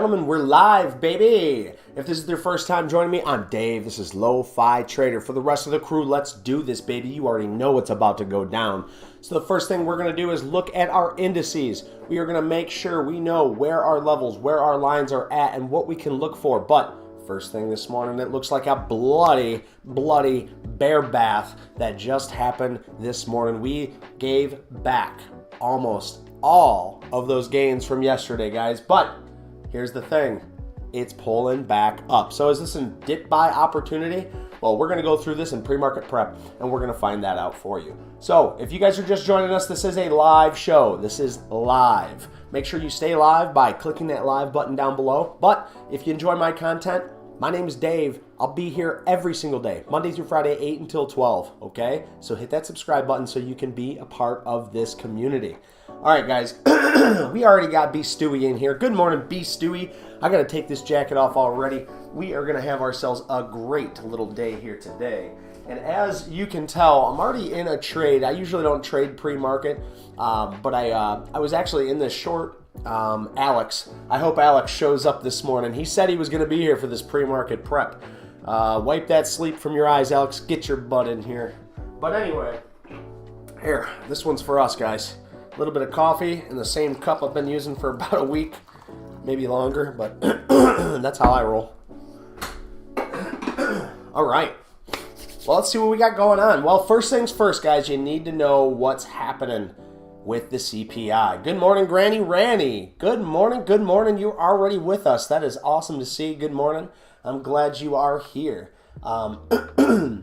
Gentlemen, we're live, baby. If this is your first time joining me, I'm Dave. This is LoFiTrader. For the rest of the crew, let's do this, baby. You already know what's about to go down. So the first thing we're going to do is look at our indices. We are going to make sure we know where our levels, where our lines are at, and what we can look for. But first thing this morning, it looks like a bloody bear bath that just happened this morning. We gave back almost all of those gains from yesterday, guys. But here's the thing, it's pulling back up. So is this a dip buy opportunity? Well, we're gonna go through this in pre-market prep and we're gonna find that out for you. So if you guys are just joining us, this is a live show. This is live. Make sure you stay live by clicking that live button down below. But if you enjoy my content, my name is Dave. I'll be here every single day, Monday through Friday, 8 until 12, okay? So hit that subscribe button so you can be a part of this community. All right, guys, we already got B. Stewie in here. Good morning, B. Stewie. I got to take this jacket off already. We are going to have ourselves a great little day here today. And as you can tell, I'm already in a trade. I usually don't trade pre-market, but I was actually in this short. Alex, I hope Alex shows up this morning. He said he was going to be here for this pre-market prep. Wipe that sleep from your eyes, Alex. Get your butt in here. But anyway, here, this one's for us, guys. A little bit of coffee in the same cup I've been using for about a week, maybe longer, but that's how I roll. All right. Well, let's see what we got going on. Well, first things first, guys, you need to know what's happening with the CPI. Good morning, Granny Ranny. Good morning, good morning. You're already with us. That is awesome to see. Good morning. I'm glad you are here. You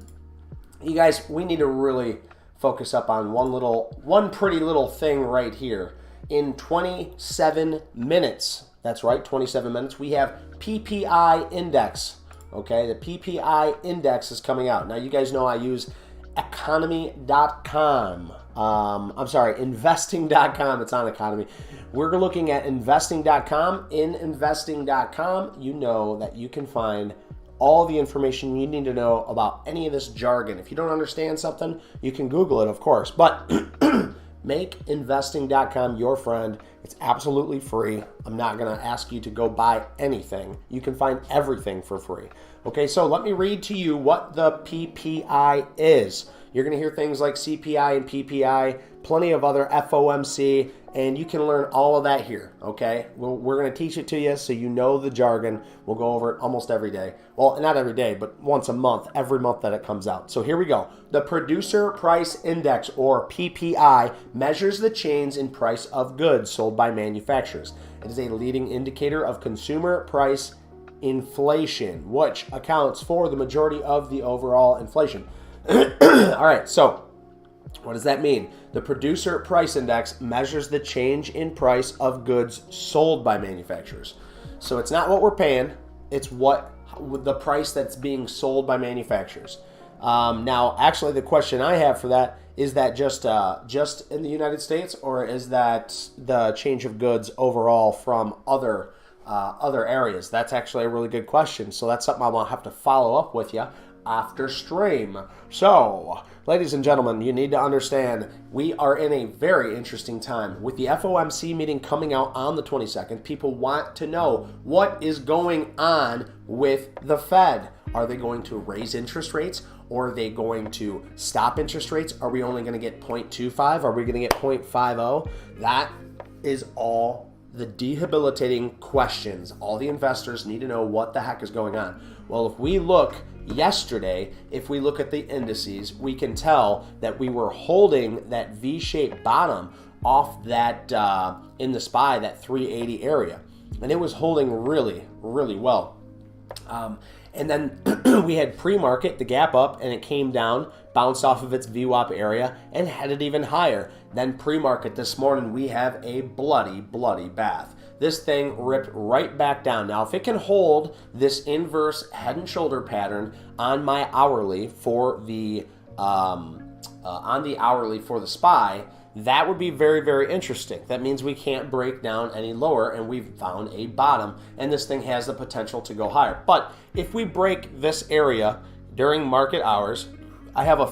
guys, we need to really focus up on one pretty little thing right here. In 27 minutes, that's right, 27 minutes, we have PPI index. Okay, the PPI index is coming out. Now, you guys know I use economy.com. I'm sorry, investing.com. It's on economy. We're looking at investing.com. In investing.com, you know that you can find all the information you need to know about any of this jargon. If you don't understand something, you can Google it, of course. But make investing.com your friend. It's absolutely free. I'm not going to ask you to go buy anything. You can find everything for free. Okay, so let me read to you what the PPI is. You're going to hear things like CPI and PPI, plenty of other FOMC, and you can learn all of that here, okay? We're going to teach it to you so you know the jargon. We'll go over it almost every day. Well, not every day, but once a month, every month that it comes out. So here we go. The Producer Price Index, or PPI, measures the change in price of goods sold by manufacturers. It is a leading indicator of consumer price inflation, which accounts for the majority of the overall inflation. All right, so what does that mean? The Producer Price Index measures the change in price of goods sold by manufacturers. So it's not what we're paying, it's what the price that's being sold by manufacturers. Now, actually, the question I have for that is that just in the United States, or is that the change of goods overall from other areas? That's actually a really good question. So that's something I will have to follow up with you after stream. So, ladies and gentlemen, you need to understand we are in a very interesting time. With the FOMC meeting coming out on the 22nd, people want to know what is going on with the Fed. Are they going to raise interest rates, or are they going to stop interest rates? Are we only going to get 0.25? Are we going to get 0.50? That is all the debilitating questions. All the investors need to know what the heck is going on. Well, if we look yesterday, if we look at the indices, we can tell that we were holding that V-shaped bottom off that in the SPY, that 380 area, and it was holding really well. And then we had pre-market, the gap up, and it came down, bounced off of its VWAP area, and headed even higher. Then pre-market this morning, we have a bloody bath. This thing ripped right back down. Now, if it can hold this inverse head and shoulder pattern on my hourly for the SPY, that would be very interesting. That means we can't break down any lower, and we've found a bottom, and this thing has the potential to go higher. But if we break this area during market hours, I've got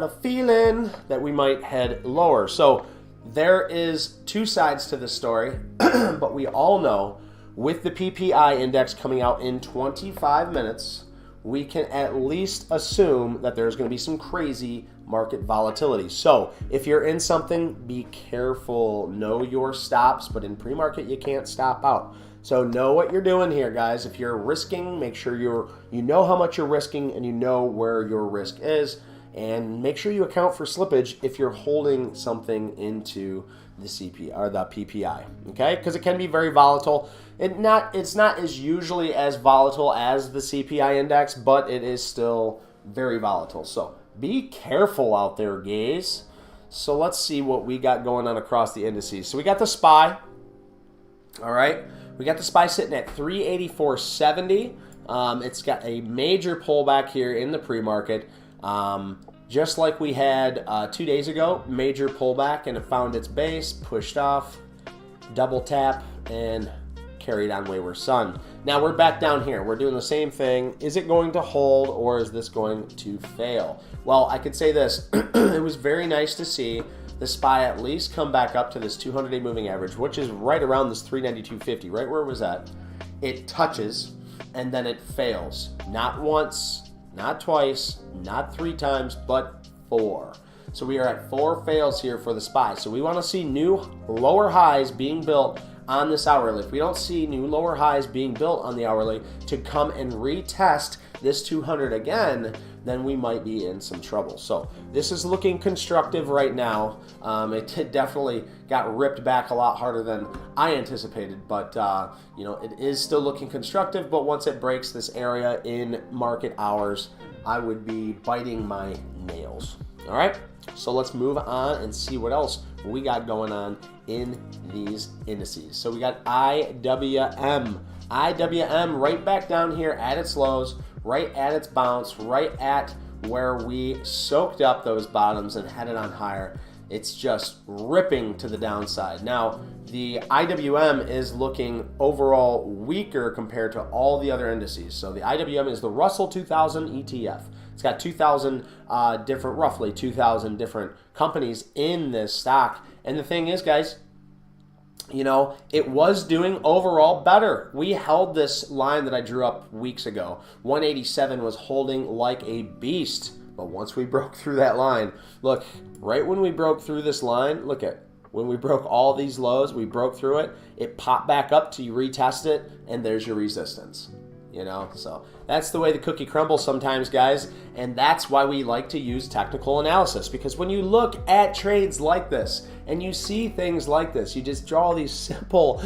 a feeling that we might head lower. So there is two sides to this story, but we all know with the PPI index coming out in 25 minutes, we can at least assume that there's going to be some crazy market volatility. So if you're in something, be careful, know your stops, but in pre-market, you can't stop out. So know what you're doing here, guys. If you're risking, make sure you know how much you're risking and you know where your risk is, and make sure you account for slippage if you're holding something into the CP or the PPI, okay? Because it can be very volatile. It's not as usually as volatile as the CPI index, but it is still very volatile. So be careful out there, guys. So let's see what we got going on across the indices. So we got the SPY, all right? We got the SPY sitting at 384.70. It's got a major pullback here in the pre-market. Just like we had 2 days ago, major pullback, and it found its base, pushed off, double tap, and carried on wayward sun. Now we're back down here. We're doing the same thing. Is it going to hold, or is this going to fail? Well, I could say this. It was very nice to see the SPY at least come back up to this 200-day moving average, which is right around this 392.50, right where it was at. It touches, and then it fails. Not once, not twice, not 3 times, but 4. So we are at 4 fails here for the SPY. So we want to see new lower highs being built on this hourly. If we don't see new lower highs being built on the hourly to come and retest this 200 again, then we might be in some trouble. So this is looking constructive right now. It definitely got ripped back a lot harder than I anticipated, but you know, it is still looking constructive. But once it breaks this area in market hours, I would be biting my nails. All right, so let's move on and see what else we got going on in these indices. So we got IWM. IWM right back down here at its lows, right at its bounce, right at where we soaked up those bottoms and headed on higher. It's just ripping to the downside. Now, the IWM is looking overall weaker compared to all the other indices. So the IWM is the Russell 2000 ETF. It's got 2,000 roughly 2,000 different companies in this stock. And the thing is, guys, you know, it was doing overall better. We held this line that I drew up weeks ago. 187 was holding like a beast. But once we broke through that line, look, right when we broke through this line, look at, when we broke all these lows, we broke through it, it popped back up to retest it, and there's your resistance. You know, so that's the way the cookie crumbles sometimes, guys, and that's why we like to use technical analysis, because when you look at trades like this and you see things like this, you just draw these simple,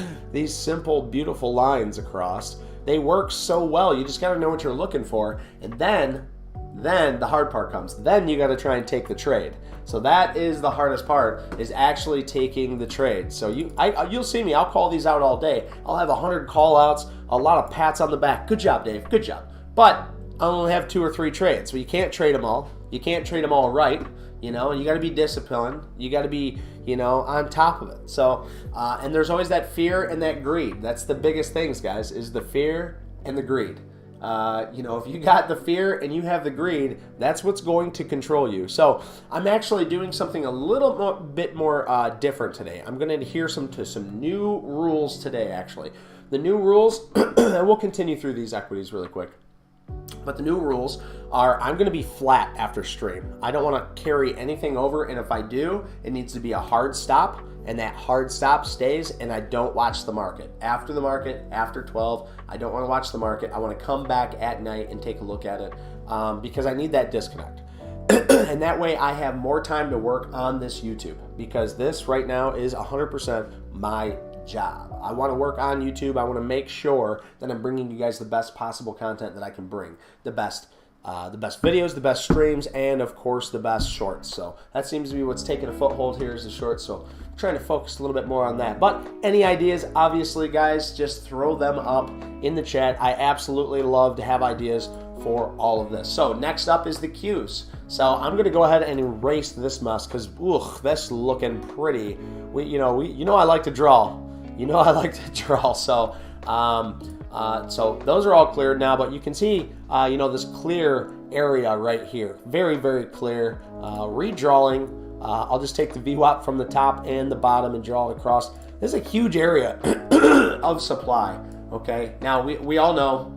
beautiful lines across. They work so well. You just got to know what you're looking for, and then the hard part comes. Then you got to try and take the trade. So that is the hardest part, is actually taking the trade. So you'll see me. I'll call these out all day. I'll have 100 call outs, a lot of pats on the back. Good job, Dave. Good job. But I'll only have 2 or 3 trades. So you can't trade them all. You can't trade them all right. You know, and you got to be disciplined. You got to be, you know, on top of it. So, and there's always that fear and that greed. That's the biggest things, guys, is the fear and the greed. You know, if you got the fear and you have the greed, that's what's going to control you. So I'm actually doing something a little bit more different today. I'm going to adhere to some new rules today, actually. The new rules, and we'll continue through these equities really quick. But the new rules are, I'm going to be flat after stream. I don't want to carry anything over, and if I do, it needs to be a hard stop, and that hard stop stays, and I don't watch the market. After the market, after 12, I don't want to watch the market. I want to come back at night and take a look at it because I need that disconnect. And that way I have more time to work on this YouTube, because this right now is 100% my job. I want to work on YouTube. I want to make sure that I'm bringing you guys the best possible content that I can bring, the best videos, the best streams, and of course the best shorts. So that seems to be what's taking a foothold here, is the shorts. So I'm trying to focus a little bit more on that. But any ideas, obviously, guys, just throw them up in the chat. I absolutely love to have ideas for all of this. So next up is the Qs. So I'm going to go ahead and erase this mess, because that's looking pretty. You know I like to draw. You know I like to draw. So so those are all cleared now, but you can see, you know, this clear area right here. Very, very clear. Redrawing I'll just take the VWAP from the top and the bottom and draw it across. This is a huge area of supply, okay? Now, we all know,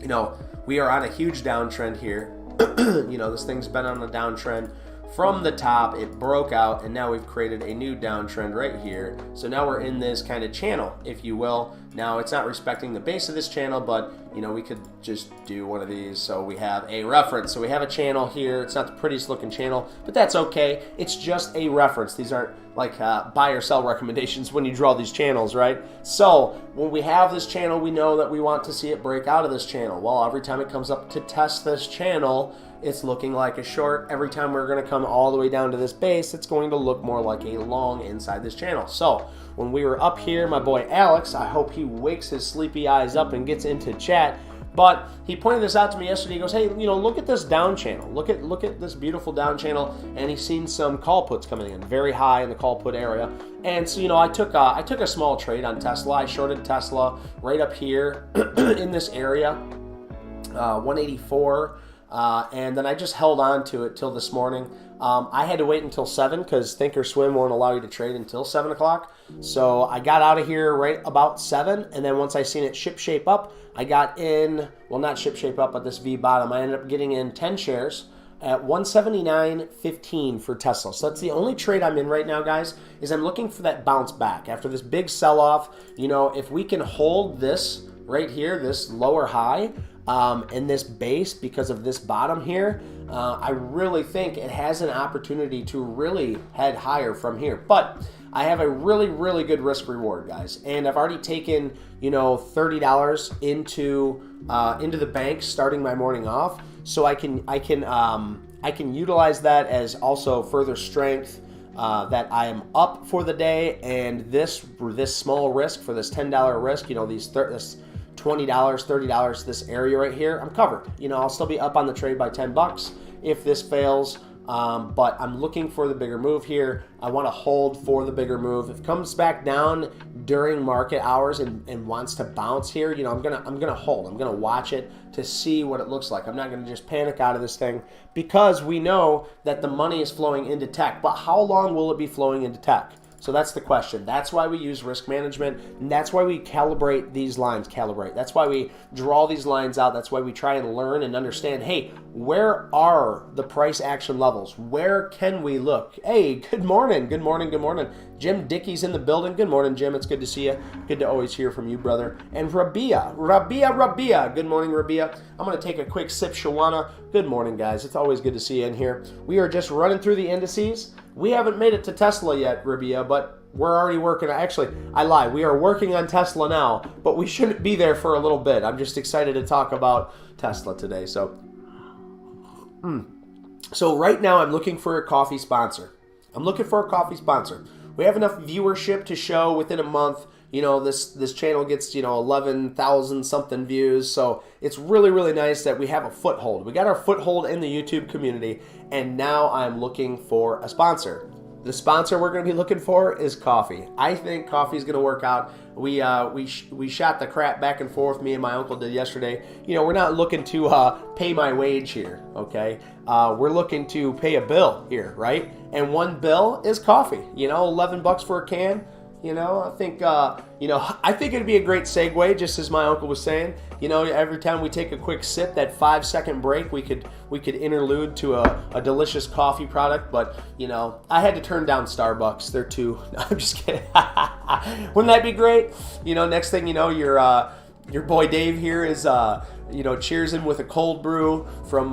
you know, we are on a huge downtrend here. You know, this thing's been on a downtrend from the top. It broke out, and now we've created a new downtrend right here. So now we're in this kind of channel, if you will. Now, it's not respecting the base of this channel, but, you know, we could just do one of these. So we have a reference. So we have a channel here. It's not the prettiest looking channel, but that's okay. It's just a reference. These aren't like buy or sell recommendations when you draw these channels, right? So when we have this channel, we know that we want to see it break out of this channel. Well, every time it comes up to test this channel, it's looking like a short. Every time we're going to come all the way down to this base, it's going to look more like a long inside this channel. So when we were up here, my boy Alex, I hope he wakes his sleepy eyes up and gets into chat, but he pointed this out to me yesterday. He goes, hey, you know, look at this down channel. Look at this beautiful down channel. And he's seen some call puts coming in very high in the call put area. And so, you know, I took a small trade on Tesla. I shorted Tesla right up here in this area, 184. And then I just held on to it till this morning. I had to wait until 7 because Thinkorswim won't allow you to trade until 7 o'clock. So I got out of here right about 7, and then once I seen it ship shape up, I got in, well, not ship shape up, but this V bottom. I ended up getting in 10 shares at 179.15 for Tesla. So that's the only trade I'm in right now, guys, is I'm looking for that bounce back. After this big sell-off, you know, if we can hold this right here, this lower high, in this base because of this bottom here, I really think it has an opportunity to really head higher from here. But I have a really, really good risk reward, guys, and I've already taken, you know, $30 into the bank starting my morning off, so I can utilize that as also further strength that I am up for the day. And this small risk for this $10 risk, you know, this $20, $30, this area right here, I'm covered. You know, I'll still be up on the trade by 10 bucks if this fails, but I'm looking for the bigger move here. I want to hold for the bigger move. If it comes back down during market hours and wants to bounce here, you know, I'm gonna hold. I'm gonna watch it to see what it looks like. I'm not gonna just panic out of this thing because we know that the money is flowing into tech. But how long will it be flowing into tech? So that's the question. That's why we use risk management, and that's why we calibrate these lines. That's why we draw these lines out. That's why we try and learn and understand, hey, where are the price action levels? Where can we look? Hey, good morning, good morning, good morning. Jim Dickey's in the building. Good morning, Jim. It's good to see you. Good to always hear from you, brother. And Rabia. Good morning, Rabia. I'm going to take a quick sip, Shawana. Good morning, guys. It's always good to see you in here. We are just running through the indices. We haven't made it to Tesla yet, Rabia, but we're already working. Actually, I lie. We are working on Tesla now, but we shouldn't be there for a little bit. I'm just excited to talk about Tesla today. So right now I'm looking for a coffee sponsor. We have enough viewership to show within a month. You know, this channel gets, you know, 11,000 something views. So it's really, really nice that we have a foothold. We got our foothold in the YouTube community, and now I'm looking for a sponsor. The sponsor we're going to be looking for is coffee. I think coffee is going to work out. We shot the crap back and forth, me and my uncle did yesterday. You know, we're not looking to pay my wage here, okay? We're looking to pay a bill here, right? And one bill is coffee. You know, 11 bucks for a can. You know, I think it'd be a great segue, just as my uncle was saying. You know, every time we take a quick sip, that 5-second break, we could interlude to a delicious coffee product. But, you know, I had to turn down Starbucks. They're too, no, I'm just kidding. Wouldn't that be great? You know, next thing you know, your boy Dave here is, cheersing with a cold brew from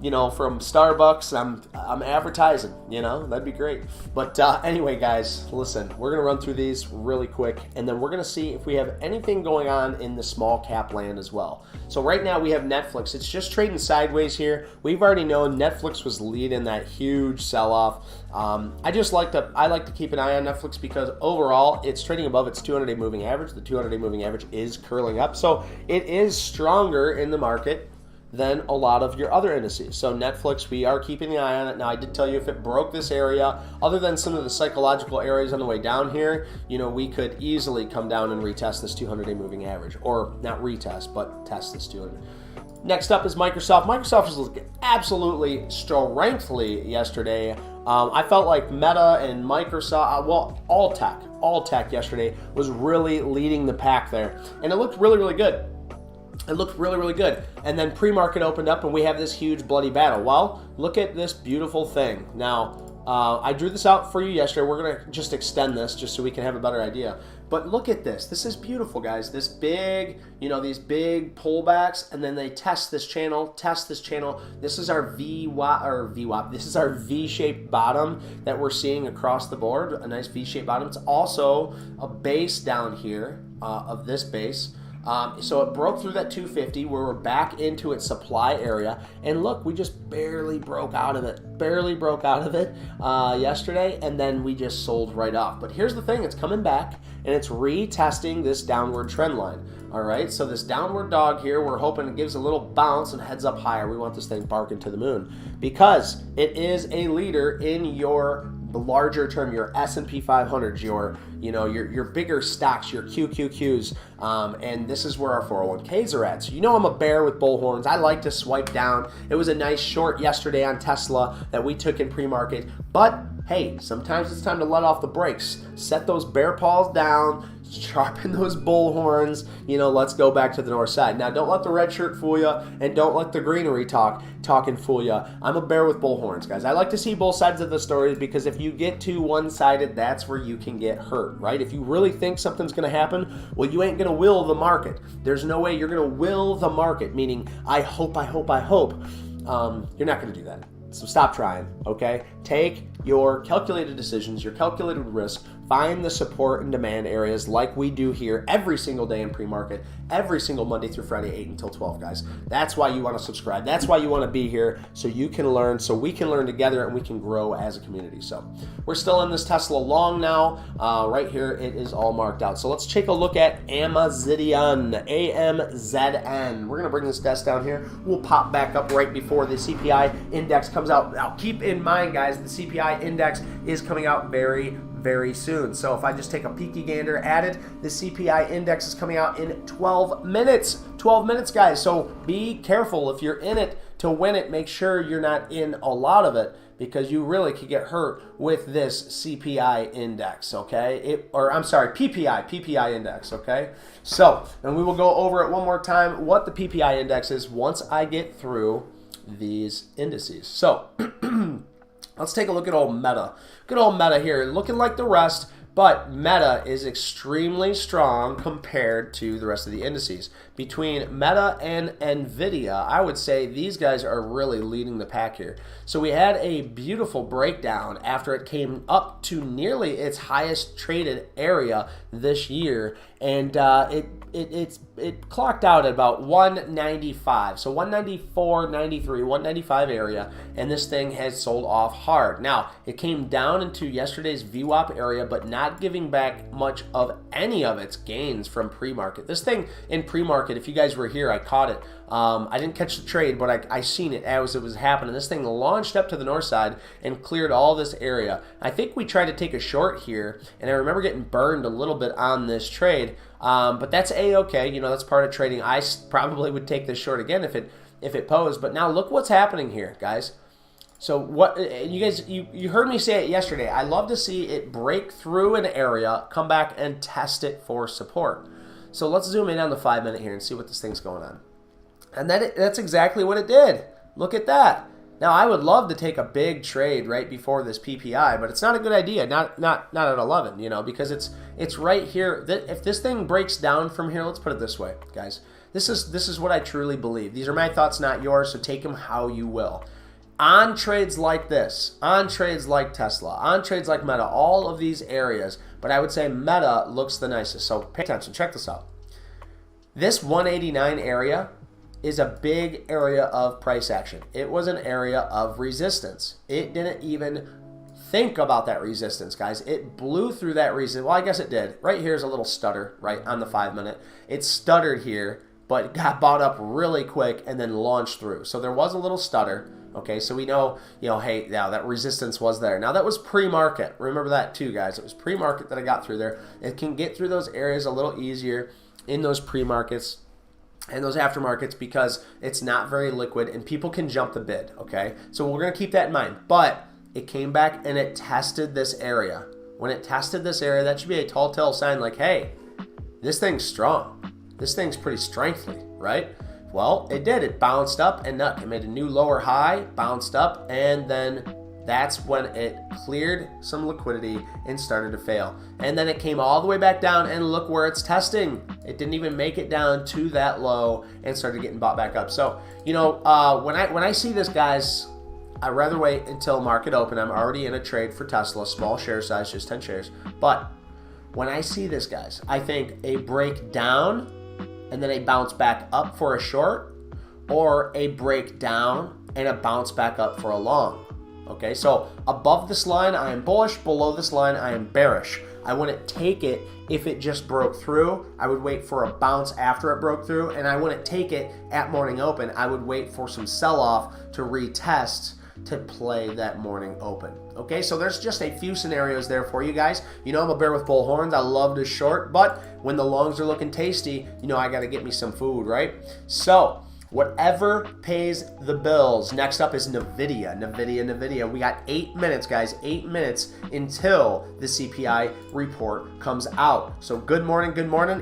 Starbucks. I'm advertising, you know, that'd be great. But anyway, guys, listen, we're going to run through these really quick, and then we're going to see if we have anything going on in the small cap land as well. So right now we have Netflix. It's just trading sideways here. We've already known Netflix was leading that huge sell-off. I like to keep an eye on Netflix because overall it's trading above its 200-day moving average. The 200-day moving average is curling up, so it is stronger in the market than a lot of your other indices. So Netflix, we are keeping an eye on it. Now, I did tell you if it broke this area, other than some of the psychological areas on the way down here, you know, we could easily come down and retest this 200-day moving average. Or not retest, but test this 200. Next up is Microsoft. Microsoft was looking absolutely strengthly yesterday. I felt like Meta and Microsoft, well, all tech yesterday was really leading the pack there. And it looked really, really good. It looked really, really good. And then pre-market opened up and we have this huge bloody battle. Well, look at this beautiful thing. Now, I drew this out for you yesterday. We're going to just extend this just so we can have a better idea. But look at this. This is beautiful, guys. This big, these big pullbacks, and then they test this channel. This is our VWAP. This is our V-shaped bottom that we're seeing across the board. A nice V-shaped bottom. It's also a base down here of this base. So it broke through that 250 where we're back into its supply area. And look, we just barely broke out of it. Yesterday, and then we just sold right off. But here's the thing, it's coming back and it's retesting this downward trend line. All right, so this downward dog here, we're hoping it gives a little bounce and heads up higher. We want this thing barking to the moon because it is a leader in your larger term, your S&P 500s, your bigger stocks, your QQQs, and this is where our 401ks are at. So I'm a bear with bullhorns. I like to swipe down. It was a nice short yesterday on Tesla that we took in pre-market, but hey, sometimes it's time to let off the brakes. Set those bear paws down, sharpen those bullhorns, let's go back to the north side. Now, don't let the red shirt fool you, and don't let the greenery talking fool you. I'm a bear with bullhorns, guys. I like to see both sides of the story because if you get too one-sided, that's where you can get hurt, right? If you really think something's going to happen, well, you ain't going to will the market. There's no way you're going to will the market, meaning I hope. You're not going to do that. So stop trying, okay? Take your calculated decisions, your calculated risk, find the support and demand areas like we do here every single day in pre-market, every single Monday through Friday, 8 until 12, guys. That's why you want to subscribe. That's why you want to be here, so you can learn, so we can learn together and we can grow as a community. So we're still in this Tesla long now. Right here, it is all marked out. So let's take a look at AMZN, AMZN. We're going to bring this desk down here. We'll pop back up right before the CPI index comes out. Now, keep in mind, guys, the CPI index is coming out very soon. So if I just take a peeky gander at it, the CPI index is coming out in 12 minutes. 12 minutes, guys. So be careful. If you're in it to win it, make sure you're not in a lot of it because you really could get hurt with this CPI index, okay? PPI index, okay? So, and we will go over it one more time, what the PPI index is once I get through these indices. So, let's take a look at old Meta. Good old Meta here, looking like the rest, but Meta is extremely strong compared to the rest of the indices. Between Meta and NVIDIA, I would say these guys are really leading the pack here. So we had a beautiful breakdown after it came up to nearly its highest traded area this year, and it clocked out at about 195. So 194, 93, 195 area, and this thing has sold off hard. Now, it came down into yesterday's VWAP area, but not giving back much of any of its gains from pre-market. This thing in pre-market, if you guys were here, I caught it. I didn't catch the trade, but I seen it as it was happening. This thing launched up to the north side and cleared all this area. I think we tried to take a short here, and I remember getting burned a little bit on this trade, but that's a-okay. That's part of trading. I probably would take this short again if it posed, but now look what's happening here, guys. So what you guys, you heard me say it yesterday. I love to see it break through an area, come back and test it for support. So let's zoom in on the 5-minute here and see what this thing's going on. And that's exactly what it did. Look at that. Now, I would love to take a big trade right before this PPI, but it's not a good idea. Not at 11, because it's right here. If this thing breaks down from here, let's put it this way, guys. This is what I truly believe. These are my thoughts, not yours, so take them how you will. On trades like this, on trades like Tesla, on trades like Meta, all of these areas, but I would say Meta looks the nicest. So pay attention, check this out. This 189 area is a big area of price action. It was an area of resistance. It didn't even think about that resistance, guys. It blew through that resistance. Well, I guess it did. Right here is a little stutter, right, on the 5-minute. It stuttered here, but got bought up really quick and then launched through. So there was a little stutter. Okay, so we know, hey, now that resistance was there. Now that was pre-market. Remember that too, guys. It was pre-market that I got through there. It can get through those areas a little easier in those pre-markets and those aftermarkets because it's not very liquid and people can jump the bid, okay? So we're going to keep that in mind. But it came back and it tested this area. When it tested this area, that should be a telltale sign like, hey, this thing's strong. This thing's pretty strengthly, right? Well, it did. It bounced up and up. It made a new lower high, bounced up, and then that's when it cleared some liquidity and started to fail. And then it came all the way back down, and look where it's testing. It didn't even make it down to that low and started getting bought back up. So, when I see this, guys, I'd rather wait until market open. I'm already in a trade for Tesla, small share size, just 10 shares. But when I see this, guys, I think a breakdown and then a bounce back up for a short, or a breakdown and a bounce back up for a long. Okay, so above this line, I am bullish. Below this line, I am bearish. I wouldn't take it if it just broke through. I would wait for a bounce after it broke through, and I wouldn't take it at morning open. I would wait for some sell-off to retest to play that morning open. Okay, so there's just a few scenarios there for you guys. I'm a bear with bull horns. I love to short, but when the longs are looking tasty, I got to get me some food, right? So whatever pays the bills. Next up is NVIDIA. We got 8 minutes, guys, 8 minutes until the CPI report comes out. So good morning.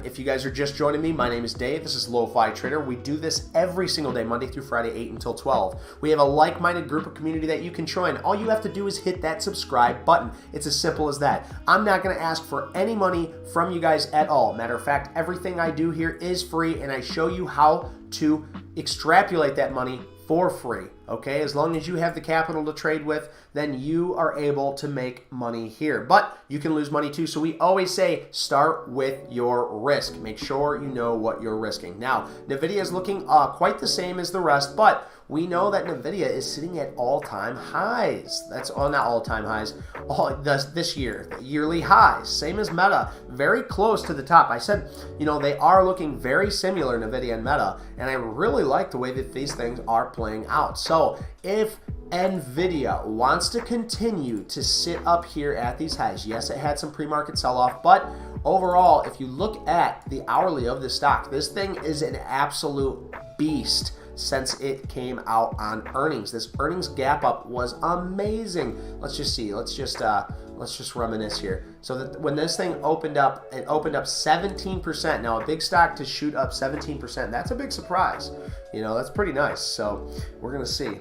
If you guys are just joining me, my name is Dave. This is LoFiTrader. We do this every single day, Monday through Friday, 8 until 12. We have a like-minded group of community that you can join. All you have to do is hit that subscribe button. It's as simple as that. I'm not going to ask for any money from you guys at all. Matter of fact, everything I do here is free, and I show you how to extrapolate that money for free, okay? As long as you have the capital to trade with, then you are able to make money here. But you can lose money too, so we always say start with your risk. Make sure you know what you're risking. Now, NVIDIA is looking quite the same as the rest, but we know that NVIDIA is sitting at all-time highs. That's not all-time highs, this year, yearly highs. Same as Meta, very close to the top. I said, they are looking very similar, NVIDIA and Meta, and I really like the way that these things are playing out. So if NVIDIA wants to continue to sit up here at these highs, yes, it had some pre-market sell-off, but overall, if you look at the hourly of this stock, this thing is an absolute beast since it came out on earnings. This earnings gap up was amazing. Let's just see. Let's just reminisce here. So that when this thing opened up, it opened up 17%. Now a big stock to shoot up 17%, that's a big surprise. That's pretty nice. So we're gonna see.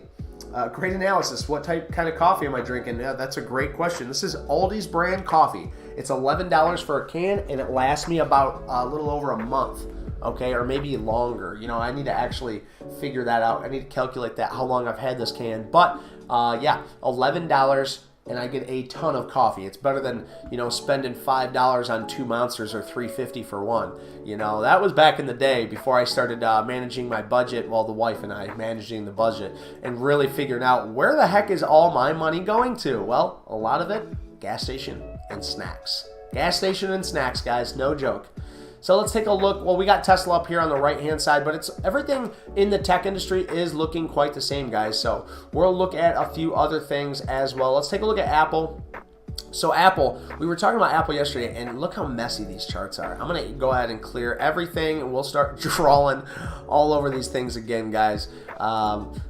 Great analysis. What kind of coffee am I drinking? Yeah, that's a great question. This is Aldi's brand coffee. It's $11 for a can, and it lasts me about a little over a month. Okay, or maybe longer. I need to actually figure that out. I need to calculate that, how long I've had this can. But yeah, $11, and I get a ton of coffee. It's better than spending $5 on 2 monsters or $3.50 for one. That was back in the day before I started managing my budget. Well, the wife and I managing the budget and really figuring out where the heck is all my money going to. Well, a lot of it, gas station and snacks. Gas station and snacks, guys, no joke. So let's take a look. Well, we got Tesla up here on the right-hand side, but everything in the tech industry is looking quite the same, guys. So we'll look at a few other things as well. Let's take a look at Apple. So Apple, we were talking about Apple yesterday, and look how messy these charts are. I'm going to go ahead and clear everything, and we'll start drawing all over these things again, guys.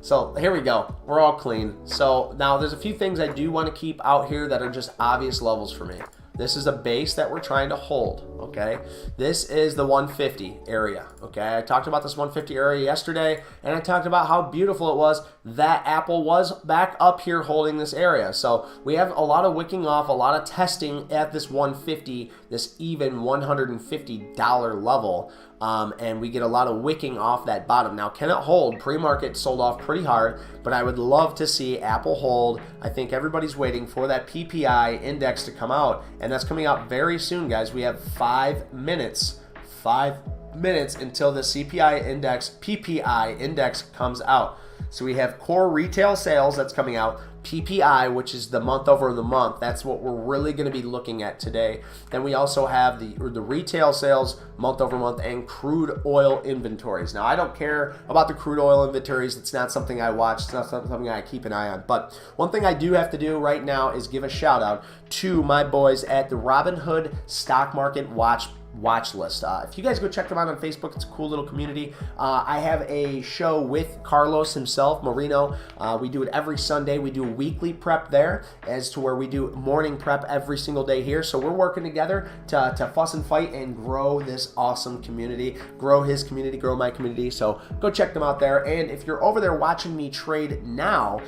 So here we go. We're all clean. So now there's a few things I do want to keep out here that are just obvious levels for me. This is a base that we're trying to hold, okay? This is the 150 area, okay? I talked about this 150 area yesterday, and I talked about how beautiful it was that Apple was back up here holding this area. So we have a lot of wicking off, a lot of testing at this 150, this even $150 level. And we get a lot of wicking off that bottom. Now, can it hold? Pre-market sold off pretty hard, but I would love to see Apple hold. I think everybody's waiting for that PPI index to come out, and that's coming out very soon, guys. We have 5 minutes until the PPI index comes out. So we have core retail sales that's coming out, PPI, which is the month over the month. That's what we're really going to be looking at today. Then we also have the retail sales month over month and crude oil inventories. Now, I don't care about the crude oil inventories. It's not something I watch. It's not something I keep an eye on. But one thing I do have to do right now is give a shout out to my boys at the Robinhood Stock Market Watch watch list. If you guys go check them out on Facebook, it's a cool little community. I have a show with Carlos himself, Marino. We do it every Sunday. We do a weekly prep there as to where we do morning prep every single day here. So we're working together to fuss and fight and grow this awesome community, grow his community, grow my community. So go check them out there. And if you're over there watching me trade now,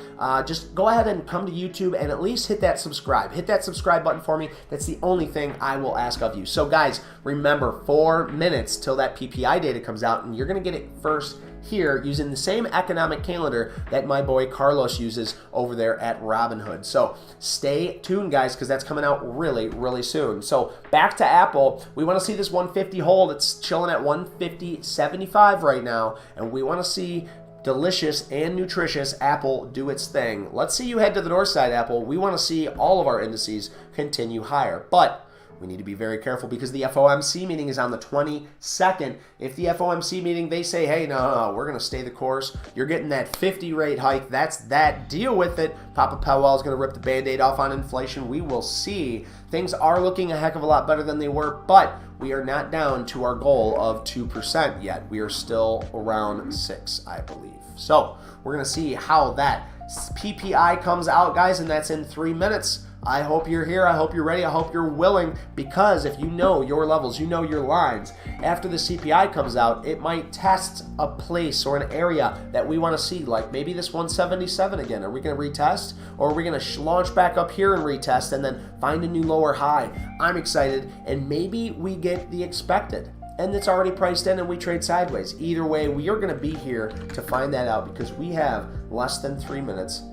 just go ahead and come to YouTube and at least hit that subscribe. Hit that subscribe button for me. That's the only thing I will ask of you. So guys, remember 4 minutes till that PPI data comes out, and you're going to get it first here using the same economic calendar that my boy Carlos uses over there at Robinhood. So stay tuned, guys, because that's coming out really, really soon. So back to Apple, we want to see this 150 hold. It's chilling at 150.75 right now, and we want to see delicious and nutritious Apple do its thing. Let's see you head to the north side, Apple. We want to see all of our indices continue higher, but we need to be very careful because the FOMC meeting is on the 22nd. If the FOMC meeting, they say, hey, no, we're going to stay the course. You're getting that 50 rate hike. That's that. Deal with it. Papa Powell is going to rip the Band-Aid off on inflation. We will see. Things are looking a heck of a lot better than they were, but we are not down to our goal of 2% yet. We are still around 6, I believe. So we're going to see how that PPI comes out, guys, and that's in 3 minutes. I hope you're here. I hope you're ready. I hope you're willing, because if you know your levels, you know your lines, after the CPI comes out, it might test a place or an area that we want to see, like maybe this 177 again. Are we going to retest, or are we going to launch back up here and retest and then find a new lower high? I'm excited, and maybe we get the expected, and it's already priced in and we trade sideways. Either way, we are going to be here to find that out, because we have less than 3 minutes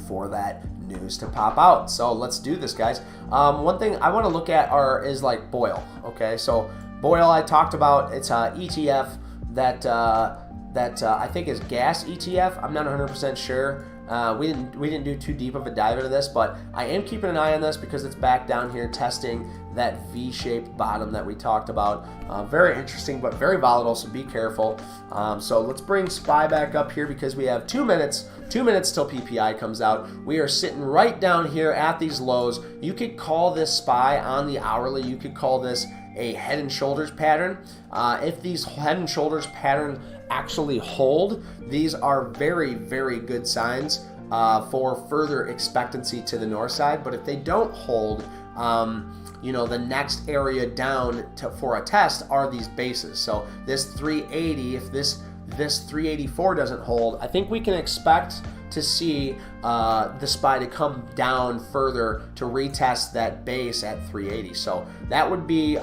for that news to pop out. So let's do this, guys. One thing I want to look at is like BOIL. Okay, so BOIL I talked about. It's a ETF that I think is gas ETF. I'm not 100% sure. We didn't do too deep of a dive into this, but I am keeping an eye on this because it's back down here testing that V-shaped bottom that we talked about. Very interesting, but very volatile, so be careful. So let's bring SPY back up here because we have 2 minutes. 2 minutes till PPI comes out. We are sitting right down here at these lows. You could call this SPY on the hourly. You could call this a head and shoulders pattern. If these head and shoulders pattern actually hold, these are very, very good signs for further expectancy to the north side. But if they don't hold, the next area down for a test are these bases. So this 380, if this 384 doesn't hold, I think we can expect to see the SPY to come down further to retest that base at 380. So that would be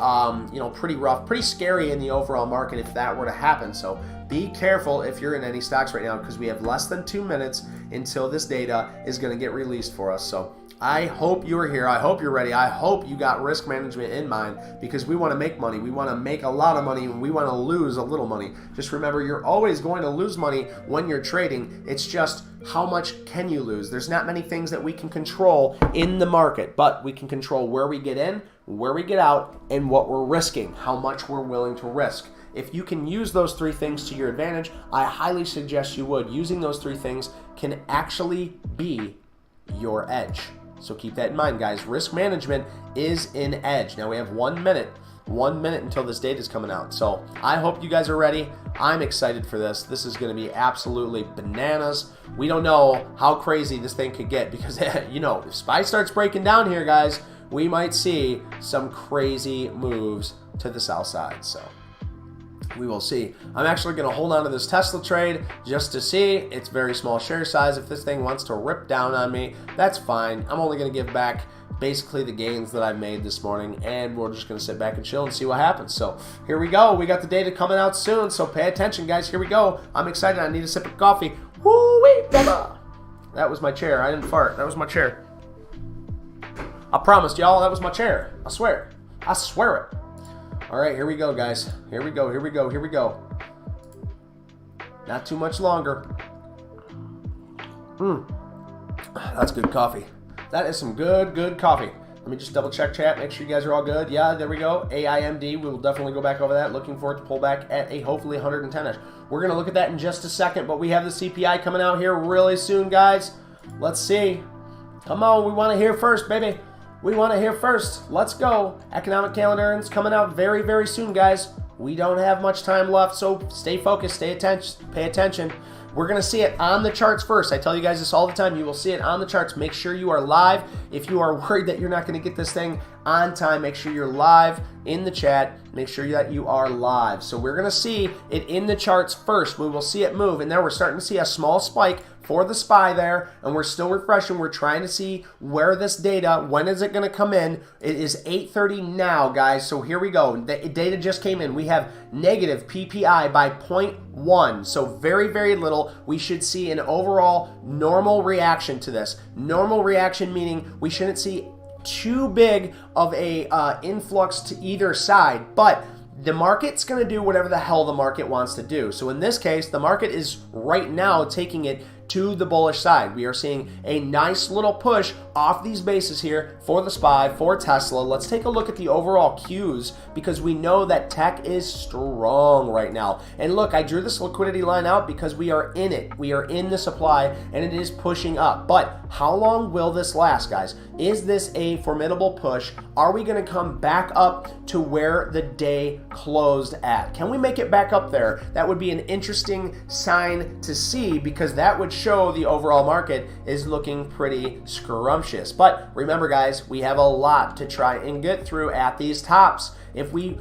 pretty rough, pretty scary in the overall market if that were to happen. So be careful if you're in any stocks right now, because we have less than 2 minutes until this data is going to get released for us. So I hope you're here. I hope you're ready. I hope you got risk management in mind, because we want to make money. We want to make a lot of money, and we want to lose a little money. Just remember, you're always going to lose money when you're trading. It's just how much can you lose? There's not many things that we can control in the market, but we can control where we get in, where we get out, and what we're risking, how much we're willing to risk. If you can use those 3 things to your advantage, I highly suggest you would. Using those 3 things can actually be your edge. So keep that in mind, guys. Risk management is an edge. Now we have 1 minute. 1 minute until this data is coming out. So I hope you guys are ready. I'm excited for this. This is going to be absolutely bananas. We don't know how crazy this thing could get, because if SPY starts breaking down here, guys, we might see some crazy moves to the south side. So we will see. I'm actually going to hold on to this Tesla trade just to see. It's very small share size. If this thing wants to rip down on me, that's fine. I'm only going to give back basically the gains that I made this morning, and we're just going to sit back and chill and see what happens. So here we go. We got the data coming out soon, so pay attention, guys. Here we go. I'm excited. I need a sip of coffee. Woo-wee, blah. That was my chair. I didn't fart. That was my chair. I promised y'all that was my chair. I swear. I swear it. All right, here we go, guys. Here we go, here we go, here we go. Not too much longer. That's good coffee. That is some good coffee. Let me just double check chat, make sure you guys are all good. Yeah, there we go. AIMD, we will definitely go back over that. Looking for it to pull back at a hopefully 110-ish. We're going to look at that in just a second, but we have the CPI coming out here really soon, guys. Let's see. Come on, we want to hear first, baby. We want to hear first. Let's go. Economic calendar is coming out very, very soon, guys. We don't have much time left, so stay focused, stay attention, pay attention. We're going to see it on the charts first. I tell you guys this all the time. You will see it on the charts. Make sure you are live. If you are worried that you're not going to get this thing on time, make sure you're live in the chat. Make sure that you are live. So we're going to see it in the charts first. We will see it move, and then we're starting to see a small spike for the SPY there, and we're still refreshing. We're trying to see where this data, when is it going to come in? It is 8:30 now, guys, so here we go. The data just came in. We have negative PPI by 0.1, so very, very little. We should see an overall normal reaction to this. Normal reaction meaning we shouldn't see too big of a influx to either side, but the market's going to do whatever the hell the market wants to do. So in this case, the market is right now taking it to the bullish side. We are seeing a nice little push off these bases here for the SPY, for Tesla. Let's take a look at the overall cues because we know that tech is strong right now. And look, I drew this liquidity line out because we are in it. We are in the supply and it is pushing up. But how long will this last, guys? Is this a formidable push? Are we going to come back up to where the day closed at? Can we make it back up there? That would be an interesting sign to see because that would show the overall market is looking pretty scrumptious. But remember, guys, we have a lot to try and get through at these tops. If we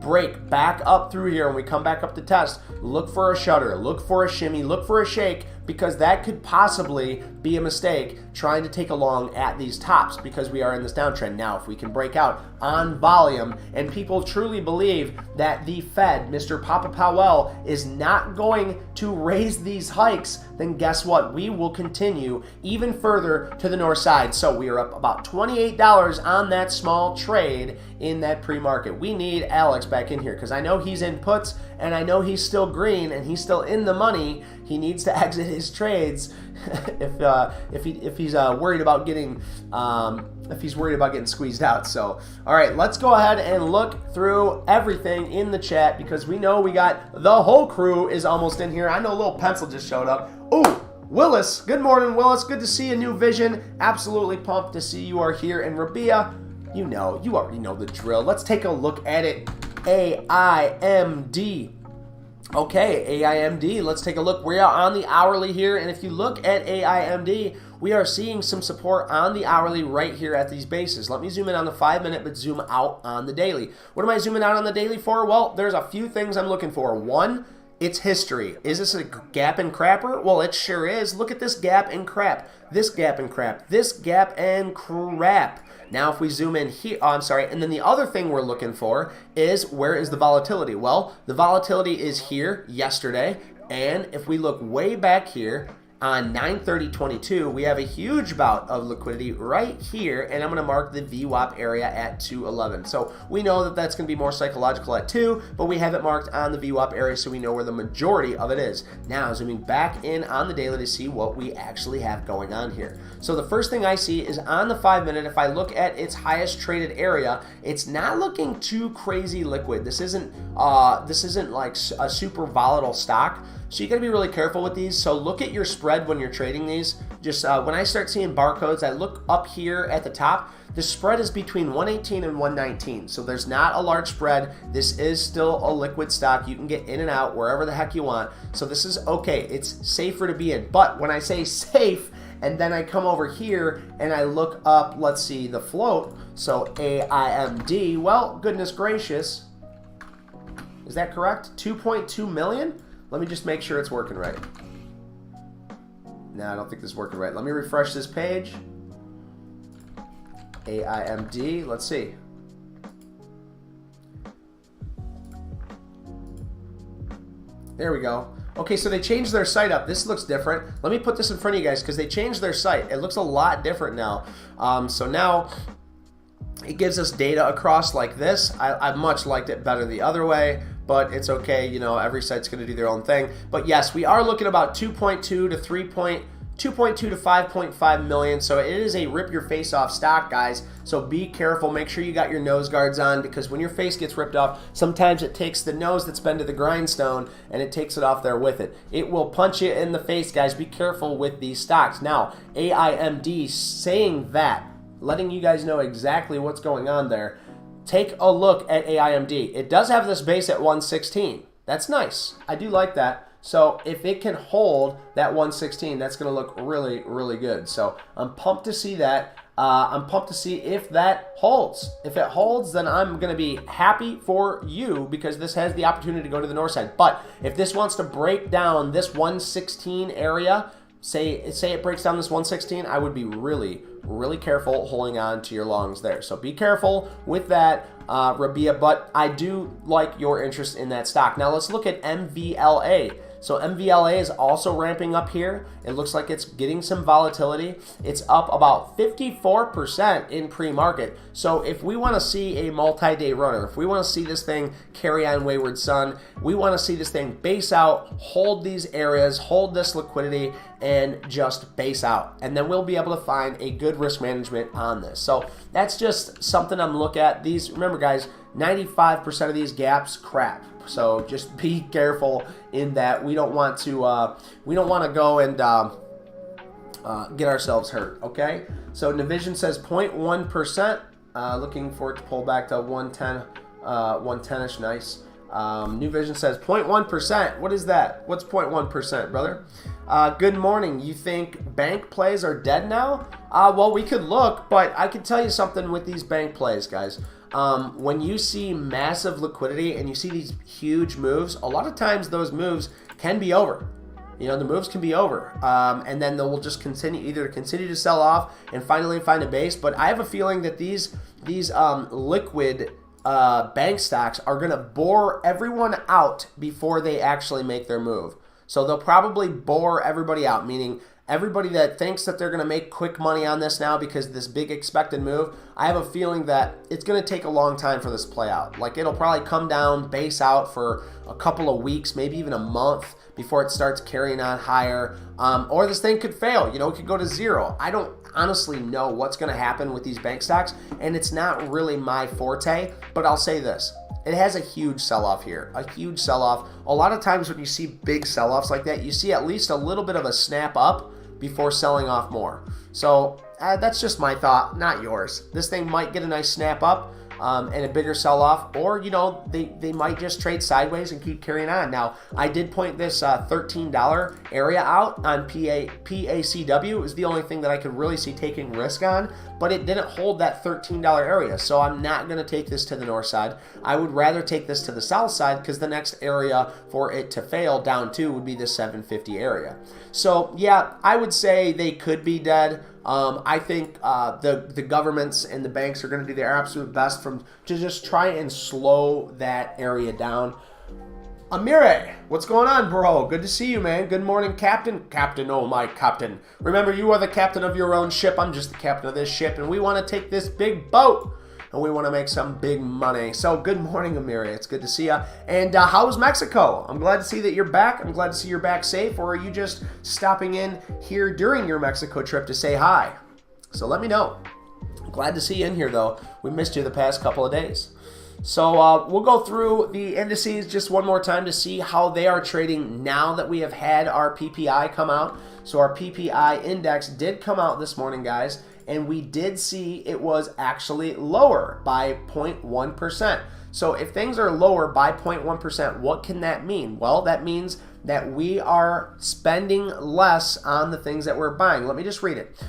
break back up through here and we come back up to test, look for a shudder, look for a shimmy, look for a shake, because that could possibly be a mistake trying to take along at these tops because we are in this downtrend. Now, if we can break out on volume and people truly believe that the Fed, Mr. Papa Powell, is not going to raise these hikes, then guess what? We will continue even further to the north side. So we are up about $28 on that small trade in that pre-market. We need Alex back in here because I know he's in puts and I know he's still green and he's still in the money. He needs to exit his trades if he's worried about getting squeezed out. So, all right, let's go ahead and look through everything in the chat because we know we got the whole crew is almost in here. I know Little Pencil just showed up. Ooh, Willis. Good morning, Willis. Good to see you. New Vision. Absolutely pumped to see you are here. And Rabia, you already know the drill. Let's take a look at it. AIMD. Okay, AIMD, let's take a look. We are on the hourly here, and if you look at AIMD, we are seeing some support on the hourly right here at these bases. Let me zoom in on the 5-minute, but zoom out on the daily. What am I zooming out on the daily for? Well, there's a few things I'm looking for. One, it's history. Is this a gap and crapper? Well, it sure is. Look at this gap and crap. This gap and crap. This gap and crap. Now, if we zoom in here, and then the other thing we're looking for is where is the volatility? Well, the volatility is here yesterday, and if we look way back here on 9/30/22, we have a huge bout of liquidity right here, and I'm going to mark the VWAP area at 211. So we know that that's going to be more psychological at 2, but we have it marked on the VWAP area so we know where the majority of it is. Now, zooming back in on the daily to see what we actually have going on here. So the first thing I see is on the 5-minute, if I look at its highest traded area, it's not looking too crazy liquid. This isn't like a super volatile stock. So you got to be really careful with these. So look at your spread when you're trading these. Just when I start seeing barcodes, I look up here at the top. The spread is between 118 and 119. So there's not a large spread. This is still a liquid stock. You can get in and out wherever the heck you want. So this is okay. It's safer to be in. But when I say safe, and then I come over here and I look up, let's see, the float. So AIMD, well, goodness gracious. Is that correct? 2.2 million? Let me just make sure it's working right. No, I don't think this is working right. Let me refresh this page. AIMD, let's see. There we go. Okay, so they changed their site up. This looks different. Let me put this in front of you guys because they changed their site. It looks a lot different now. So now it gives us data across like this. I much liked it better the other way, but it's okay. You know, every site's going to do their own thing. But yes, we are looking about 2.2 to 5.5 million. So it is a rip your face off stock, guys. So be careful. Make sure you got your nose guards on because when your face gets ripped off, sometimes it takes the nose that's been to the grindstone and it takes it off there with it. It will punch you in the face, guys. Be careful with these stocks. Now, AIMD saying that. letting you guys know exactly what's going on there. Take a look at AIMD. It does have this base at 116. That's nice. I do like that. So if it can hold that 116, that's going to look really, really good. So I'm pumped to see that. I'm pumped to see if that holds. If it holds, then I'm going to be happy for you because this has the opportunity to go to the north side. But if this wants to break down this 116 area, say it breaks down this 116, I would be really, really careful holding on to your longs there. So be careful with that, Rabia, but I do like your interest in that stock. Now let's look at MVLA. So MVLA is also ramping up here. It looks like it's getting some volatility. It's up about 54% in pre-market. So if we want to see a multi-day runner, if we want to see this thing carry on wayward son, we want to see this thing base out, hold these areas, hold this liquidity, and just base out. And then we'll be able to find a good risk management on this. So that's just something I'm looking at. These, remember guys, 95% of these gaps, crap. So just be careful in that. We don't want to go and get ourselves hurt. Okay. So Navision says 0.1%. Looking for it to pull back to 110, 110ish. Nice. New Vision says 0.1%. What is that? What's 0.1%, brother? Good morning. You think bank plays are dead now? Well, we could look, but I can tell you something with these bank plays, guys. When you see massive liquidity and you see these huge moves, a lot of times those moves can be over. You know, the moves can be over. And then they will just continue to sell off and finally find a base. But I have a feeling that these liquid bank stocks are going to bore everyone out before they actually make their move. So they'll probably bore everybody out, meaning everybody that thinks that they're going to make quick money on this now because of this big expected move, I have a feeling that it's going to take a long time for this to play out. Like it'll probably come down, base out for a couple of weeks, maybe even a month before it starts carrying on higher. Or this thing could fail. You know, it could go to zero. I don't honestly know what's going to happen with these bank stocks, and it's not really my forte, but I'll say this. It has a huge sell-off here, a huge sell-off. A lot of times when you see big sell-offs like that, you see at least a little bit of a snap up before selling off more. So that's just my thought, not yours. This thing might get a nice snap up and a bigger sell-off, or, you know, they might just trade sideways and keep carrying on. Now, I did point this $13 area out on PACW. It was the only thing that I could really see taking risk on, but it didn't hold that $13 area, so I'm not going to take this to the north side. I would rather take this to the south side because the next area for it to fail down to would be the 750 area. So, yeah, I would say they could be dead. I think the governments and the banks are going to do their absolute best to just try and slow that area down. Amire, what's going on, bro? Good to see you, man. Good morning, Captain. Captain, oh my Captain. Remember, you are the captain of your own ship. I'm just the captain of this ship, and we want to take this big boat, and we want to make some big money. So good morning, Amire. It's good to see you. And how's Mexico? I'm glad to see that you're back. I'm glad to see you're back safe, or are you just stopping in here during your Mexico trip to say hi? So let me know. Glad to see you in here, though. We missed you the past couple of days. So we'll go through the indices just one more time to see how they are trading now that we have had our PPI come out. So our PPI index did come out this morning, guys, and we did see it was actually lower by 0.1%. So if things are lower by 0.1%, what can that mean? Well, that means that we are spending less on the things that we're buying. Let me just read it.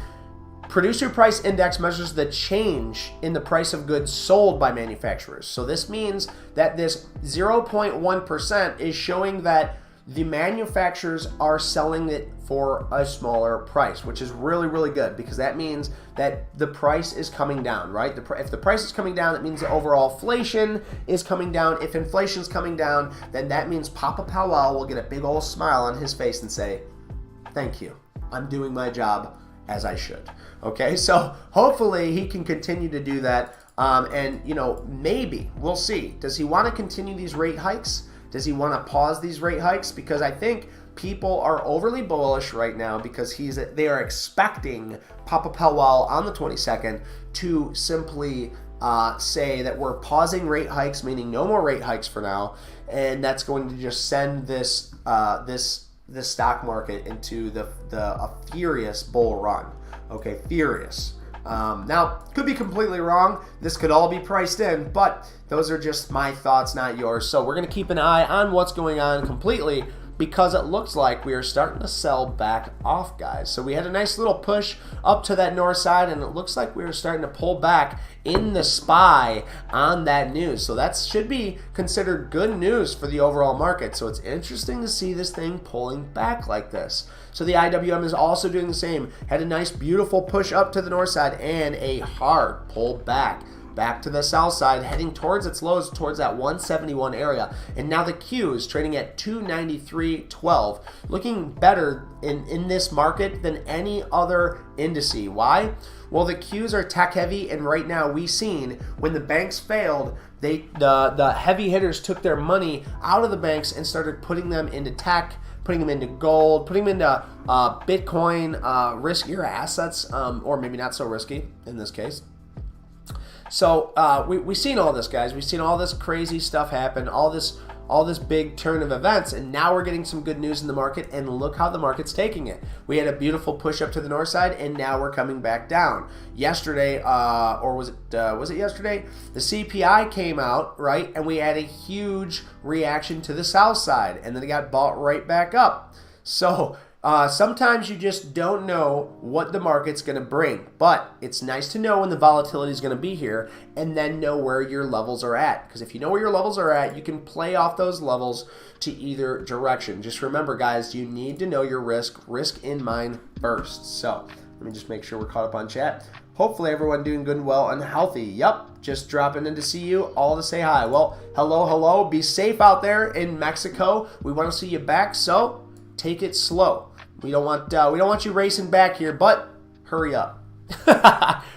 Producer Price Index measures the change in the price of goods sold by manufacturers. So this means that this 0.1% is showing that the manufacturers are selling it for a smaller price, which is really, really good because that means that the price is coming down, right? If the price is coming down, that means the overall inflation is coming down. If inflation is coming down, then that means Papa Powell will get a big old smile on his face and say, thank you. I'm doing my job as I should. Okay, so hopefully he can continue to do that. And, you know, maybe we'll see. Does he want to continue these rate hikes? Does he want to pause these rate hikes? Because I think people are overly bullish right now because they are expecting Papa Powell on the 22nd to simply say that we're pausing rate hikes, meaning no more rate hikes for now, and that's going to just send this stock market into a furious bull run. Okay, furious. Now, could be completely wrong. This could all be priced in, but those are just my thoughts, not yours. So we're going to keep an eye on what's going on completely, because it looks like we are starting to sell back off, guys. So we had a nice little push up to that north side, and it looks like we are starting to pull back in the SPY on that news. So that should be considered good news for the overall market. So it's interesting to see this thing pulling back like this. So the IWM is also doing the same. Had a nice, beautiful push up to the north side and a hard pull back to the south side, heading towards its lows, towards that 171 area. And now the Q is trading at 293.12, looking better in this market than any other indice. Why? Well, the Qs are tech heavy, and right now we've seen when the banks failed, the heavy hitters took their money out of the banks and started putting them into tech, putting them into gold, putting them into Bitcoin, riskier assets, or maybe not so risky in this case. So we've seen all this, guys. We've seen all this crazy stuff happen, all this big turn of events, and now we're getting some good news in the market, and look how the market's taking it. We had a beautiful push up to the north side, and now we're coming back down. Yesterday, or was it yesterday? The CPI came out, right, and we had a huge reaction to the south side, and then it got bought right back up. So sometimes you just don't know what the market's going to bring, but it's nice to know when the volatility is going to be here, and then know where your levels are at. Because if you know where your levels are at, you can play off those levels to either direction. Just remember, guys, you need to know your risk in mind first. So let me just make sure we're caught up on chat. Hopefully everyone doing good and well and healthy. Yep, just dropping in to see you all to say hi. Well, hello. Be safe out there in Mexico. We want to see you back, so take it slow. We don't want you racing back here, but hurry up.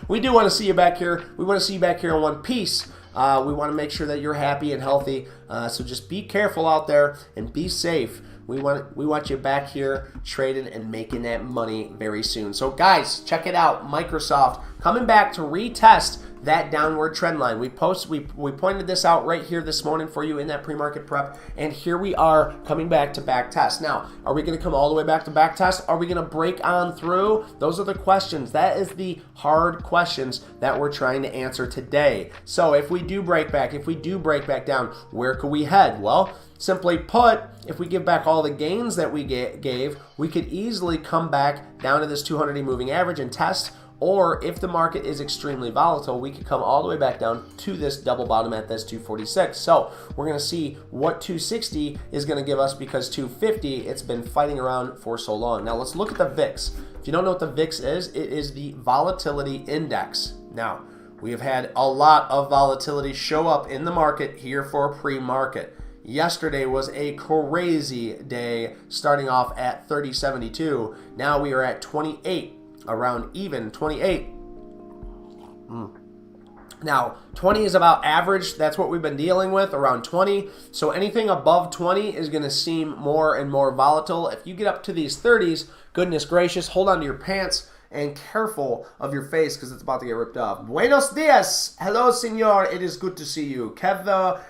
We do want to see you back here. We want to see you back here in one piece. We want to make sure that you're happy and healthy. So just be careful out there and be safe. We want you back here trading and making that money very soon. So guys, check it out. Microsoft coming back to retest that downward trend line. We pointed this out right here this morning for you in that pre-market prep, and here we are coming back to back test. Now, are we going to come all the way back to back test? Are we going to break on through? Those are the questions. That is the hard questions that we're trying to answer today. So if we do break back down, where could we head? Well, simply put, if we give back all the gains that we gave, we could easily come back down to this 200-day moving average and test. Or if the market is extremely volatile, we could come all the way back down to this double bottom at this 246. So we're going to see what 260 is going to give us, because 250, it's been fighting around for so long. Now let's look at the VIX. If you don't know what the VIX is, it is the volatility index. Now, we have had a lot of volatility show up in the market here for pre-market. Yesterday was a crazy day, starting off at 30.72. Now we are at 28. Around even 28. Now 20 is about average. That's what we've been dealing with, around 20. So anything above 20 is going to seem more and more volatile. If you get up to these 30s, goodness gracious, hold on to your pants and careful of your face, because it's about to get ripped off. Buenos dias. Hello, senor. It is good to see you. Kevo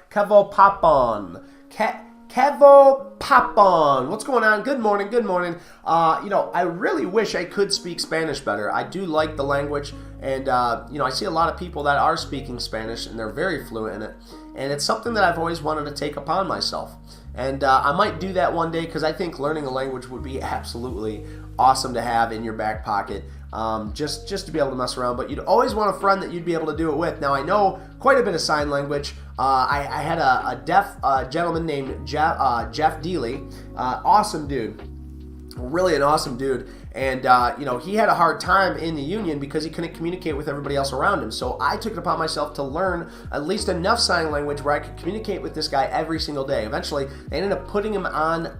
Papon. Kevo Papon. What's going on? Good morning. I really wish I could speak Spanish better. I do like the language, and I see a lot of people that are speaking Spanish, and they're very fluent in it. And it's something that I've always wanted to take upon myself. And I might do that one day, because I think learning a language would be absolutely awesome to have in your back pocket, just to be able to mess around. But you'd always want a friend that you'd be able to do it with. Now, I know quite a bit of sign language. I had a deaf gentleman named Jeff Dealey, awesome dude, really an awesome dude. And, he had a hard time in the union because he couldn't communicate with everybody else around him. So I took it upon myself to learn at least enough sign language where I could communicate with this guy every single day. Eventually, they ended up putting him on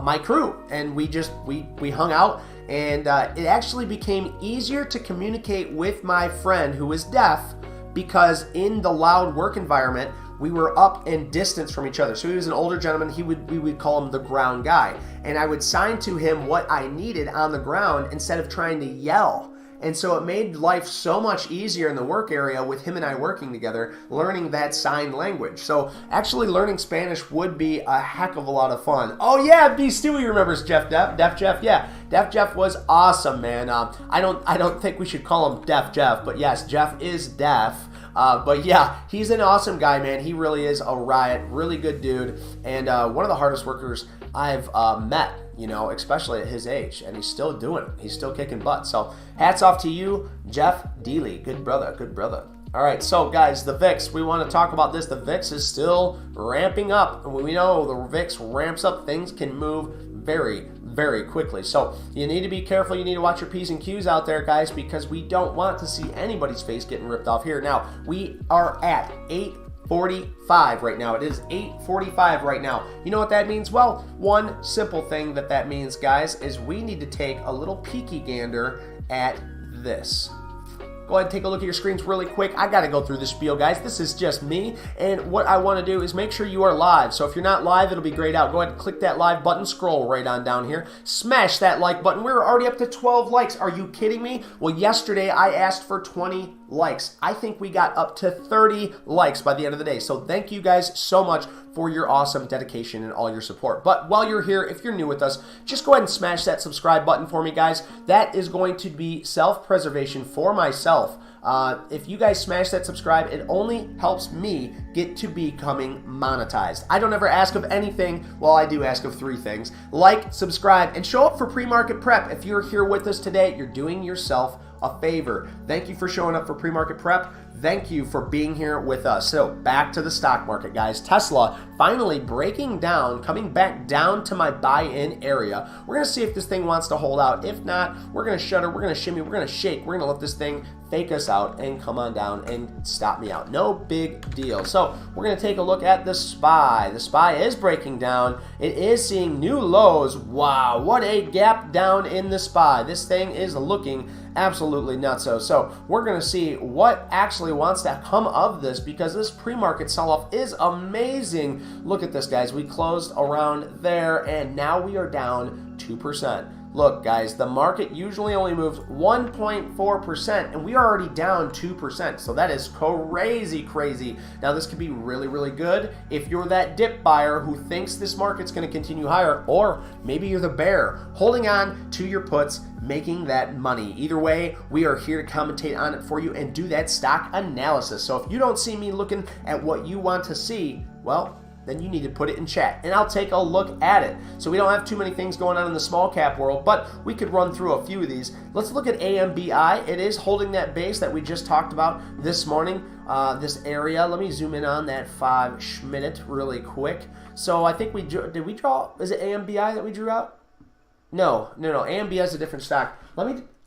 my crew, and we hung out, and it actually became easier to communicate with my friend who was deaf, because in the loud work environment, we were up and distance from each other. So he was an older gentleman. We would call him the ground guy. And I would sign to him what I needed on the ground instead of trying to yell. And so it made life so much easier in the work area with him and I working together, learning that sign language. So actually learning Spanish would be a heck of a lot of fun. Oh yeah, B. Stewie remembers Deaf Jeff. Yeah, Deaf Jeff was awesome, man. I don't think we should call him Deaf Jeff, but yes, Jeff is deaf. But yeah, he's an awesome guy, man. He really is a riot, really good dude, and one of the hardest workers I've met, you know, especially at his age, and he's still doing it. He's still kicking butt. So hats off to you, Jeff Dealey. Good brother, good brother. All right, so guys, the VIX, we want to talk about this. The VIX is still ramping up. And we know the VIX ramps up, things can move very, very quickly. So you need to be careful. You need to watch your P's and Q's out there, guys, because we don't want to see anybody's face getting ripped off here. Now, we are at 8:45 right now. It is 8:45 right now. You know what that means? Well, one simple thing that means, guys, is we need to take a little peeky gander at this. Go ahead and take a look at your screens really quick. I got to go through the spiel, guys. This is just me, and what I want to do is make sure you are live. So if you're not live, it'll be grayed out. Go ahead and click that live button, scroll right on down here. Smash that like button. We're already up to 12 likes. Are you kidding me? Well, yesterday I asked for 20 likes. I think we got up to 30 likes by the end of the day. So thank you guys so much for your awesome dedication and all your support. But while you're here, if you're new with us, just go ahead and smash that subscribe button for me, guys. That is going to be self-preservation for myself. If you guys smash that subscribe, it only helps me get to becoming monetized. I don't ever ask of anything. Well, I do ask of 3 things. Like, subscribe, and show up for pre-market prep. If you're here with us today, you're doing yourself a favor. Thank you for showing up for pre-market prep. Thank you for being here with us. So back to the stock market, guys. Tesla finally breaking down, coming back down to my buy-in area. We're going to see if this thing wants to hold out. If not, we're going to shudder, we're going to shimmy, we're going to shake. We're going to let this thing fake us out and come on down and stop me out. No big deal. So we're going to take a look at the SPY. The SPY is breaking down. It is seeing new lows. Wow, what a gap down in the SPY. This thing is looking absolutely nutso. So we're going to see what actually wants to come of this, because this pre-market sell-off is amazing. Look at this, guys. We closed around there, and now we are down 2%. Look, guys, the market usually only moves 1.4%, and we are already down 2%. So that is crazy, crazy. Now, this could be really, really good if you're that dip buyer who thinks this market's going to continue higher, or maybe you're the bear holding on to your puts, making that money. Either way, we are here to commentate on it for you and do that stock analysis. So if you don't see me looking at what you want to see, well, then you need to put it in chat, and I'll take a look at it. So we don't have too many things going on in the small cap world, but we could run through a few of these. Let's look at AMBI. It is holding that base that we just talked about this morning, this area. Let me zoom in on that 5-minute really quick. So I think did we draw, is it AMBI that we drew out? No. AMBI is a different stock.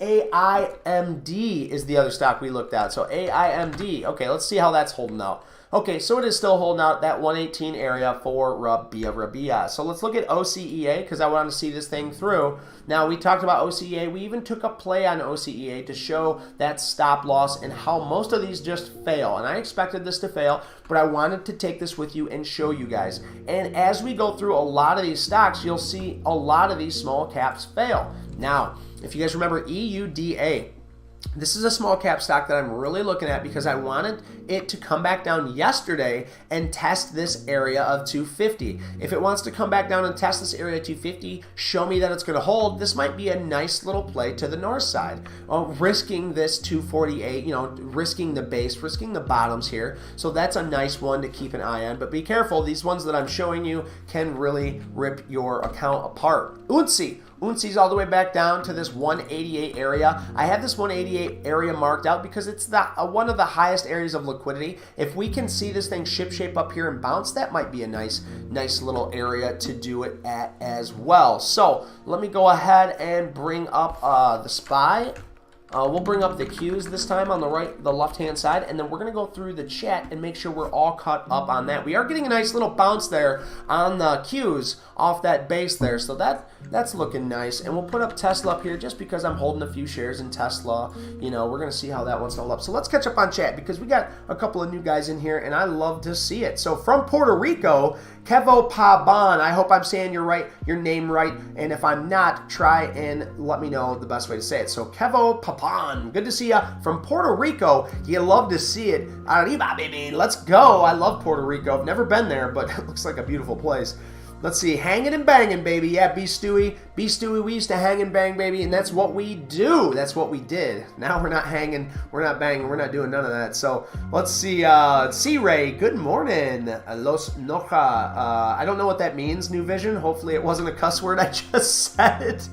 AIMD is the other stock we looked at. So AIMD. Okay, let's see how that's holding out. Okay, so it is still holding out that 118 area for Rabia. So let's look at OCEA, because I want to see this thing through. Now, we talked about OCEA. We even took a play on OCEA to show that stop loss and how most of these just fail. And I expected this to fail, but I wanted to take this with you and show you guys. And as we go through a lot of these stocks, you'll see a lot of these small caps fail. Now, if you guys remember EUDA, this is a small cap stock that I'm really looking at because I wanted it to come back down yesterday and test this area of 250. If it wants to come back down and test this area of 250, show me that it's going to hold, this might be a nice little play to the north side. Risking this 248, risking the base, risking the bottoms here. So that's a nice one to keep an eye on. But be careful, these ones that I'm showing you can really rip your account apart. UNCI's all the way back down to this 188 area. I have this 188 area marked out because it's one of the highest areas of liquidity. If we can see this thing shape up here and bounce, that might be a nice little area to do it at as well. So let me go ahead and bring up the SPY. We'll bring up the Qs this time on the left-hand side, and then we're going to go through the chat and make sure we're all caught up on that. We are getting a nice little bounce there on the Qs off that base there, so that's looking nice. And we'll put up Tesla up here just because I'm holding a few shares in Tesla. We're going to see how that one's held up. So let's catch up on chat because we got a couple of new guys in here, and I love to see it. So from Puerto Rico, Kevo Paban, I hope I'm saying your name right, and if I'm not, try and let me know the best way to say it. So Kevo Paban Japan. Good to see ya from Puerto Rico. You love to see it. Arriba, baby. Let's go. I love Puerto Rico. I've never been there, but it looks like a beautiful place. Let's see, hanging and banging, baby. Yeah, B Stewie, we used to hang and bang, baby, and that's what we do. That's what we did. Now we're not hanging, we're not banging, we're not doing none of that. So let's see, C-Ray, good morning. Los Noja, I don't know what that means, New Vision. Hopefully it wasn't a cuss word, I just said it.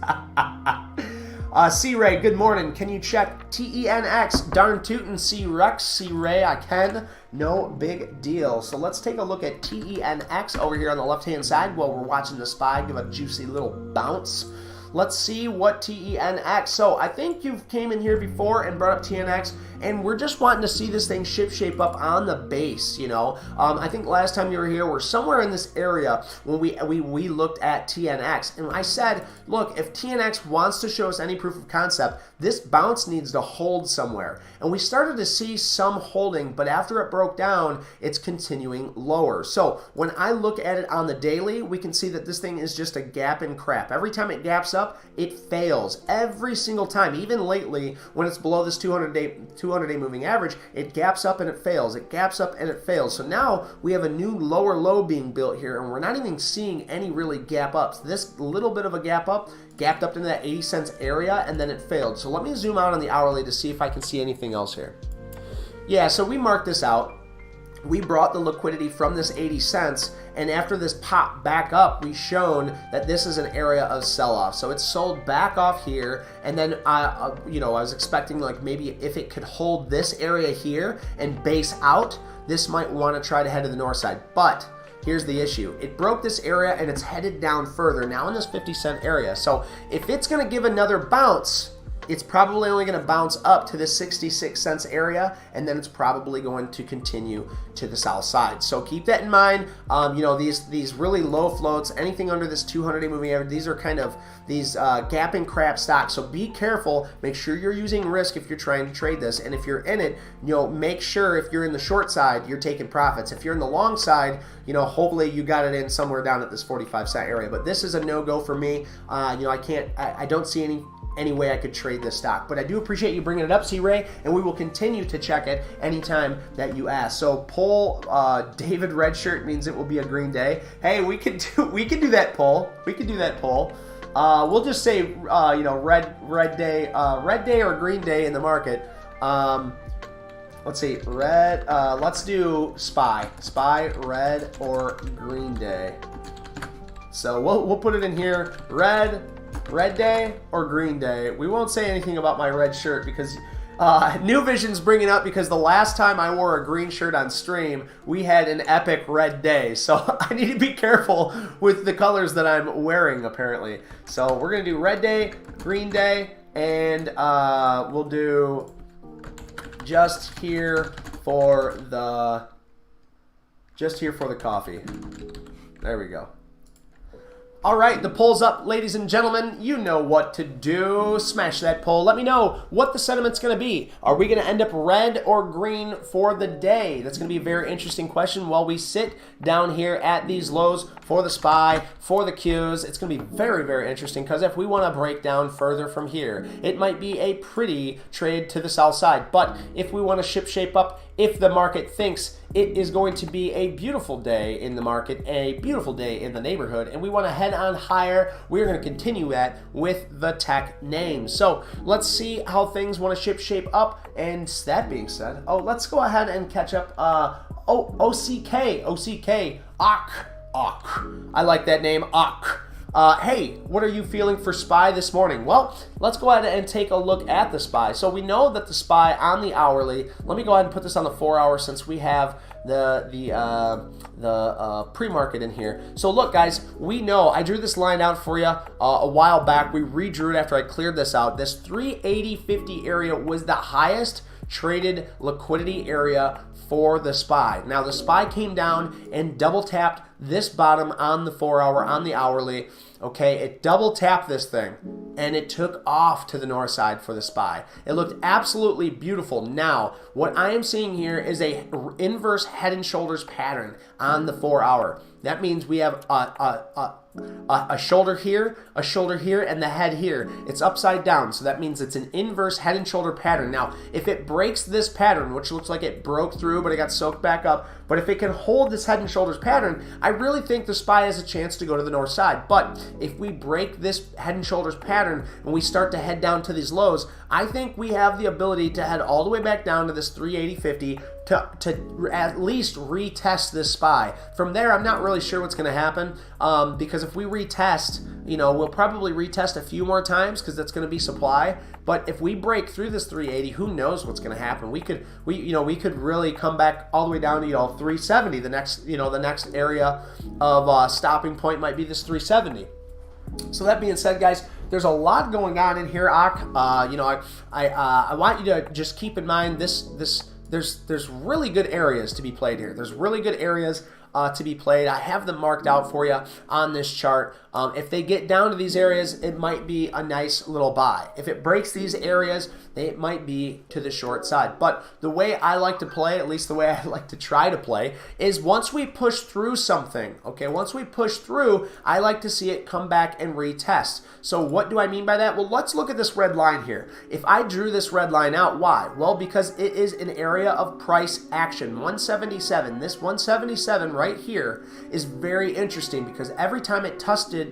C-Ray, good morning. Can you check TENX? Darn tootin' C-Rex. C-Ray, I can. No big deal. So let's take a look at TENX over here on the left-hand side while we're watching the SPY give a juicy little bounce. Let's see what TENX. So I think you've came in here before and brought up TNX, and we're just wanting to see this thing shape up on the base, you know. I think last time you were here, we're somewhere in this area when we looked at TNX, and I said, look, if TNX wants to show us any proof of concept, this bounce needs to hold somewhere. And we started to see some holding, but after it broke down, it's continuing lower. So when I look at it on the daily, we can see that this thing is just a gap in crap. Every time it gaps up, it fails every single time. Even lately, when it's below this 200-day moving average, it gaps up and it fails. It gaps up and it fails. So now we have a new lower low being built here, and we're not even seeing any really gap ups. This little bit of a gap up gapped up into that 80 cents area, and then it failed. So let me zoom out on the hourly to see if I can see anything else here. Yeah, so we marked this out. We brought the liquidity from this 80 cents, and after this pop back up, we've shown that this is an area of sell-off. So it's sold back off here, and then I was expecting like maybe if it could hold this area here and base out, this might want to try to head to the north side. But here's the issue. It broke this area and it's headed down further now in this 50-cent area. So if it's going to give another bounce, it's probably only going to bounce up to this 66 cents area, and then it's probably going to continue to the south side. So keep that in mind. These really low floats, anything under this 200-day moving average, these are kind of these gapping crap stocks. So be careful. Make sure you're using risk if you're trying to trade this, and if you're in it, make sure if you're in the short side, you're taking profits. If you're in the long side, hopefully you got it in somewhere down at this 45-cent area. But this is a no-go for me. I don't see any way I could trade this stock. But I do appreciate you bringing it up, C-Ray, and we will continue to check it anytime that you ask. So poll David Redshirt means it will be a green day. Hey, we can do that poll. We can do that poll. We'll just say red day or green day in the market. Let's see, red. Let's do SPY, red or green day. So we'll put it in here, red day or green day. We won't say anything about my red shirt because New Vision's bringing up because the last time I wore a green shirt on stream, we had an epic red day. So I need to be careful with the colors that I'm wearing apparently. So we're going to do red day, green day, and we'll do just here for the coffee. There we go. All right, the poll's up, ladies and gentlemen. You know what to do. Smash that poll. Let me know what the sentiment's going to be. Are we going to end up red or green for the day? That's going to be a very interesting question while we sit down here at these lows for the SPY, for the Qs. It's going to be very, very interesting because if we want to break down further from here, it might be a pretty trade to the south side. But if we want to shape up, if the market thinks it is going to be a beautiful day in the market, a beautiful day in the neighborhood, and we want to head on higher, we're going to continue that with the tech names. So let's see how things want to shape up. And that being said, let's go ahead and catch up. OCK, OCK, I like that name, OCK. Hey, what are you feeling for SPY this morning? Well, let's go ahead and take a look at the SPY. So we know that the SPY on the hourly, let me go ahead and put this on the 4 hour since we have the pre-market in here. So look guys, we know, I drew this line out for you a while back. We redrew it after I cleared this out. This 380.50 area was the highest traded liquidity area for the SPY. Now the SPY came down and double tapped this bottom on the 4 hour, on the hourly. Okay, it double tapped this thing and it took off to the north side for the SPY. It looked absolutely beautiful. Now, what I am seeing here is a inverse head and shoulders pattern on the 4 hour. That means we have a shoulder here, and the head here. It's upside down, so that means it's an inverse head and shoulder pattern. Now, if it breaks this pattern, which looks like it broke through, but it got soaked back up, but if it can hold this head and shoulders pattern, I really think the SPY has a chance to go to the north side. But if we break this head and shoulders pattern and we start to head down to these lows, I think we have the ability to head all the way back down to this 380.50 to at least retest this SPY. From there, I'm not really sure what's going to happen because if we retest, we'll probably retest a few more times because that's going to be supply. But if we break through this 380, who knows what's going to happen? We could really come back all the way down to 370. The next area of stopping point might be this 370. So that being said, guys, there's a lot going on in here, Ak. I want you to just keep in mind there's really good areas to be played here. There's really good areas to be played. I have them marked out for you on this chart. If they get down to these areas, it might be a nice little buy. If it breaks these areas, it might be to the short side. But the way I like to play, at least the way I like to try to play, is once we push through something, okay, once we push through, I like to see it come back and retest. So what do I mean by that? Well, let's look at this red line here. If I drew this red line out, why? Well, because it is an area of price action. 177, this 177 right here is very interesting because every time it tested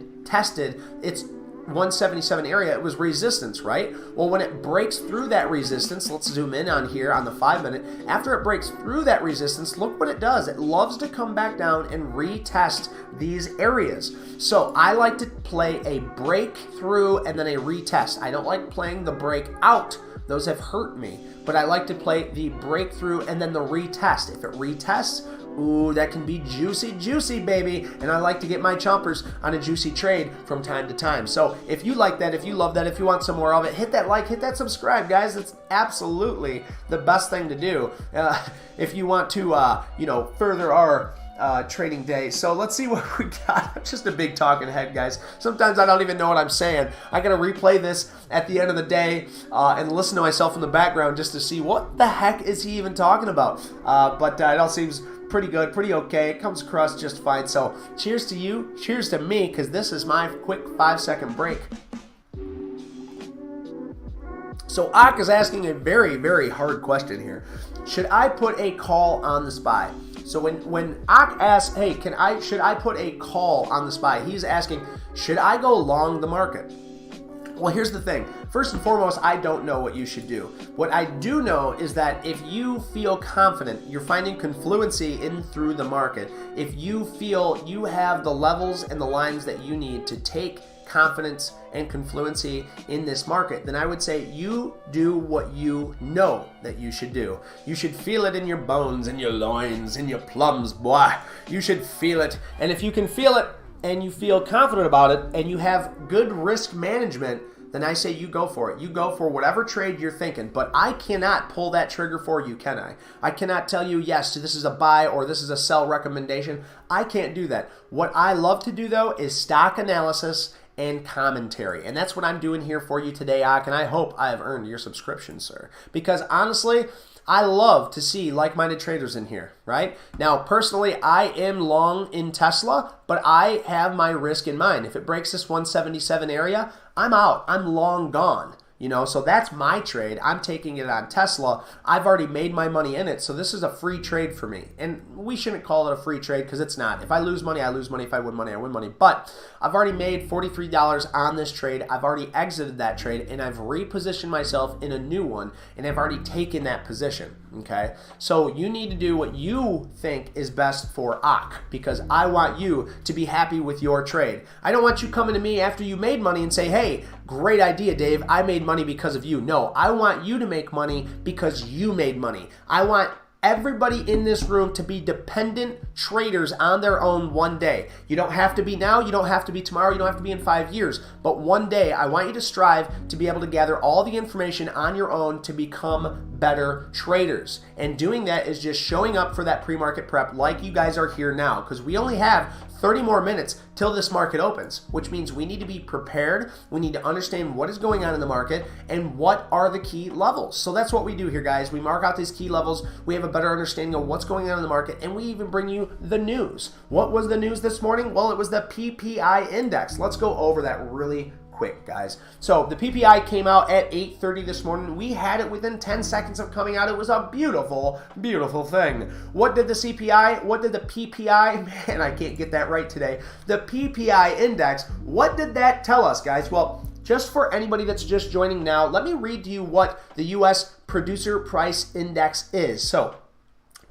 its 177 area, it was resistance, right? Well, when it breaks through that resistance, let's zoom in on here on the 5 minute. After it breaks through that resistance, look what it does. It loves to come back down and retest these areas. So I like to play a breakthrough and then a retest. I don't like playing the breakout. Those have hurt me. But I like to play the breakthrough and then the retest. If it retests, ooh, that can be juicy, baby. And I like to get my chompers on a juicy trade from time to time. So if you like that, if you love that, if you want some more of it, hit that like, hit that subscribe, guys. It's absolutely the best thing to do if you want to, further our trading day. So let's see what we got. I'm just a big talking head, guys. Sometimes I don't even know what I'm saying. I gotta replay this at the end of the day and listen to myself in the background just to see what the heck is he even talking about. But it all seems pretty good, pretty okay. It comes across just fine. So cheers to you, cheers to me, because this is my quick 5-second break. So Ak is asking a very, very hard question here. Should I put a call on the SPY? So when Ak asks, hey, should I put a call on the SPY? He's asking, should I go long the market? Well, here's the thing. First and foremost, I don't know what you should do. What I do know is that if you feel confident, you're finding confluency in through the market, if you feel you have the levels and the lines that you need to take confidence and confluency in this market, then I would say you do what you know that you should do. You should feel it in your bones, in your loins, in your plums, boy. You should feel it. And if you can feel it and you feel confident about it and you have good risk management, then I say you go for it. You go for whatever trade you're thinking. But I cannot pull that trigger for you, can I? I cannot tell you, yes, this is a buy or this is a sell recommendation. I can't do that. What I love to do, though, is stock analysis and commentary. And that's what I'm doing here for you today, Ak, and I hope I have earned your subscription, sir. Because honestly, I love to see like-minded traders in here, right? Now, personally, I am long in Tesla, but I have my risk in mind. If it breaks this 177 area, I'm out. I'm long gone. So that's my trade. I'm taking it on Tesla. I've already made my money in it, so this is a free trade for me. And we shouldn't call it a free trade because it's not. If I lose money, I lose money. If I win money, I win money. But I've already made $43 on this trade. I've already exited that trade, and I've repositioned myself in a new one, and I've already taken that position, okay? So you need to do what you think is best for Ak, because I want you to be happy with your trade. I don't want you coming to me after you made money and say, hey, great idea, Dave. I made money because of you. No, I want you to make money because you made money. I want everybody in this room to be dependent traders on their own one day. You don't have to be now, you don't have to be tomorrow, you don't have to be in 5 years, but one day I want you to strive to be able to gather all the information on your own to become better traders. And doing that is just showing up for that pre-market prep like you guys are here now, because we only have 30 more minutes till this market opens, which means we need to be prepared. We need to understand what is going on in the market and what are the key levels. So that's what we do here, guys. We mark out these key levels. We have a better understanding of what's going on in the market, and we even bring you the news. What was the news this morning? Well, it was the PPI index. Let's go over that really quick, guys. So the PPI came out at 8:30 this morning. We had it within 10 seconds of coming out. It was a beautiful, beautiful thing. What did the CPI, what did the PPI, man, I can't get that right today. The PPI index, what did that tell us, guys? Well, just for anybody that's just joining now, let me read to you what the U.S. Producer Price Index is. So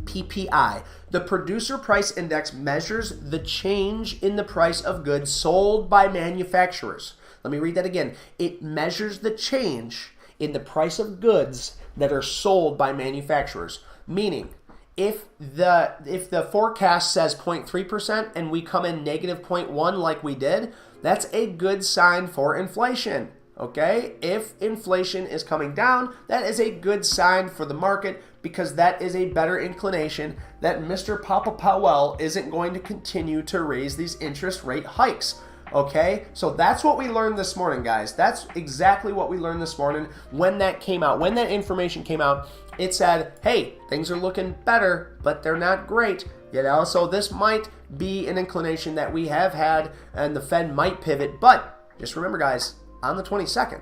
PPI, the Producer Price Index, measures the change in the price of goods sold by manufacturers. Let me read that again. It measures the change in the price of goods that are sold by manufacturers. Meaning, if the forecast says 0.3% and we come in negative 0.1 like we did, that's a good sign for inflation. Okay? If inflation is coming down, that is a good sign for the market, because that is a better inclination that Mr. Papa Powell isn't going to continue to raise these interest rate hikes. Okay, so that's what we learned this morning, guys. That's exactly what we learned this morning when that came out. When that information came out, it said, hey, things are looking better, but they're not great. You know, so this might be an inclination that we have had, and the Fed might pivot. But just remember, guys, on the 22nd,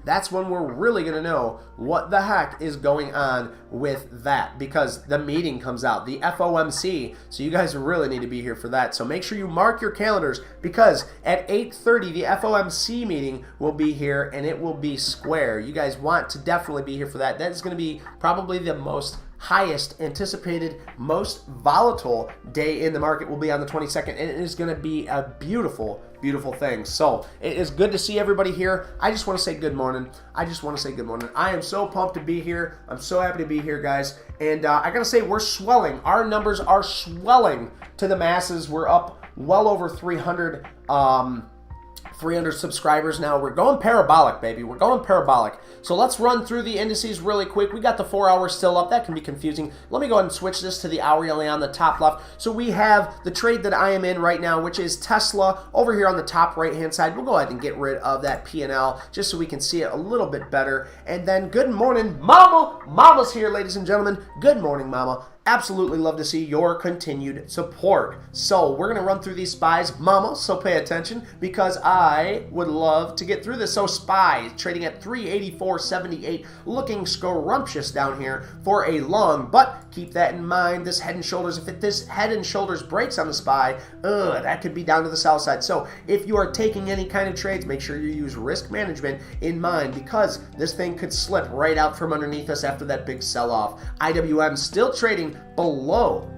that's when we're really going to know what the heck is going on with that, because the meeting comes out, the FOMC. So you guys really need to be here for that. So make sure you mark your calendars, because at 8:30, the FOMC meeting will be here, and it will be square. You guys want to definitely be here for that. That is going to be probably the most highest anticipated, most volatile day in the market will be on the 22nd, and it is going to be a beautiful, beautiful thing. So it is good to see everybody here. I just want to say good morning. I am so pumped to be here. I'm so happy to be here, guys. And I got to say, we're swelling. Our numbers are swelling to the masses. We're up well over 300 subscribers now. We're going parabolic, baby. We're going parabolic. So let's run through the indices really quick. We got the 4 hours still up. That can be confusing. Let me go ahead and switch this to the hourly on the top left. So we have the trade that I am in right now, which is Tesla, over here on the top right-hand side. We'll go ahead and get rid of that P&L just so we can see it a little bit better. And then good morning, Mama. Mama's here, ladies and gentlemen. Good morning, Mama. Absolutely love to see your continued support. So we're going to run through these SPYs, Mama, so pay attention, because I would love to get through this. So SPY trading at 384.78, looking scrumptious down here for a long, but keep that in mind. This head and shoulders, if this head and shoulders breaks on the SPY, that could be down to the south side. So if you are taking any kind of trades, make sure you use risk management in mind, because this thing could slip right out from underneath us after that big sell-off. IWM still trading below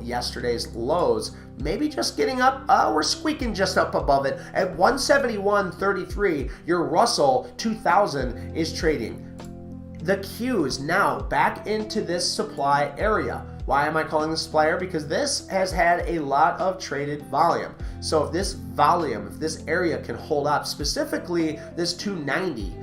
yesterday's lows, maybe just getting up. We're squeaking just up above it at 171.33. Your Russell 2000 is trading. The Qs now back into this supply area. Why am I calling this supply area? Because this has had a lot of traded volume. So if this volume, if this area can hold up, specifically this 290,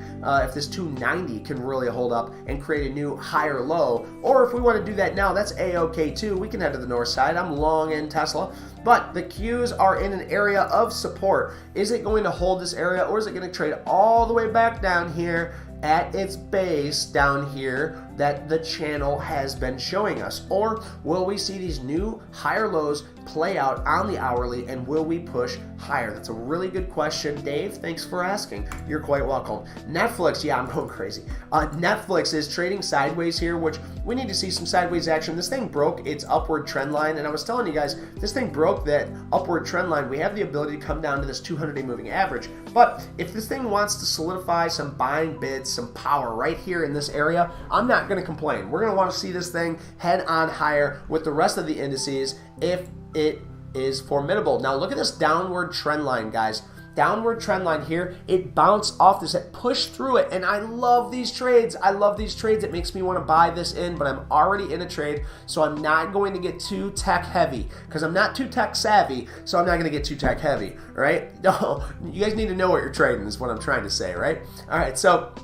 if this 290 can really hold up and create a new higher low, or if we want to do that now, that's A-OK too. We can head to the north side. I'm long in Tesla, but the Qs are in an area of support. Is it going to hold this area, or is it going to trade all the way back down here at its base down here that the channel has been showing us? Or will we see these new higher lows play out on the hourly, and will we push higher? That's a really good question, Dave. Thanks for asking. You're quite welcome. Netflix, yeah, I'm going crazy. Netflix is trading sideways here, which we need to see some sideways action. This thing broke its upward trend line, and I was telling you guys, this thing broke that upward trend line. We have the ability to come down to this 200-day moving average, but if this thing wants to solidify some buying bids, some power right here in this area, I'm not going to complain. We're going to want to see this thing head on higher with the rest of the indices if it is formidable. Now look at this downward trend line, guys. Downward trend line here. It bounced off this, it pushed through it, and I love these trades. I love these trades. It makes me want to buy this in, but I'm already in a trade, so I'm not going to get too tech heavy, because I'm not too tech savvy, so I'm not going to get too tech heavy, right? No, you guys need to know what you're trading is what I'm trying to say, right? All right, so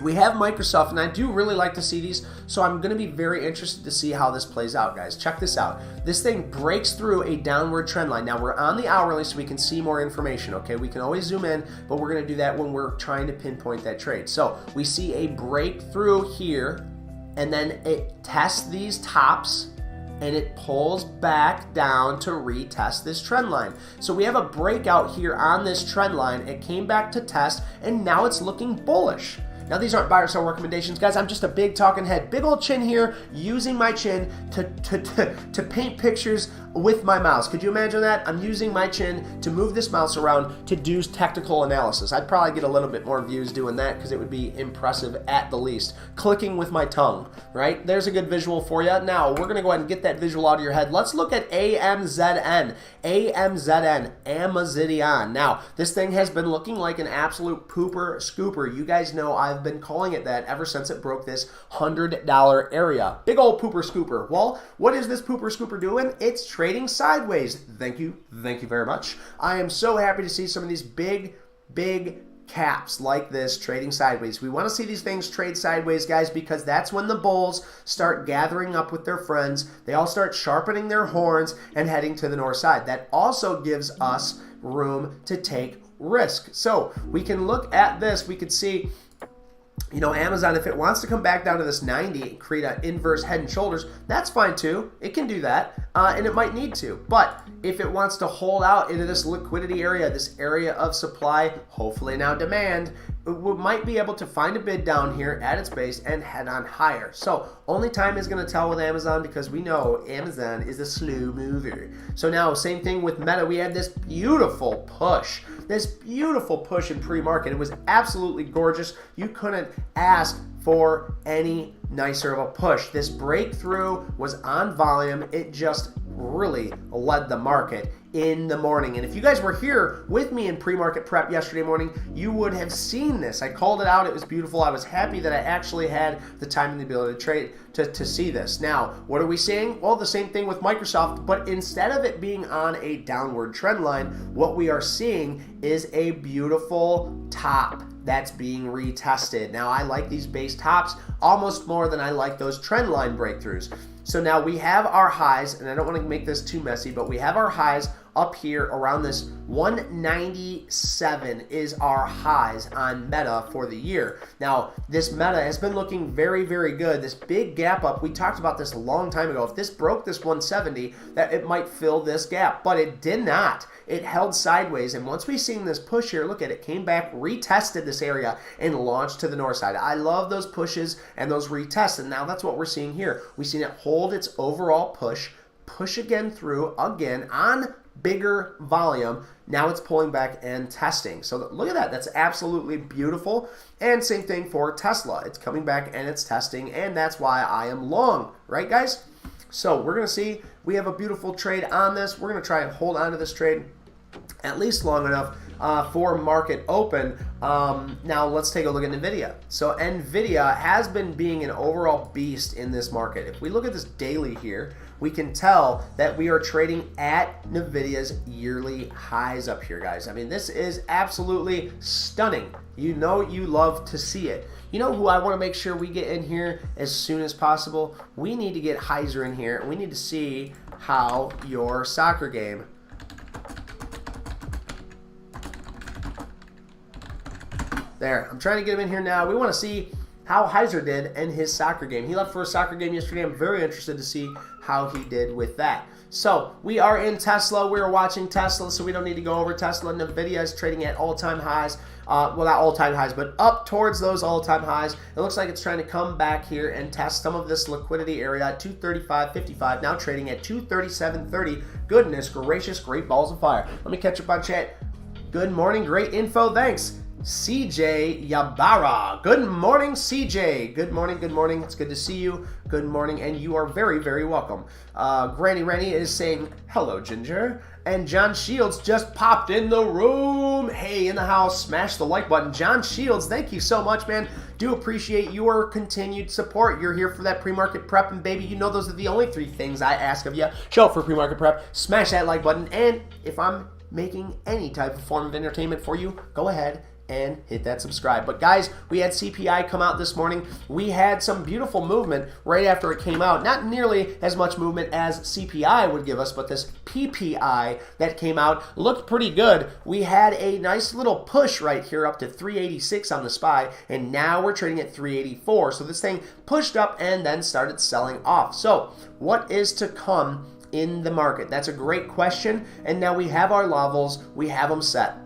We have Microsoft, and I do really like to see these, so I'm going to be very interested to see how this plays out, guys. Check this out. This thing breaks through a downward trend line. Now, we're on the hourly, so we can see more information, okay? We can always zoom in, but we're going to do that when we're trying to pinpoint that trade. So we see a breakthrough here, and then it tests these tops, and it pulls back down to retest this trend line. So we have a breakout here on this trend line. It came back to test, and now it's looking bullish. Now, these aren't buy or sell recommendations, guys. I'm just a big talking head. Big old chin here, using my chin to paint pictures with my mouse. Could you imagine that? I'm using my chin to move this mouse around to do technical analysis. I'd probably get a little bit more views doing that because it would be impressive at the least. Clicking with my tongue, right? There's a good visual for you. Now, we're going to go ahead and get that visual out of your head. Let's look at AMZN. AMZN, Amazidian. Now, this thing has been looking like an absolute pooper scooper. You guys know I've been calling it that ever since it broke this $100 area. Big old pooper scooper. Well, what is this pooper scooper doing? It's trading sideways. Thank you very much. I am so happy to see some of these big caps like this trading sideways. We want to see these things trade sideways, guys, because that's when the bulls start gathering up with their friends. They all start sharpening their horns and heading to the north side. That also gives us room to take risk. So we can look at this. We could see, you know, Amazon, if it wants to come back down to this 90 and create an inverse head and shoulders, that's fine too. It can do that, and it might need to. But if it wants to hold out into this liquidity area, this area of supply, hopefully now demand, we might be able to find a bid down here at its base and head on higher. So only time is going to tell with Amazon, because we know Amazon is a slow mover. So now, same thing with Meta. We had this beautiful push. This beautiful push in pre-market. It was absolutely gorgeous. You couldn't ask for any nicer of a push. This breakthrough was on volume. It just really led the market in the morning. And if you guys were here with me in pre-market prep yesterday morning, you would have seen this. I called it out. It was beautiful. I was happy that I actually had the time and the ability to trade to see this. Now, what are we seeing? Well, the same thing with Microsoft, but instead of it being on a downward trend line, what we are seeing is a beautiful top that's being retested. Now, I like these base tops almost more than I like those trend line breakthroughs. So now we have our highs, and I don't want to make this too messy, but we have our highs up here around this 197 is our highs on Meta for the year. Now, this Meta has been looking very good. This big gap up, we talked about this a long time ago. If this broke this 170, that it might fill this gap, but it did not. It held sideways, and once we seen this push here, look at it, came back, retested this area, and launched to the north side. I love those pushes and those retests, and now that's what we're seeing here. We've seen it hold its overall push again through, again, on bigger volume. Now it's pulling back and testing. So look at that. That's absolutely beautiful. And same thing for Tesla. It's coming back and it's testing, and that's why I am long, right, guys? So we're going to see, we have a beautiful trade on this. We're going to try and hold on to this trade at least long enough for market open. Now let's take a look at NVIDIA. So NVIDIA has been being an overall beast in this market. If we look at this daily here, we can tell that we are trading at NVIDIA's yearly highs up here, guys. I mean, this is absolutely stunning. You know you love to see it. You know who I want to make sure we get in here as soon as possible? We need to get Heiser in here, and we need to see how your soccer game. There, I'm trying to get him in here now. We want to see how Heiser did in his soccer game. He left for a soccer game yesterday. I'm very interested to see how he did with that. So we are in Tesla. We are watching Tesla, so we don't need to go over Tesla. NVIDIA is trading at all-time highs. Well, not all-time highs, but up towards those all-time highs. It looks like it's trying to come back here and test some of this liquidity area at 235.55. Now trading at 237.30. Goodness gracious, great balls of fire. Let me catch up on chat. Good morning, great info. Thanks. CJ Yabara. Good morning, CJ. Good morning, good morning. It's good to see you. Good morning, and you are very welcome. Granny Rennie is saying, hello, Ginger. And John Shields just popped in the room. Hey, in the house, smash the like button. John Shields, thank you so much, man. Do appreciate your continued support. You're here for that pre-market prep, and baby, you know those are the only three things I ask of you. Show up for pre-market prep, smash that like button, and if I'm making any type of form of entertainment for you, go ahead and hit that subscribe. But guys, we had CPI come out this morning. We had some beautiful movement right after it came out. Not nearly as much movement as CPI would give us, but this PPI that came out looked pretty good. We had a nice little push right here up to 386 on the SPY, and now we're trading at 384. So this thing pushed up and then started selling off. So what is to come in the market? That's a great question. And now we have our levels, we have them set.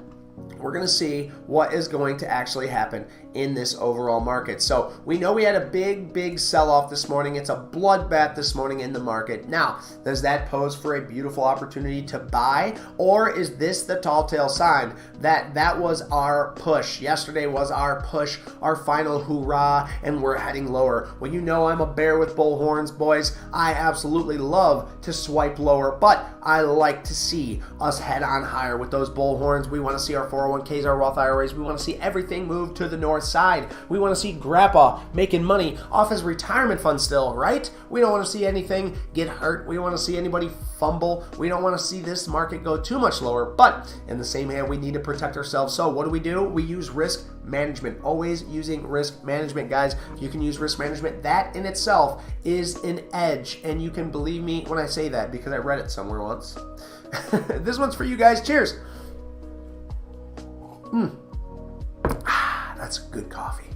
We're going to see what is going to actually happen in this overall market. So we know we had a big sell-off this morning. It's a bloodbath this morning in the market. Now, does that pose for a beautiful opportunity to buy, or is this the tall tale sign that was our push? Yesterday was our push, our final hoorah, and we're heading lower. Well, you know I'm a bear with bull horns, boys. I absolutely love to swipe lower, but I like to see us head on higher with those bull horns. We want to see our 401ks, our Roth IRAs. We want to see everything move to the north side. We want to see Grandpa making money off his retirement fund still, right? We don't want to see anything get hurt. We don't want to see anybody fumble. We don't want to see this market go too much lower, but in the same hand, we need to protect ourselves. So what do? We use risk management. Always using risk management, guys. If you can use risk management, that in itself is an edge, and you can believe me when I say that because I read it somewhere once. This one's for you guys. Cheers. That's good coffee.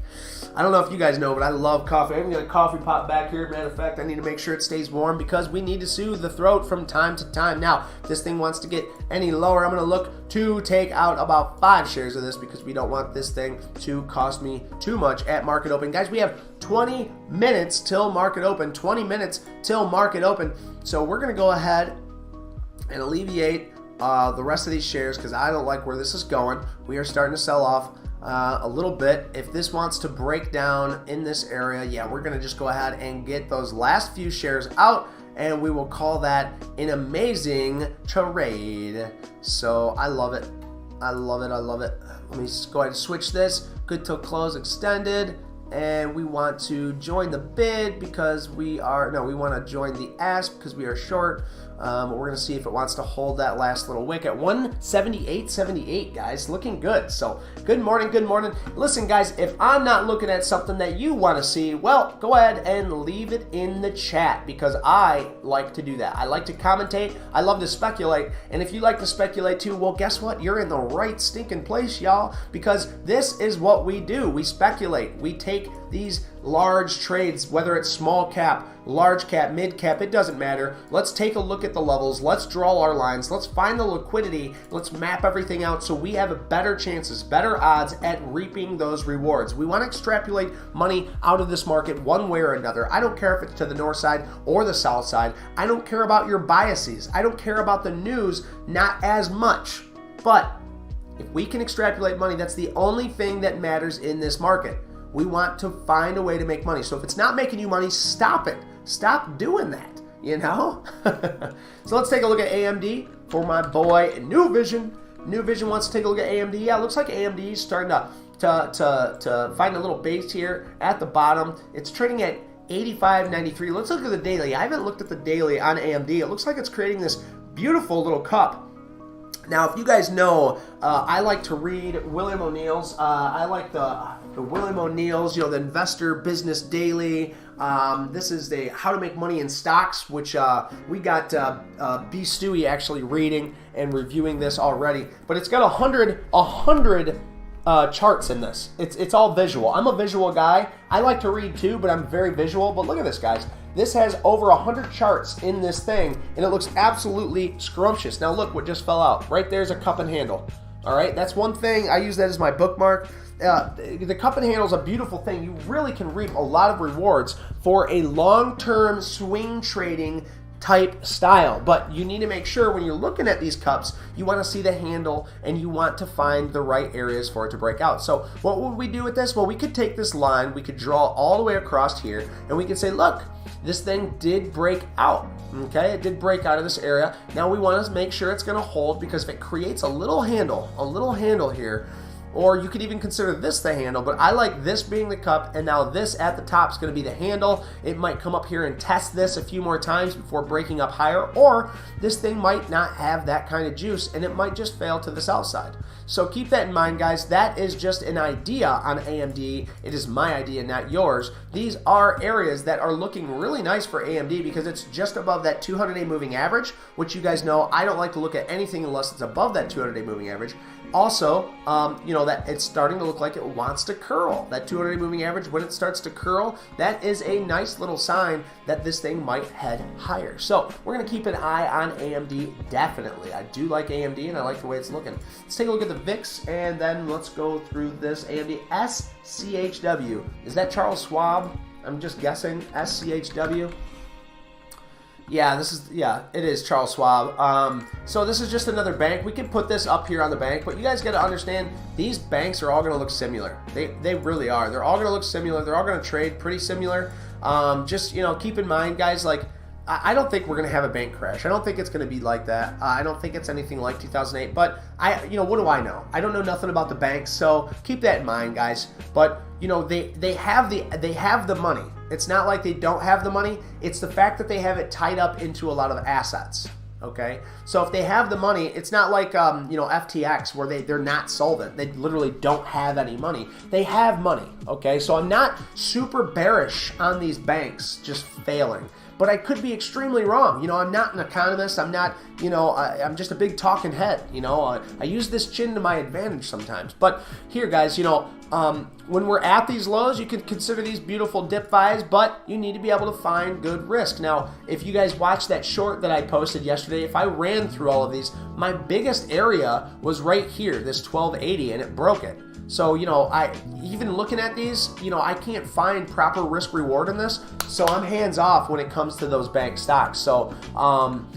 I don't know if you guys know, but I love coffee. I even got a coffee pot back here. Matter of fact, I need to make sure it stays warm because we need to soothe the throat from time to time. Now, if this thing wants to get any lower, I'm going to look to take out about 5 shares of this because we don't want this thing to cost me too much at market open. Guys, we have 20 minutes till market open. 20 minutes till market open. So we're going to go ahead and alleviate the rest of these shares because I don't like where this is going. We are starting to sell off a little bit. If this wants to break down in this area, yeah, we're going to just go ahead and get those last few shares out, and we will call that an amazing trade. So I love it. I love it. I love it. Let me just go ahead and switch this. Good till close extended. And we want to join the bid because we want to join the ask because we are short. We're going to see if it wants to hold that last little wick at 178.78, guys. Looking good. So good morning, good morning. Listen, guys, if I'm not looking at something that you want to see, well, go ahead and leave it in the chat because I like to do that. I like to commentate. I love to speculate. And if you like to speculate too, well, guess what? You're in the right stinking place, y'all, because this is what we do. We speculate. We take these large trades, whether it's small cap, large cap, mid cap, it doesn't matter. Let's take a look at the levels. Let's draw our lines. Let's find the liquidity. Let's map everything out so we have better chances, better odds at reaping those rewards. We want to extrapolate money out of this market one way or another. I don't care if it's to the north side or the south side. I don't care about your biases. I don't care about the news, not as much. But if we can extrapolate money, that's the only thing that matters in this market. We want to find a way to make money. So if it's not making you money, stop it. Stop doing that, you know? So let's take a look at AMD for my boy New Vision. New Vision wants to take a look at AMD. Yeah, it looks like AMD is starting to find a little base here at the bottom. It's trading at 85.93. Let's look at the daily. I haven't looked at the daily on AMD. It looks like it's creating this beautiful little cup. Now, if you guys know, I like to read William O'Neill's. I like the William O'Neill's, the Investor Business Daily. This is the How to Make Money in Stocks, which we got B. Stewie actually reading and reviewing this already. But it's got 100 charts in this. It's all visual. I'm a visual guy. I like to read too, but I'm very visual. But look at this, guys. This has over 100 charts in this thing, and it looks absolutely scrumptious. Now look what just fell out. Right there's a cup and handle. All right, that's one thing. I use that as my bookmark. The cup and handle is a beautiful thing. You really can reap a lot of rewards for a long-term swing trading type style, but you need to make sure when you're looking at these cups, you want to see the handle and you want to find the right areas for it to break out. So what would we do with this? Well, we could take this line, we could draw all the way across here, and we could say, look, this thing did break out. Okay, it did break out of this area. Now we want to make sure it's going to hold, because if it creates a little handle here, or you could even consider this the handle, but I like this being the cup, and now this at the top is going to be the handle. It might come up here and test this a few more times before breaking up higher, or this thing might not have that kind of juice and it might just fail to the south side. So keep that in mind, guys. That is just an idea on AMD. It is my idea, not yours. These are areas that are looking really nice for AMD because it's just above that 200-day moving average, which you guys know I don't like to look at anything unless it's above that 200-day moving average. Also, you know, that it's starting to look like it wants to curl. That 200-day moving average, when it starts to curl, that is a nice little sign that this thing might head higher. So we're going to keep an eye on AMD, definitely. I do like AMD, and I like the way it's looking. Let's take a look at the VIX, and then let's go through this AMD SCHW. Is that Charles Schwab? I'm just guessing. SCHW. Yeah, it is Charles Schwab. So this is just another bank. We can put this up here on the bank, but you guys got to understand, these banks are all going to look similar. They really are. They're all going to look similar. They're all going to trade pretty similar. Just, you know, keep in mind, guys, like, I don't think we're going to have a bank crash. I don't think it's going to be like that. I don't think it's anything like 2008, but you know, what do I know? I don't know nothing about the banks, so keep that in mind, guys. But, you know, they have the money. It's not like they don't have the money. It's the fact that they have it tied up into a lot of assets. Okay, so if they have the money, it's not like you know, FTX where they're not solvent. They literally don't have any money. They have money. Okay, so I'm not super bearish on these banks just failing, but I could be extremely wrong. You know, I'm not an economist. I'm not, you know, I'm just a big talking head. You know, I use this chin to my advantage sometimes. But here, guys, you know, when we're at these lows, you can consider these beautiful dip buys, but you need to be able to find good risk. Now, if you guys watched that short that I posted yesterday, if I ran through all of these, my biggest area was right here, this 1280, and it broke it. So, you know, even looking at these, you know, I can't find proper risk reward in this. So I'm hands off when it comes to those bank stocks. So,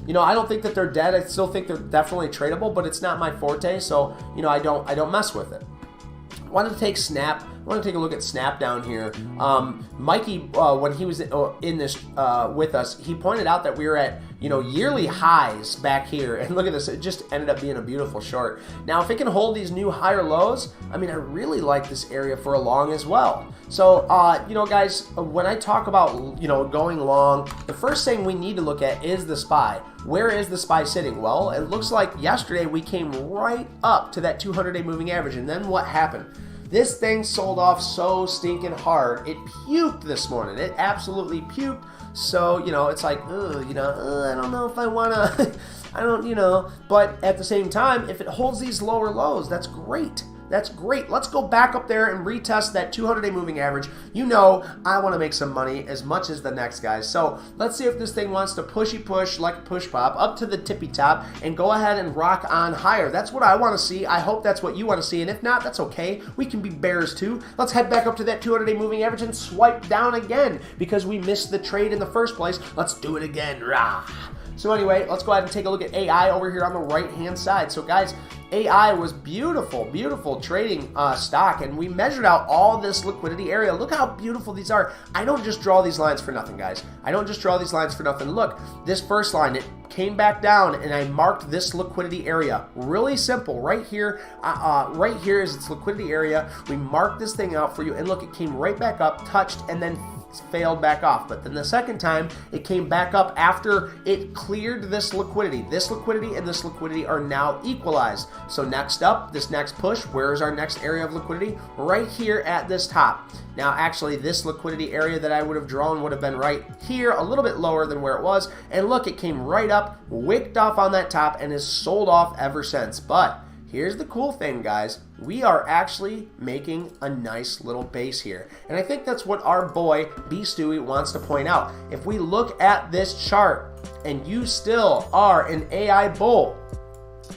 you know, I don't think that they're dead. I still think they're definitely tradable, but it's not my forte. So, you know, I don't mess with it. I wanted to take Snap. I want to take a look at Snap down here. Mikey, when he was in this with us, he pointed out that we were at, you know, yearly highs back here. And look at this. It just ended up being a beautiful short. Now, if it can hold these new higher lows, I mean, I really like this area for a long as well. So, you know, guys, when I talk about, you know, going long, the first thing we need to look at is the SPY. Where is the SPY sitting? Well, it looks like yesterday we came right up to that 200-day moving average. And then what happened? This thing sold off so stinking hard. It puked this morning. It absolutely puked. So, you know, it's like, you know, I don't know if I want to, I don't, you know, but at the same time, if it holds these lower lows, that's great. That's great. Let's go back up there and retest that 200-day moving average. You know, I want to make some money as much as the next guys. So let's see if this thing wants to pushy push like a push pop up to the tippy top and go ahead and rock on higher. That's what I want to see. I hope that's what you want to see. And if not, that's okay. We can be bears too. Let's head back up to that 200-day moving average and swipe down again because we missed the trade in the first place. Let's do it again. Rah. So anyway, let's go ahead and take a look at AI over here on the right-hand side. So guys, AI was beautiful, beautiful trading stock, and we measured out all this liquidity area. Look how beautiful these are. I don't just draw these lines for nothing, guys. I don't just draw these lines for nothing. Look, this first line, it came back down, and I marked this liquidity area. Really simple. Right here is its liquidity area. We marked this thing out for you, and look, it came right back up, touched, and then failed back off. But then the second time it came back up after it cleared this liquidity. This liquidity and this liquidity are now equalized. So next up, this next push, where is our next area of liquidity? Right here at this top. Now actually this liquidity area that I would have drawn would have been right here, a little bit lower than where it was. And look, it came right up, wicked off on that top, and has sold off ever since. But here's the cool thing, guys. We are actually making a nice little base here. And I think that's what our boy B Stewie wants to point out. If we look at this chart and you still are an AI bull,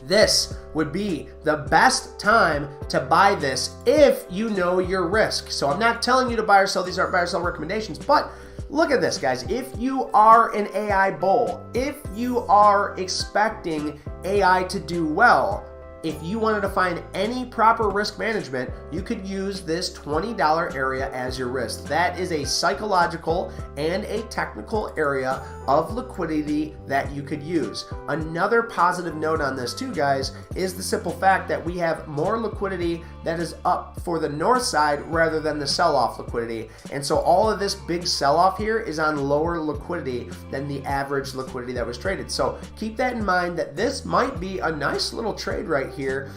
this would be the best time to buy this if you know your risk. So I'm not telling you to buy or sell. These aren't buy or sell recommendations, but look at this, guys. If you are an AI bull, if you are expecting AI to do well, if you wanted to find any proper risk management, you could use this $20 area as your risk. That is a psychological and a technical area of liquidity that you could use. Another positive note on this too, guys, is the simple fact that we have more liquidity that is up for the north side rather than the sell-off liquidity. And so all of this big sell-off here is on lower liquidity than the average liquidity that was traded. So keep that in mind, that this might be a nice little trade right here.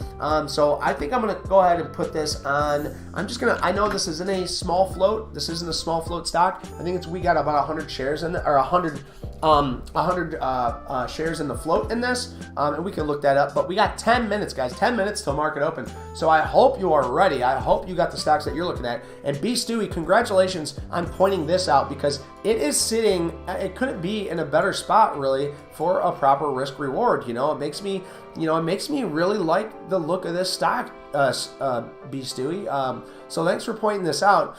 So I think I'm gonna go ahead and put this on. I know this isn't a small float. This isn't a small float stock. I think we got about 100 shares in it, or 100 shares in the float in this, and we can look that up. But we got 10 minutes, guys, 10 minutes till market open. So I hope you are ready. I hope you got the stocks that you're looking at. And B. Stewie, congratulations on pointing this out, because it is sitting, it couldn't be in a better spot really for a proper risk reward. You know, it makes me really like the look of this stock, B. Stewie. So thanks for pointing this out.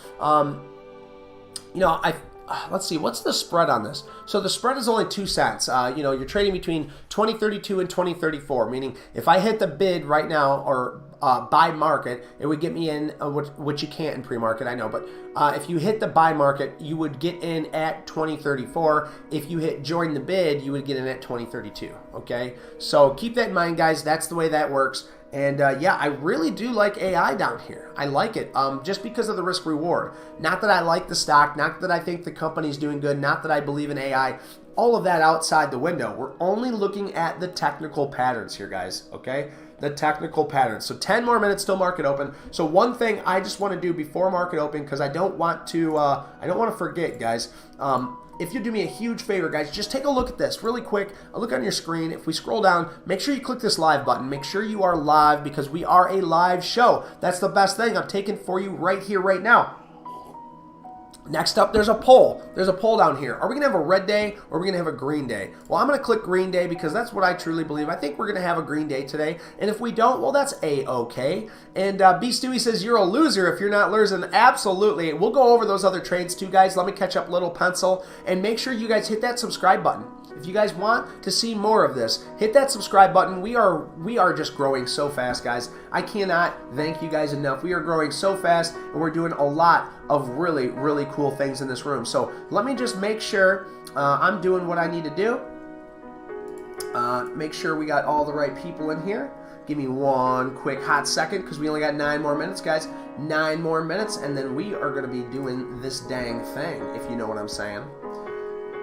Let's see, what's the spread on this? So the spread is only 2 cents. You're trading between 2032 and 2034, meaning if I hit the bid right now, or buy market, it would get me in, which you can't in pre-market, I know, but if you hit the buy market, you would get in at 2034. If you hit join the bid, you would get in at 2032, okay? So keep that in mind, guys. That's the way that works. And yeah, I really do like AI down here. I like it just because of the risk reward. Not that I like the stock, not that I think the company's doing good, not that I believe in AI. All of that outside the window. We're only looking at the technical patterns here, guys, okay? The technical patterns. So 10 more minutes till market open. So one thing I just want to do before market open, because I don't want to forget, guys. If you do me a huge favor, guys, just take a look at this really quick. A look on your screen. If we scroll down, make sure you click this live button. Make sure you are live, because we are a live show. That's the best thing I'm taking for you right here, right now. Next up, there's a poll. There's a poll down here. Are we going to have a red day, or are we going to have a green day? Well, I'm going to click green day, because that's what I truly believe. I think we're going to have a green day today. And if we don't, well, that's A-okay. And B. Stewie says, you're a loser if you're not losing. Absolutely. We'll go over those other trades too, guys. Let me catch up little pencil. And make sure you guys hit that subscribe button. If you guys want to see more of this, hit that subscribe button. We are just growing so fast, guys. I cannot thank you guys enough. We are growing so fast, and we're doing a lot of really, really cool things in this room. So let me just make sure I'm doing what I need to do. Make sure we got all the right people in here. Give me one quick hot second, because we only got 9 more minutes, guys. 9 more minutes, and then we are going to be doing this dang thing, if you know what I'm saying.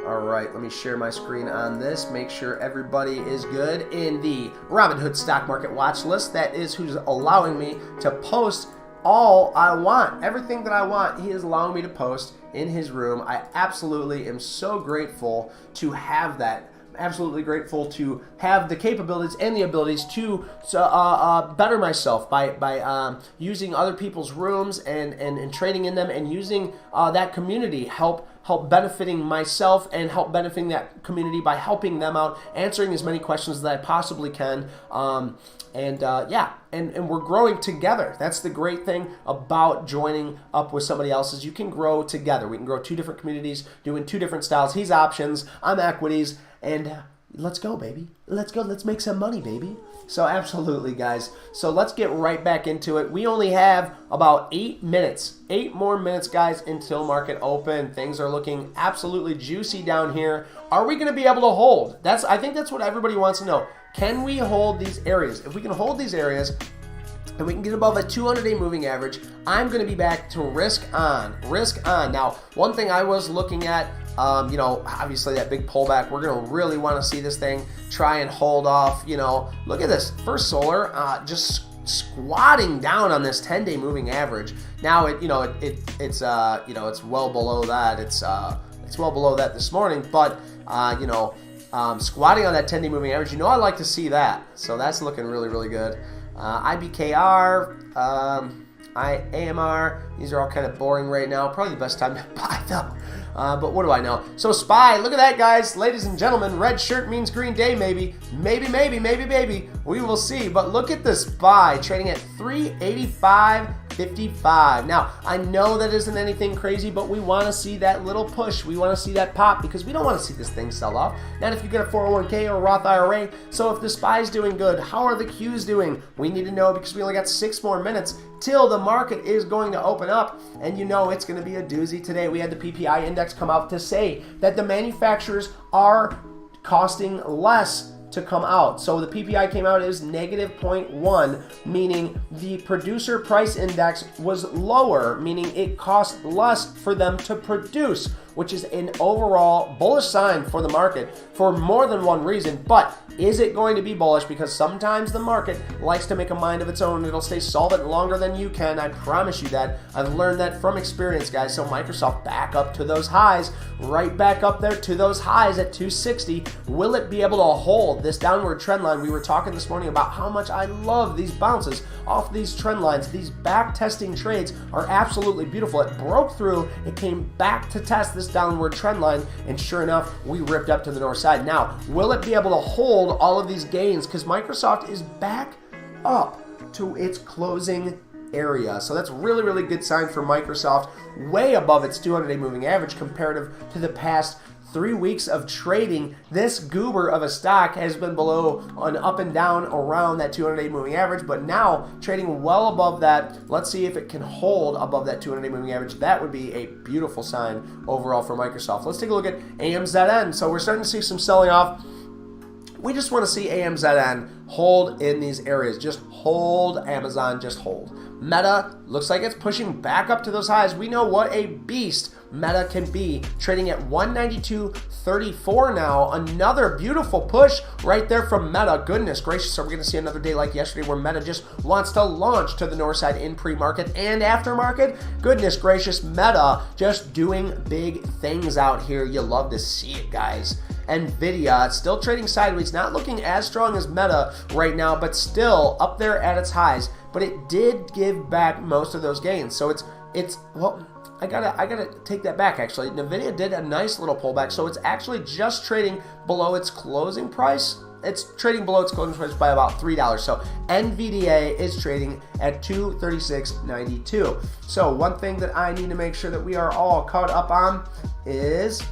All right, let me share my screen on this. Make sure everybody is good in the Robinhood stock market watch list. That is who's allowing me to post all I want. Everything that I want, he is allowing me to post in his room. I absolutely am so grateful to have that. Absolutely grateful to have the capabilities and the abilities to better myself by using other people's rooms and trading in them, and using that community, help benefiting myself and help benefiting that community by helping them out, answering as many questions as I possibly can. Yeah, and we're growing together. That's the great thing about joining up with somebody else, is you can grow together. We can grow 2 different communities doing 2 different styles. He's options, I'm equities, and let's go, baby. Let's go. Let's make some money, baby. So absolutely, guys. So let's get right back into it. We only have about 8 minutes. 8 more minutes, guys, until market open. Things are looking absolutely juicy down here. Are we going to be able to hold? I think that's what everybody wants to know. Can we hold these areas? If we can hold these areas, and we can get above a 200-day moving average, I'm going to be back to risk on. Risk on. Now, one thing I was looking at, obviously that big pullback, we're going to really want to see this thing try and hold off. Look at this. First Solar just squatting down on this 10-day moving average. Now it's well below that. It's well below that this morning, but squatting on that 10-day moving average, I like to see that. So that's looking really, really good. IBKR, AMR, these are all kind of boring right now. Probably the best time to buy them. But what do I know? So SPY, look at that, guys. Ladies and gentlemen, red shirt means green day, maybe. Maybe. We will see. But look at the SPY trading at 385, 55. Now, I know that isn't anything crazy, but we want to see that little push. We want to see that pop because we don't want to see this thing sell off. Not if you get a 401k or a Roth IRA. So if the SPY's doing good, how are the Qs doing? We need to know because we only got 6 more minutes till the market is going to open up. And you know it's going to be a doozy today. We had the PPI index come out to say that the manufacturers are costing less to come out. So the PPI came out as negative 0.1, meaning the producer price index was lower, meaning it cost less for them to produce, which is an overall bullish sign for the market for more than one reason. But is it going to be bullish? Because sometimes the market likes to make a mind of its own. It'll stay solvent longer than you can. I promise you that. I've learned that from experience, guys. So Microsoft back up to those highs, right back up there to those highs at 260. Will it be able to hold this downward trend line? We were talking this morning about how much I love these bounces off these trend lines. These back testing trades are absolutely beautiful. It broke through. It came back to test this downward trend line. And sure enough, we ripped up to the north side. Now, will it be able to hold all of these gains? Because Microsoft is back up to its closing area. So that's really, really good sign for Microsoft. Way above its 200-day moving average comparative to the past 3 weeks of trading. This goober of a stock has been below an up and down around that 200-day moving average, but now trading well above that. Let's see if it can hold above that 200-day moving average. That would be a beautiful sign overall for Microsoft. Let's take a look at AMZN. So we're starting to see some selling off. We just want to see AMZN hold in these areas. Just hold, Amazon, just hold. Meta looks like it's pushing back up to those highs. We know what a beast Meta can be, trading at 192.34 now. Another beautiful push right there from Meta. Goodness gracious, are we going to see another day like yesterday where Meta just wants to launch to the north side in pre-market and aftermarket? Goodness gracious, Meta just doing big things out here. You love to see it, guys. Nvidia, it's still trading sideways, not looking as strong as Meta right now, but still up there at its highs. But it did give back most of those gains. So it's well, I gotta take that back actually. Nvidia did a nice little pullback, so it's actually just trading below its closing price. It's trading below its closing price by about $3. So NVDA is trading at $236.92. So one thing that I need to make sure that we are all caught up on is,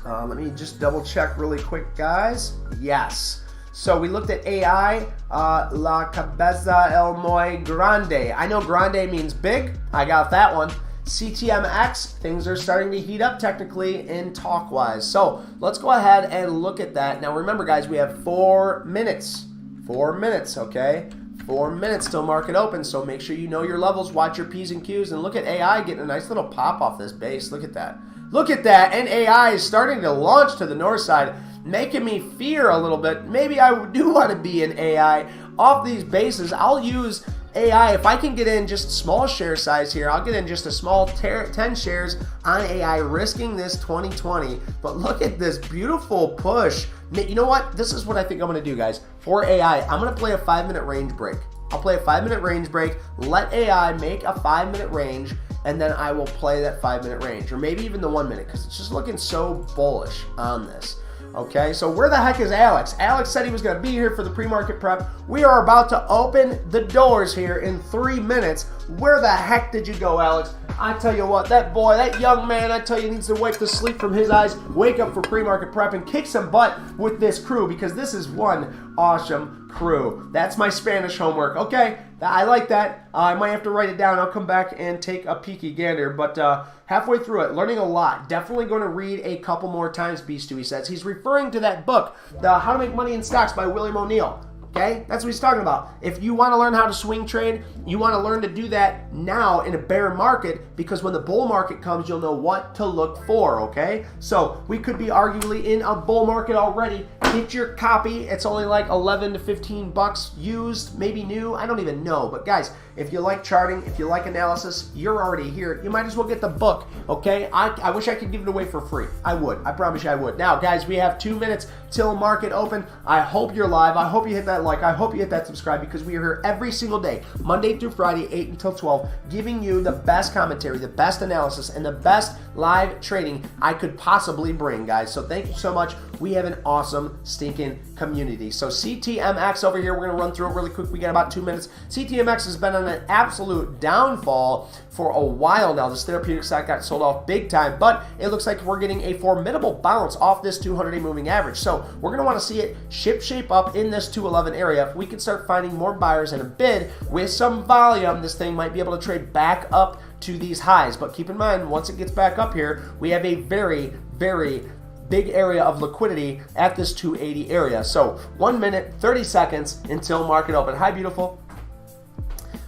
let me just double check really quick, guys. Yes. So we looked at AI, La Cabeza El Muy Grande. I know grande means big. I got that one. CTMX, things are starting to heat up technically in talk-wise. So let's go ahead and look at that. Now remember, guys, we have 4 minutes. 4 minutes, okay? 4 minutes till market open, so make sure you know your levels, watch your P's and Q's, and look at AI getting a nice little pop off this base. Look at that. Look at that, and AI is starting to launch to the north side, making me fear a little bit. Maybe I do want to be in AI off these bases. I'll use AI. If I can get in just small share size here, I'll get in just a small 10 shares on AI, risking this 2020. But look at this beautiful push. You know what? This is what I think I'm going to do, guys. For AI, I'm going to play a 5-minute range break. I'll play a 5-minute range break, let AI make a 5-minute range, and then I will play that 5-minute range, or maybe even the 1 minute, because it's just looking so bullish on this. Okay, so where the heck is Alex? Alex said he was going to be here for the pre-market prep. We are about to open the doors here in 3 minutes. Where the heck did you go, Alex? I tell you what, that boy, that young man, I tell you, needs to wipe the sleep from his eyes, wake up for pre-market prep, and kick some butt with this crew, because this is one awesome crew. That's my Spanish homework. Okay, I like that. I might have to write it down. I'll come back and take a peeky gander, but halfway through it, learning a lot. Definitely going to read a couple more times, Beast 2, he says. He's referring to that book, the How to Make Money in Stocks by William O'Neill. Okay, that's what he's talking about. If you want to learn how to swing trade, you want to learn to do that now in a bear market, because when the bull market comes, you'll know what to look for, okay? So we could be arguably in a bull market already. Get your copy. It's only like 11 to 15 bucks used, maybe new. I don't even know. But guys, if you like charting, if you like analysis, you're already here. You might as well get the book, okay? I wish I could give it away for free. I would. I promise you I would. Now, guys, we have 2 minutes till market open. I hope you're live. I hope you hit that like. I hope you hit that subscribe, because we are here every single day, Monday through Friday, 8 until 12, giving you the best commentary, the best analysis, and the best live trading I could possibly bring, guys. So thank you so much we have an awesome stinking community. So CTMX over here, we're gonna run through it really quick. We got about 2 minutes. CTMX has been on an absolute downfall for a while now. This therapeutic stock got sold off big time, but it looks like we're getting a formidable bounce off this 200-day moving average. So we're gonna wanna see it shape up in this 211 area. If we can start finding more buyers and a bid with some volume, this thing might be able to trade back up to these highs. But keep in mind, once it gets back up here, we have a very, very big area of liquidity at this 280 area. So 1 minute, 30 seconds until market open. Hi, beautiful.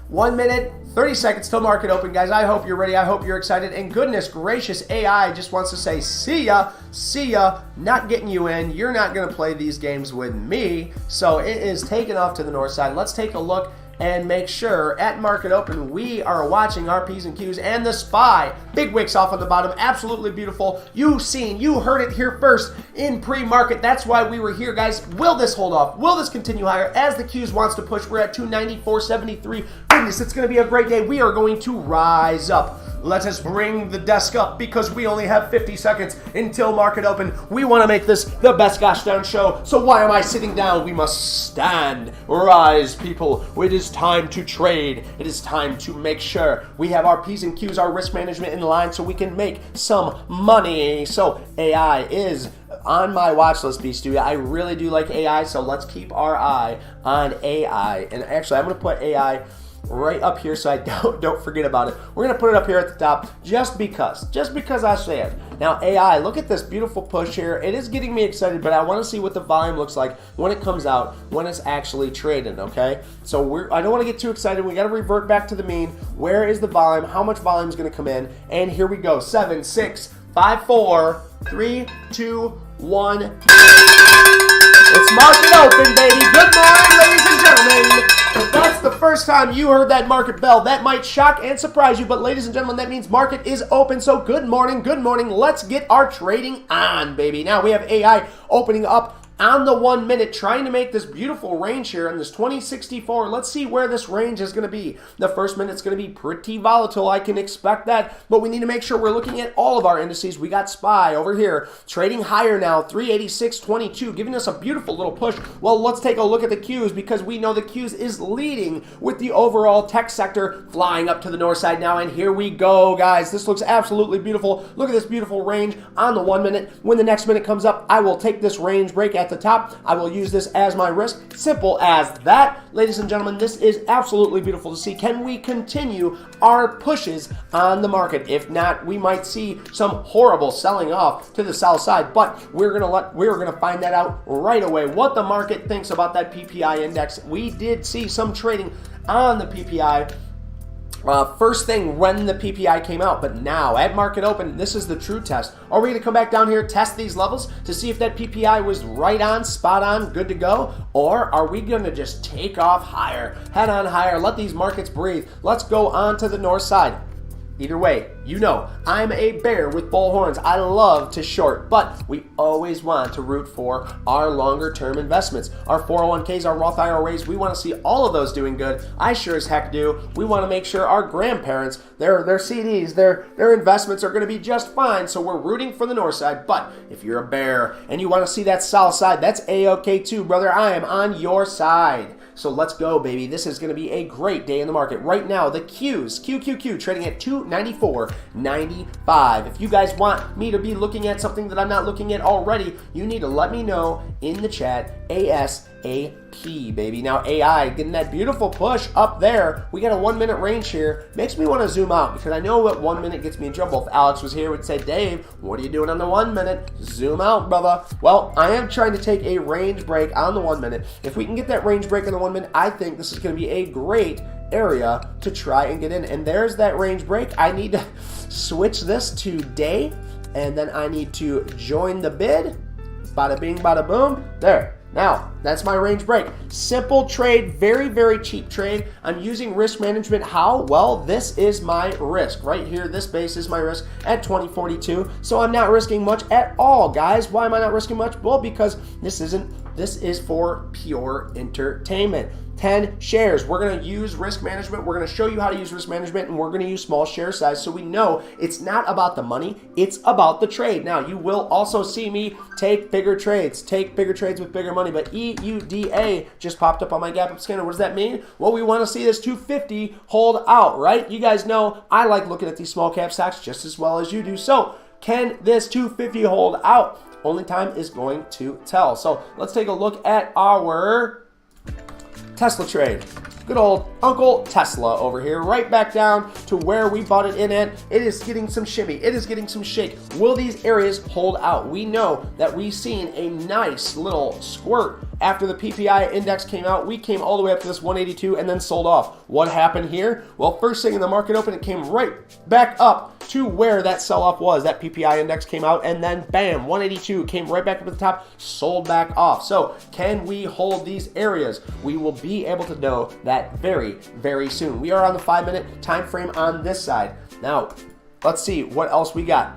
1 minute, 30 seconds till market open, guys. I hope you're ready. I hope you're excited. And goodness gracious, AI just wants to say, see ya, not getting you in. You're not going to play these games with me. So it is taking off to the north side. Let's take a look and make sure at market open we are watching our P's and Q's and the SPY. Big wicks off on the bottom, absolutely beautiful. You heard it here first in pre-market. That's why we were here, guys. Will this hold off? Will this continue higher as the Q's wants to push? We're at 294.73. Goodness, it's going to be a great day. We are going to rise up. Let us bring the desk up because we only have 50 seconds until market open. We want to make this the best gosh darn show. So why am I sitting down? We must stand. Rise, people. It is time to trade. It is time to make sure we have our P's and Q's, our risk management in line so we can make some money. So AI is on my watch list, B Studio. I really do like AI, so let's keep our eye on AI. And actually, I'm going to put AI right up here so I don't forget about it. We're going to put it up here at the top just because I say it. Now AI, look at this beautiful push here. It is getting me excited, but I want to see what the volume looks like when it comes out, when it's actually trading, okay? So I don't want to get too excited. We got to revert back to the mean. Where is the volume? How much volume is going to come in? And here we go. 7, 6, 5, 4, 3, 2, 1. It's market open, baby. Good morning, ladies and gentlemen. If that's the first time you heard that market bell, that might shock and surprise you, but ladies and gentlemen, that means market is open. So good morning, good morning. Let's get our trading on, baby. Now we have AI opening up on the 1 minute, trying to make this beautiful range here in this 2064. Let's see where this range is going to be. The first minute's going to be pretty volatile. I can expect that, but we need to make sure we're looking at all of our indices. We got SPY over here trading higher now, 386.22, giving us a beautiful little push. Well, let's take a look at the Qs because we know the Qs is leading with the overall tech sector flying up to the north side now. And here we go, guys. This looks absolutely beautiful. Look at this beautiful range on the 1 minute. When the next minute comes up, I will take this range break at the top. I will use this as my risk. Simple as that. Ladies and gentlemen, this is absolutely beautiful to see. Can we continue our pushes on the market? If not, we might see some horrible selling off to the south side, but we're gonna find that out right away. What the market thinks about that PPI index. We did see some trading on the PPI first thing when the PPI came out, but now at market open, this is the true test. Are we going to come back down here, test these levels to see if that PPI was right on, spot on, good to go? Or are we going to just take off higher, head on higher, let these markets breathe? Let's go on to the north side. Either way, you know, I'm a bear with bull horns. I love to short, but we always want to root for our longer term investments. Our 401ks, our Roth IRAs, we want to see all of those doing good. I sure as heck do. We want to make sure our grandparents, their CDs, their investments are going to be just fine. So we're rooting for the north side. But if you're a bear and you want to see that south side, that's A-OK too, brother. I am on your side. So let's go, baby. This is going to be a great day in the market. Right now, the Qs, QQQ, trading at 294.95. If you guys want me to be looking at something that I'm not looking at already, you need to let me know in the chat, ASAP, baby. Now, AI getting that beautiful push up there. We got a 1 minute range here. Makes me want to zoom out because I know what 1 minute gets me in trouble. If Alex was here, would say, Dave, what are you doing on the 1 minute? Zoom out, brother. Well, I am trying to take a range break on the 1 minute. If we can get that range break in the 1 minute, I think this is going to be a great area to try and get in. And there's that range break. I need to switch this to day, and then I need to join the bid. Bada bing, bada boom. There. Now, that's my range break. Simple trade, very, very cheap trade. I'm using risk management. How? Well, this is my risk. Right here, this base is my risk at 2042. So I'm not risking much at all, guys. Why am I not risking much? Well, because this is for pure entertainment. 10 shares. We're going to use risk management. We're going to show you how to use risk management, and we're going to use small share size so we know it's not about the money, it's about the trade. Now, you will also see me take bigger trades with bigger money, but EUDA just popped up on my gap up scanner. What does that mean? Well, we want to see this 250 hold out, right? You guys know I like looking at these small cap stocks just as well as you do. So can this 250 hold out? Only time is going to tell. So let's take a look at our Tesla trade. Good old Uncle Tesla over here, right back down to where we bought it in at. It is getting some shimmy. It is getting some shake. Will these areas hold out? We know that we've seen a nice little squirt after the PPI index came out. We came all the way up to this 182 and then sold off. What happened here? Well, first thing in the market open, it came right back up to where that sell-off was. That PPI index came out and then bam, 182 came right back up at the top, sold back off. So can we hold these areas? We will be able to know that very, very soon. We are on the 5-minute time frame on this side. Now, let's see what else we got.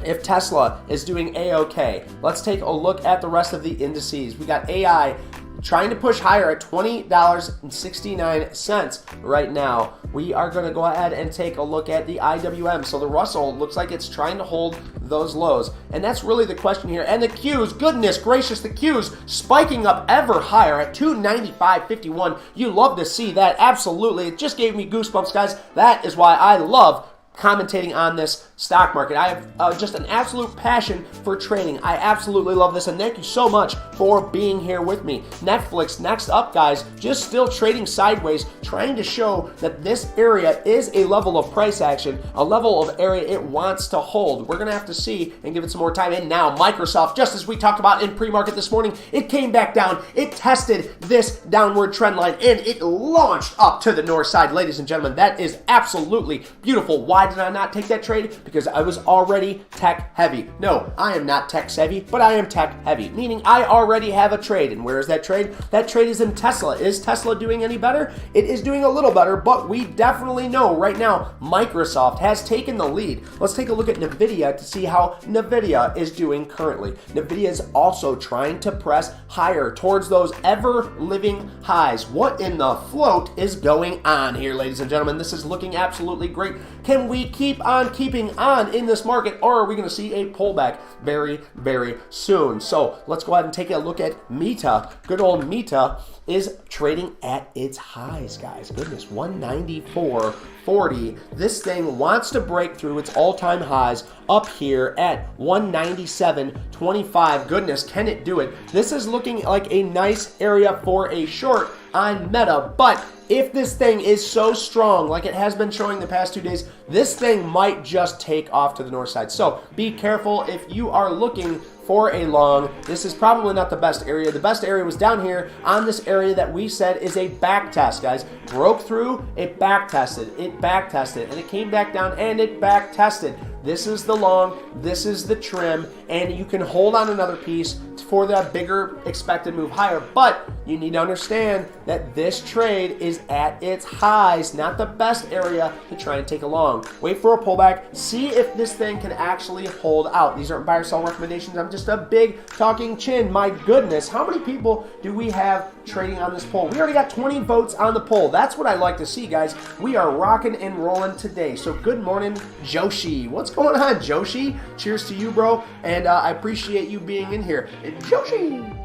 If Tesla is doing A-OK, let's take a look at the rest of the indices. We got AI trying to push higher at $20.69 right now. We are going to go ahead and take a look at the IWM. So the Russell looks like it's trying to hold those lows. And that's really the question here. And the Qs, goodness gracious, the Qs spiking up ever higher at 295.51. You love to see that. Absolutely. It just gave me goosebumps, guys. That is why I love commentating on this stock market. I have just an absolute passion for trading. I absolutely love this, and thank you so much for being here with me. Netflix, next up, guys, just still trading sideways, trying to show that this area is a level of price action, a level of area it wants to hold. We're going to have to see and give it some more time. And now Microsoft, just as we talked about in pre-market this morning, it came back down. It tested this downward trend line, and it launched up to the north side. Ladies and gentlemen, that is absolutely beautiful. Why did I not take that trade? Because I was already tech heavy. No, I am not tech savvy, but I am tech heavy, meaning I already have a trade. And where is that trade? That trade is in Tesla. Is Tesla doing any better? It is doing a little better, but we definitely know right now Microsoft has taken the lead. Let's take a look at NVIDIA to see how NVIDIA is doing currently. NVIDIA is also trying to press higher towards those ever-living highs. What in the float is going on here, ladies and gentlemen? This is looking absolutely great. Can we keep on keeping on in this market, or are we going to see a pullback very, very soon? So let's go ahead and take a look at Meta. Good old Meta is trading at its highs, guys. Goodness, 194.40. This thing wants to break through its all-time highs up here at 197.25. Goodness, can it do it? This is looking like a nice area for a short on Meta, but if this thing is so strong like it has been showing the past 2 days, this thing might just take off to the north side. So be careful if you are looking for a long. This is probably not the best area. The best area was down here on this area that we said is a back test, guys. Broke through, it back tested, and it came back down and it back tested. This is the long, this is the trim, and you can hold on another piece for that bigger expected move higher. But you need to understand that this trade is at its highs, not the best area to try and take a long. Wait for a pullback, see if this thing can actually hold out. These aren't buy or sell recommendations. I'm just a big talking chin. My goodness, how many people do we have trading on this poll? We already got 20 votes on the poll. That's what I like to see, guys. We are rocking and rolling today. So good morning, Joshi. What's going on, Joshi? Cheers to you, bro. And I appreciate you being in here. Joshi!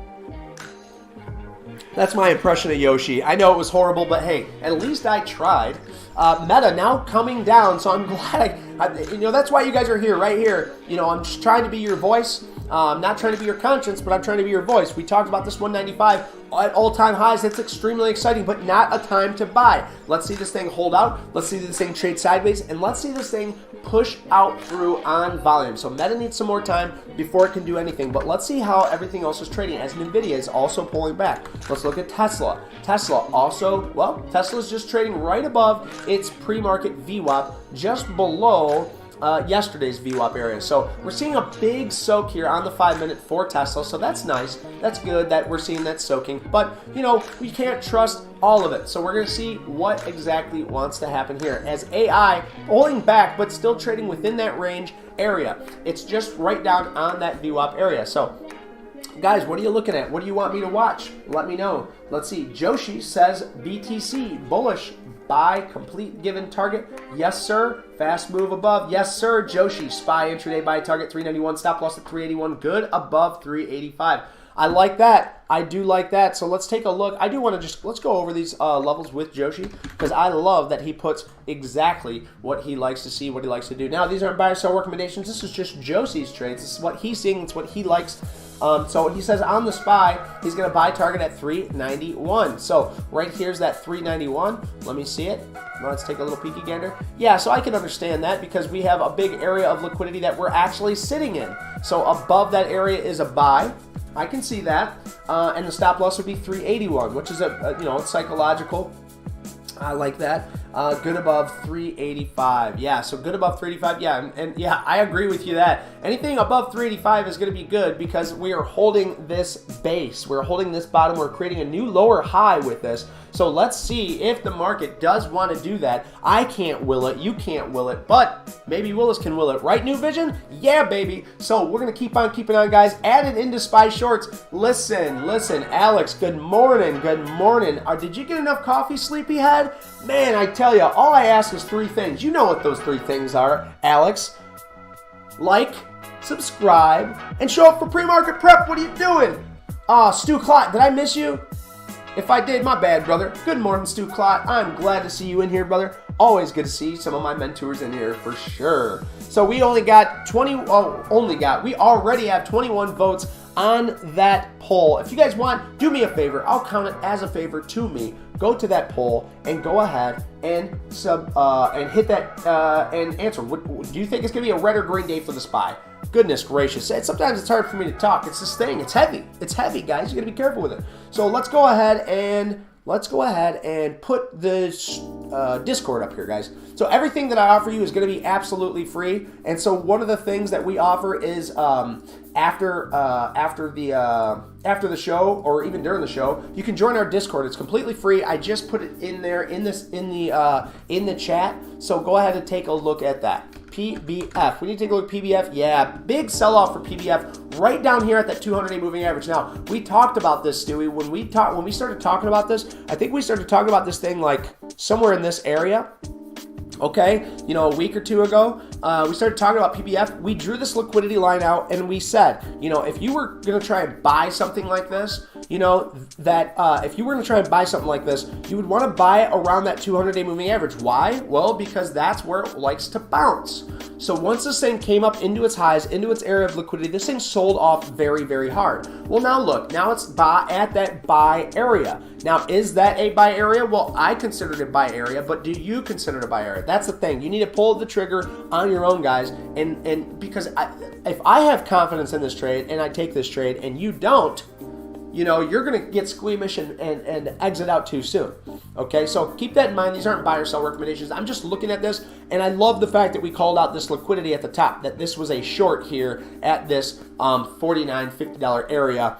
That's my impression of Yoshi. I know it was horrible, but hey, at least I tried. Meta now coming down, so I'm glad. That's why you guys are here, right here. I'm just trying to be your voice. I'm not trying to be your conscience, but I'm trying to be your voice. We talked about this 195 at all-time highs. That's extremely exciting, but not a time to buy. Let's see this thing hold out. Let's see this thing trade sideways, and let's see this thing push out through on volume. So Meta needs some more time before it can do anything, but let's see how everything else is trading as NVIDIA is also pulling back. Let's look at Tesla. Tesla's just trading right above its pre-market VWAP, just below yesterday's VWAP area. So we're seeing a big soak here on the 5-minute for Tesla. So that's nice. That's good that we're seeing that soaking. But, we can't trust all of it. So we're going to see what exactly wants to happen here. As AI pulling back, but still trading within that range area. It's just right down on that VWAP area. So Guys, what are you looking at? What do you want me to watch? Let me know. Let's see. Joshi says BTC bullish. Buy complete given target. Yes, sir. Fast move above. Yes, sir. Joshi, SPY intraday buy target 391. Stop loss at 381. Good above 385. I like that. I do like that. So let's take a look. I do want to let's go over these levels with Joshi, because I love that he puts exactly what he likes to see, what he likes to do. Now, these aren't buy or sell recommendations. This is just Joshi's trades. This is what he's seeing. It's what he likes. So he says on the SPY, he's going to buy target at 391. So right here's that 391. Let me see it. Let's take a little peeky gander. Yeah, so I can understand that because we have a big area of liquidity that we're actually sitting in. So above that area is a buy. I can see that. And the stop loss would be 381, which is it's psychological. I like that. Good above 385. Yeah, so good above 385. Yeah, and yeah, I agree with you that anything above 385 is going to be good because we are holding this base. We're holding this bottom. We're creating a new lower high with this. So let's see if the market does want to do that. I can't will it. You can't will it. But maybe Willis can will it. Right, New Vision? Yeah, baby. So we're going to keep on keeping on, guys. Add it into SPY Shorts. Listen. Alex, good morning. Good morning. Did you get enough coffee, sleepyhead? Man, I tell you, all I ask is three things. You know what those three things are, Alex. Like, subscribe, and show up for pre-market prep. What are you doing? Stu Clot, did I miss you? If I did, my bad, brother. Good morning, Stu Clot. I'm glad to see you in here, brother. Always good to see some of my mentors in here for sure. So we only got we already have 21 votes on that poll. If you guys want, do me a favor. I'll count it as a favor to me. Go to that poll and go ahead and hit that and answer. Do you think it's gonna be a red or green day for the SPY? Goodness gracious. Sometimes it's hard for me to talk. It's this thing. It's heavy. It's heavy, guys. You got to be careful with it. So let's go ahead and put this Discord up here, guys. So everything that I offer you is going to be absolutely free. And so one of the things that we offer is after the show or even during the show, you can join our Discord. It's completely free. I just put it in there in the chat. So go ahead and take a look at that. PBF. We need to take a look at PBF. Yeah, big sell-off for PBF right down here at that 200-day moving average. Now, we talked about this, Stewie. When we started talking about this, I think we started talking about this thing like somewhere in this area. Okay, a week or two ago, we started talking about PBF. We drew this liquidity line out and we said, if you were going to try and buy something like this, if you were going to try and buy something like this, you would want to buy it around that 200-day moving average. Why? Well, because that's where it likes to bounce. So once this thing came up into its highs, into its area of liquidity, this thing sold off very, very hard. Well, now look, now it's at that buy area. Now, is that a buy area? Well, I consider it a buy area, but do you consider it a buy area? That's the thing. You need to pull the trigger on your own, guys. And because if I have confidence in this trade and I take this trade and you don't, you're going to get squeamish and exit out too soon. Okay, so keep that in mind. These aren't buy or sell recommendations. I'm just looking at this, and I love the fact that we called out this liquidity at the top, that this was a short here at this $49, $50 area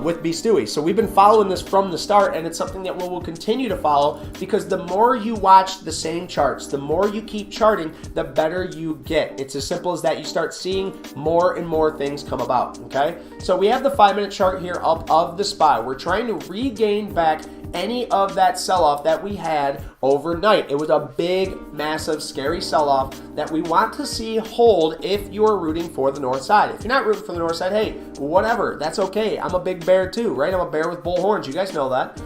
with B. Stewie. So we've been following this from the start, and it's something that we will continue to follow because the more you watch the same charts, the more you keep charting, the better you get. It's as simple as that. You start seeing more and more things come about, okay? So we have the 5-minute chart here up of the SPY. We're trying to regain back any of that sell-off that we had overnight. It was a big, massive, scary sell-off that we want to see hold if you're rooting for the north side. If you're not rooting for the north side, hey, whatever, that's okay. I'm a big bear too, right? I'm a bear with bull horns. You guys know that.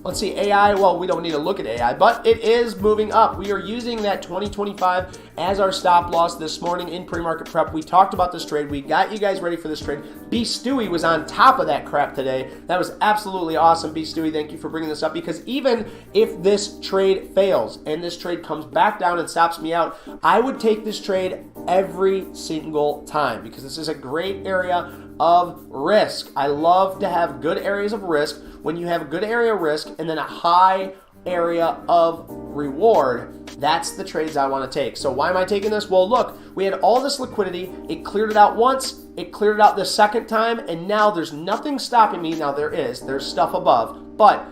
Let's see, AI, well, we don't need to look at AI, but it is moving up. We are using that 2025 as our stop loss this morning in pre-market prep. We talked about this trade. We got you guys ready for this trade. B. Stewie was on top of that crap today. That was absolutely awesome. B. Stewie, thank you for bringing this up, because even if this trade fails and this trade comes back down and stops me out, I would take this trade every single time because this is a great area of risk. I love to have good areas of risk. When you have a good area of risk and then a high area of reward, that's the trades I want to take. So why am I taking this? Well, look, we had all this liquidity. It cleared it out once. It cleared it out the second time. And now there's nothing stopping me. Now there's stuff above. But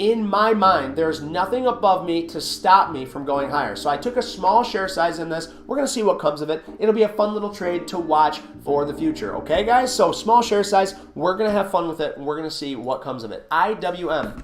in my mind, there's nothing above me to stop me from going higher. So I took a small share size in this. We're going to see what comes of it. It'll be a fun little trade to watch for the future. Okay, guys? So small share size. We're going to have fun with it, and we're going to see what comes of it. IWM.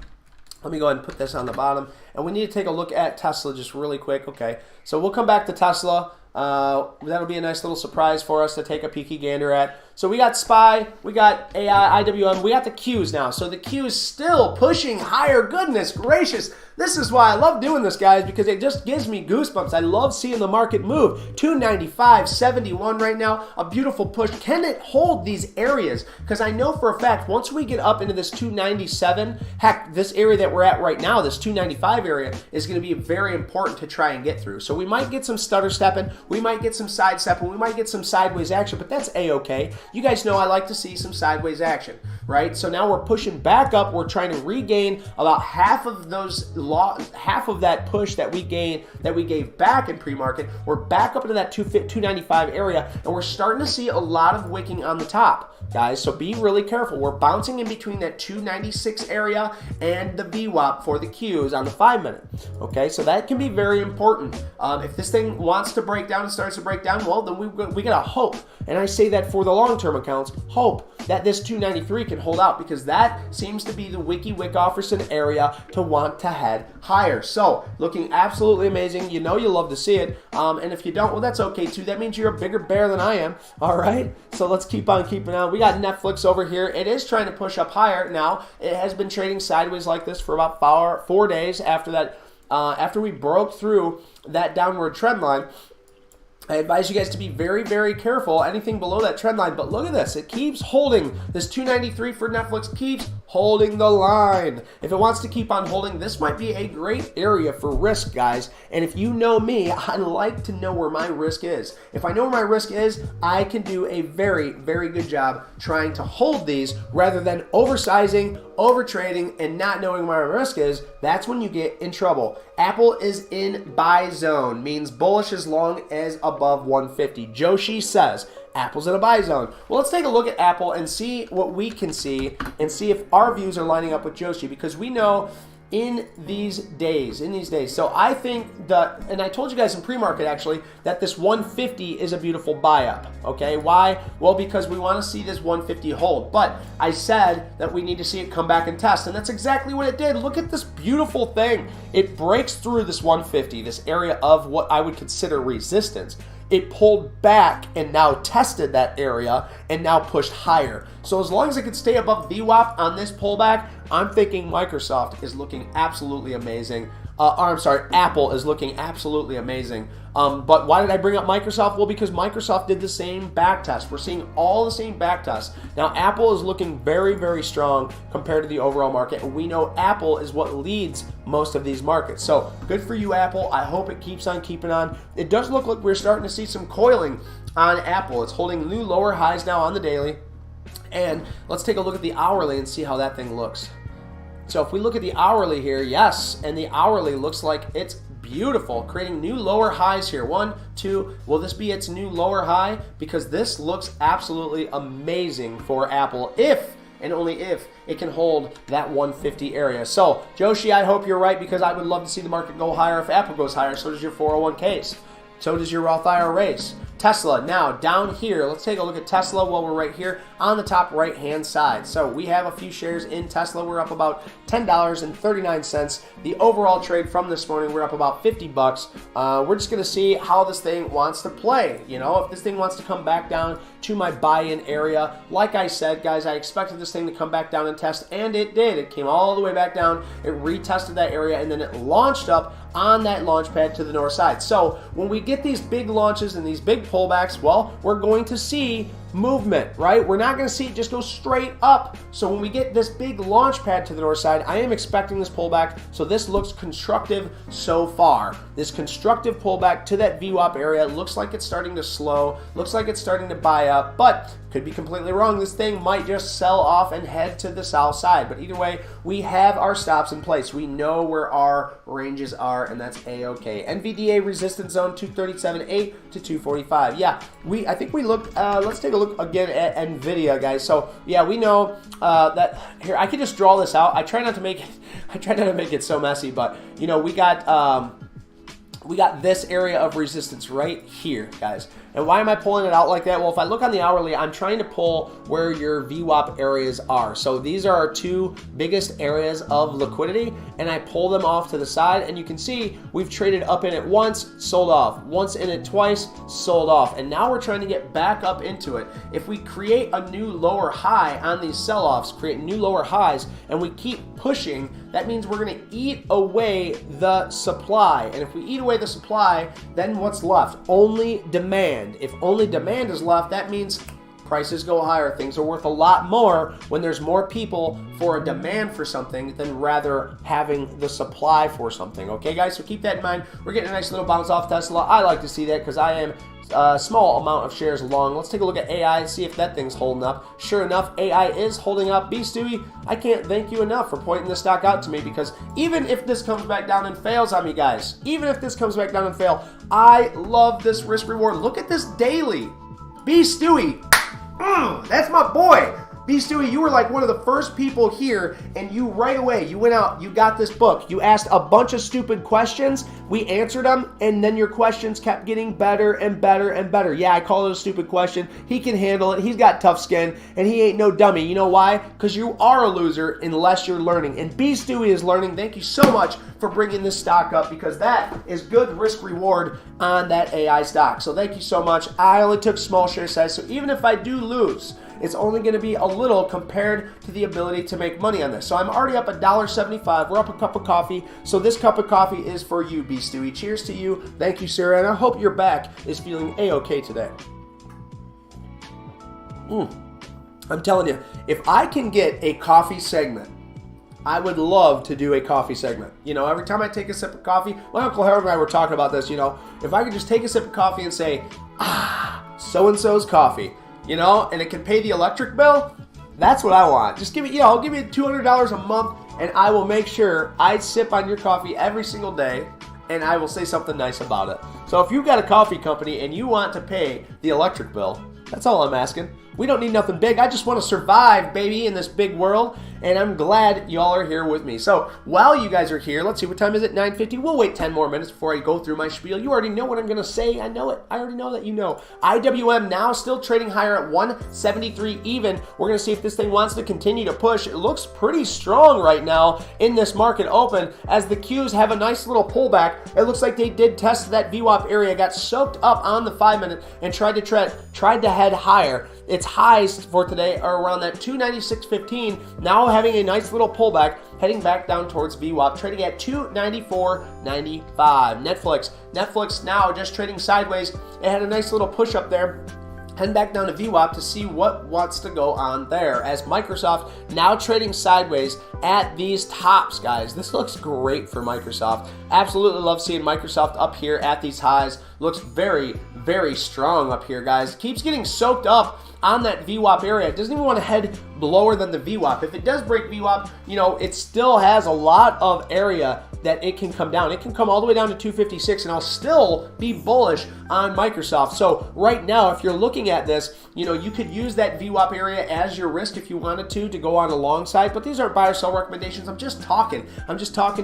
Let me go ahead and put this on the bottom. And we need to take a look at Tesla just really quick. Okay, so we'll come back to Tesla. That'll be a nice little surprise for us to take a peeky gander at. So we got SPY, we got AI, IWM, we got the Qs now. So the Qs still pushing higher. Goodness gracious. This is why I love doing this, guys, because it just gives me goosebumps. I love seeing the market move. 295.71 right now, a beautiful push. Can it hold these areas? Because I know for a fact, once we get up into this 297, heck, this area that we're at right now, this 295 area, is going to be very important to try and get through. So we might get some stutter stepping, we might get some side stepping, we might get some sideways action, but that's A-okay. You guys know I like to see some sideways action, right? So now we're pushing back up. We're trying to regain about half of that push that we gave back in pre-market. We're back up into that 295 area, and we're starting to see a lot of wicking on the top, guys. So be really careful. We're bouncing in between that 296 area and the VWAP for the Qs on the 5-minute. Okay, so that can be very important. If this thing wants to break down and starts to break down, well, then we gotta hope. And I say that for the long-term accounts, hope that this 293 can hold out, because that seems to be the wick offerson area to want to head higher. So looking absolutely amazing. You know you love to see it. And if you don't, well, that's okay too. That means you're a bigger bear than I am. All right. So let's keep on keeping on. We got Netflix over here. It is trying to push up higher. Now it has been trading sideways like this for about 4 days after that. After we broke through that downward trend line. I advise you guys to be very, very careful. Anything below that trend line. But look at this. It keeps holding. This 293 for Netflix keeps holding the line. If it wants to keep on holding, this might be a great area for risk, guys. And if you know me, I like to know where my risk is. If I know where my risk is, I can do a very, very good job trying to hold these rather than oversizing, overtrading, and not knowing where my risk is. That's when you get in trouble. Apple is in buy zone, means bullish as long as above 150. Joshi says Apple's in a buy zone. Well, let's take a look at Apple and see what we can see and see if our views are lining up with Joshi, because we know in these days. So I think and I told you guys in pre-market actually, that this 150 is a beautiful buy up. Okay, why? Well, because we want to see this 150 hold. But I said that we need to see it come back and test, and that's exactly what it did. Look at this beautiful thing. It breaks through this 150, this area of what I would consider resistance. It pulled back and now tested that area and now pushed higher. So as long as it can stay above VWAP on this pullback, I'm thinking Microsoft is looking absolutely amazing. Apple is looking absolutely amazing. But why did I bring up Microsoft? Well, because Microsoft did the same back test. We're seeing all the same back tests. Now, Apple is looking very, very strong compared to the overall market. And we know Apple is what leads most of these markets. So good for you, Apple. I hope it keeps on keeping on. It does look like we're starting to see some coiling on Apple. It's holding new lower highs now on the daily. And let's take a look at the hourly and see how that thing looks. So if we look at the hourly here, yes, and the hourly looks like it's beautiful, creating new lower highs here. 1, 2, will this be its new lower high? Because this looks absolutely amazing for Apple if and only if it can hold that 150 area. So Joshi, I hope you're right, because I would love to see the market go higher. If Apple goes higher, so does your 401ks. So does your Roth IRAs. Tesla, now down here, let's take a look at Tesla while we're right here on the top right-hand side. So we have a few shares in Tesla. We're up about $10.39. The overall trade from this morning, we're up about 50 bucks. We're just going to see how this thing wants to play. You know, if this thing wants to come back down to my buy-in area. Like I said, guys, I expected this thing to come back down and test, and it did. It came all the way back down. It retested that area, and then it launched up on that launch pad to the north side. So when we get these big launches and these big pullbacks, well, we're going to see movement, right? We're not going to see it just go straight up. So when we get this big launch pad to the north side, I am expecting this pullback. So this looks constructive so far. This constructive pullback to that VWAP area looks like it's starting to slow, looks like it's starting to buy up, but could be completely wrong. This thing might just sell off and head to the south side. But either way, we have our stops in place. We know where our ranges are, and that's A-okay. NVDA resistance zone 237.8 to 245. Yeah, I think we looked, let's take a a look again at NVIDIA, guys. So yeah, we know that here I can just draw this out. I try not to make it so messy, but you know, we got this area of resistance right here, guys. And why am I pulling it out like that? Well, if I look on the hourly, I'm trying to pull where your VWAP areas are. So these are our two biggest areas of liquidity, and I pull them off to the side, and you can see we've traded up in it once, sold off, once in it twice, sold off, and now we're trying to get back up into it. If we create a new lower high on these sell-offs, create new lower highs, and we keep pushing, that means we're going to eat away the supply. And if we eat away the supply, then what's left? Only demand. If only demand is left, that means prices go higher. Things are worth a lot more when there's more people for a demand for something than rather having the supply for something. Okay, guys, so keep that in mind. We're getting a nice little bounce off Tesla. I like to see that because I am a small amount of shares long. Let's take a look at AI and see if that thing's holding up. Sure enough, AI is holding up. B. Stewie, I can't thank you enough for pointing this stock out to me, because even if this comes back down and fails on me, guys, even if this comes back down and fail, I love this risk reward. Look at this daily. B. Stewie, that's my boy. B. Stewie, you were like one of the first people here, and you right away, you went out, you got this book, you asked a bunch of stupid questions, we answered them, and then your questions kept getting better and better and better. Yeah, I call it a stupid question. He can handle it. He's got tough skin, and he ain't no dummy. You know why? Because you are a loser unless you're learning, and B. Stewie is learning. Thank you so much for bringing this stock up, because that is good risk reward on that AI stock. So thank you so much. I only took small share size, so even if I do lose, it's only going to be a little compared to the ability to make money on this. So I'm already up $1.75. We're up a cup of coffee. So this cup of coffee is for you, B. Stewie. Cheers to you. Thank you, sir. And I hope your back is feeling A-okay today. I'm telling you, if I can get a coffee segment, I would love to do a coffee segment. You know, every time I take a sip of coffee, my Uncle Harold and I were talking about this, you know, if I could just take a sip of coffee and say, so-and-so's coffee, you know, and it can pay the electric bill, that's what I want. Just give me, I'll give you $200 a month, and I will make sure I sip on your coffee every single day, and I will say something nice about it. So if you've got a coffee company and you want to pay the electric bill, that's all I'm asking. We don't need nothing big. I just want to survive, baby, in this big world, and I'm glad y'all are here with me. So while you guys are here, let's see, what time is it? 9:50. We'll wait 10 more minutes before I go through my spiel. You already know what I'm going to say. I know it. I already know that you know. IWM now still trading higher at 173 even. We're going to see if this thing wants to continue to push. It looks pretty strong right now in this market open as the Qs have a nice little pullback. It looks like they did test that VWAP area, got soaked up on the 5-minute, and tried to head higher. Its highs for today are around that 296.15, now having a nice little pullback, heading back down towards VWAP, trading at 294.95. Netflix now just trading sideways. It had a nice little push up there, heading back down to VWAP to see what wants to go on there, as Microsoft now trading sideways at these tops, guys. This looks great for Microsoft. Absolutely love seeing Microsoft up here at these highs. Looks very, very strong up here, guys. Keeps getting soaked up on that VWAP area. It doesn't even want to head lower than the VWAP. If it does break VWAP, you know, it still has a lot of area that it can come down. It can come all the way down to 256, and I'll still be bullish on Microsoft. So right now, if you're looking at this, you know, you could use that VWAP area as your risk if you wanted to go on a long side, but these aren't buy or sell recommendations. I'm just talking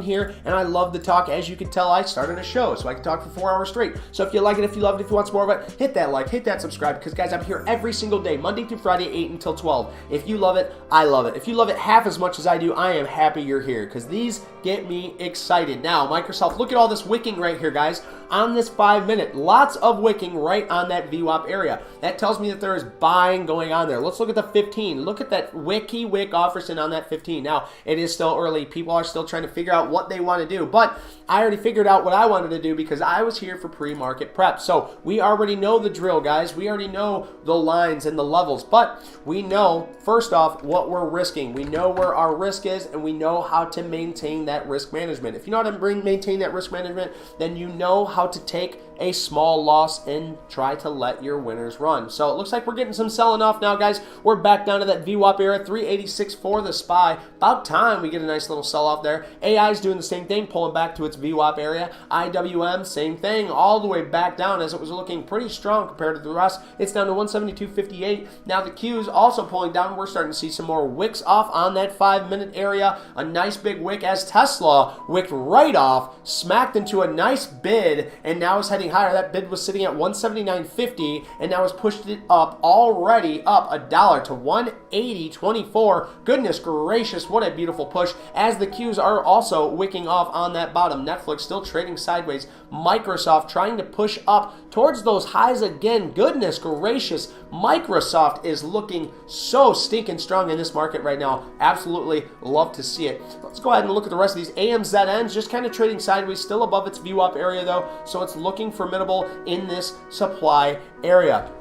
here, and I love to talk. As you can tell, I started a show, so I can talk for 4 hours straight. So if you like it, if you love it, if you want some more of it, hit that like, hit that subscribe, because guys, I'm here every single day, Monday through Friday, 8 until 12. If you love it, I love it. If you love it half as much as I do, I am happy you're here, because these get me excited. Now, Microsoft, look at all this wicking right here, guys. On this 5-minute, lots of wicking right on that VWAP area. That tells me that there is buying going on there. Let's look at the 15. Look at that wicky wick offerson on that 15. Now, it is still early. People are still trying to figure out what they want to do, but I already figured out what I wanted to do because I was here for pre-market prep. So we already know the drill, guys. We already know the lines and the levels, but we know, first off, what we're risking. We know where our risk is, and we know how to maintain that risk management. management. If you know how to maintain that risk management, then you know how to take a small loss and try to let your winners run. So it looks like we're getting some selling off now, guys. We're back down to that VWAP area, 386 for the SPY. About time we get a nice little sell off there. AI is doing the same thing, pulling back to its VWAP area. IWM, same thing, all the way back down as it was looking pretty strong compared to the rest. It's down to 172.58. Now the Q's also pulling down. We're starting to see some more wicks off on that 5-minute area. A nice big wick as Tesla wicked right off, smacked into a nice bid, and now is heading higher. That bid was sitting at 179.50 and now has pushed it up, already up $1 to 180.24. Goodness gracious, what a beautiful push, as the Qs are also wicking off on that bottom. Netflix still trading sideways. Microsoft trying to push up towards those highs again. Goodness gracious, Microsoft is looking so stinking strong in this market right now. Absolutely love to see it. Let's go ahead and look at the rest of these. AMZN's just kind of trading sideways, still above its VWAP area though, so it's looking formidable in this supply area.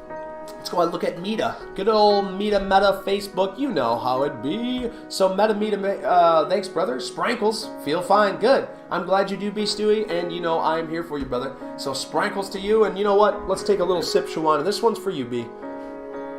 Let's go ahead and look at Meta. Good old Meta, Facebook. You know how it be. So Meta, thanks, brother. Sprankles, feel fine. Good. I'm glad you do be, Stewie, and you know I'm here for you, brother. So Sprankles to you, and you know what? Let's take a little sip, Shawana. This one's for you, B.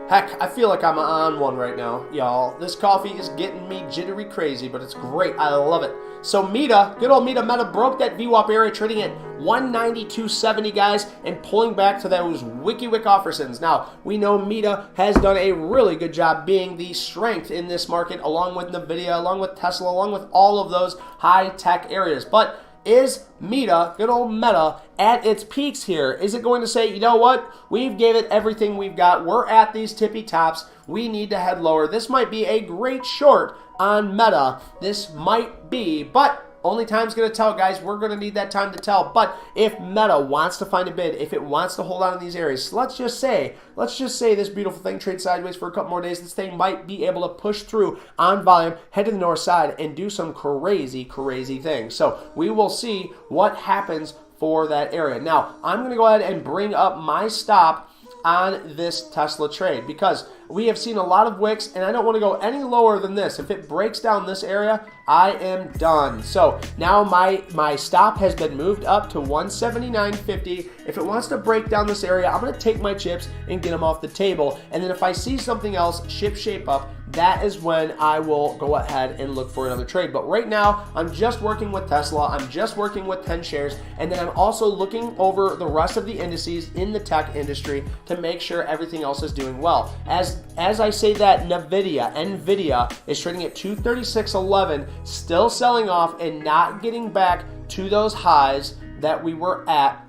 Heck, I feel like I'm on one right now, y'all. This coffee is getting me jittery crazy, but it's great. I love it. So Meta, good old Meta broke that VWAP area, trading at 192.70, guys, and pulling back to those wicky wick offersons. Now, we know Meta has done a really good job being the strength in this market, along with NVIDIA, along with Tesla, along with all of those high-tech areas. But is Meta, good old Meta, at its peaks here? Is it going to say, you know what, we've gave it everything we've got, we're at these tippy tops, we need to head lower? This might be a great short on Meta. This might be, but only time's going to tell, guys. We're going to need that time to tell. But if Meta wants to find a bid, if it wants to hold on in these areas, let's just say this beautiful thing trades sideways for a couple more days. This thing might be able to push through on volume, head to the north side, and do some crazy, crazy things. So we will see what happens for that area. Now, I'm going to go ahead and bring up my stop on this Tesla trade because we have seen a lot of wicks, and I don't want to go any lower than this. If it breaks down this area, I am done. So now my stop has been moved up to 179.50. If it wants to break down this area, I'm going to take my chips and get them off the table. And then if I see something else shape up, that is when I will go ahead and look for another trade. But right now, I'm just working with Tesla. I'm just working with 10 shares. And then I'm also looking over the rest of the indices in the tech industry to make sure everything else is doing well. As I say that, NVIDIA is trading at 236.11, still selling off and not getting back to those highs that we were at,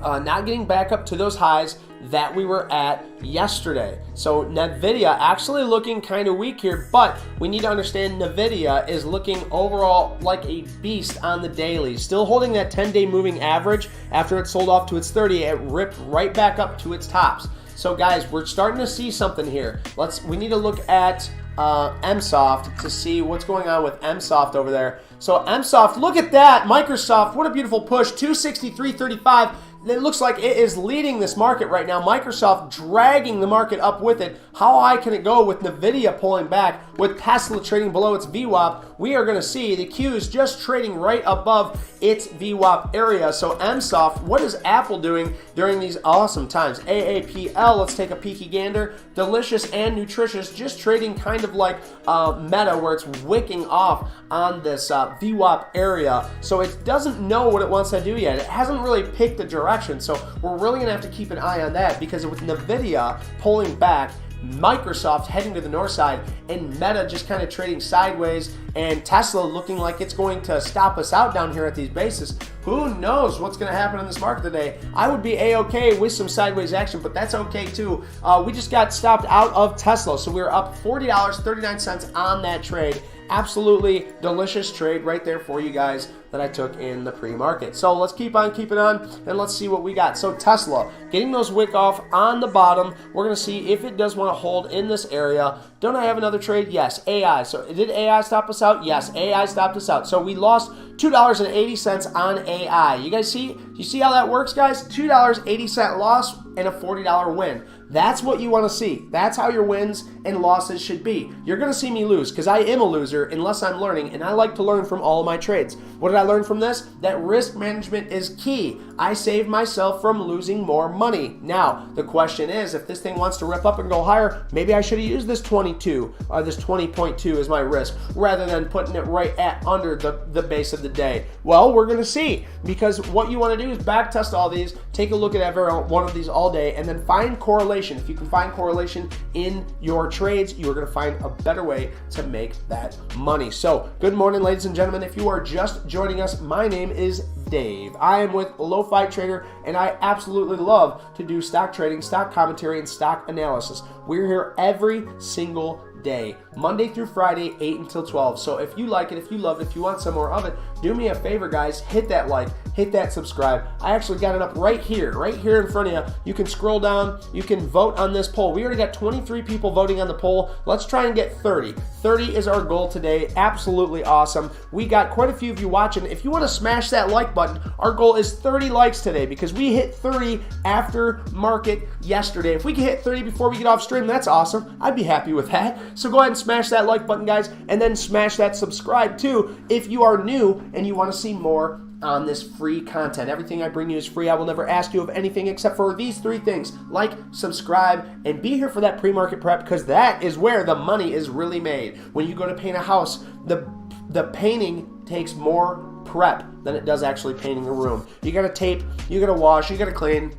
not getting back up to those highs that we were at yesterday. So NVIDIA actually looking kind of weak here, but we need to understand NVIDIA is looking overall like a beast on the daily. Still holding that 10-day moving average after it sold off to its 30. It ripped right back up to its tops. So guys, we're starting to see something here. We need to look at MSoft to see what's going on with MSoft over there. So MSoft, look at that. Microsoft, what a beautiful push, 263.35. It looks like it is leading this market right now. Microsoft dragging the market up with it. How high can it go with NVIDIA pulling back, with Tesla trading below its VWAP? We are going to see the Qs just trading right above its VWAP area. So MSoft, what is Apple doing during these awesome times? AAPL, let's take a peeky gander. Delicious and nutritious, just trading kind of like Meta, where it's wicking off on this VWAP area. So it doesn't know what it wants to do yet. It hasn't really picked a direction. So we're really going to have to keep an eye on that, because with NVIDIA pulling back, Microsoft heading to the north side, and Meta just kind of trading sideways, and Tesla looking like it's going to stop us out down here at these bases. Who knows what's going to happen in this market today? I would be a-okay with some sideways action, but that's okay too. We just got stopped out of Tesla, so we were up $40.39 on that trade. Absolutely delicious trade right there for you guys that I took in the pre-market. So let's keep on keeping on, and let's see what we got. So Tesla getting those wick off on the bottom. We're going to see if it does want to hold in this area. Don't I have another trade? Yes. AI. So did AI stop us out? Yes. AI stopped us out. So we lost $2.80 on AI. You guys see You see how that works, guys? $2.80 loss and a $40 win. That's what you want to see. That's how your wins and losses should be. You're going to see me lose because I am a loser unless I'm learning, and I like to learn from all of my trades. What did I learn from this? That risk management is key. I saved myself from losing more money. Now, the question is, if this thing wants to rip up and go higher, maybe I should have used this 22 or this 20.2 as my risk rather than putting it right at under the base of the day. Well, we're going to see, because what you want to do is back test all these, take a look at every one of these all day, and then find correlation. If you can find correlation in your trades, you are going to find a better way to make that money. So, good morning, ladies and gentlemen. If you are just joining us, my name is Dave. I am with LoFiTrader, and I absolutely love to do stock trading, stock commentary, and stock analysis. We're here every single day, Monday through Friday, 8 until 12. So if you like it, if you love it, if you want some more of it, do me a favor, guys. Hit that like, hit that subscribe. I actually got it up right here in front of you. You can scroll down. You can vote on this poll. We already got 23 people voting on the poll. Let's try and get 30. 30 is our goal today. Absolutely awesome. We got quite a few of you watching. If you want to smash that like button, our goal is 30 likes today because we hit 30 after market yesterday. If we can hit 30 before we get off stream, that's awesome. I'd be happy with that. So go ahead and smash that like button, guys, and then smash that subscribe too if you are new and you want to see more on this free content. Everything I bring you is free. I will never ask you of anything except for these three things: like, subscribe, and be here for that pre-market prep, because that is where the money is really made. When you go to paint a house, the painting takes more prep than it does actually painting a room. You gotta tape, you gotta wash, you gotta clean.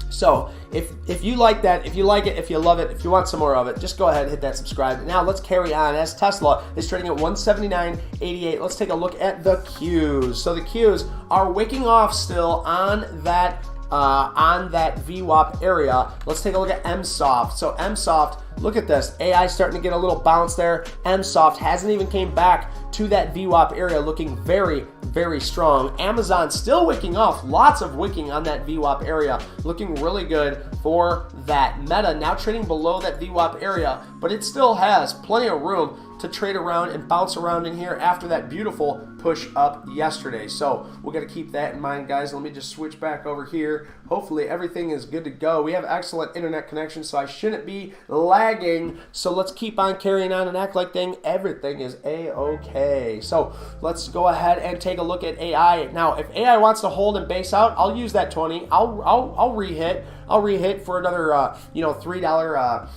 So if you like that, if you like it, if you love it, if you want some more of it, just go ahead and hit that subscribe. Now let's carry on. As Tesla is trading at 179.88, let's take a look at the Qs. So the Qs are wicking off still on that VWAP area. Let's take a look at MSoft. So MSoft, look at this. AI starting to get a little bounce there. MSoft hasn't even came back to that VWAP area, looking very, very strong. Amazon still wicking off. Lots of wicking on that VWAP area, looking really good for that. Meta now trading below that VWAP area, but it still has plenty of room to trade around and bounce around in here after that beautiful push up yesterday. So we got to keep that in mind, guys. Let me just switch back over here. Hopefully everything is good to go. We have excellent internet connection, so I shouldn't be lagging. So let's keep on carrying on and act like everything is a-okay. So let's go ahead and take a look at AI. Now, if AI wants to hold and base out, I'll use that 20. I'll rehit. I'll rehit for another $3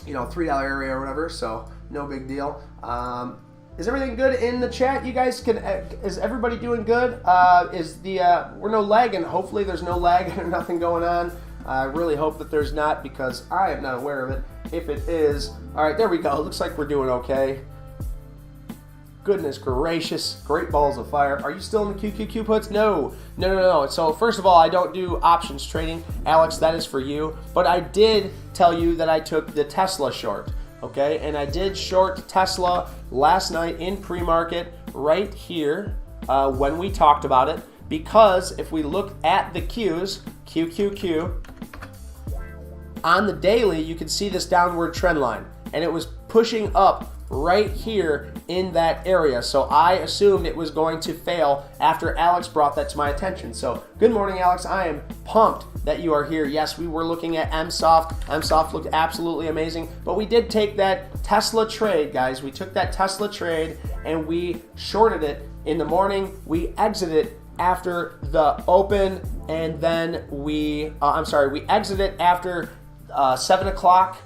$3 area or whatever. So no big deal. Is everything good in the chat? You guys can. Is everybody doing good? We're no lagging. Hopefully there's no lag or nothing going on. I really hope that there's not, because I am not aware of it. If it is, all right, there we go. It looks like we're doing okay. Goodness gracious, great balls of fire. Are you still in the QQQ puts? No. So first of all, I don't do options trading. Alex, that is for you. But I did tell you that I took the Tesla short. Okay, and I did short Tesla last night in pre-market right here when we talked about it, because if we look at the Qs, QQQ, on the daily, you can see this downward trend line, and it was pushing up right here in that area. So I assumed it was going to fail after Alex brought that to my attention. So good morning, Alex. I am pumped that you are here. Yes, we were looking at MSoft. MSoft looked absolutely amazing, but we did take that Tesla trade, guys. We took that Tesla trade and we shorted it in the morning. We exited after the open, and then we exited after 7 o'clock.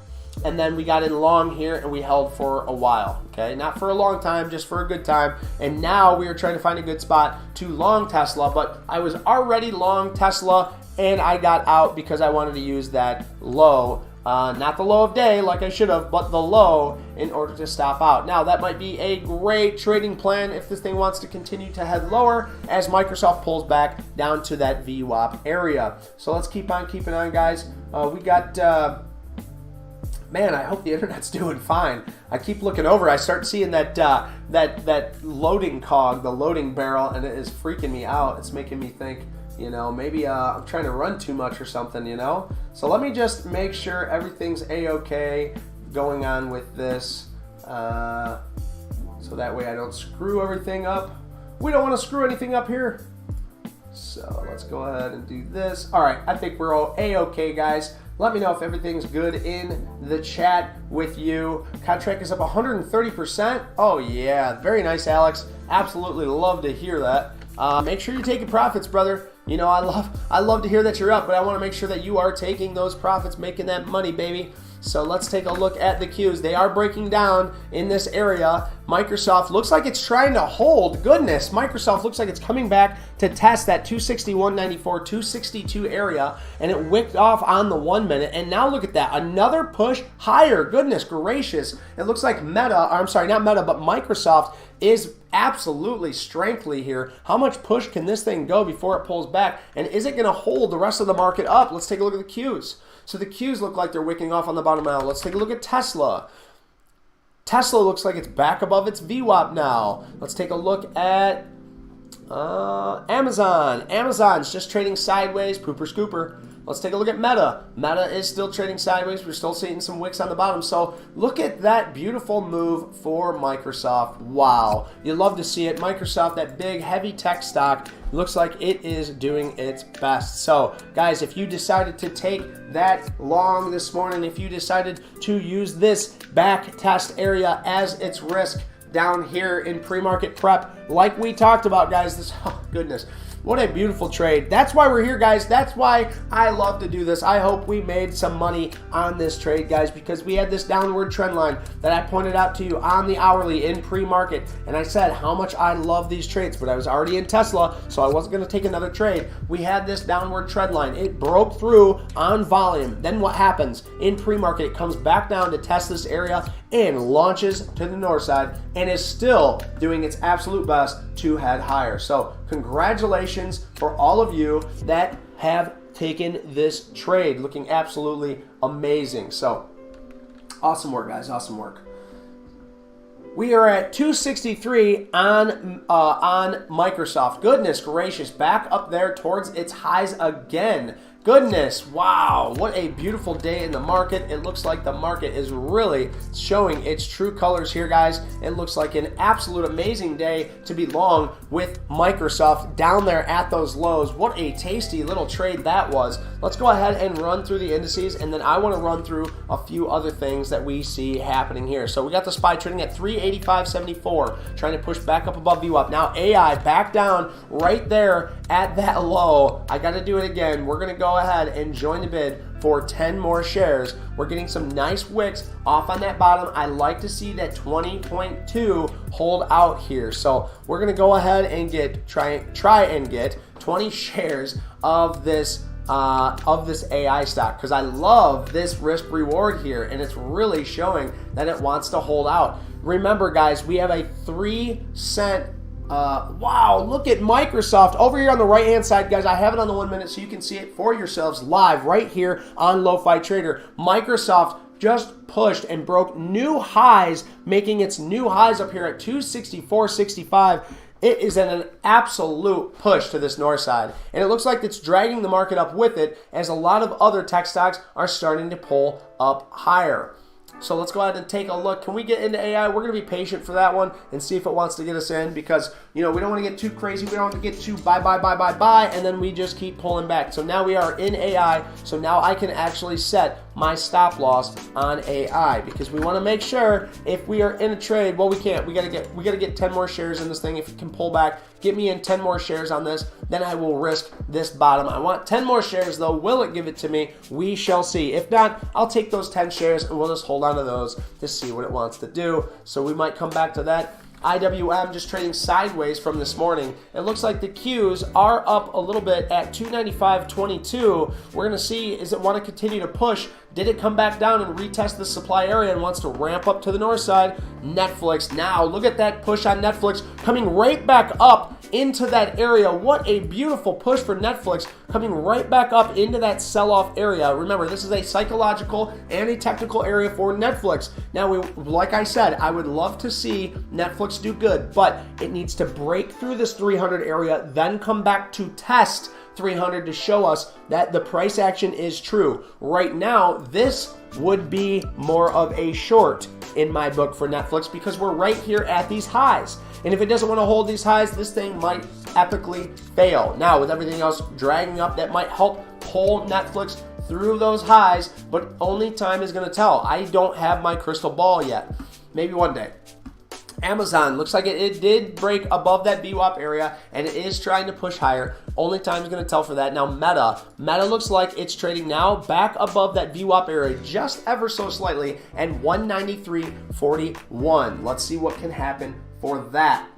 And then we got in long here and we held for a while, okay? Not for a long time, just for a good time. And now we are trying to find a good spot to long Tesla, but I was already long Tesla and I got out because I wanted to use that low, not the low of day like I should have, but the low in order to stop out. Now that might be a great trading plan if this thing wants to continue to head lower as Microsoft pulls back down to that VWAP area. So let's keep on keeping on, guys. We got... Man, I hope the internet's doing fine. I keep looking over. I start seeing that loading cog, the loading barrel, and it is freaking me out. It's making me think, maybe I'm trying to run too much or something, So let me just make sure everything's a-okay going on with this, so that way I don't screw everything up. We don't want to screw anything up here. So let's go ahead and do this. All right, I think we're all A-okay, guys. Let me know if everything's good in the chat with you. Contract is up 130%. Oh yeah, very nice, Alex. Absolutely love to hear that. Make sure you're taking profits, brother. You know, I love to hear that you're up, but I want to make sure that you are taking those profits, making that money, baby. So let's take a look at the Qs. They are breaking down in this area. Microsoft looks like it's trying to hold. Goodness, Microsoft looks like it's coming back to test that 261.94, 262 area, and it wicked off on the 1 minute. And now look at that, another push higher. Goodness gracious. It looks like Microsoft is absolutely strengthly here. How much push can this thing go before it pulls back? And is it going to hold the rest of the market up? Let's take a look at the Qs. So the Qs look like they're wicking off on the bottom now. Let's take a look at Tesla. Tesla looks like it's back above its VWAP now. Let's take a look at Amazon. Amazon's just trading sideways, pooper scooper. Let's take a look at Meta. Meta is still trading sideways. We're still seeing some wicks on the bottom. So look at that beautiful move for Microsoft. Wow. You love to see it. Microsoft, that big, heavy tech stock, looks like it is doing its best. So, guys, if you decided to take that long this morning, if you decided to use this back test area as its risk down here in pre-market prep, like we talked about, guys, this, oh, goodness. What a beautiful trade. That's why we're here, guys. That's why I love to do this. I hope we made some money on this trade, guys, because we had this downward trend line that I pointed out to you on the hourly in pre-market. And I said how much I love these trades, but I was already in Tesla, so I wasn't going to take another trade. We had this downward trend line. It broke through on volume. Then what happens? In pre-market, it comes back down to test this area and launches to the north side and is still doing its absolute best to head higher. So congratulations for all of you that have taken this trade. Looking absolutely amazing. So awesome work, guys. Awesome work. We are at 263 on Microsoft. Goodness gracious, back up there towards its highs again. Goodness, wow, what a beautiful day in the market. It looks like the market is really showing its true colors here, guys. It looks like an absolute amazing day to be long with Microsoft down there at those lows. What a tasty little trade that was. Let's go ahead and run through the indices, and then I want to run through a few other things that we see happening here. So we got the SPY trading at 385.74, trying to push back up above VWAP. Now AI back down right there at that low. I got to do it again. We're going to go ahead and join the bid for 10 more shares. We're getting some nice wicks off on that bottom. I like to see that 20.2 hold out here. So we're going to go ahead and try and get 20 shares of this AI stock, because I love this risk reward here, and it's really showing that it wants to hold out. Remember, guys, we have a 3-cent wow, look at Microsoft over here on the right hand side, guys. I have it on the 1 minute so you can see it for yourselves live right here on LoFiTrader. Microsoft just pushed and broke new highs, making its new highs up here at 264.65. It is an absolute push to this north side, and it looks like it's dragging the market up with it as a lot of other tech stocks are starting to pull up higher. So let's go ahead and take a look. Can we get into AI? We're going to be patient for that one and see if it wants to get us in, because, you know, we don't want to get too crazy. We don't want to get too buy, and then we just keep pulling back. So now we are in AI. So now I can actually set my stop loss on AI, because we want to make sure if we are in a trade, well, we can't. We got to get 10 more shares in this thing. If it can pull back, get me in 10 more shares on this, then I will risk this bottom. I want 10 more shares though. Will it give it to me? We shall see. If not, I'll take those 10 shares and we'll just hold on to those to see what it wants to do. So we might come back to that. IWM just trading sideways from this morning. It looks like the Qs are up a little bit at 295.22. We're going to see, is it want to continue to push? Did it come back down and retest the supply area and wants to ramp up to the north side? Netflix, now look at that push on Netflix coming right back up into that area. What a beautiful push for Netflix, coming right back up into that sell-off area. Remember, this is a psychological and a technical area for Netflix. Now, like I said, I would love to see Netflix do good, but it needs to break through this 300 area, then come back to test 300 to show us that the price action is true. Right now, this would be more of a short in my book for Netflix, because we're right here at these highs. And if it doesn't want to hold these highs, this thing might epically fail. Now, with everything else dragging up, that might help pull Netflix through those highs, but only time is going to tell. I don't have my crystal ball yet. Maybe one day. Amazon looks like it did break above that VWAP area, and it is trying to push higher. Only time is going to tell for that. Now Meta looks like it's trading now back above that VWAP area just ever so slightly and 193.41. Let's see what can happen for that.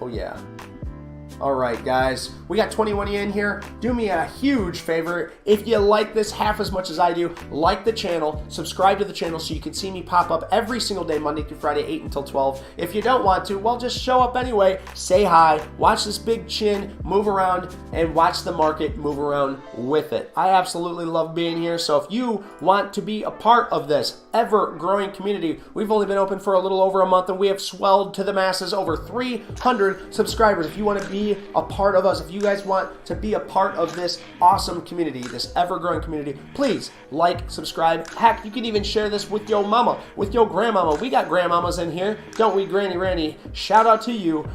Oh yeah. All right, guys, we got 21 in here. Do me a huge favor. If you like this half as much as I do, like the channel, subscribe to the channel so you can see me pop up every single day, Monday through Friday, 8 until 12. If you don't want to, well, just show up anyway, say hi, watch this big chin move around, and watch the market move around with it. I absolutely love being here, so if you want to be a part of this ever-growing community, we've only been open for a little over a month, and we have swelled to the masses, over 300 subscribers. If you want to be a part of us, if you guys want to be a part of this awesome community, this ever-growing community, please like, subscribe. Heck, you can even share this with your mama, with your grandmama. We got grandmamas in here, don't we, Granny Randy? Shout out to you.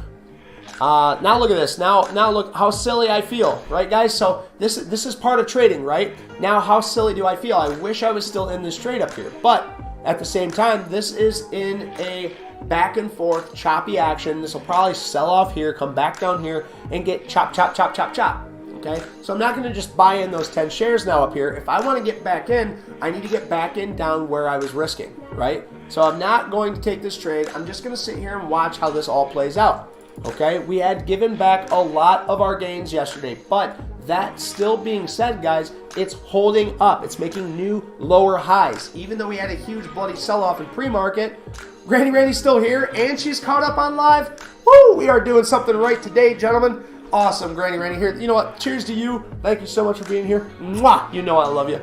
Now look at this. Now look how silly I feel, right, guys? So this is part of trading, right? Now how silly do I feel? I wish I was still in this trade up here, but at the same time, this is in a back and forth choppy action. This will probably sell off here, come back down here, and get chop, chop, chop, chop, chop. Okay, so I'm not going to just buy in those 10 shares now up here. If I want to get back in, I need to get back in down where I was risking, right? So I'm not going to take this trade. I'm just going to sit here and watch how this all plays out. Okay, we had given back a lot of our gains yesterday, but that still being said, guys, it's holding up. It's making new lower highs. Even though we had a huge bloody sell-off in pre-market, Granny Randy's still here, and she's caught up on live. Woo! We are doing something right today, gentlemen. Awesome, Granny Randy here. You know what? Cheers to you. Thank you so much for being here. Mwah! You know I love you.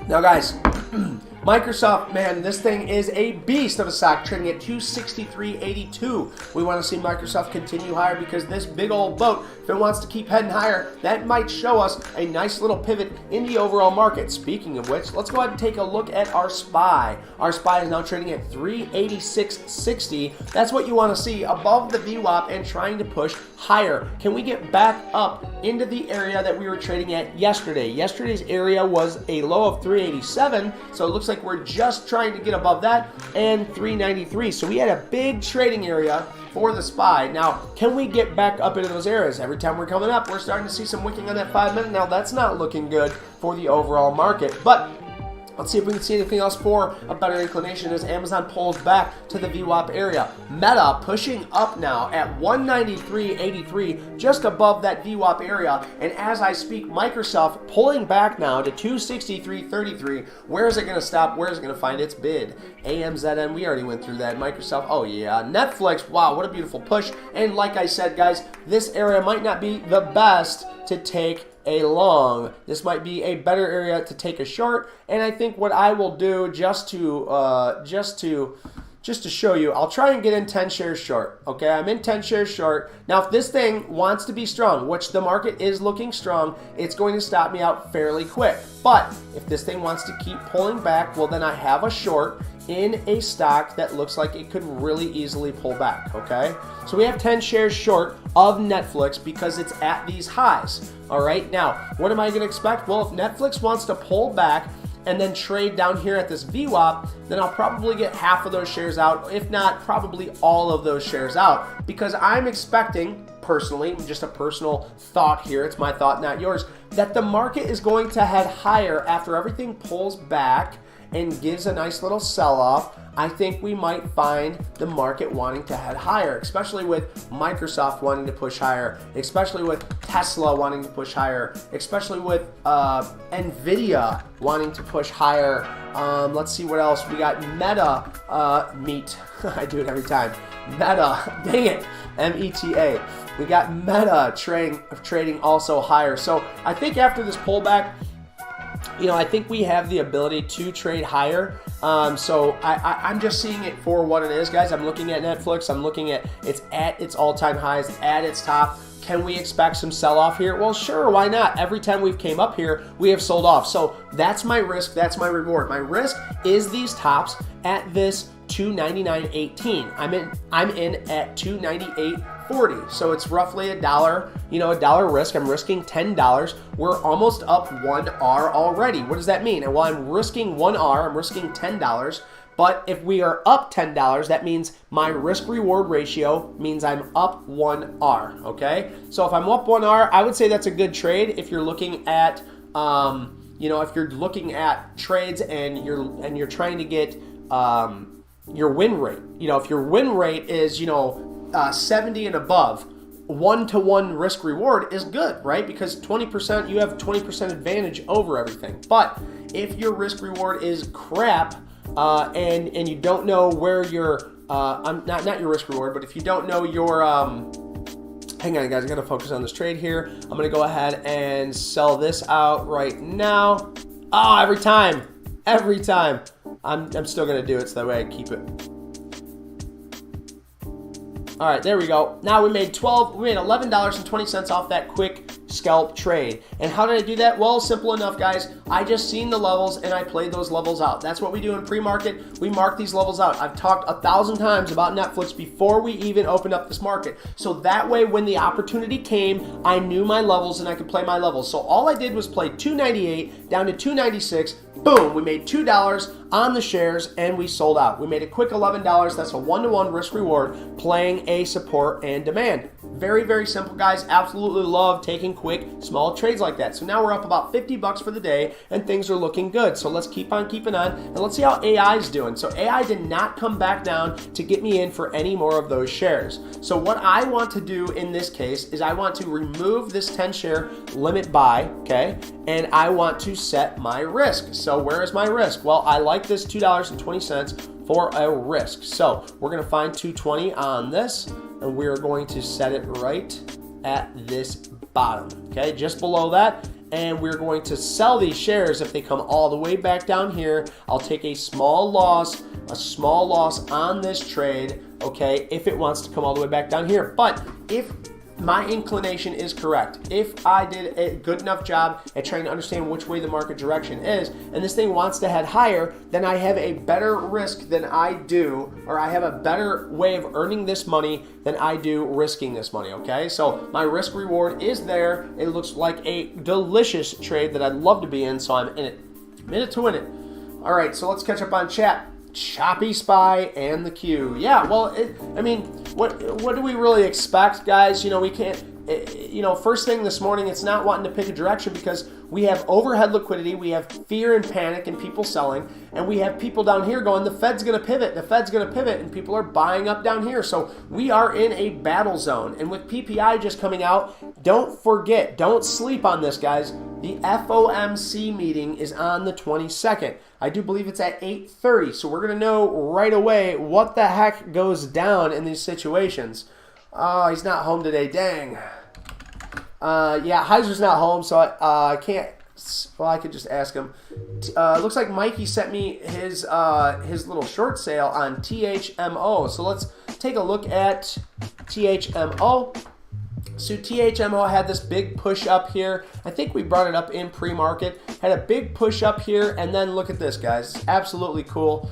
Now, guys, Microsoft, man, this thing is a beast of a stock, trading at 263.82. We want to see Microsoft continue higher because this big old boat, if it wants to keep heading higher, that might show us a nice little pivot in the overall market. Speaking of which, let's go ahead and take a look at our SPY. Our SPY is now trading at 386.60. That's what you want to see, above the VWAP and trying to push higher. Can we get back up into the area that we were trading at yesterday? Yesterday's area was a low of 387, so it looks like we're just trying to get above that, and 393. So we had a big trading area for the SPY. Now, can we get back up into those areas? Every time we're coming up, we're starting to see some wicking on that 5 minute. Now, that's not looking good for the overall market, but let's see if we can see anything else for a better inclination as Amazon pulls back to the VWAP area. Meta pushing up now at 193.83, just above that VWAP area. And as I speak, Microsoft pulling back now to 263.33. Where is it going to stop? Where is it going to find its bid? AMZN, we already went through that. Microsoft, oh yeah. Netflix, wow, what a beautiful push. And like I said, guys, this area might not be the best to take a long. This might be a better area to take a short, and I think what I will do just to show you, I'll try and get in 10 shares short. Okay, I'm in 10 shares short. Now, if this thing wants to be strong, which the market is looking strong, it's going to stop me out fairly quick. But if this thing wants to keep pulling back, well, then I have a short in a stock that looks like it could really easily pull back, okay? So we have 10 shares short of Netflix because it's at these highs, all right? Now, what am I gonna expect? Well, if Netflix wants to pull back and then trade down here at this VWAP, then I'll probably get half of those shares out, if not probably all of those shares out, because I'm expecting, personally, just a personal thought here, it's my thought, not yours, that the market is going to head higher after everything pulls back and gives a nice little sell-off. I think we might find the market wanting to head higher, especially with Microsoft wanting to push higher, especially with Tesla wanting to push higher, especially with Nvidia wanting to push higher. Let's see what else. We got Meta, Meet. I do it every time. Meta, dang it, M-E-T-A. We got Meta trading also higher. So I think after this pullback, you know, I think we have the ability to trade higher. So I'm just seeing it for what it is, guys. I'm looking at Netflix. I'm looking at it's at its all-time highs, at its top. Can we expect some sell-off here? Well, sure, why not? Every time we've came up here, we have sold off. So that's my risk. That's my reward. My risk is these tops at this 299.18. I'm in at 298.40. So it's roughly a dollar, a dollar risk. I'm risking $10. We're almost up 1R already. What does that mean? Well, I'm risking 1R. I'm risking $10. But if we are up $10, that means my risk reward ratio means I'm up 1R, okay? So if I'm up 1R, I would say that's a good trade if you're looking at, if you're looking at trades and you're trying to get your win rate. If your win rate is, 70 and above, 1-to-1 risk reward is good, right? Because 20%, you have 20% advantage over everything. But if your risk reward is crap, and you don't know where your not your risk reward, but if you don't know your hang on guys, I gotta focus on this trade here. I'm gonna go ahead and sell this out right now. Oh, every time I'm still gonna do it so that way I keep it. All right, there we go. Now we made $11.20 off that quick scalp trade. And how did I do that? Well, simple enough, guys. I just seen the levels and I played those levels out. That's what we do in pre-market. We mark these levels out. I've talked 1,000 times about Netflix before we even opened up this market. So that way, when the opportunity came, I knew my levels and I could play my levels. So all I did was play 298 down to 296. Boom, we made $2 on the shares and we sold out. We made a quick $11. That's a 1-to-1 risk reward playing a support and demand. Very, very simple, guys. Absolutely love taking quick, small trades like that. So now we're up about $50 for the day and things are looking good. So let's keep on keeping on and let's see how AI is doing. So AI did not come back down to get me in for any more of those shares. So what I want to do in this case is I want to remove this 10 share limit buy, okay? And I want to set my risk. So where is my risk? Well, I like this $2.20 for a risk. So we're going to find 220 on this and we're going to set it right at this bottom, okay, just below that. And we're going to sell these shares if they come all the way back down here. I'll take a small loss on this trade, okay, if it wants to come all the way back down here. But if my inclination is correct, if I did a good enough job at trying to understand which way the market direction is, and this thing wants to head higher, then I have a better risk than I do, or I have a better way of earning this money than I do risking this money, okay? So my risk reward is there. It looks like a delicious trade that I'd love to be in, so I'm in it. I'm in it to win it. All right, so let's catch up on chat. Choppy SPY and the Q. Yeah, well, what do we really expect, guys? We can't, first thing this morning, it's not wanting to pick a direction because we have overhead liquidity, we have fear and panic and people selling, and we have people down here going, the Fed's going to pivot, and people are buying up down here. So we are in a battle zone. And with PPI just coming out, don't forget, don't sleep on this, guys. The FOMC meeting is on the 22nd. I do believe it's at 8:30, so we're going to know right away what the heck goes down in these situations. Oh, he's not home today, dang. Yeah, Heiser's not home, so I can't, well, I could just ask him. Looks like Mikey sent me his little short sale on THMO, so let's take a look at THMO. So THMO had this big push up here. I think we brought it up in pre-market. Had a big push up here, and then look at this, guys. It's absolutely cool.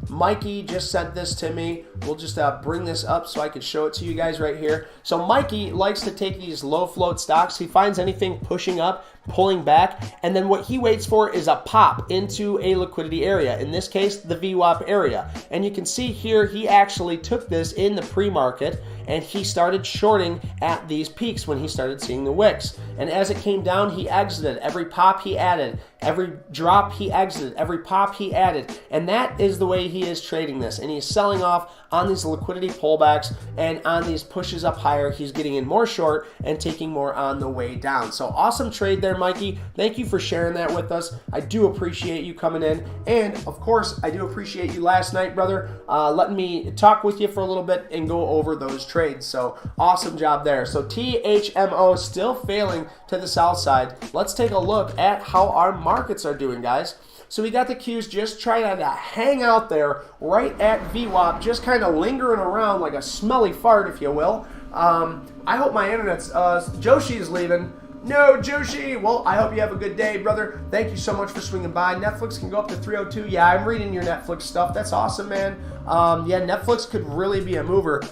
Mikey just sent this to me. We'll just bring this up so I can show it to you guys right here. So Mikey likes to take these low float stocks. He finds anything pushing up, pulling back, and then what he waits for is a pop into a liquidity area. In this case, the VWAP area. And you can see here, he actually took this in the pre-market and he started shorting at these peaks when he started seeing the wicks. And as it came down, he exited. Every pop he added, every drop he exited, every pop he added. And that is the way he is trading this. And he's selling off on these liquidity pullbacks, and on these pushes up higher, he's getting in more short and taking more on the way down. So awesome trade there, Mikey. Thank you for sharing that with us. I do appreciate you coming in. And of course, I do appreciate you last night, brother, letting me talk with you for a little bit and go over those trades. So awesome job there. So THMO still failing to the south side. Let's take a look at how our markets are doing, guys. So we got the Qs just trying to hang out there right at VWAP, just kind of lingering around like a smelly fart, if you will. I hope my internet's, Joshi's leaving. No, Joshi. Well, I hope you have a good day, brother. Thank you so much for swinging by. Netflix can go up to 302. Yeah, I'm reading your Netflix stuff. That's awesome, man. Yeah, Netflix could really be a mover.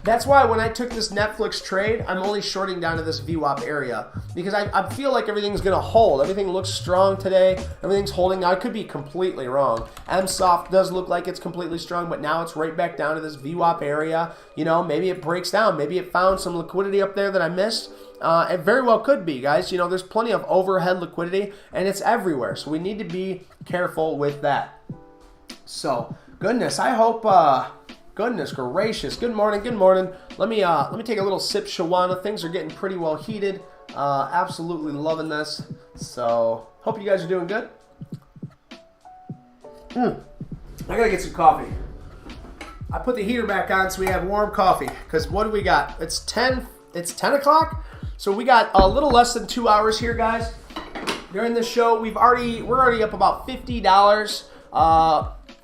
That's why when I took this Netflix trade, I'm only shorting down to this VWAP area because I feel like everything's going to hold. Everything looks strong today. Everything's holding. Now, I could be completely wrong. MSoft does look like it's completely strong, but now it's right back down to this VWAP area. You know, maybe it breaks down. Maybe it found some liquidity up there that I missed. It very well could be, guys. You know, there's plenty of overhead liquidity, and it's everywhere. So we need to be careful with that. So, goodness, I hope... Goodness gracious. Good morning. Good morning. Let me take a little sip Shawana. Things are getting pretty well heated. Absolutely loving this. So, hope you guys are doing good. I gotta get some coffee. I put the heater back on so we have warm coffee. Because what do we got? It's 10 o'clock. So we got a little less than 2 hours here, guys. During this show, we're already up about $50.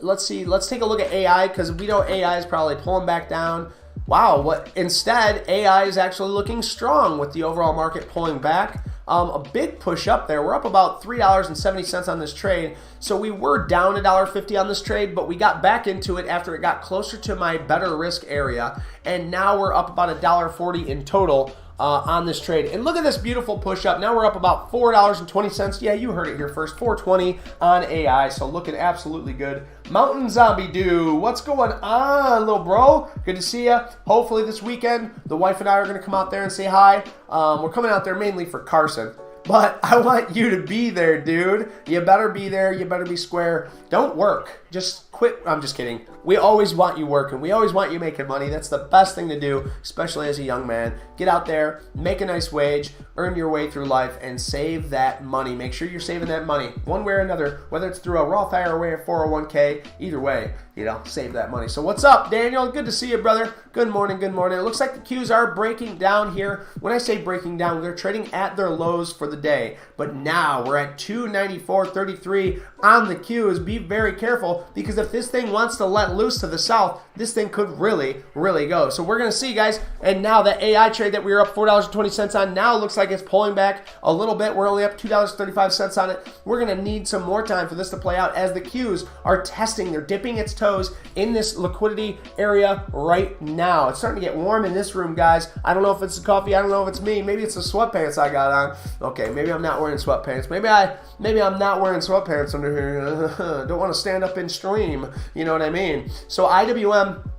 Let's see. Let's take a look at AI because we know AI is probably pulling back down. Wow. Instead, AI is actually looking strong with the overall market pulling back. A big push up there. We're up about $3.70 on this trade. So we were down $1.50 on this trade, but we got back into it after it got closer to my better risk area. And now we're up about $1.40 in total on this trade. And look at this beautiful push up. Now we're up about $4.20. Yeah, you heard it here first. $4.20 on AI. So looking absolutely good. Mountain Zombie Dude, what's going on, little bro? Good to see you. Hopefully this weekend, the wife and I are going to come out there and say hi. We're coming out there mainly for Carson. But I want you to be there, dude. You better be there. You better be square. Don't work. Just quit. I'm just kidding. We always want you working. We always want you making money. That's the best thing to do, especially as a young man. Get out there, make a nice wage, earn your way through life, and save that money. Make sure you're saving that money one way or another, whether it's through a Roth IRA or a 401k. Either way, you know, save that money. So what's up, Daniel? Good to see you, brother. Good morning. Good morning. It looks like the Qs are breaking down here. When I say breaking down, they're trading at their lows for the day. But now we're at 294.33 on the Qs. Be very careful because if this thing wants to let loose to the south, this thing could really, really go. So we're going to see, guys. And now that AI trade that we were up $4.20 on now looks like it's pulling back a little bit. We're only up $2.35 on it. We're going to need some more time for this to play out as the Qs are testing. They're dipping its toes in this liquidity area right now. It's starting to get warm in this room, guys. I don't know if it's the coffee. I don't know if it's me. Maybe it's the sweatpants I got on. Okay, maybe I'm not wearing sweatpants. Maybe I'm not wearing sweatpants under here. Don't want to stand up in stream. You know what I mean? So IWM,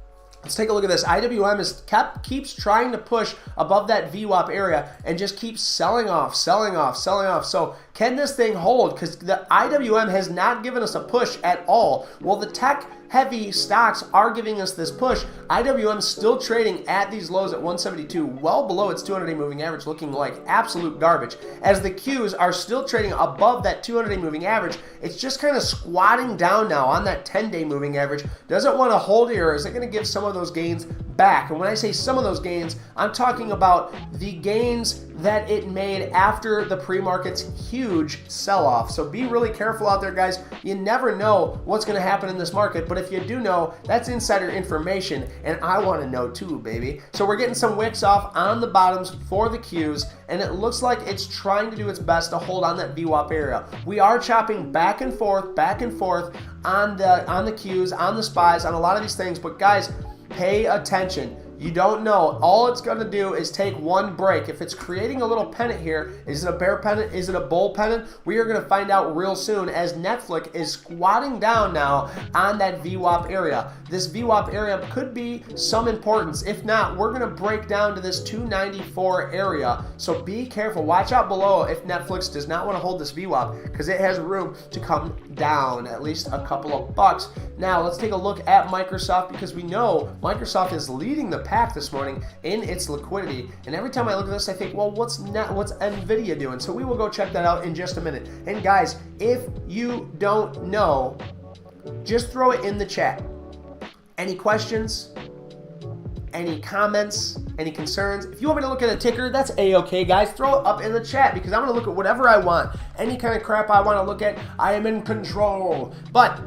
let's take a look at this. IWM keeps trying to push above that VWAP area and just keeps selling off. So can this thing hold? Because the IWM has not given us a push at all. Well, the tech heavy stocks are giving us this push. IWM still trading at these lows at 172, well below its 200-day moving average, looking like absolute garbage. As the Qs are still trading above that 200-day moving average, it's just kind of squatting down now on that 10-day moving average. Doesn't want to hold here. Is it going to give some of those gains back? And when I say some of those gains, I'm talking about the gains that it made after the pre-market's huge sell-off. So be really careful out there, guys. You never know what's going to happen in this market, but if you do know, that's insider information, and I want to know too, baby. So we're getting some wicks off on the bottoms for the Qs, and it looks like it's trying to do its best to hold on that VWAP area. We are chopping back and forth on the Qs, on the SPYs, on a lot of these things, but guys, pay attention. You don't know. All it's going to do is take one break. If it's creating a little pennant here, is it a bear pennant? Is it a bull pennant? We are going to find out real soon as Netflix is squatting down now on that VWAP area. This VWAP area could be some importance. If not, we're going to break down to this 294 area. So be careful. Watch out below if Netflix does not want to hold this VWAP because it has room to come down at least a couple of bucks. Now, let's take a look at Microsoft because we know Microsoft is leading the pack this morning in its liquidity. And every time I look at this, I think, well, what's NVIDIA doing? So we will go check that out in just a minute. And guys, if you don't know, just throw it in the chat. Any questions? Any comments? Any concerns? If you want me to look at a ticker, that's A-okay, guys. Throw it up in the chat because I'm going to look at whatever I want. Any kind of crap I want to look at, I am in control. But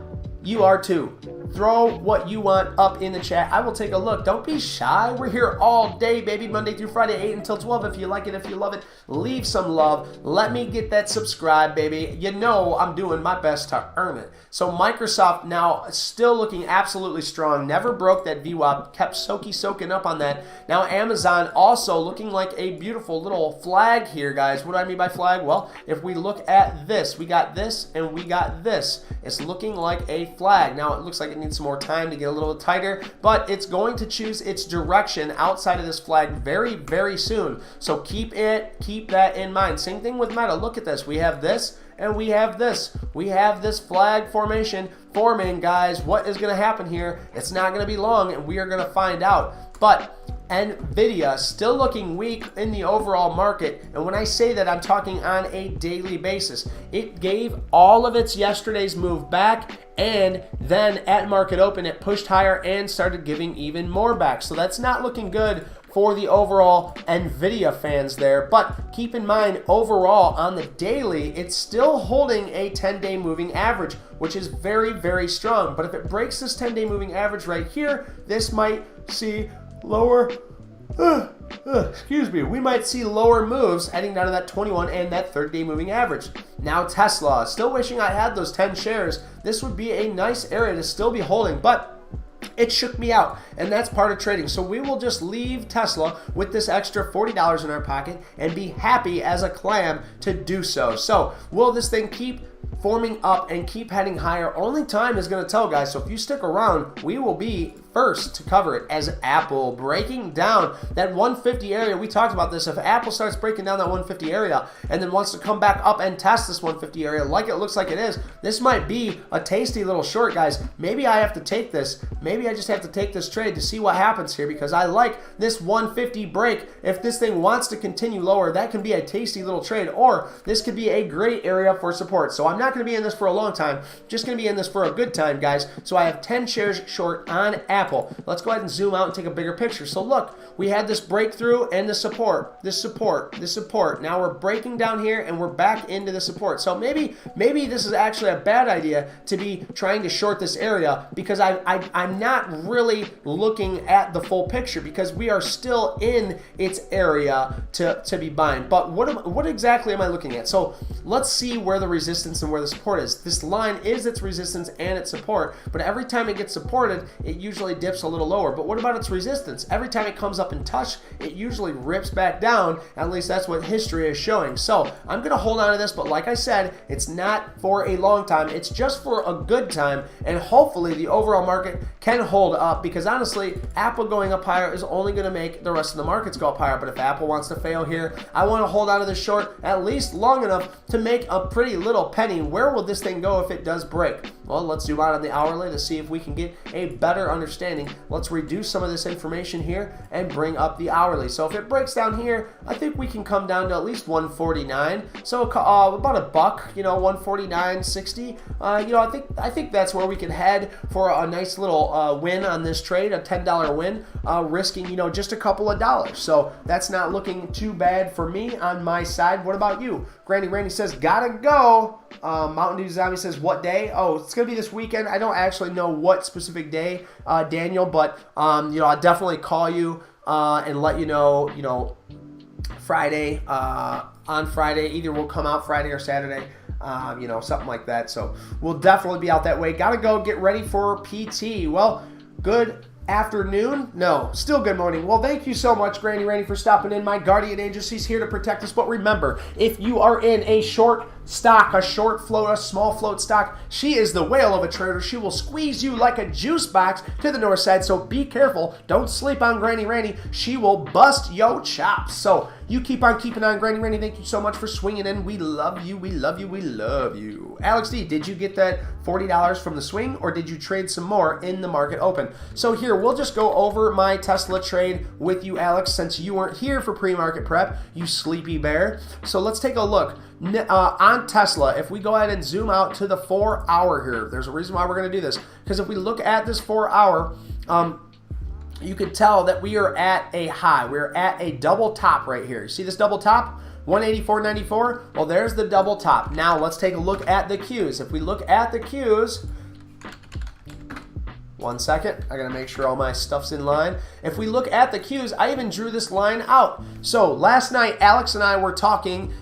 you are too. throw what you want up in the chat. I will take a look. Don't be shy. We're here all day, baby. Monday through Friday, 8 until 12. If you like it, if you love it, leave some love. Let me get that subscribe, baby. You know I'm doing my best to earn it. So Microsoft now still looking absolutely strong. Never broke that VWAP. Kept soaking up on that. Now Amazon also looking like a beautiful little flag here, guys. What do I mean by flag? Well, if we look at this, we got this and we got this. It's looking like a flag. Now it looks like it needs some more time to get a little tighter, but it's going to choose its direction outside of this flag very, very soon. So keep that in mind. Same thing with Meta. Look at this. We have this and we have this. We have this flag formation forming, guys. What is going to happen here? It's not going to be long, and we are going to find out. But NVIDIA still looking weak in the overall market, and when I say that, I'm talking on a daily basis. It gave all of its yesterday's move back, and then at market open it pushed higher and started giving even more back. So that's not looking good for the overall NVIDIA fans there. But keep in mind, overall on the daily, it's still holding a 10-day moving average, which is very, very strong. But if it breaks this 10-day moving average right here, this might see lower, we might see lower moves heading down to that 21 and that 30-day moving average. Now Tesla, still wishing I had those 10 shares. This would be a nice area to still be holding, but it shook me out, and that's part of trading. So we will just leave Tesla with this extra $40 in our pocket and be happy as a clam to do so. So will this thing keep forming up and keep heading higher? Only time is going to tell, guys. So if you stick around, we will be first to cover it as Apple breaking down that 150 area. We talked about this. If Apple starts breaking down that 150 area and then wants to come back up and test this 150 area like it looks like it is, this might be a tasty little short, guys. Maybe I have to take this. Maybe I just have to take this trade to see what happens here, because I like this 150 break. If this thing wants to continue lower, that can be a tasty little trade, or this could be a great area for support. So I'm not going to be in this for a long time, just going to be in this for a good time, guys. So I have 10 shares short on Apple. Let's go ahead and zoom out and take a bigger picture. So look, we had this breakthrough and the support, this support, this support. Now we're breaking down here and we're back into the support. So maybe this is actually a bad idea to be trying to short this area, because I'm not really looking at the full picture, because we are still in its area to be buying. But what exactly am I looking at? So let's see where the resistance and where the support is. This line is its resistance and its support, but every time it gets supported, it usually dips a little lower. But what about its resistance? Every time it comes up and touch, it usually rips back down. At least that's what history is showing. So I'm going to hold on to this, but like I said, it's not for a long time. It's just for a good time, and hopefully the overall market can hold up, because honestly, Apple going up higher is only going to make the rest of the markets go up higher. But if Apple wants to fail here, I want to hold on to this short at least long enough to make a pretty little penny. Where will this thing go if it does break? Well, let's zoom out on the hourly to see if we can get a better understanding. Let's reduce some of this information here and bring up the hourly. So if it breaks down here, I think we can come down to at least 149. So about a buck, 149.60. I think that's where we can head for a nice little win on this trade, a $10 win, risking just a couple of dollars. So that's not looking too bad for me on my side. What about you? Granny Randy says gotta go. Mountain Dew Zombie says what day? Oh, it's gonna be this weekend. I don't actually know what specific day, Daniel, but I'll definitely call you and let you know. Friday, on Friday, either we'll come out Friday or Saturday. Something like that. So we'll definitely be out that way. Gotta go get ready for PT. Well, good afternoon. No, still good morning. Well, thank you so much, Granny Randy, for stopping in. My guardian angel, she's here to protect us. But remember, if you are in a short stock, a short float, a small float stock, she is the whale of a trader. She will squeeze you like a juice box to the north side. So be careful. Don't sleep on Granny Randy. She will bust yo chops. So you keep on keeping on, Granny Randy. Thank you so much for swinging in. We love you. We love you. We love you. Alex D, did you get that $40 from the swing, or did you trade some more in the market open? So here, we'll just go over my Tesla trade with you, Alex, since you weren't here for pre-market prep, you sleepy bear. So let's take a look. On Tesla, if we go ahead and zoom out to the 4 hour here, there's a reason why we're going to do this, because if we look at this 4 hour, you can tell that we are at a high. We're at a double top right here. You see this double top? 184.94? Well, there's the double top. Now let's take a look at the Qs. If we look at the Qs, 1 second. I gotta make sure all my stuff's in line. If we look at the Qs, I even drew this line out. So last night, Alex and I were talking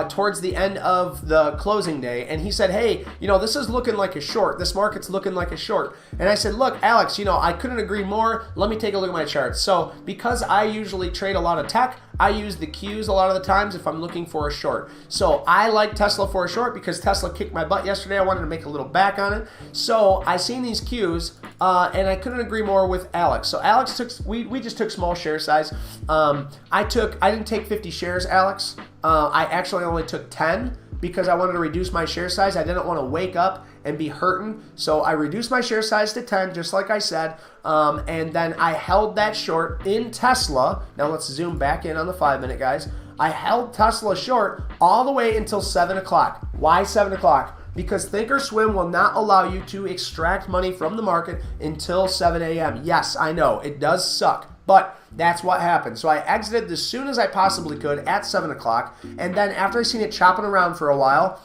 towards the end of the closing day, and he said, hey, this is looking like a short. This market's looking like a short. And I said, look, Alex, I couldn't agree more. Let me take a look at my charts. So because I usually trade a lot of tech, I use the Qs a lot of the times if I'm looking for a short. So I like Tesla for a short because Tesla kicked my butt yesterday. I wanted to make a little back on it. So I seen these Qs, and I couldn't agree more with Alex. So Alex we just took small share size. I didn't take 50 shares, Alex. I actually only took 10 because I wanted to reduce my share size. I didn't want to wake up and be hurting. So I reduced my share size to 10, just like I said. And then I held that short in Tesla. Now let's zoom back in on the 5-minute, guys. I held Tesla short all the way until 7 o'clock. Why 7 o'clock? Because Thinkorswim will not allow you to extract money from the market until 7 a.m. Yes, I know, it does suck, but that's what happened. So I exited as soon as I possibly could at 7 o'clock, and then after I seen it chopping around for a while,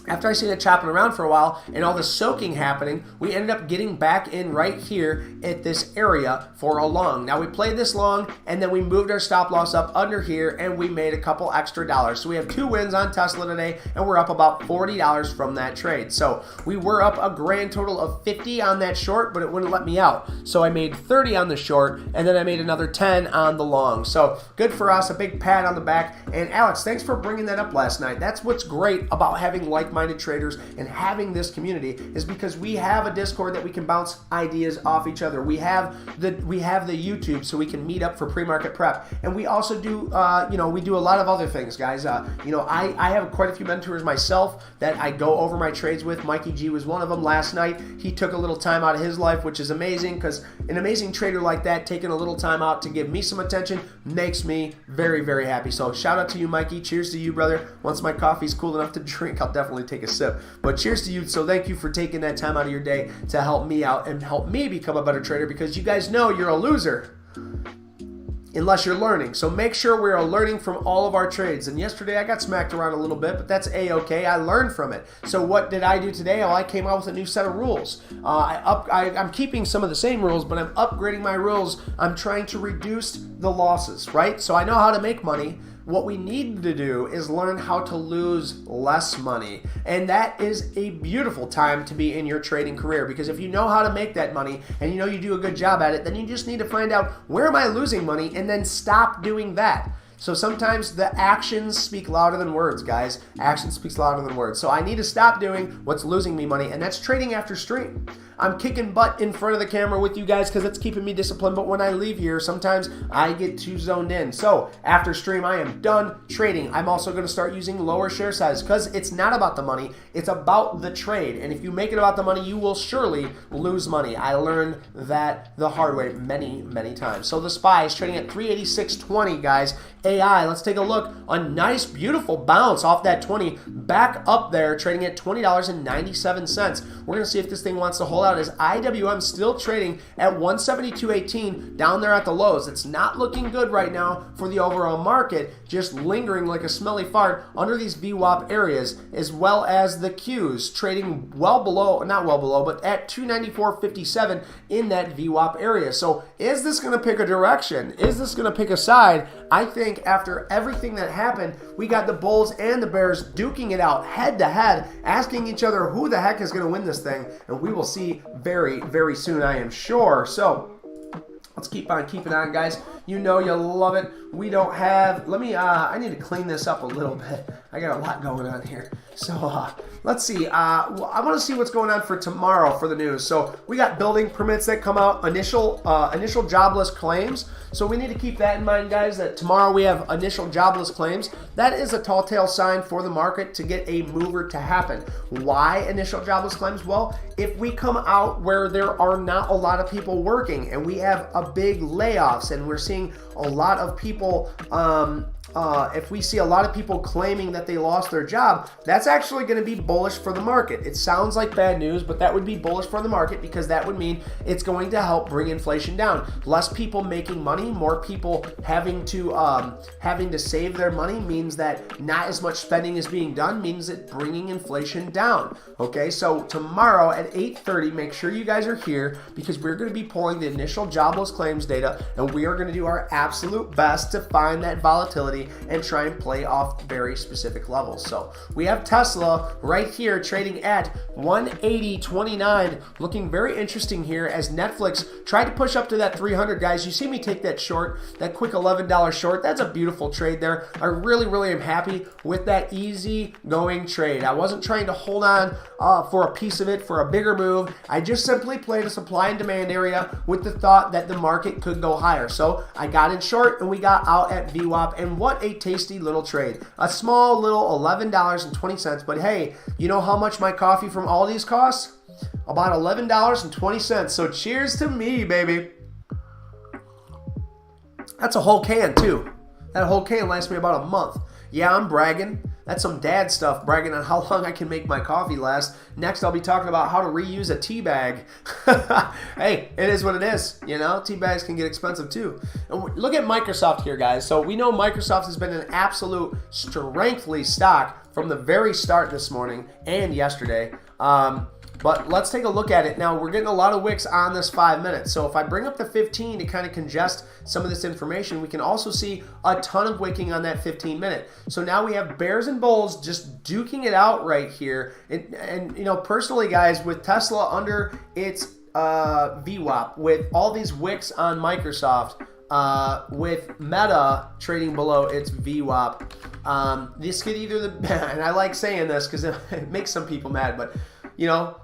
and all the soaking happening, we ended up getting back in right here at this area for a long. Now we played this long, and then we moved our stop loss up under here, and we made a couple extra dollars. So we have 2 wins on Tesla today, and we're up about $40 from that trade. So we were up a grand total of 50 on that short, but it wouldn't let me out. So I made 30 on the short, and then I made another 10 on the long. So good for us, a big pat on the back. And Alex, thanks for bringing that up last night. That's what's great about having like-minded traders and having this community, is because we have a Discord that we can bounce ideas off each other. We have the YouTube, so we can meet up for pre-market prep, and we also do we do a lot of other things, guys. I have quite a few mentors myself that I go over my trades with. Mikey G was one of them last night. He took a little time out of his life, which is amazing, because an amazing trader like that taking a little time out to give me some attention makes me very, very happy. So shout out to you, Mikey. Cheers to you, brother. Once my coffee's cool enough to drink, I'll definitely take a sip. But cheers to you. So thank you for taking that time out of your day to help me out and help me become a better trader, because you guys know you're a loser unless you're learning. So make sure we're learning from all of our trades. And yesterday I got smacked around a little bit, but that's A-okay. I learned from it. So what did I do today? Well, I came out with a new set of rules. I'm keeping some of the same rules, but I'm upgrading my rules. I'm trying to reduce the losses, right? So I know how to make money. What we need to do is learn how to lose less money. And that is a beautiful time to be in your trading career, because if you know how to make that money and you know you do a good job at it, then you just need to find out, where am I losing money, and then stop doing that. So sometimes the actions speak louder than words, guys. Action speaks louder than words. So I need to stop doing what's losing me money, and that's trading after stream. I'm kicking butt in front of the camera with you guys because it's keeping me disciplined, but when I leave here, sometimes I get too zoned in. So after stream, I am done trading. I'm also going to start using lower share size, because it's not about the money, it's about the trade. And if you make it about the money, you will surely lose money. I learned that the hard way many, many times. So the SPY is trading at 386.20, guys. AI, let's take a look. A nice, beautiful bounce off that 20, back up there, trading at $20.97. We're going to see if this thing wants to hold out, as IWM still trading at 172.18 down there at the lows. It's not looking good right now for the overall market, just lingering like a smelly fart under these VWAP areas, as well as the Qs trading well below, not well below, but at 294.57 in that VWAP area. So is this going to pick a direction? Is this going to pick a side? I think after everything that happened, we got the Bulls and the Bears duking it out head to head, asking each other who the heck is going to win this thing, and we will see very, very soon, I am sure. So let's keep on keeping on, guys. You know you love it. We don't have, I need to clean this up a little bit. I got a lot going on here. So let's see. I want to see what's going on for tomorrow for the news. So we got building permits that come out, initial jobless claims. So we need to keep that in mind, guys, that tomorrow we have initial jobless claims. That is a tall tale sign for the market to get a mover to happen. Why initial jobless claims? Well, if we come out where there are not a lot of people working and we have a big layoffs and we're seeing a lot of people if we see a lot of people claiming that they lost their job, that's actually going to be bullish for the market. It sounds like bad news, but that would be bullish for the market because that would mean it's going to help bring inflation down. Less people making money, more people having to save their money means that not as much spending is being done, means it bringing inflation down. Okay, so tomorrow at 8:30, make sure you guys are here because we're going to be pulling the initial jobless claims data, and we are going to do our absolute best to find that volatility and try and play off very specific levels. So we have Tesla right here trading at 180.29, looking very interesting here as Netflix tried to push up to that 300. Guys, you see me take that short, that quick $11 short. That's a beautiful trade there. I really am happy with that easy going trade. I wasn't trying to hold on for a piece of it for a bigger move. I just simply played a supply and demand area with the thought that the market could go higher. So I got in short and we got out at VWAP, and what a tasty little trade. A small little $11.20, but hey, you know how much my coffee from Aldi's costs? About $11.20. So cheers to me, baby. That's a whole can too. That whole can lasts me about a month. Yeah, I'm bragging. That's some dad stuff, bragging on how long I can make my coffee last. Next, I'll be talking about how to reuse a tea bag. Hey, it is what it is. You know, tea bags can get expensive too. And look at Microsoft here, guys. So we know Microsoft has been an absolute strengthly stock from the very start this morning and yesterday. But let's take a look at it. Now, we're getting a lot of wicks on this 5 minutes. So if I bring up the 15 to kind of congest some of this information, we can also see a ton of wicking on that 15 minute. So now we have bears and bulls just duking it out right here. And you know, personally, guys, with Tesla under its VWAP, with all these wicks on Microsoft, with Meta trading below its VWAP, this could either, and I like saying this because it makes some people mad, but you know,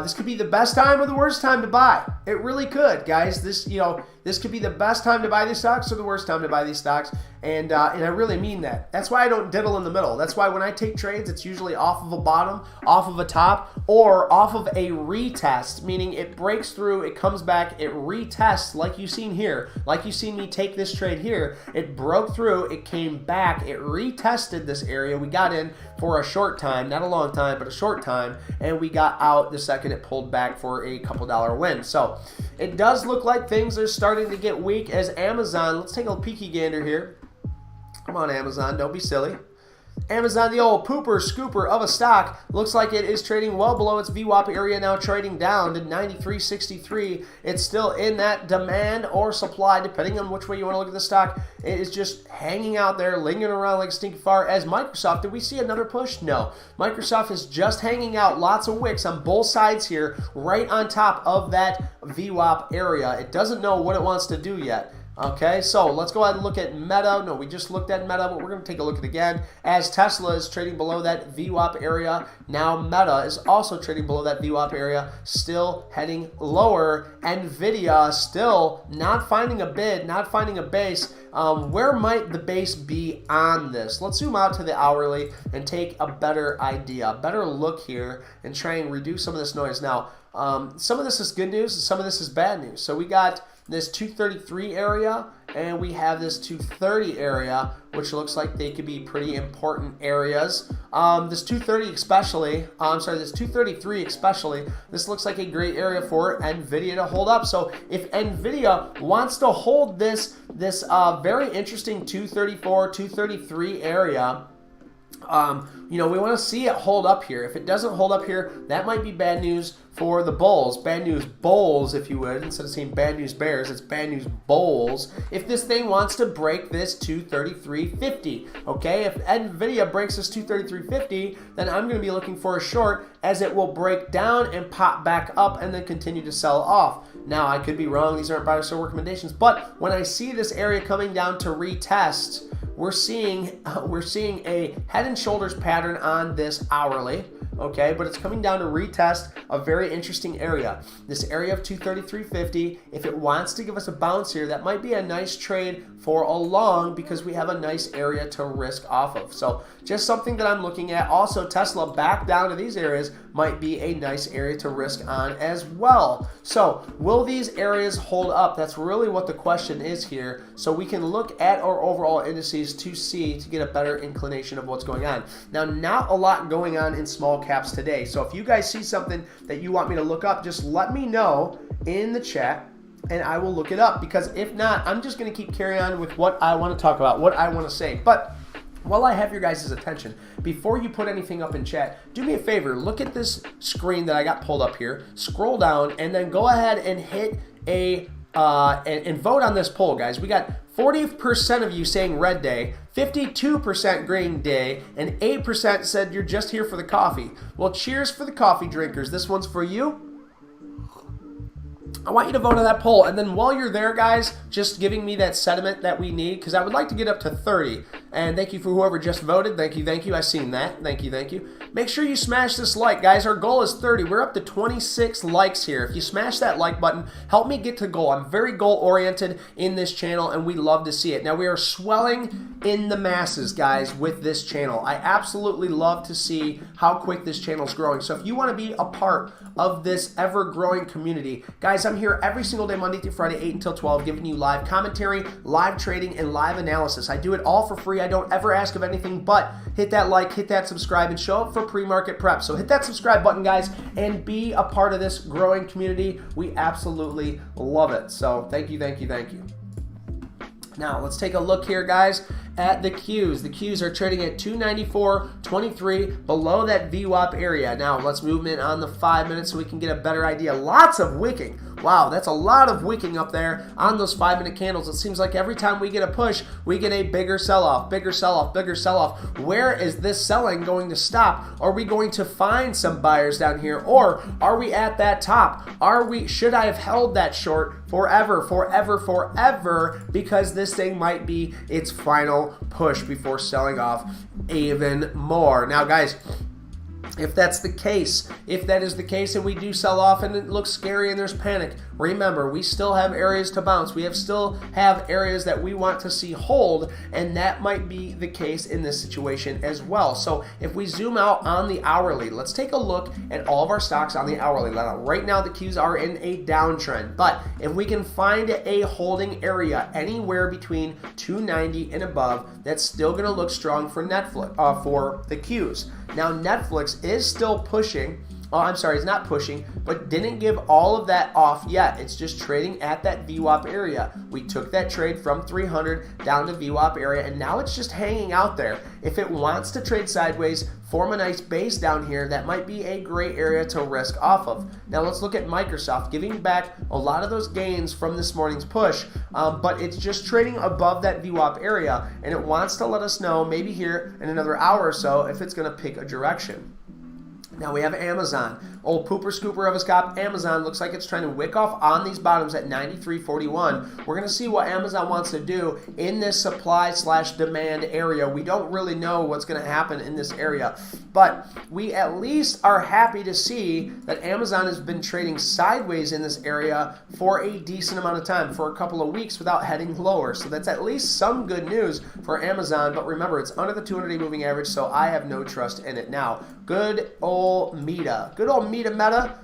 this could be the best time or the worst time to buy. It really could, guys. This could be the best time to buy these stocks or the worst time to buy these stocks. And I really mean that. That's why I don't diddle in the middle. That's why when I take trades, it's usually off of a bottom, off of a top, or off of a retest, meaning it breaks through, it comes back, it retests like you've seen here. Like you've seen me take this trade here. It broke through, it came back, it retested this area. We got in for a short time, not a long time, but a short time, and we got out the second it pulled back for a couple dollar win. So it does look like things are starting to get weak as Amazon. Let's take a peeky gander here. Come on, Amazon, don't be silly. Amazon, the old pooper scooper of a stock, looks like it is trading well below its VWAP area, now trading down to 93.63. It's still in that demand or supply, depending on which way you want to look at the stock. It is just hanging out there, lingering around like a stinky fart. As Microsoft, did we see another push? No. Microsoft is just hanging out, lots of wicks on both sides here, right on top of that VWAP area. It doesn't know what it wants to do yet. Okay, so let's go ahead and look at Meta. No, we just looked at Meta, but we're going to take a look at it again. As Tesla is trading below that VWAP area, now Meta is also trading below that VWAP area, still heading lower. NVIDIA still not finding a bid, not finding a base. Where might the base be on this? Let's zoom out to the hourly and take a better idea, a better look here, and try and reduce some of this noise. Now, some of this is good news, and some of this is bad news. So we got this 233 area, and we have this 230 area, which looks like they could be pretty important areas. This 230 especially, this 233 especially, this looks like a great area for NVIDIA to hold up. So if NVIDIA wants to hold this very interesting 234, 233 area, we want to see it hold up here. If it doesn't hold up here, that might be bad news for the bulls. Bad news bulls, if you would. Instead of saying bad news bears, it's bad news bulls. If this thing wants to break this 233.50, okay? If NVIDIA breaks this 233.50, then I'm going to be looking for a short, as it will break down and pop back up and then continue to sell off. Now, I could be wrong. These aren't buy or sell recommendations. But when I see this area coming down to retest, we're seeing a head and shoulders pattern on this hourly, okay, but it's coming down to retest a very interesting area. This area of 233.50, if it wants to give us a bounce here, that might be a nice trade for a long, because we have a nice area to risk off of. So just something that I'm looking at. Also, Tesla back down to these areas, might be a nice area to risk on as well. So will these areas hold up? That's really what the question is here. So we can look at our overall indices to get a better inclination of what's going on. Now, not a lot going on in small caps today. So if you guys see something that you want me to look up, just let me know in the chat and I will look it up, because if not, I'm just going to keep carrying on with what I want to talk about, what I want to say. But while I have your guys' attention, before you put anything up in chat, do me a favor, look at this screen that I got pulled up here, scroll down, and then go ahead and hit and vote on this poll, guys. We got 40% of you saying red day, 52% green day, and 8% said you're just here for the coffee. Well, cheers for the coffee drinkers. This one's for you. I want you to vote on that poll, and then while you're there, guys, just giving me that sentiment that we need, because I would like to get up to 30. And thank you for whoever just voted. Thank you. I seen that. Thank you. Make sure you smash this like, guys. Our goal is 30. We're up to 26 likes here. If you smash that like button, help me get to goal. I'm very goal-oriented in this channel, and we love to see it. Now, we are swelling in the masses, guys, with this channel. I absolutely love to see how quick this channel is growing. So if you want to be a part of this ever-growing community, guys, I'm here every single day, Monday through Friday, 8 until 12, giving you live commentary, live trading, and live analysis. I do it all for free. I don't ever ask of anything but hit that like, hit that subscribe, and show up for pre-market prep. So hit that subscribe button, guys, and be a part of this growing community. We absolutely love it. So thank you. Now, let's take a look here, guys, at the Qs. The Qs are trading at 294.23, below that VWAP area. Now, let's move in on the 5 minutes so we can get a better idea. Lots of wicking. Wow, that's a lot of wicking up there on those 5-minute candles. It seems like every time we get a push, we get a bigger sell-off, bigger sell-off, bigger sell-off. Where is this selling going to stop? Are we going to find some buyers down here, or are we at that top? Should I have held that short forever, because this thing might be its final push before selling off even more. Now, guys, if that is the case and we do sell off and it looks scary and there's panic, remember, we still have areas to bounce. We still have areas that we want to see hold, and that might be the case in this situation as well. So if we zoom out on the hourly, let's take a look at all of our stocks on the hourly. Right now, the Qs are in a downtrend, but if we can find a holding area anywhere between 290 and above, that's still going to look strong for Netflix, for the Qs. Now, Netflix is still pushing. It's not pushing, but didn't give all of that off yet. It's just trading at that VWAP area. We took that trade from 300 down to VWAP area, and now it's just hanging out there. If it wants to trade sideways, form a nice base down here, that might be a great area to risk off of. Now let's look at Microsoft, giving back a lot of those gains from this morning's push, but it's just trading above that VWAP area, and it wants to let us know maybe here in another hour or so if it's going to pick a direction. Now we have Amazon. Old pooper scooper of a scop. Amazon looks like it's trying to wick off on these bottoms at 93.41. We're going to see what Amazon wants to do in this supply/demand area. We don't really know what's going to happen in this area, but we at least are happy to see that Amazon has been trading sideways in this area for a decent amount of time, for a couple of weeks without heading lower. So that's at least some good news for Amazon, but remember, it's under the 200-day moving average, so I have no trust in it. Now, good old Meta.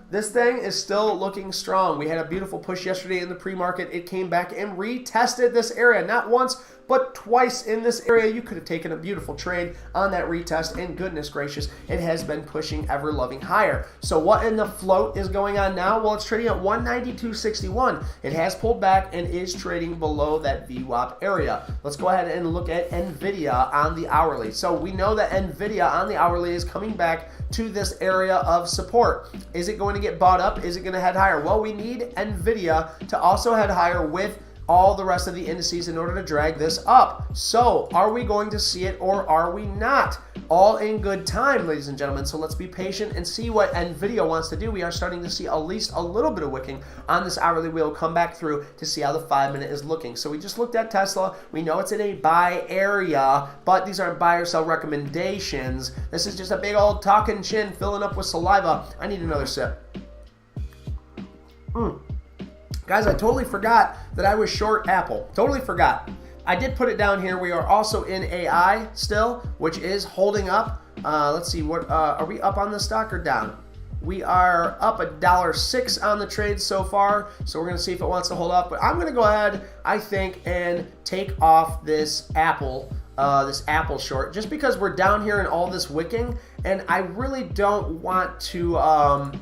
This thing is still looking strong. We had a beautiful push yesterday in the pre-market. It came back and retested this area, not once, but twice in this area. You could have taken a beautiful trade on that retest, and goodness gracious, it has been pushing ever loving higher. So what in the float is going on now? Well, it's trading at 192.61. It has pulled back and is trading below that VWAP area. Let's go ahead and look at NVIDIA on the hourly. So we know that NVIDIA on the hourly is coming back to this area of support. Is it going to get bought up? Is it going to head higher? Well, we need NVIDIA to also head higher with all the rest of the indices in order to drag this up. So are we going to see it or are we not? All in good time, ladies and gentlemen. So let's be patient and see what NVIDIA wants to do. We are starting to see at least a little bit of wicking on this hourly. We'll come back through to see how the 5-minute is looking. So we just looked at Tesla. We know it's in a buy area, but these aren't buy or sell recommendations. This is just a big old talking chin filling up with saliva. I need another sip. Guys, I totally forgot that I was short Apple. Totally forgot. I did put it down here. We are also in AI still, which is holding up. Let's see, what are we up on the stock or down? We are up $1.06 on the trade so far, so we're going to see if it wants to hold up. But I'm going to go ahead, I think, and take off this Apple short, just because we're down here in all this wicking, and I really don't want to, I'll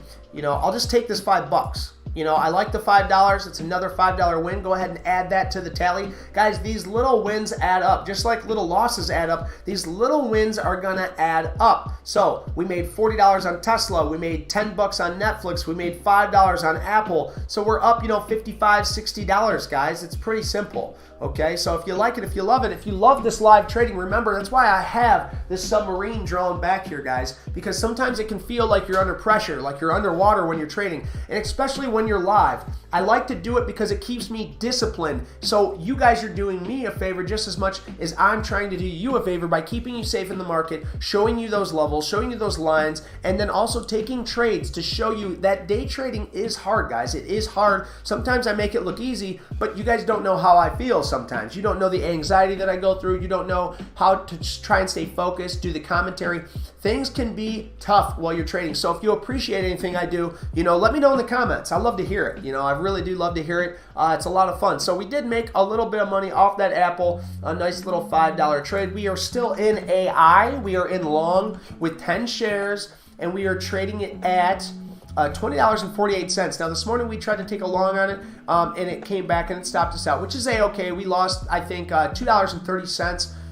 just take this $5. I like the $5. It's another $5 win. Go ahead and add that to the tally. Guys, these little wins add up. Just like little losses add up, these little wins are going to add up. So we made $40 on Tesla. We made $10 on Netflix. We made $5 on Apple. So we're up, $55, $60, guys. It's pretty simple. Okay, so if you like it, if you love it, if you love this live trading, remember, that's why I have this submarine drawn back here, guys, because sometimes it can feel like you're under pressure, like you're underwater when you're trading, and especially when you're live. I like to do it because it keeps me disciplined. So you guys are doing me a favor just as much as I'm trying to do you a favor by keeping you safe in the market, showing you those levels, showing you those lines, and then also taking trades to show you that day trading is hard, guys. It is hard. Sometimes I make it look easy, but you guys don't know how I feel sometimes. You don't know the anxiety that I go through. You don't know how to just try and stay focused, do the commentary. Things can be tough while you're trading. So if you appreciate anything I do, let me know in the comments. I love to hear it. I really do love to hear it. It's a lot of fun. So we did make a little bit of money off that Apple, a nice little $5 trade. We are still in AI. We are in long with 10 shares, and we are trading it at $20.48. Now this morning we tried to take a long on it, and it came back and it stopped us out, which is a-okay. We lost, I think, $2.30,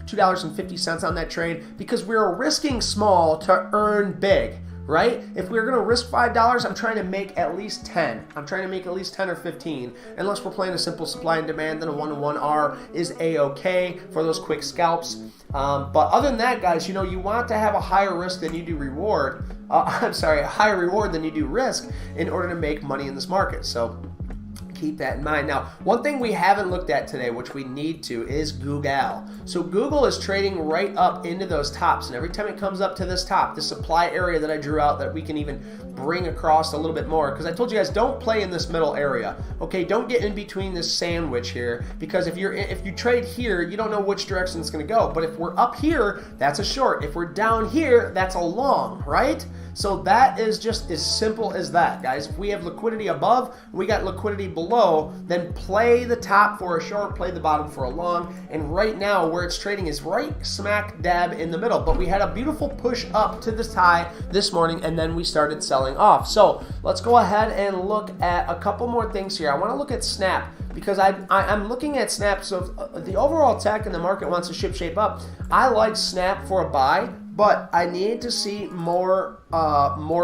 $2.50 on that trade because we were risking small to earn big. Right? If we're going to risk $5, I'm trying to make at least 10. I'm trying to make at least 10 or 15. Unless we're playing a simple supply and demand, then a 1-to-1R is a-okay for those quick scalps. But other than that, guys, you want to have a higher risk than you do reward. A higher reward than you do risk in order to make money in this market. So keep that in mind. Now, one thing we haven't looked at today, which we need to, is Google. So Google is trading right up into those tops, and every time it comes up to this top, the supply area that I drew out that we can even bring across a little bit more, because I told you guys, don't play in this middle area. Okay, don't get in between this sandwich here, because if you trade here, you don't know which direction it's going to go. But if we're up here, that's a short. If we're down here, that's a long, right? So that is just as simple as that, guys. If we have liquidity above, we got liquidity below, then play the top for a short, play the bottom for a long. And right now, where it's trading is right smack dab in the middle. But we had a beautiful push up to this high this morning, and then we started selling off. So let's go ahead and look at a couple more things here. I want to look at Snap, because I'm looking at Snap. So if the overall tech in the market wants to shape up, I like Snap for a buy, but I need to see more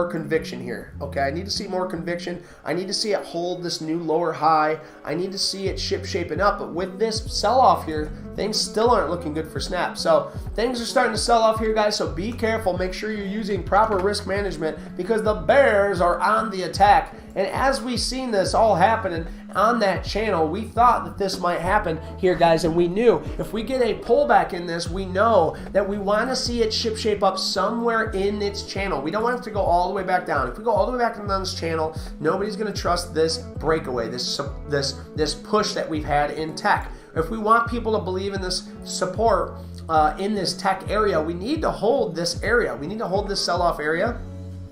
conviction here. Okay, I need to see more conviction. I need to see it hold this new lower high. I need to see it shaping up. But with this sell-off here, things still aren't looking good for Snap. So things are starting to sell off here, guys. So be careful. Make sure you're using proper risk management, because the bears are on the attack. And as we've seen this all happening on that channel, we thought that this might happen here, guys, and we knew if we get a pullback in this, we know that we want to see it shape up somewhere in its channel. We don't want it to go all the way back down. If we go all the way back down this channel, nobody's going to trust this breakaway, this push that we've had in tech. If we want people to believe in this support in this tech area, we need to hold this area. We need to hold this sell-off area.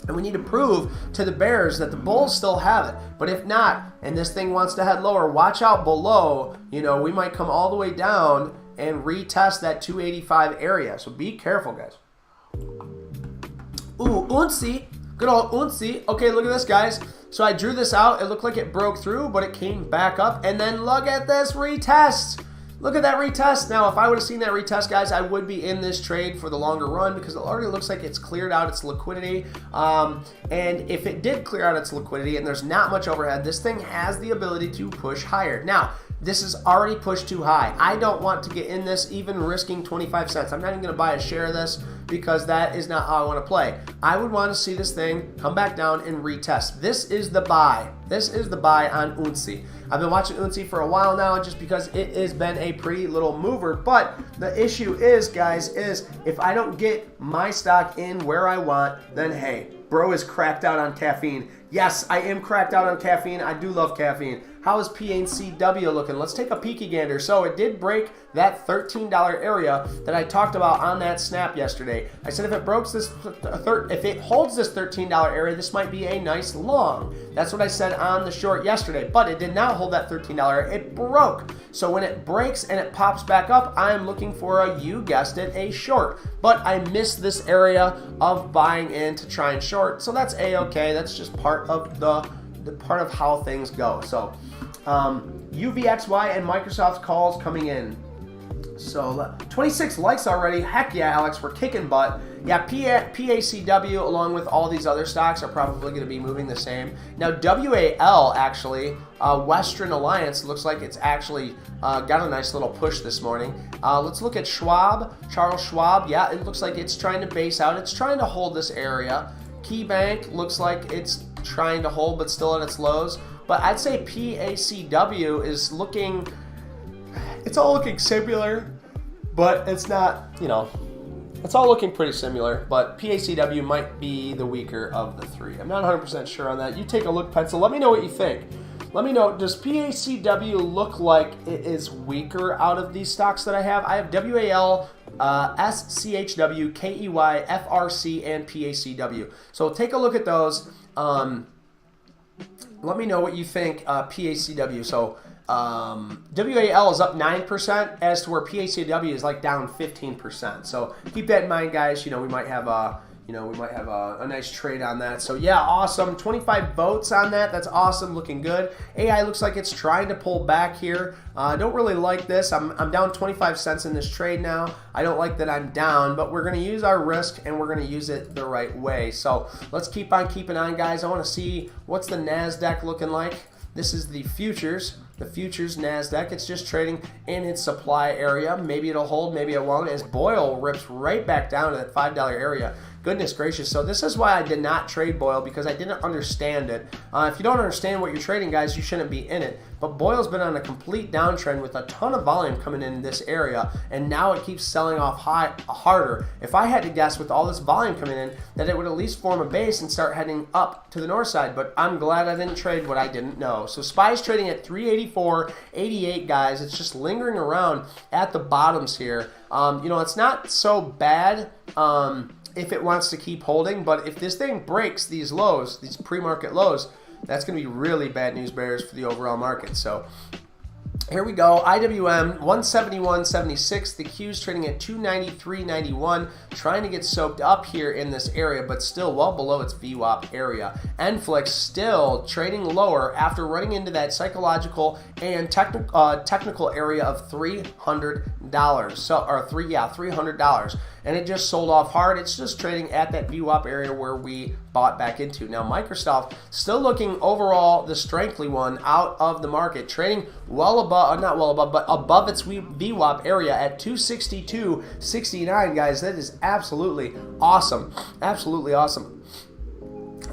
And we need to prove to the bears that the bulls still have it. But if not, and this thing wants to head lower, watch out below. We might come all the way down and retest that 285 area. So be careful, guys. Ooh, UNSI. Good old UNSI. Okay, look at this, guys. So I drew this out. It looked like it broke through, but it came back up. And then look at this retest. Look at that retest. Now, if I would have seen that retest, guys, I would be in this trade for the longer run, because it already looks like it's cleared out its liquidity. And if it did clear out its liquidity and there's not much overhead, this thing has the ability to push higher. Now, this is already pushed too high. I don't want to get in this even risking 25 cents. I'm not even going to buy a share of this, because that is not how I want to play. I would want to see this thing come back down and retest. This is the buy. This is the buy on UNSI. I've been watching UNSI for a while now, just because it has been a pretty little mover. But the issue is, guys, is if I don't get my stock in where I want, then hey, bro is cracked out on caffeine. Yes, I am cracked out on caffeine. I do love caffeine. How is PACW looking? Let's take a peeky gander. So it did break that $13 area that I talked about on that snap yesterday. I said if it holds this $13 area, this might be a nice long. That's what I said on the short yesterday, but it did not hold that $13 area. It broke. So when it breaks and it pops back up, I'm looking for a, you guessed it, a short. But I missed this area of buying in to try and short. So that's a-okay. That's just part of the part of how things go. So UVXY and Microsoft's calls coming in. So 26 likes already. Heck yeah, Alex, we're kicking butt. Yeah, PACW along with all these other stocks are probably going to be moving the same. Now WAL actually, Western Alliance, looks like it's actually got a nice little push this morning. Let's look at Schwab, Charles Schwab. Yeah, it looks like it's trying to base out. It's trying to hold this area. KeyBank looks like it's trying to hold but still at its lows. But I'd say PACW is looking, it's all looking similar, but it's not, you know, it's all looking pretty similar, but PACW might be the weaker of the three. I'm not 100% sure on that. You take a look, Pencil. Let me know what you think. Let me know, does PACW look like it is weaker out of these stocks that I have? I have WAL, SCHW, KEY, FRC, and PACW. So take a look at those. Let me know what you think, PACW. So WAL is up 9% as to where PACW is like down 15%. So keep that in mind, guys. You know, we might have a nice trade on that. So yeah, awesome. 25 votes on that. That's awesome. Looking good. AI looks like it's trying to pull back here. I don't really like this. I'm down 25 cents in this trade now. I don't like that I'm down, but we're going to use our risk and we're going to use it the right way. So let's keep on keeping on, guys. I want to see what's the NASDAQ looking like. This is the futures. The futures NASDAQ, it's just trading in its supply area. Maybe it'll hold, maybe it won't, as BOIL rips right back down to that $5 area. Goodness gracious. So this is why I did not trade BOIL, because I didn't understand it. If you don't understand what you're trading, guys, you shouldn't be in it. But BOIL's been on a complete downtrend with a ton of volume coming in this area, and now it keeps selling off harder. If I had to guess, with all this volume coming in, that it would at least form a base and start heading up to the north side, but I'm glad I didn't trade what I didn't know. So SPY's trading at 384.88, guys. It's just lingering around at the bottoms here. You know, it's not so bad if it wants to keep holding, but if this thing breaks these lows, these pre-market lows, that's going to be really bad news bears for the overall market. So here we go. IWM 171.76. The Q's trading at 293.91, trying to get soaked up here in this area, but still well below its VWAP area. NFLIX still trading lower after running into that psychological and technical area of $300. So, or $300. And it just sold off hard. It's just trading at that VWAP area where we bought back into. Now Microsoft still looking overall the strengthly one out of the market, trading well above, not well above, but above its VWAP area at 262.69, guys. That is absolutely awesome. Absolutely awesome.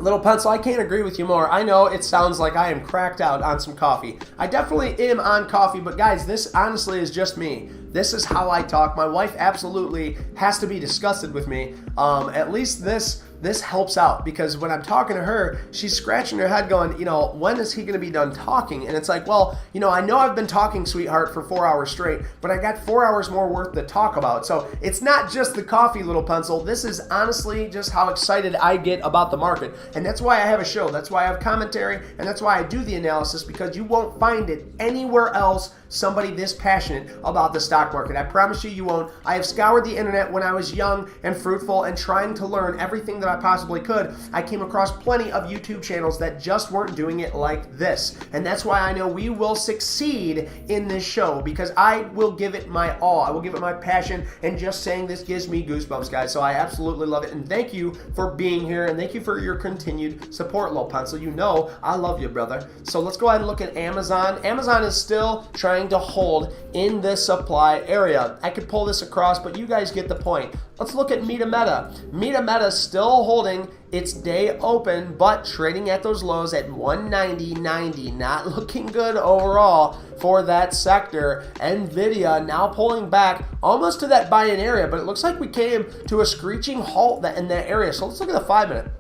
Little Pencil, I can't agree with you more. I know it sounds like I am cracked out on some coffee. I definitely am on coffee, but guys, this honestly is just me. This is how I talk. My wife absolutely has to be disgusted with me. At least this helps out, because when I'm talking to her, she's scratching her head going, you know, when is he going to be done talking? And it's like, well, you know, I know I've been talking, sweetheart, for 4 hours straight, but I got 4 hours more worth to talk about. So it's not just the coffee, Little Pencil. This is honestly just how excited I get about the market. And that's why I have a show. That's why I have commentary. And that's why I do the analysis, because you won't find it anywhere else, somebody this passionate about the stock market. I promise you, you won't. I have scoured the internet when I was young and fruitful and trying to learn everything that I possibly could. I came across plenty of YouTube channels that just weren't doing it like this. And that's why I know we will succeed in this show, because I will give it my all. I will give it my passion, and just saying this gives me goosebumps, guys. So I absolutely love it. And thank you for being here, and thank you for your continued support, Little Pencil. You know I love you, brother. So let's go ahead and look at Amazon. Amazon is still trying to hold in this supply area. I could pull this across, but you guys get the point. Let's look at Meta. Meta still holding its day open, but trading at those lows at 190.90. Not looking good overall for that sector. Nvidia now pulling back almost to that buy-in area, but it looks like we came to a screeching halt in that area. So let's look at the 5-minute.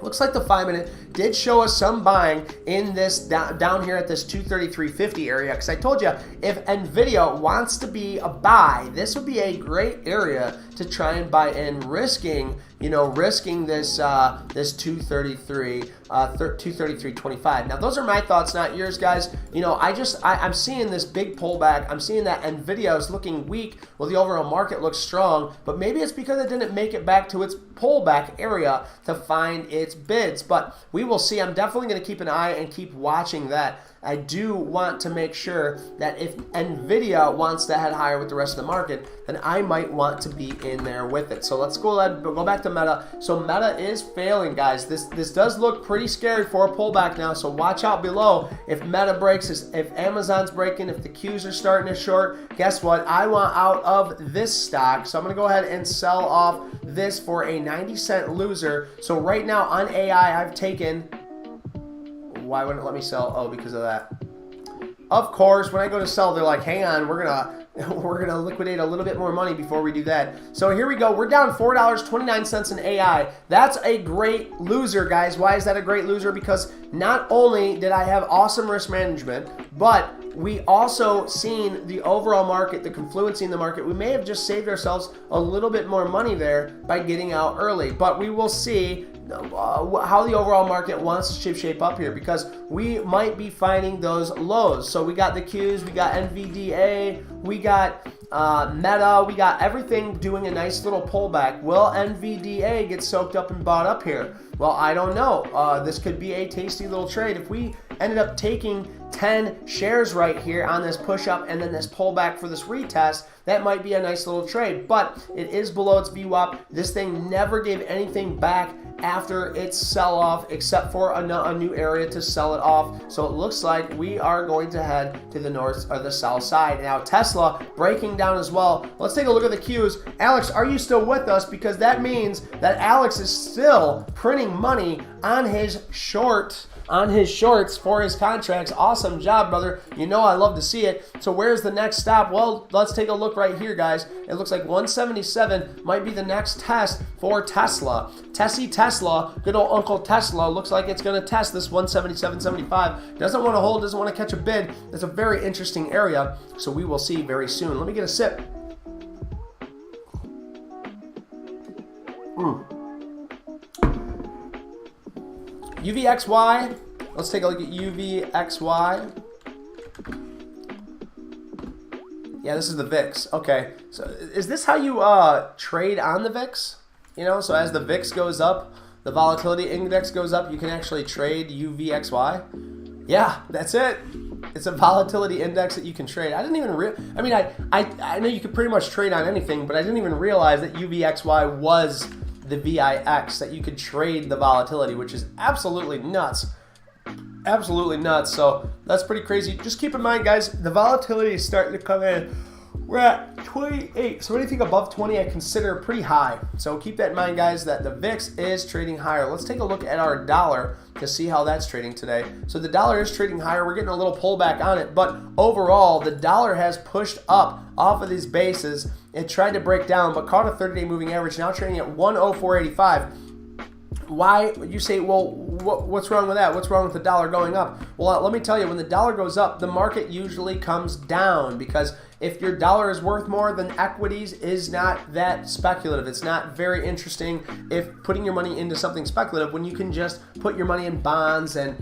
Looks like the 5-minute did show us some buying in this down here at this 233.50 area, because I told you if NVIDIA wants to be a buy, this would be a great area to try and buy in, risking this this 233.25. Now those are my thoughts, not yours, guys. I'm seeing this big pullback. I'm seeing that NVIDIA is looking weak while the overall market looks strong, but maybe it's because it didn't make it back to its pullback area to find its bids. But we will see. I'm definitely going to keep an eye and keep watching that. I do want to make sure that if NVIDIA wants to head higher with the rest of the market, then I might want to be in there with it. So let's go back to Meta. So Meta is failing, guys. This does look pretty scary for a pullback now, so watch out below. If Meta breaks, if Amazon's breaking, if the Qs are starting to short, guess what? I want out of this stock, so I'm going to go ahead and sell off this for a 90-cent loser. So right now on AI, I've taken... Why wouldn't it let me sell? Oh, because of that. Of course, when I go to sell, they're like, hang on, we're gonna liquidate a little bit more money before we do that. So here we go. We're down $4.29 in AI. That's a great loser, guys. Why is that a great loser? Because not only did I have awesome risk management, but we also seen the overall market, the confluency in the market. We may have just saved ourselves a little bit more money there by getting out early, but we will see how the overall market wants to shape up here, because we might be finding those lows. So we got the Qs, we got NVDA, we got Meta, we got everything doing a nice little pullback. Will NVDA get soaked up and bought up here? Well, I don't know. This could be a tasty little trade. If we ended up taking 10 shares right here on this push up and then this pullback for this retest, that might be a nice little trade, but it is below its VWAP. This thing never gave anything back after its sell-off except for a new area to sell it off. So it looks like we are going to head to the north or the south side. Now Tesla breaking down as well. Let's take a look at the Qs. Alex, are you still with us? Because that means that Alex is still printing money on his shorts for his contracts. Awesome job, brother. You know I love to see it. So where's the next stop? Well, let's take a look right here, guys. It looks like 177 might be the next test for Tesla. Tesla, good old Uncle Tesla, looks like it's going to test this 177.75. Doesn't want to hold, doesn't want to catch a bid. It's a very interesting area, so we will see very soon. Let me get a sip. UVXY, let's take a look at UVXY. Yeah, this is the VIX. Okay, so is this how you trade on the VIX? So as the VIX goes up, the volatility index goes up, you can actually trade UVXY. Yeah, that's it. It's a volatility index that you can trade. I didn't even I know you could pretty much trade on anything, but I didn't even realize that UVXY was the VIX, that you could trade the volatility, which is absolutely nuts. Absolutely nuts. So that's pretty crazy. Just keep in mind, guys, the volatility is starting to come in. We're at 28. So anything above 20 I consider pretty high. So keep that in mind, guys, that the VIX is trading higher. Let's take a look at our dollar to see how that's trading today. So the dollar is trading higher. We're getting a little pullback on it, but overall the dollar has pushed up off of these bases. It tried to break down, but caught a 30-day moving average, now trading at 104.85. Why? You say, well, what's wrong with that? What's wrong with the dollar going up? Well, let me tell you, when the dollar goes up, the market usually comes down, because if your dollar is worth more, then equities is not that speculative. It's not very interesting if putting your money into something speculative when you can just put your money in bonds and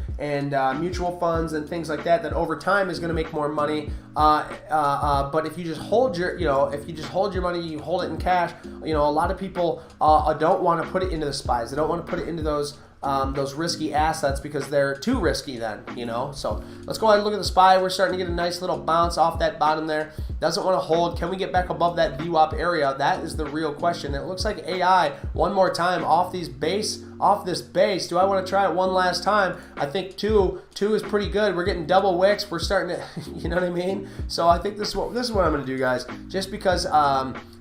mutual funds and things like that over time is going to make more money. But if you just hold your, money, you hold it in cash. A lot of people don't want to put it into the SPYs. They don't want to put it into those risky assets because they're too risky then, So let's go ahead and look at the SPY. We're starting to get a nice little bounce off that bottom there. Doesn't want to hold. Can we get back above that VWAP area? That is the real question. It looks like AI one more time off this base. Do I want to try it one last time? I think two is pretty good. We're getting double wicks. We're starting to, you know what I mean? So I think this is what I'm going to do, guys. Just because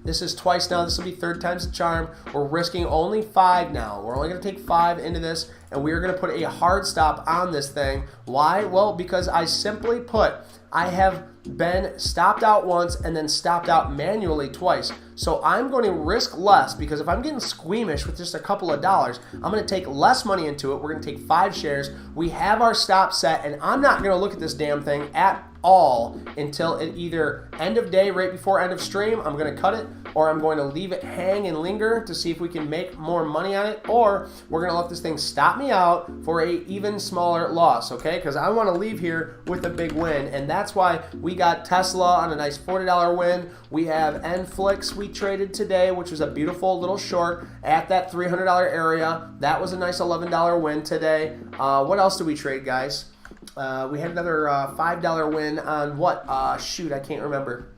this is twice now. This will be third time's the charm. We're risking only 5 now. We're only going to take 5 into this, and we are going to put a hard stop on this thing. Why? Well, because I simply put, I have been stopped out once and then stopped out manually twice. So I'm going to risk less, because if I'm getting squeamish with just a couple of dollars, I'm going to take less money into it. We're going to take 5 shares. We have our stop set, and I'm not going to look at this damn thing at all until it either end of day, right before end of stream, I'm going to cut it, or I'm going to leave it hang and linger to see if we can make more money on it, or we're going to let this thing stop me out for a even smaller loss, okay? Because I want to leave here with a big win, and that's why we got Tesla on a nice $40 win. We have NFlix we traded today, which was a beautiful little short at that $300 area. That was a nice $11 win today. What else did we trade, guys? We had another $5 win on what? Shoot, I can't remember.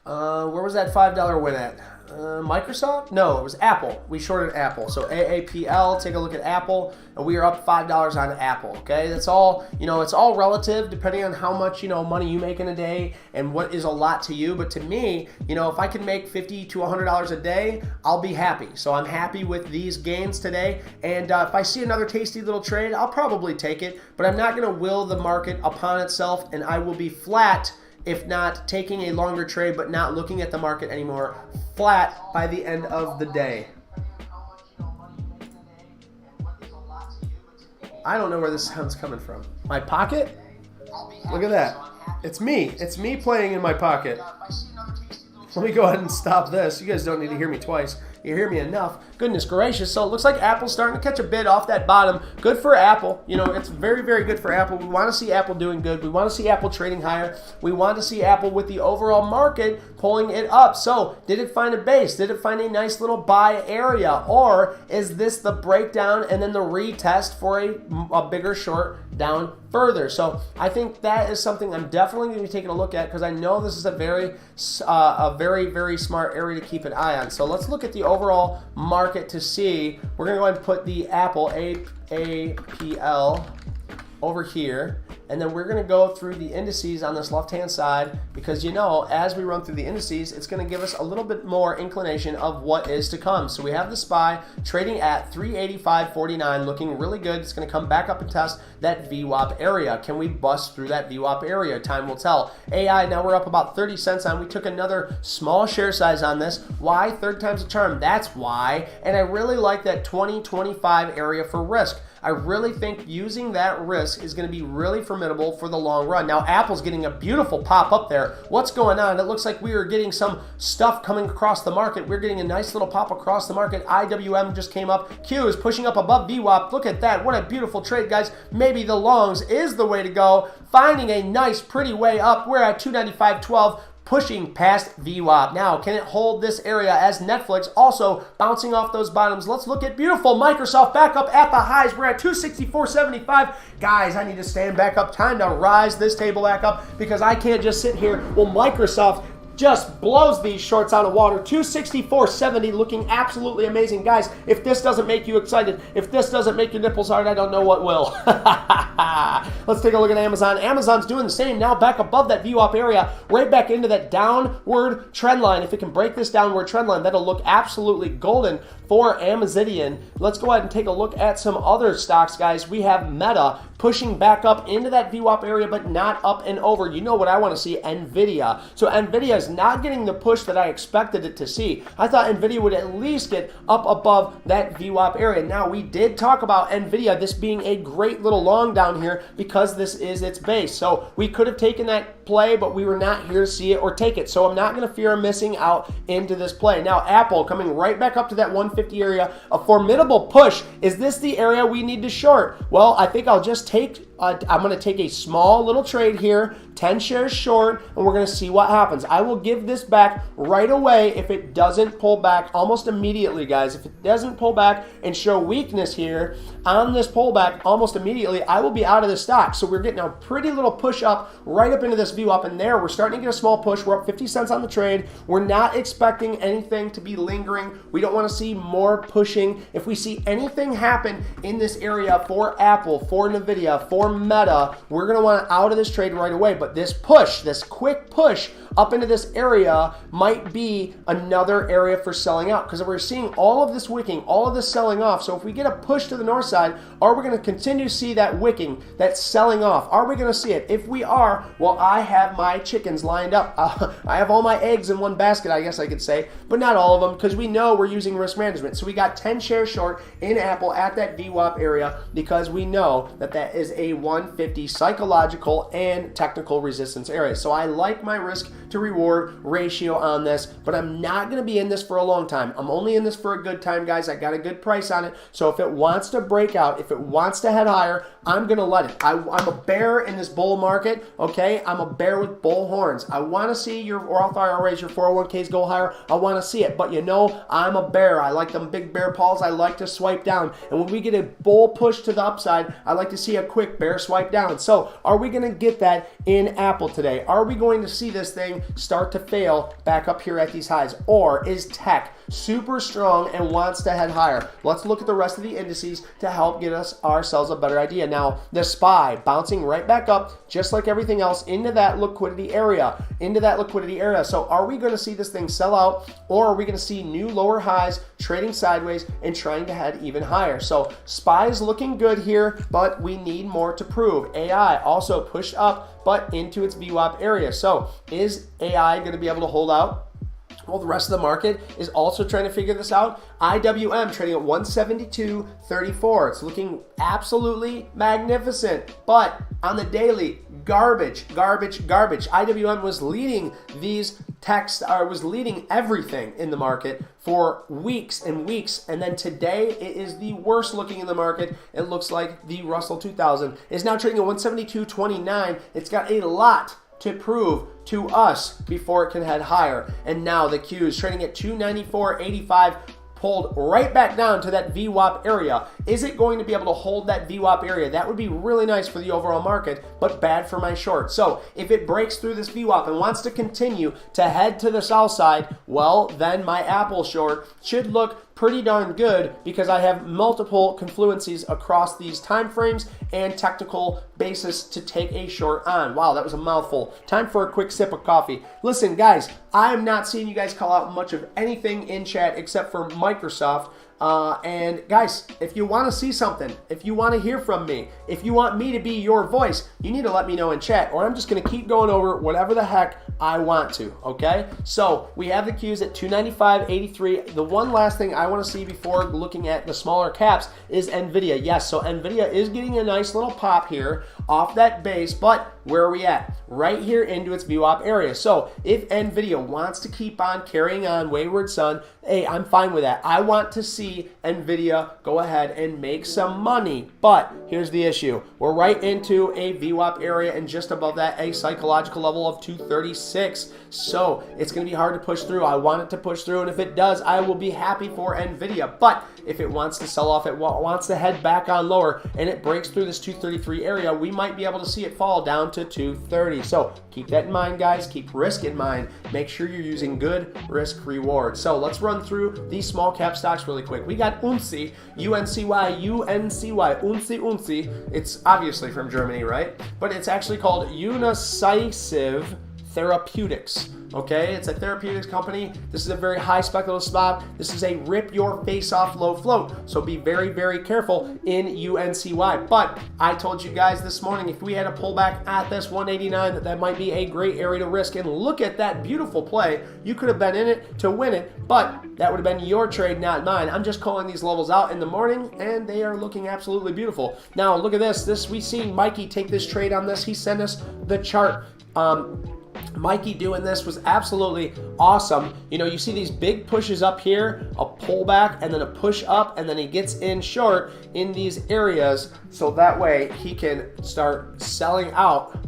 Where was that $5 win at? Microsoft? No, it was Apple. We shorted Apple. So AAPL, take a look at Apple, and we are up $5 on Apple, okay? That's all, it's all relative depending on how much, money you make in a day and what is a lot to you. But to me, if I can make $50 to $100 a day, I'll be happy. So I'm happy with these gains today. And if I see another tasty little trade, I'll probably take it, but I'm not going to will the market upon itself, and I will be flat, if not taking a longer trade, but not looking at the market anymore, flat by the end of the day. I don't know where this sound's coming from. My pocket? Look at that. It's me. It's me playing in my pocket. Let me go ahead and stop this. You guys don't need to hear me twice. You hear me enough. Goodness gracious. So it looks like Apple's starting to catch a bid off that bottom. Good for Apple. It's very, very good for Apple. We want to see Apple doing good. We want to see Apple trading higher. We want to see Apple with the overall market pulling it up. So did it find a base? Did it find a nice little buy area? Or is this the breakdown and then the retest for a bigger short down further? So I think that is something I'm definitely going to be taking a look at, because I know this is a very, very smart area to keep an eye on. So let's look at the overall market to see. We're going to go ahead and put the Apple APL over here, and then we're going to go through the indices on this left-hand side, because as we run through the indices, it's going to give us a little bit more inclination of what is to come. So we have the SPY trading at 385.49, looking really good. It's going to come back up and test that VWAP area. Can we bust through that VWAP area? Time will tell. AI, now we're up about 30 cents on. We took another small share size on this. Why? Third time's a charm. That's why. And I really like that 20-25 area for risk. I really think using that risk is going to be really formidable for the long run. Now, Apple's getting a beautiful pop up there. What's going on? It looks like we are getting some stuff coming across the market. We're getting a nice little pop across the market. IWM just came up. Q is pushing up above VWAP. Look at that. What a beautiful trade, guys. Maybe the longs is the way to go. Finding a nice, pretty way up. We're at 295.12. Pushing past VWAP. Now, can it hold this area as Netflix also bouncing off those bottoms? Let's look at beautiful Microsoft back up at the highs. We're at 264.75. Guys, I need to stand back up. Time to rise this table back up, because I can't just sit here. Well, Microsoft just blows these shorts out of water. 264.70, looking absolutely amazing. Guys, if this doesn't make you excited, if this doesn't make your nipples hard, I don't know what will. Let's take a look at Amazon. Amazon's doing the same, now back above that VWAP area, right back into that downward trend line. If it can break this downward trend line, that'll look absolutely golden for Amazonian. Let's go ahead and take a look at some other stocks, guys. We have Meta pushing back up into that VWAP area, but not up and over. You know what I want to see? NVIDIA. So NVIDIA is not getting the push that I expected it to see. I thought NVIDIA would at least get up above that VWAP area. Now, we did talk about NVIDIA, this being a great little long down here, because this is its base. So we could have taken that play, but we were not here to see it or take it. So I'm not going to fear missing out into this play. Now, Apple coming right back up to that 150 area, a formidable push. Is this the area we need to short? Well, I think I'll just I'm going to take a small little trade here, 10 shares short, and we're going to see what happens. I will give this back right away if it doesn't pull back almost immediately, guys. If it doesn't pull back and show weakness here on this pullback almost immediately, I will be out of the stock. So we're getting a pretty little push up right up into this VWAP, and there we're starting to get a small push. We're up 50 cents on the trade. We're not expecting anything to be lingering. We don't want to see more pushing. If we see anything happen in this area for Apple, for NVIDIA, for meta, we're going to want out of this trade right away. But this push, this quick push up into this area might be another area for selling out, because we're seeing all of this wicking, all of this selling off. So if we get a push to the north side, are we going to continue to see that wicking, that selling off? Are we going to see it? If we are, well, I have my chickens lined up. I have all my eggs in one basket, I guess I could say, but not all of them, because we know we're using risk management. So we got 10 shares short in Apple at that VWAP area, because we know that that is a 150 psychological and technical resistance area. So I like my risk to reward ratio on this, but I'm not going to be in this for a long time. I'm only in this for a good time, guys. I got a good price on it. So if it wants to break out, if it wants to head higher, I'm going to let it. I'm a bear in this bull market, okay? I'm a bear with bull horns. I want to see your Roth IRAs, your 401ks go higher. I want to see it, but you know, I'm a bear. I like them big bear paws. I like to swipe down. And when we get a bull push to the upside, I like to see a quick bear swipe down. So are we going to get that in Apple today? Are we going to see this thing start to fail back up here at these highs? Or is tech super strong and wants to head higher? Let's look at the rest of the indices to help get us ourselves a better idea. Now, the SPY bouncing right back up, just like everything else, into that liquidity area, So are we going to see this thing sell out, or are we going to see new lower highs, trading sideways and trying to head even higher? So SPY is looking good here, but we need more to prove. AI also pushed up, but into its VWAP area. So is AI going to be able to hold out? Well, the rest of the market is also trying to figure this out. IWM trading at 172.34. It's looking absolutely magnificent. But on the daily, garbage. IWM was leading these techs, was leading everything in the market for weeks and weeks. And then today, it is the worst looking in the market. It looks like the Russell 2000 is now trading at 172.29. It's got a lot to prove to us before it can head higher. And now the Q is trading at 294.85, pulled right back down to that VWAP area. Is it going to be able to hold that VWAP area? That would be really nice for the overall market, but bad for my short. So if it breaks through this VWAP and wants to continue to head to the south side, well, then my Apple short should look pretty darn good, because I have multiple confluencies across these time frames and technical basis to take a short on. Wow, that was a mouthful. Time for a quick sip of coffee. Listen, guys, I am not seeing you guys call out much of anything in chat except for Microsoft. And guys, if you want to see something, if you want to hear from me, if you want me to be your voice, you need to let me know in chat, or I'm just going to keep going over whatever the heck I want to, okay? So we have the Qs at 295.83. The one last thing I want to see before looking at the smaller caps is NVIDIA. Yes, so NVIDIA is getting a nice little pop here off that base, but where are we at? Right here into its VWAP area. So if NVIDIA wants to keep on carrying on wayward son, hey, I'm fine with that. I want to see NVIDIA go ahead and make some money, but here's the issue. We're right into a VWAP area, and just above that, a psychological level of 236. So it's going to be hard to push through. I want it to push through, and if it does, I will be happy for NVIDIA. But if it wants to sell off, it wants to head back on lower, and it breaks through this 233 area, we might be able to see it fall down to 230. So keep that in mind, guys. Keep risk in mind. Make sure you're using good risk reward. So let's run through these small cap stocks really quick. We got UNCY, UNCY. It's obviously from Germany, right? But it's actually called Unicisive Therapeutics. Okay, it's a therapeutics company. This is a very high speculative stock. This is a rip your face off low float. So be very, very careful in UNCY. But I told you guys this morning, if we had a pullback at this 189, that might be a great area to risk. And look at that beautiful play. You could have been in it to win it, but that would have been your trade, not mine. I'm just calling these levels out in the morning, and they are looking absolutely beautiful. Now look at this. We seen Mikey take this trade on this. He sent us the chart. Mikey doing this was absolutely awesome. You know, you see these big pushes up here, a pullback, and then a push up, and then he gets in short in these areas, so that way he can start selling out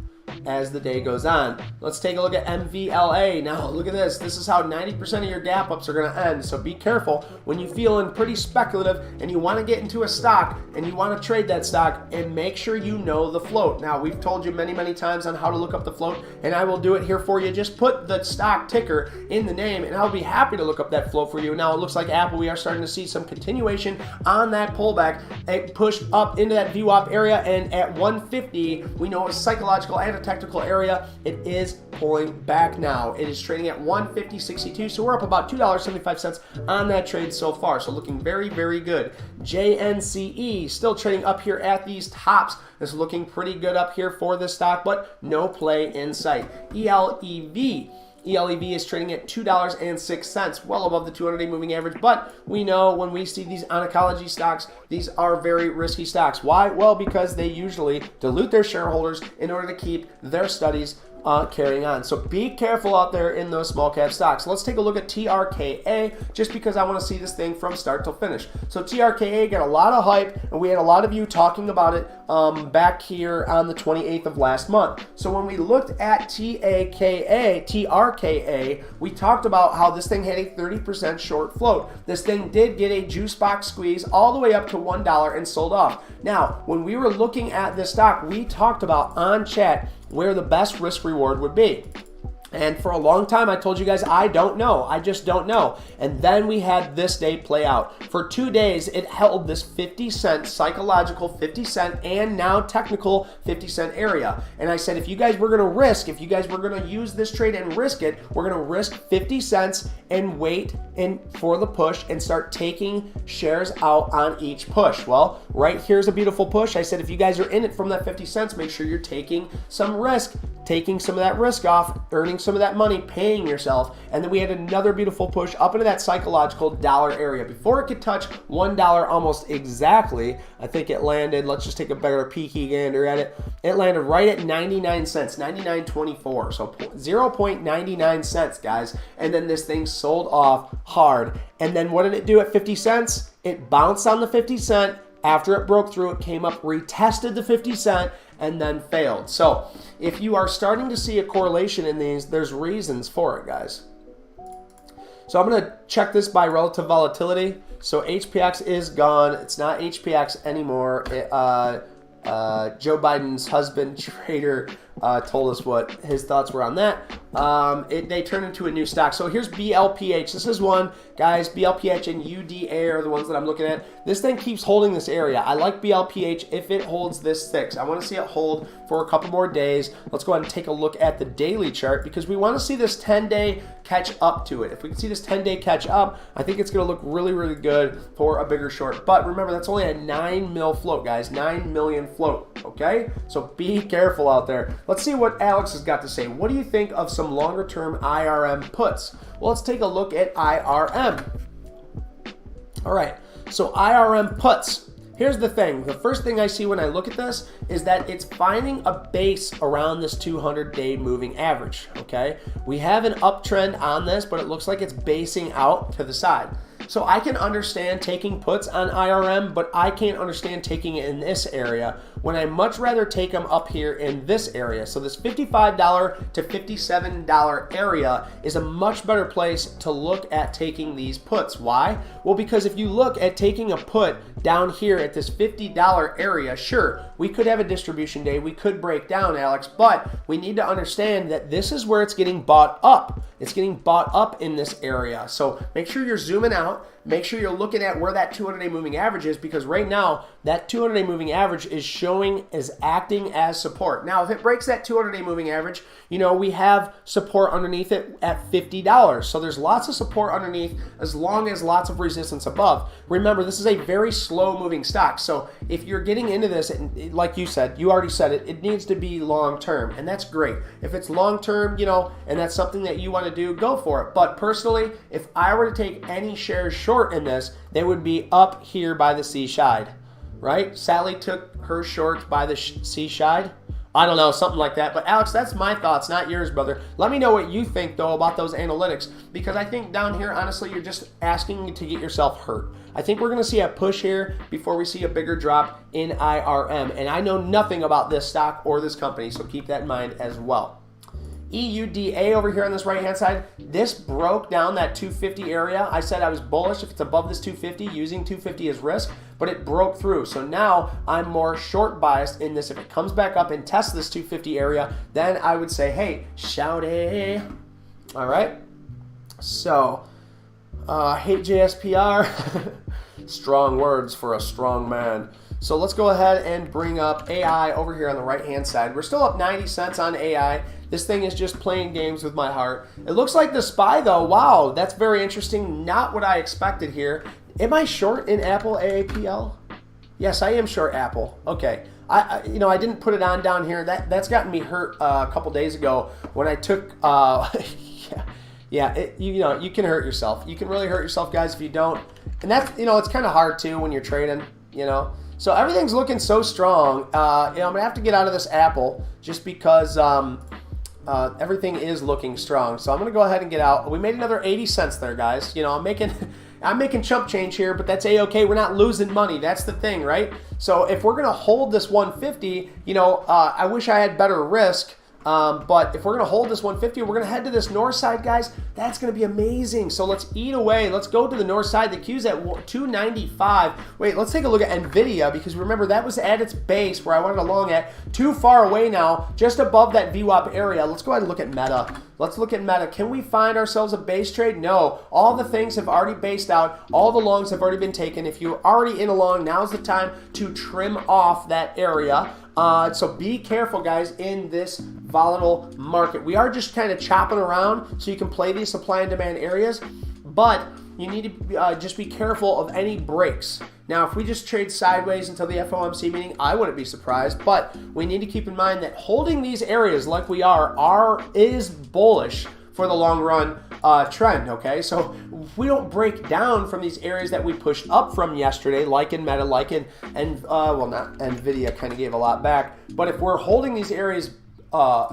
as the day goes on. Let's take a look at MVLA. Now, look at this. This is how 90% of your gap ups are going to end. So be careful when you're feeling pretty speculative and you want to get into a stock and you want to trade that stock, and make sure you know the float. Now, we've told you many, many times on how to look up the float, and I will do it here for you. Just put the stock ticker in the name, and I'll be happy to look up that float for you. Now, it looks like Apple, we are starting to see some continuation on that pullback. It pushed up into that VWAP area, and at 150, we know a psychological and a technical area. It is pulling back now. It is trading at 150.62, so we're up about $2.75 on that trade so far. So looking very, very good. JNCE still trading up here at these tops. It's looking pretty good up here for this stock, but no play in sight. ELEV is trading at $2.06, well above the 200-day moving average, but we know when we see these oncology stocks, these are very risky stocks. Why? Well, because they usually dilute their shareholders in order to keep their studies carrying on. So be careful out there in those small cap stocks. Let's take a look at TRKA, just because I want to see this thing from start till finish. So TRKA got a lot of hype, and we had a lot of you talking about it back here on the 28th of last month. So when we looked at TRKA, we talked about how this thing had a 30% short float. This thing did get a juice box squeeze all the way up to $1 and sold off. Now, when we were looking at this stock, we talked about on chat where the best risk reward would be. And for a long time, I told you guys, I don't know. I just don't know. And then we had this day play out. For 2 days, it held this 50-cent, psychological 50-cent, and now technical 50-cent area. And I said, if you guys were going to risk, if you guys were going to use this trade and risk it, we're going to risk 50 cents and wait for the push and start taking shares out on each push. Well, right here's a beautiful push. I said, if you guys are in it from that 50 cents, make sure you're taking some risk, taking some of that risk off, earning some of that money, paying yourself. And then we had another beautiful push up into that psychological dollar area. Before it could touch $1 almost exactly, I think it landed, let's just take a better peeky gander at it. It landed right at 99 cents, 99.24. So 0.99 cents, guys. And then this thing sold off hard. And then what did it do at 50 cents? It bounced on the 50 cent. After it broke through, it came up, retested the 50 cent, and then failed. So if you are starting to see a correlation in these, there's reasons for it, guys. So I'm going to check this by relative volatility. So HPX is gone. It's not HPX anymore. Joe Biden's husband, trader, told us what his thoughts were on that. They turned into a new stock. So here's BLPH. This is one, guys. BLPH and UDA are the ones that I'm looking at. This thing keeps holding this area. I like BLPH if it holds this thick. I want to see it hold for a couple more days. Let's go ahead and take a look at the daily chart, because we want to see this 10-day catch up to it. If we can see this 10-day catch up, I think it's going to look really, really good for a bigger short. But remember, that's only a 9 mil float, guys. 9 million float, okay? So be careful out there. Let's see what Alex has got to say. What do you think of some longer-term IRM puts? Well, let's take a look at IRM. All right, so IRM puts. Here's the thing. The first thing I see when I look at this is that it's finding a base around this 200-day moving average, okay? We have an uptrend on this, but it looks like it's basing out to the side. So I can understand taking puts on IRM, but I can't understand taking it in this area when I much rather take them up here in this area. So this $55 to $57 area is a much better place to look at taking these puts. Why? Well, because if you look at taking a put down here at this $50 area, sure, we could have a distribution day. We could break down, Alex, but we need to understand that this is where it's getting bought up. It's getting bought up in this area. So make sure you're zooming out. Make sure you're looking at where that 200-day moving average is, because right now that 200-day moving average is acting as support. Now, if it breaks that 200-day moving average, you know, we have support underneath it at $50. So there's lots of support underneath as long as lots of resistance above. Remember, this is a very slow moving stock. So if you're getting into this, like you said, you already said it, it needs to be long term, and that's great. If it's long term, you know, and that's something that you want to do, go for it. But personally, if I were to take any shares short in this, they would be up here by the seaside, right? Sally took her short by the seaside. I don't know, something like that. But Alex, that's my thoughts, not yours, brother. Let me know what you think, though, about those analytics, because I think down here, honestly, you're just asking to get yourself hurt. I think we're going to see a push here before we see a bigger drop in IRM. And I know nothing about this stock or this company, so keep that in mind as well. EUDA over here on this right-hand side, this broke down that 250 area. I said I was bullish if it's above this 250, using 250 as risk, but it broke through. So now I'm more short biased in this. If it comes back up and tests this 250 area, then I would say, hey, shouty. All right. So, hate JSPR. Strong words for a strong man. So let's go ahead and bring up AI over here on the right-hand side. We're still up 90 cents on AI. This thing is just playing games with my heart. It looks like the SPY though. Wow, that's very interesting. Not what I expected here. Am I short in Apple AAPL? Yes, I am short Apple. Okay. I didn't put it on down here. That's gotten me hurt a couple days ago when I took you can hurt yourself. You can really hurt yourself, guys, if you don't. And that's, it's kind of hard too when you're trading, So everything's looking so strong. I'm going to have to get out of this Apple just because everything is looking strong. So I'm going to go ahead and get out. We made another 80 cents there, guys. I'm making chump change here, but that's A-okay. We're not losing money. That's the thing, right? So if we're going to hold this 150, I wish I had better risk. But if we're going to hold this 150, we're going to head to this north side, guys. That's going to be amazing. So let's eat away. Let's go to the north side. The Q's at 295. Wait, let's take a look at NVIDIA, because remember, that was at its base where I wanted to long at. Too far away now, just above that VWAP area. Let's go ahead and look at Meta. Let's look at Meta. Can we find ourselves a base trade? No. All the things have already based out. All the longs have already been taken. If you're already in a long, now's the time to trim off that area. So be careful, guys, in this volatile market. We are just kind of chopping around so you can play these supply and demand areas, but you need to just be careful of any breaks. Now, if we just trade sideways until the FOMC meeting, I wouldn't be surprised, but we need to keep in mind that holding these areas like we is bullish for the long run trend, okay? So if we don't break down from these areas that we pushed up from yesterday, like in Meta, not NVIDIA kind of gave a lot back, but if we're holding these areas, out,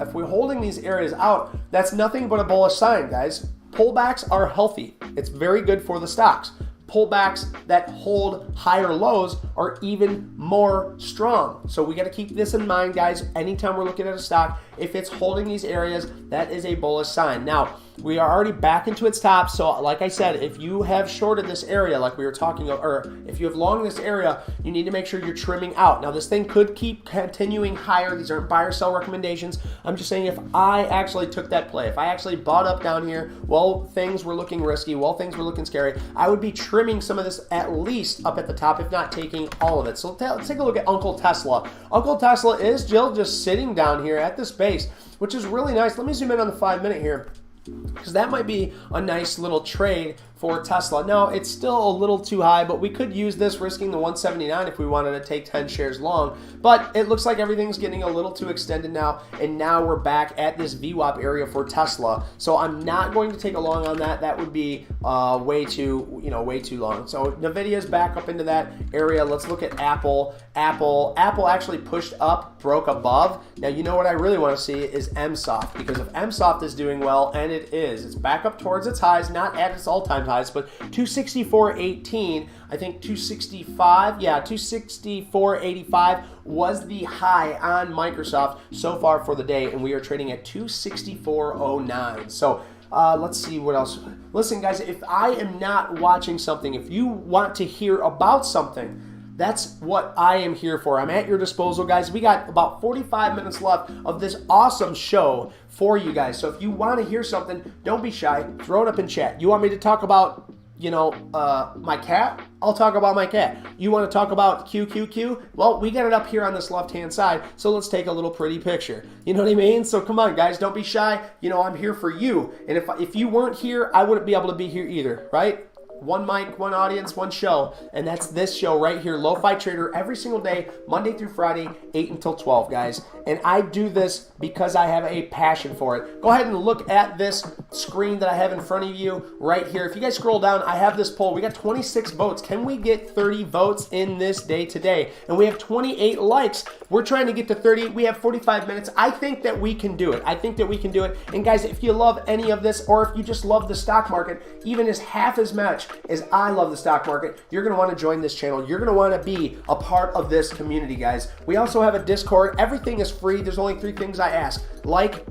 that's nothing but a bullish sign, guys. Pullbacks are healthy. It's very good for the stocks. Pullbacks that hold higher lows are even more strong. So we got to keep this in mind, guys. Anytime we're looking at a stock, if it's holding these areas, that is a bullish sign. Now, we are already back into its top. So like I said, if you have shorted this area, like we were talking about, or if you have long this area, you need to make sure you're trimming out. Now, this thing could keep continuing higher. These aren't buy or sell recommendations. I'm just saying, if I actually took that play, if I actually bought up down here while things were looking risky, while things were looking scary, I would be trimming some of this at least up at the top, if not taking all of it. So let's take a look at Uncle Tesla. Uncle Tesla is still just sitting down here at this base, which is really nice. Let me zoom in on the 5-minute here, because that might be a nice little trade for Tesla. Now, it's still a little too high, but we could use this risking the 179 if we wanted to take 10 shares long. But it looks like everything's getting a little too extended now, and now we're back at this VWAP area for Tesla. So I'm not going to take a long on that. That would be way too long. So NVIDIA's back up into that area. Let's look at Apple. Apple actually pushed up, broke above. Now, you know what I really want to see is MSoft, because if MSoft is doing well, and it is, it's back up towards its highs, not at its all-time highs, but 264.18, I think 264.85 was the high on Microsoft so far for the day, and we are trading at 264.09. So let's see what else. Listen, guys, if I am not watching something, if you want to hear about something, that's what I am here for. I'm at your disposal, guys. We got about 45 minutes left of this awesome show for you guys. So if you want to hear something, don't be shy. Throw it up in chat. You want me to talk about, my cat? I'll talk about my cat. You want to talk about QQQ? Well, we got it up here on this left-hand side, so let's take a little pretty picture. You know what I mean? So come on, guys. Don't be shy. I'm here for you. And if you weren't here, I wouldn't be able to be here either, right? One mic, one audience, one show, and that's this show right here, LoFiTrader, every single day, Monday through Friday, 8 until 12, guys. And I do this because I have a passion for it. Go ahead and look at this screen that I have in front of you right here. If you guys scroll down, I have this poll. We got 26 votes. Can we get 30 votes in this day today? And we have 28 likes. We're trying to get to 30. We have 45 minutes. I think that we can do it. I think that we can do it. And guys, if you love any of this, or if you just love the stock market, even as half as much as I love the stock market, you're going to want to join this channel. You're going to want to be a part of this community, guys. We also have a Discord. Everything is free. There's only 3 things I ask: like,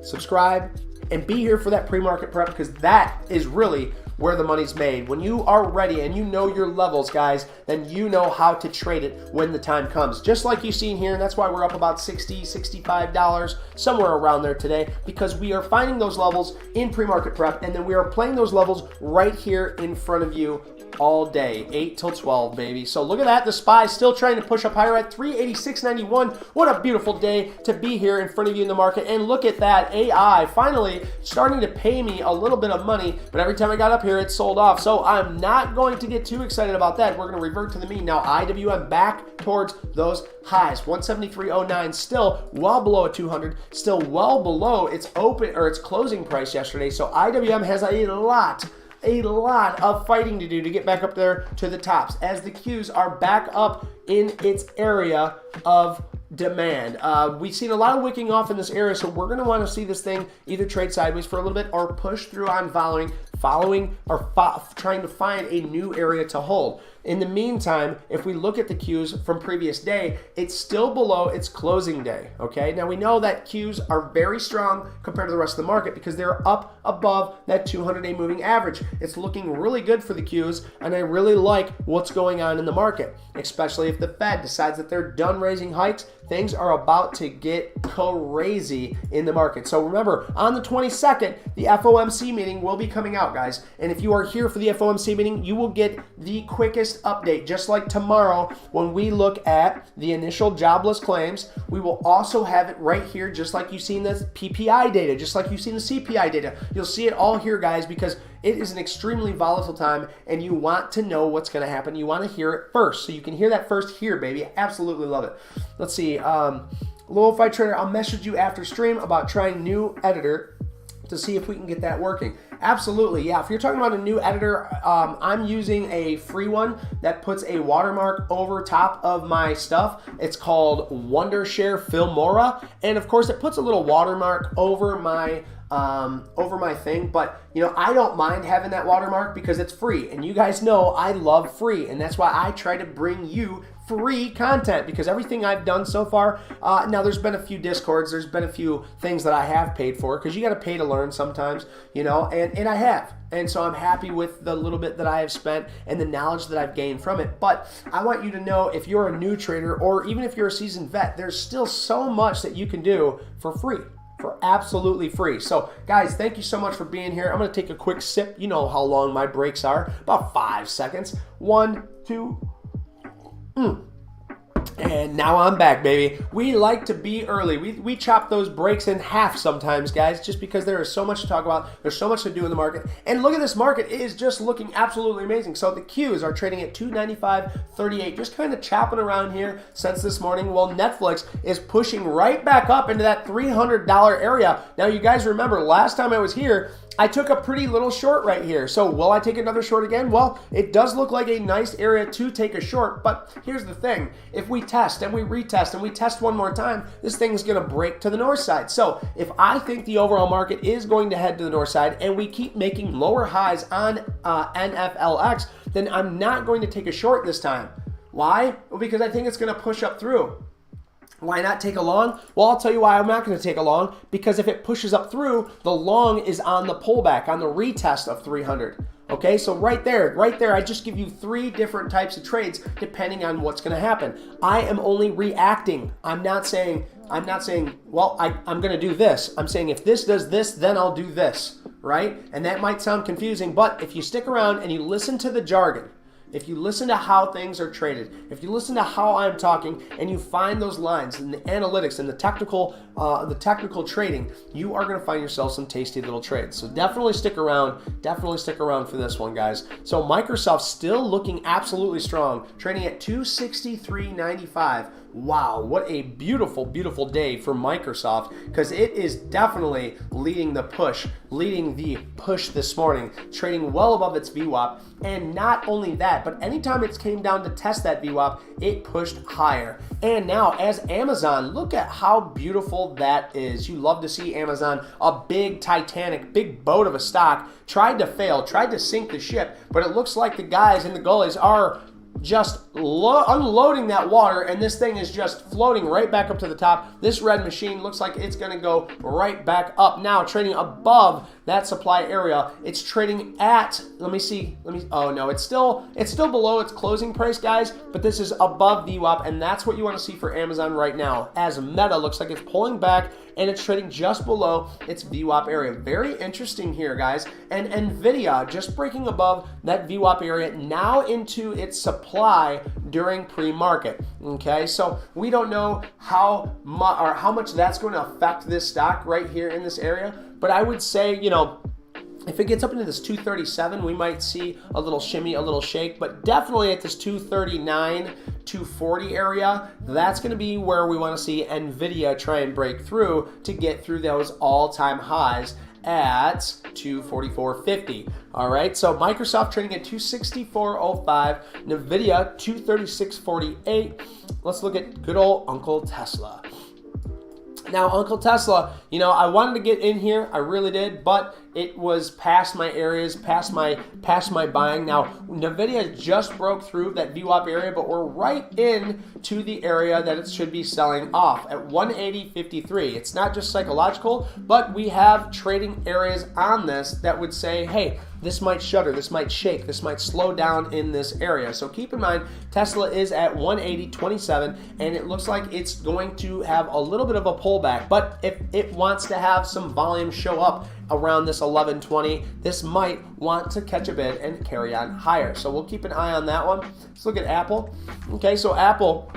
subscribe, and be here for that pre-market prep, because that is really where the money's made. When you are ready and you know your levels, guys, then you know how to trade it when the time comes. Just like you've seen here, and that's why we're up about $60, $65, somewhere around there today, because we are finding those levels in pre-market prep, and then we are playing those levels right here in front of you all day, 8 till 12, baby. So look at that. The SPY is still trying to push up higher at 386.91. What a beautiful day to be here in front of you in the market. And look at that. AI finally starting to pay me a little bit of money, but every time I got up here, it sold off. So I'm not going to get too excited about that. We're going to revert to the mean. Now IWM back towards those highs. 173.09, still well below a 200, still well below its open or its closing price yesterday. So IWM has a lot of fighting to do to get back up there to the tops, as the Qs are back up in its area of demand. We've seen a lot of wicking off in this area, so we're going to want to see this thing either trade sideways for a little bit or push through on following or trying to find a new area to hold. In the meantime, if we look at the Qs from previous day, it's still below its closing day, okay? Now we know that Qs are very strong compared to the rest of the market because they're up above that 200-day moving average. It's looking really good for the Qs, and I really like what's going on in the market, especially if the Fed decides that they're done raising hikes. Things are about to get crazy in the market. So remember, on the 22nd, the FOMC meeting will be coming out, guys. And if you are here for the FOMC meeting, you will get the quickest update. Just like tomorrow, when we look at the initial jobless claims, we will also have it right here, just like you've seen the PPI data, just like you've seen the CPI data. You'll see it all here, guys, because it is an extremely volatile time, and you want to know what's going to happen. You want to hear it first, so you can hear that first here, baby. Absolutely love it. Let's see. LoFiTrader, I'll message you after stream about trying new editor to see if we can get that working. Absolutely, yeah. If you're talking about a new editor, I'm using a free one that puts a watermark over top of my stuff. It's called Wondershare Filmora, and of course, it puts a little watermark over my thing, but you know, I don't mind having that watermark because it's free, and you guys know I love free, and that's why I try to bring you free content, because everything I've done so far, now there's been a few Discords, there's been a few things that I have paid for, because you got to pay to learn sometimes, you know, and I have. And so I'm happy with the little bit that I have spent and the knowledge that I've gained from it. But I want you to know, if you're a new trader, or even if you're a seasoned vet, there's still so much that you can do for free. For absolutely free. So guys, thank you so much for being here. I'm going to take a quick sip. You know how long my breaks are, about 5 seconds. 1, 2, and now I'm back, baby. We like to be early. We chop those breaks in half sometimes, guys, just because there is so much to talk about. There's so much to do in the market. And look at this market. It is just looking absolutely amazing. So the Qs are trading at 295.38, just kind of chopping around here since this morning, while Netflix is pushing right back up into that $300 area. Now, you guys remember last time I was here, I took a pretty little short right here. So will I take another short again? Well, it does look like a nice area to take a short, but here's the thing. If we test and we retest and we test one more time, this thing's gonna break to the north side. So if I think the overall market is going to head to the north side and we keep making lower highs on NFLX, then I'm not going to take a short this time. Why? Well, because I think it's gonna push up through. Why not take a long? Well, I'll tell you why I'm not going to take a long, because if it pushes up through, the long is on the pullback, on the retest of 300. Okay, so right there, I just give you 3 different types of trades depending on what's going to happen. I am only reacting. I'm not saying, well, I'm going to do this. I'm saying if this does this, then I'll do this, right? And that might sound confusing, but if you stick around and you listen to the jargon, if you listen to how things are traded, if you listen to how I'm talking, and you find those lines in the analytics and the technical trading, you are going to find yourself some tasty little trades. So definitely stick around. Definitely stick around for this one, guys. So Microsoft still looking absolutely strong, trading at 263.95. wow, what a beautiful, beautiful day for Microsoft, because it is definitely leading the push this morning, trading well above its VWAP. And not only that, but anytime it came down to test that VWAP, it pushed higher. And now as Amazon, look at how beautiful that is. You love to see Amazon, a big Titanic, big boat of a stock, tried to fail, tried to sink the ship, but it looks like the guys in the gullies are just unloading that water, and this thing is just floating right back up to the top. This red machine looks like it's going to go right back up now, trading above that supply area. It's trading at, oh no, it's still below its closing price, guys, but this is above VWAP, and that's what you want to see for Amazon right now, as Meta looks like it's pulling back and it's trading just below its VWAP area. Very interesting here, guys. And Nvidia just breaking above that VWAP area, now into its supply during pre-market. Okay, so we don't know how much that's going to affect this stock right here in this area, but I would say, you know, if it gets up into this 237, we might see a little shimmy, a little shake, but definitely at this 239, 240 area, that's going to be where we want to see Nvidia try and break through to get through those all-time highs at 244.50. All right, so Microsoft trading at 264.05, Nvidia 236.48. Let's look at good old Uncle Tesla. Now, Uncle Tesla, you know, I wanted to get in here, I really did, but it was past my areas, past my buying. Now, Nvidia just broke through that VWAP area, but we're right in to the area that it should be selling off at 180.53. It's not just psychological, but we have trading areas on this that would say, hey, this might shudder, this might shake, this might slow down in this area. So keep in mind, Tesla is at 180.27, and it looks like it's going to have a little bit of a pullback. But if it wants to have some volume show up around this 1120, this might want to catch a bid and carry on higher. So we'll keep an eye on that one. Let's look at Apple. Okay, so Apple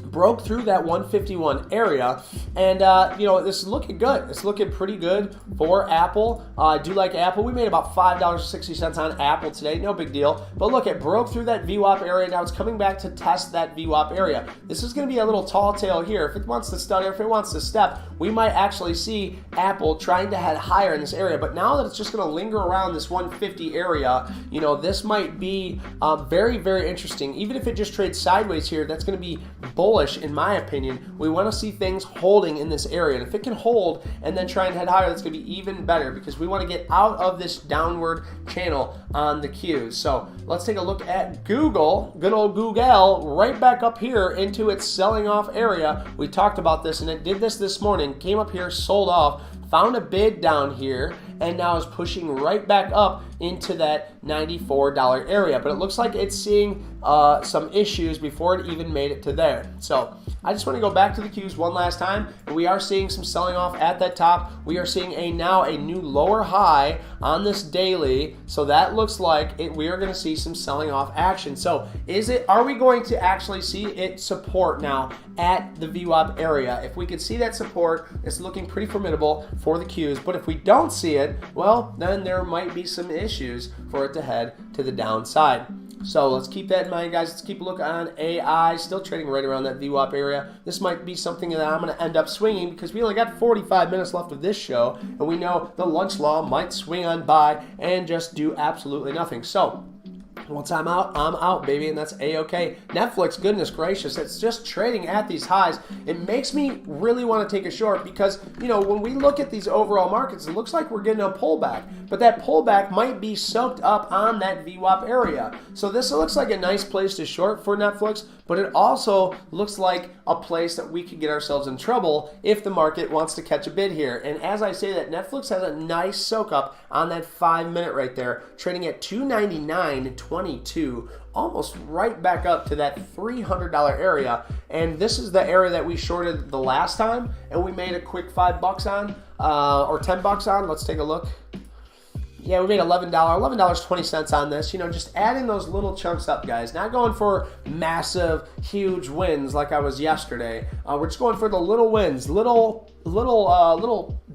broke through that 151 area, and you know, this is looking good. It's looking pretty good for Apple. I do like Apple. We made about $5.60 on Apple today, no big deal. But look, it broke through that VWAP area. Now it's coming back to test that VWAP area. This is going to be a little tall tail here. If it wants to stutter, if it wants to step, we might actually see Apple trying to head higher in this area. But now that it's just going to linger around this 150 area, you know, this might be very, very interesting. Even if it just trades sideways here, that's going to be bullish. In my opinion. We want to see things holding in this area, and if it can hold and then try and head higher, that's going to be even better, because we want to get out of this downward channel on the Qs. So let's take a look at Google, good old Google, right back up here into its selling off area. We talked about this, and it did this morning, came up here, sold off, found a bid down here, and now is pushing right back up into that $94 area. But it looks like it's seeing some issues before it even made it to there. So I just want to go back to the Qs one last time. We are seeing some selling off at that top. We are seeing now a new lower high on this daily. So that looks like we are going to see some selling off action. So are we going to actually see it support now at the VWAP area? If we could see that support, it's looking pretty formidable for the Qs. But if we don't see it, well, then there might be some issues for it to head to the downside. So let's keep that in mind, guys. Let's keep a look on AI, still trading right around that VWAP area. This might be something that I'm going to end up swinging, because we only got 45 minutes left of this show, and we know the lunch law might swing on by and just do absolutely nothing. So once I'm out, baby, and that's A-okay. Netflix, goodness gracious, it's just trading at these highs. It makes me really want to take a short, because, you know, when we look at these overall markets, it looks like we're getting a pullback, but that pullback might be soaked up on that VWAP area. So this looks like a nice place to short for Netflix, but it also looks like a place that we could get ourselves in trouble if the market wants to catch a bid here. And as I say that, Netflix has a nice soak up on that 5-minute right there, trading at $299.22, almost right back up to that $300 area. And this is the area that we shorted the last time, and we made a quick $5 on, or $10 on. Let's take a look. Yeah, we made $11.20 on this. You know, just adding those little chunks up, guys. Not going for massive, huge wins like I was yesterday. We're just going for the little wins, little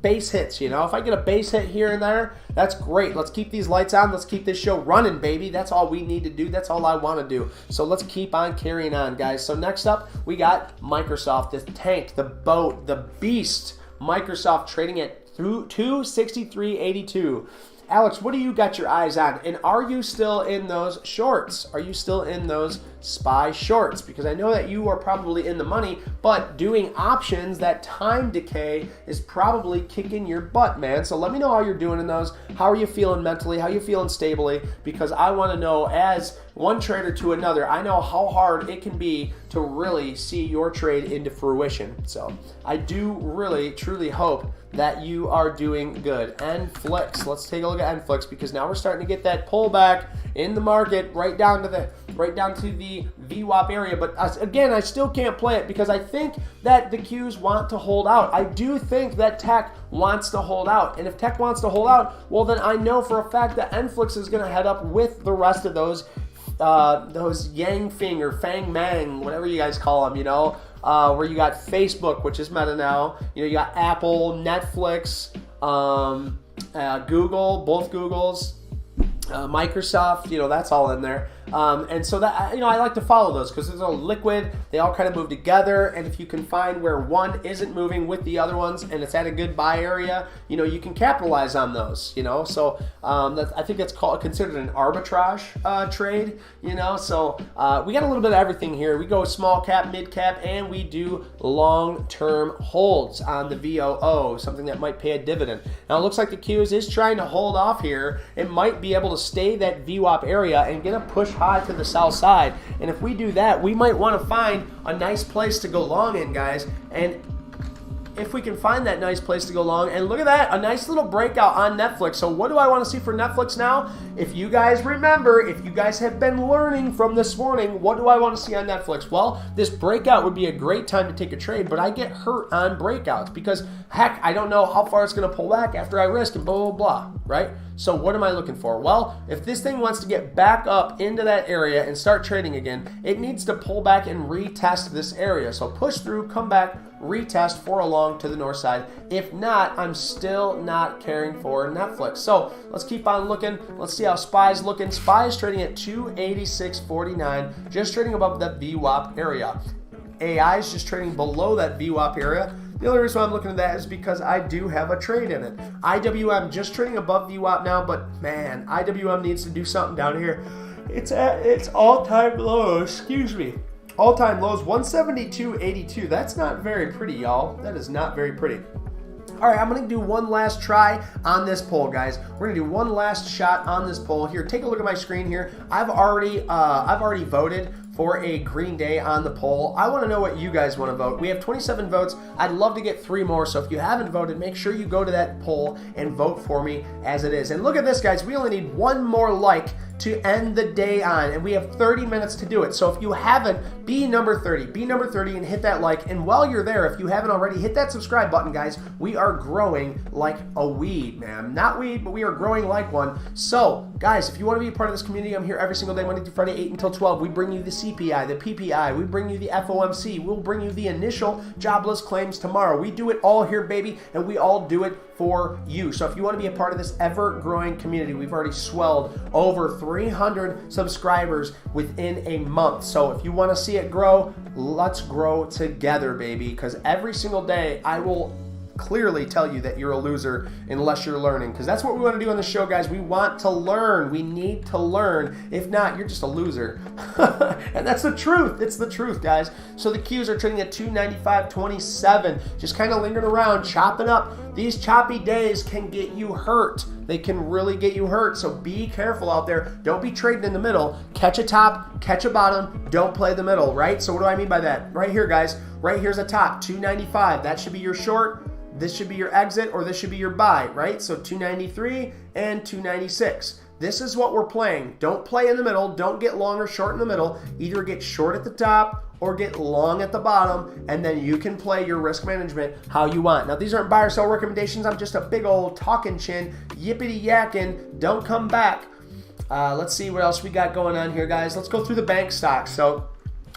base hits, you know. If I get a base hit here and there, that's great. Let's keep these lights on. Let's keep this show running, baby. That's all we need to do. That's all I want to do. So let's keep on carrying on, guys. So next up, we got Microsoft, the tank, the boat, the beast. Microsoft trading at 263.82. Alex, what do you got your eyes on? And are you still in those shorts? Are you still in those SPY shorts? Because I know that you are probably in the money, but doing options, that time decay is probably kicking your butt, man. So let me know how you're doing in those. How are you feeling mentally? How are you feeling stably? Because I want to know, as one trader to another, I know how hard it can be to really see your trade into fruition. So I do really, truly hope that you are doing good. NFLIX, let's take a look at NFLIX, because now we're starting to get that pullback in the market right down to the VWAP area. But again, I still can't play it because I think that the Qs want to hold out. I do think that tech wants to hold out, and if tech wants to hold out, well, then I know for a fact that NFLIX is going to head up with the rest of those Yang Fing or Fang Mang, whatever you guys call them, you know, where you got Facebook, which is Meta now, you know, you got Apple, Netflix, Google, both Googles, Microsoft, you know, that's all in there. And so that, you know, I like to follow those because they're all liquid. They all kind of move together. And if you can find where one isn't moving with the other ones and it's at a good buy area, you know, you can capitalize on those, you know. So I think that's considered an arbitrage trade, you know. So we got a little bit of everything here. We go small cap, mid cap, and we do long-term holds on the VOO, something that might pay a dividend. Now it looks like the Qs is trying to hold off here. It might be able to stay that VWAP area and get a push high to the south side. And if we do that, we might want to find a nice place to go long in, guys. And if we can find that nice place to go long, and look at that, a nice little breakout on Netflix. So what do I want to see for Netflix now? If you guys remember, if you guys have been learning from this morning, what do I want to see on Netflix? Well, this breakout would be a great time to take a trade, but I get hurt on breakouts because, heck, I don't know how far it's going to pull back after I risk and blah, blah, blah, right? So what am I looking for? Well, if this thing wants to get back up into that area and start trading again, it needs to pull back and retest this area. So push through, come back, retest for a long to the north side. If not, I'm still not caring for Netflix. So let's keep on looking. Let's see how SPY's looking. SPY is trading at 286.49, just trading above that VWAP area. AI is just trading below that VWAP area. The only reason why I'm looking at that is because I do have a trade in it. IWM just trading above VWAP now, but man, IWM needs to do something down here. It's at its all-time lows, excuse me. All-time lows, 172.82. That's not very pretty, y'all. That is not very pretty. All right, I'm going to do one last try on this poll, guys. We're going to do one last shot on this poll here. Take a look at my screen here. I've already voted for a green day on the poll. I want to know what you guys want to vote. We have 27 votes. I'd love to get 3 more. So if you haven't voted, make sure you go to that poll and vote for me as it is. And look at this, guys. We only need 1 more like to end the day on, and we have 30 minutes to do it. So if you haven't, be number 30 and hit that like. And while you're there, if you haven't already, hit that subscribe button, guys. We are growing like a weed, man. Not weed, but we are growing like one. So guys, if you want to be a part of this community, I'm here every single day, Monday through Friday, 8 until 12. We bring you the CPI, the PPI, we bring you the FOMC, we'll bring you the initial jobless claims tomorrow. We do it all here, baby, and we all do it for you. So if you want to be a part of this ever-growing community, we've already swelled over 300 subscribers within a month. So if you want to see it grow, let's grow together, baby, because every single day I will clearly tell you that you're a loser unless you're learning, because that's what we want to do on the show, guys. We want to learn. We need to learn. If not, you're just a loser. And that's the truth. It's the truth, guys. So the Qs are trading at 295.27, just kind of lingering around, chopping up. These choppy days can get you hurt. They can really get you hurt, so be careful out there. Don't be trading in the middle. Catch a top, catch a bottom, don't play the middle, right? So what do I mean by that? Right here, guys. Right here's a top, 295. That should be your short. This should be your exit, or this should be your buy, right? So 293 and 296. This is what we're playing. Don't play in the middle. Don't get long or short in the middle. Either get short at the top or get long at the bottom, and then you can play your risk management how you want. Now, these aren't buy or sell recommendations. I'm just a big old talking chin, yippity yakking. Don't come back. Let's see what else we got going on here, guys. Let's go through the bank stocks. So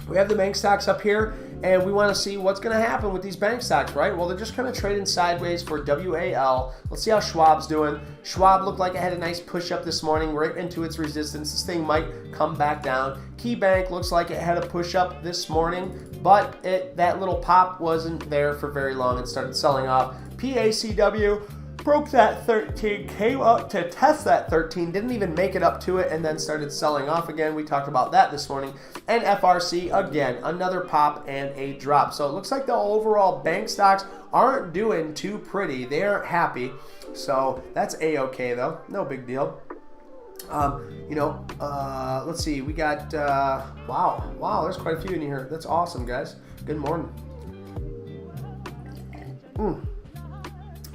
We have the bank stocks up here, and we want to see what's going to happen with these bank stocks, right? Well, they're just kind of trading sideways for WAL. Let's see how Schwab's doing. Schwab looked like it had a nice push up this morning right into its resistance. This thing might come back down. KeyBank looks like it had a push up this morning, but that little pop wasn't there for very long and started selling off. PACW broke that 13, came up to test that 13, didn't even make it up to it, and then started selling off again. We talked about that this morning. And FRC, again, another pop and a drop. So it looks like the overall bank stocks aren't doing too pretty. They aren't happy. So that's A-okay, though. No big deal. Let's see. We got, wow, there's quite a few in here. That's awesome, guys. Good morning.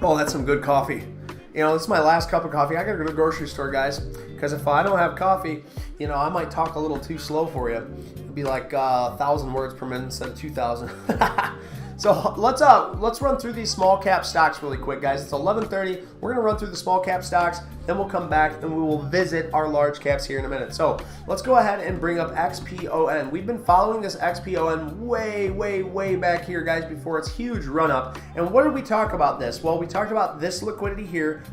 Oh, that's some good coffee. You know, this is my last cup of coffee. I gotta go to the grocery store, guys, because if I don't have coffee, you know, I might talk a little too slow for you. It'd be like 1,000 words per minute instead of 2,000. So let's run through these small cap stocks really quick, guys. It's 11:30. We're gonna run through the small cap stocks, then we'll come back and we will visit our large caps here in a minute. So let's go ahead and bring up XPON. We've been following this XPON way back here, guys, before its huge run up. And what did we talk about this? Well, we talked about this liquidity here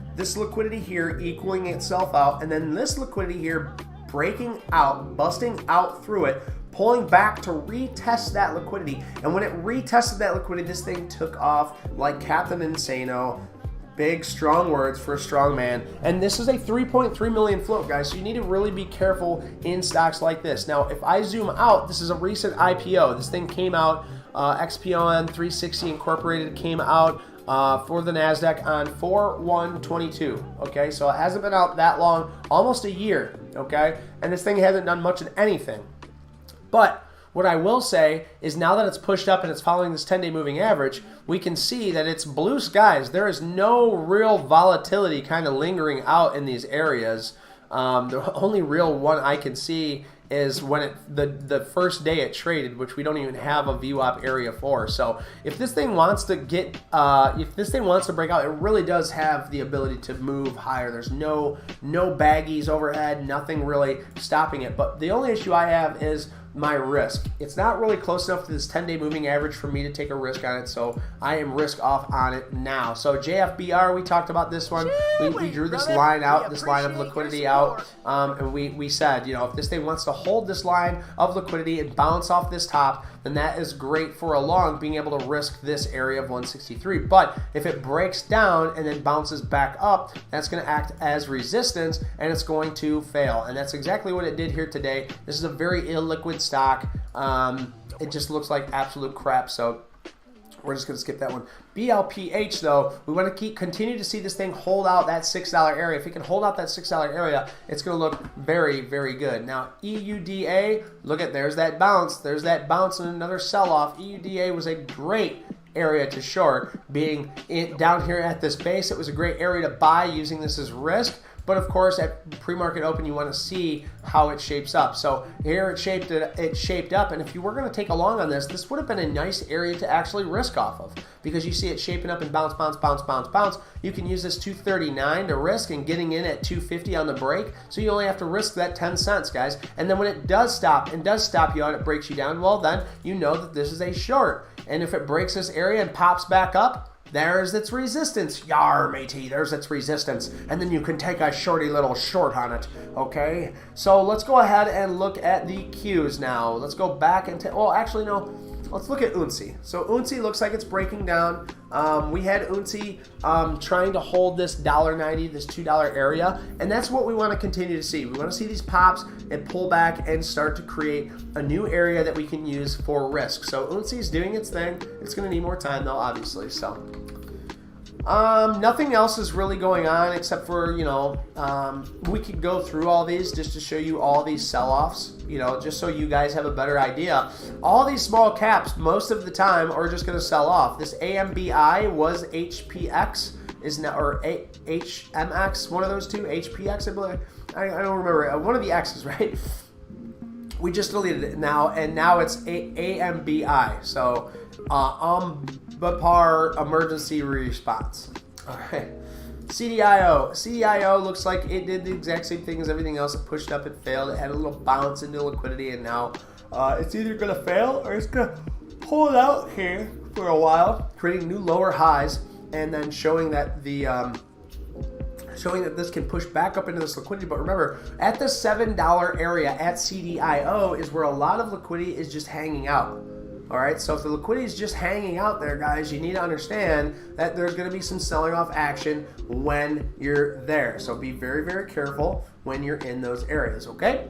equaling itself out, and then this liquidity here breaking out, busting out through it, pulling back to retest that liquidity. And when it retested that liquidity, this thing took off like Captain Insano. Big, strong words for a strong man. And this is a 3.3 million float, guys. So you need to really be careful in stocks like this. Now, if I zoom out, this is a recent IPO. This thing came out, XPON 360 Incorporated came out for the NASDAQ on 4/1/22. Okay, so it hasn't been out that long, almost a year. Okay, and this thing hasn't done much of anything. But what I will say is now that it's pushed up and it's following this 10-day moving average, we can see that it's blue skies. There is no real volatility kind of lingering out in these areas. The only real one I can see is when the first day it traded, which we don't even have a VWAP area for. So if this thing wants to break out, it really does have the ability to move higher. There's no baggies overhead, nothing really stopping it. But the only issue I have is my risk. It's not really close enough to this 10-day moving average for me to take a risk on it, so I am risk off on it now. So JFBR, we talked about this one. We drew this line out, this line of liquidity out, and we said, you know, if this thing wants to hold this line of liquidity and bounce off this top, then that is great for a long, being able to risk this area of 163. But if it breaks down and then bounces back up, that's going to act as resistance and it's going to fail. And that's exactly what it did here today. This is a very illiquid stock. It just looks like absolute crap. So we're just going to skip that one. BLPH, though, we want to continue to see this thing hold out that $6 area. If it can hold out that $6 area, it's going to look very good. Now, EUDA, look at, there's that bounce. There's that bounce and another sell-off. EUDA was a great area to short. Being down here at this base, it was a great area to buy using this as risk. But of course, at pre-market open, you want to see how it shapes up. So here it shaped up, and if you were going to take a long on this, this would have been a nice area to actually risk off of, because you see it shaping up and bounce. You can use this 239 to risk and getting in at 250 on the break. So you only have to risk that 10 cents, guys. And then when it does stop you out, it breaks you down, well, then you know that this is a short. And if it breaks this area and pops back up, there's its resistance. Yar, matey, there's its resistance. And then you can take a shorty little short on it, okay? So let's go ahead and look at the Qs now. Let's go back and well, actually, no. Let's look at UNCI. So UNCI looks like it's breaking down. We had UNCI trying to hold this $1.90, this $2 area, and that's what we want to continue to see. We want to see these pops and pull back and start to create a new area that we can use for risk. So UNCI is doing its thing. It's going to need more time, though, obviously. So nothing else is really going on except for, you know, we could go through all these just to show you all these sell-offs, you know, just so you guys have a better idea. All these small caps, most of the time, are just going to sell off. This AMBI was HPX, is now, or HMX, one of those two, HPX, I believe. I don't remember. One of the X's, right? We just deleted it now, and now it's AMBI. So, Bapar emergency response. All right. CDIO looks like it did the exact same thing as everything else. It pushed up, it failed, it had a little bounce into liquidity, and now It's either going to fail or it's going to hold out here for a while, creating new lower highs, and then showing that this can push back up into this liquidity. But remember, at the $7 area at CDIO is where a lot of liquidity is just hanging out. All right, so if the liquidity is just hanging out there, guys, you need to understand that there's going to be some selling off action when you're there. So be very, very careful when you're in those areas, okay?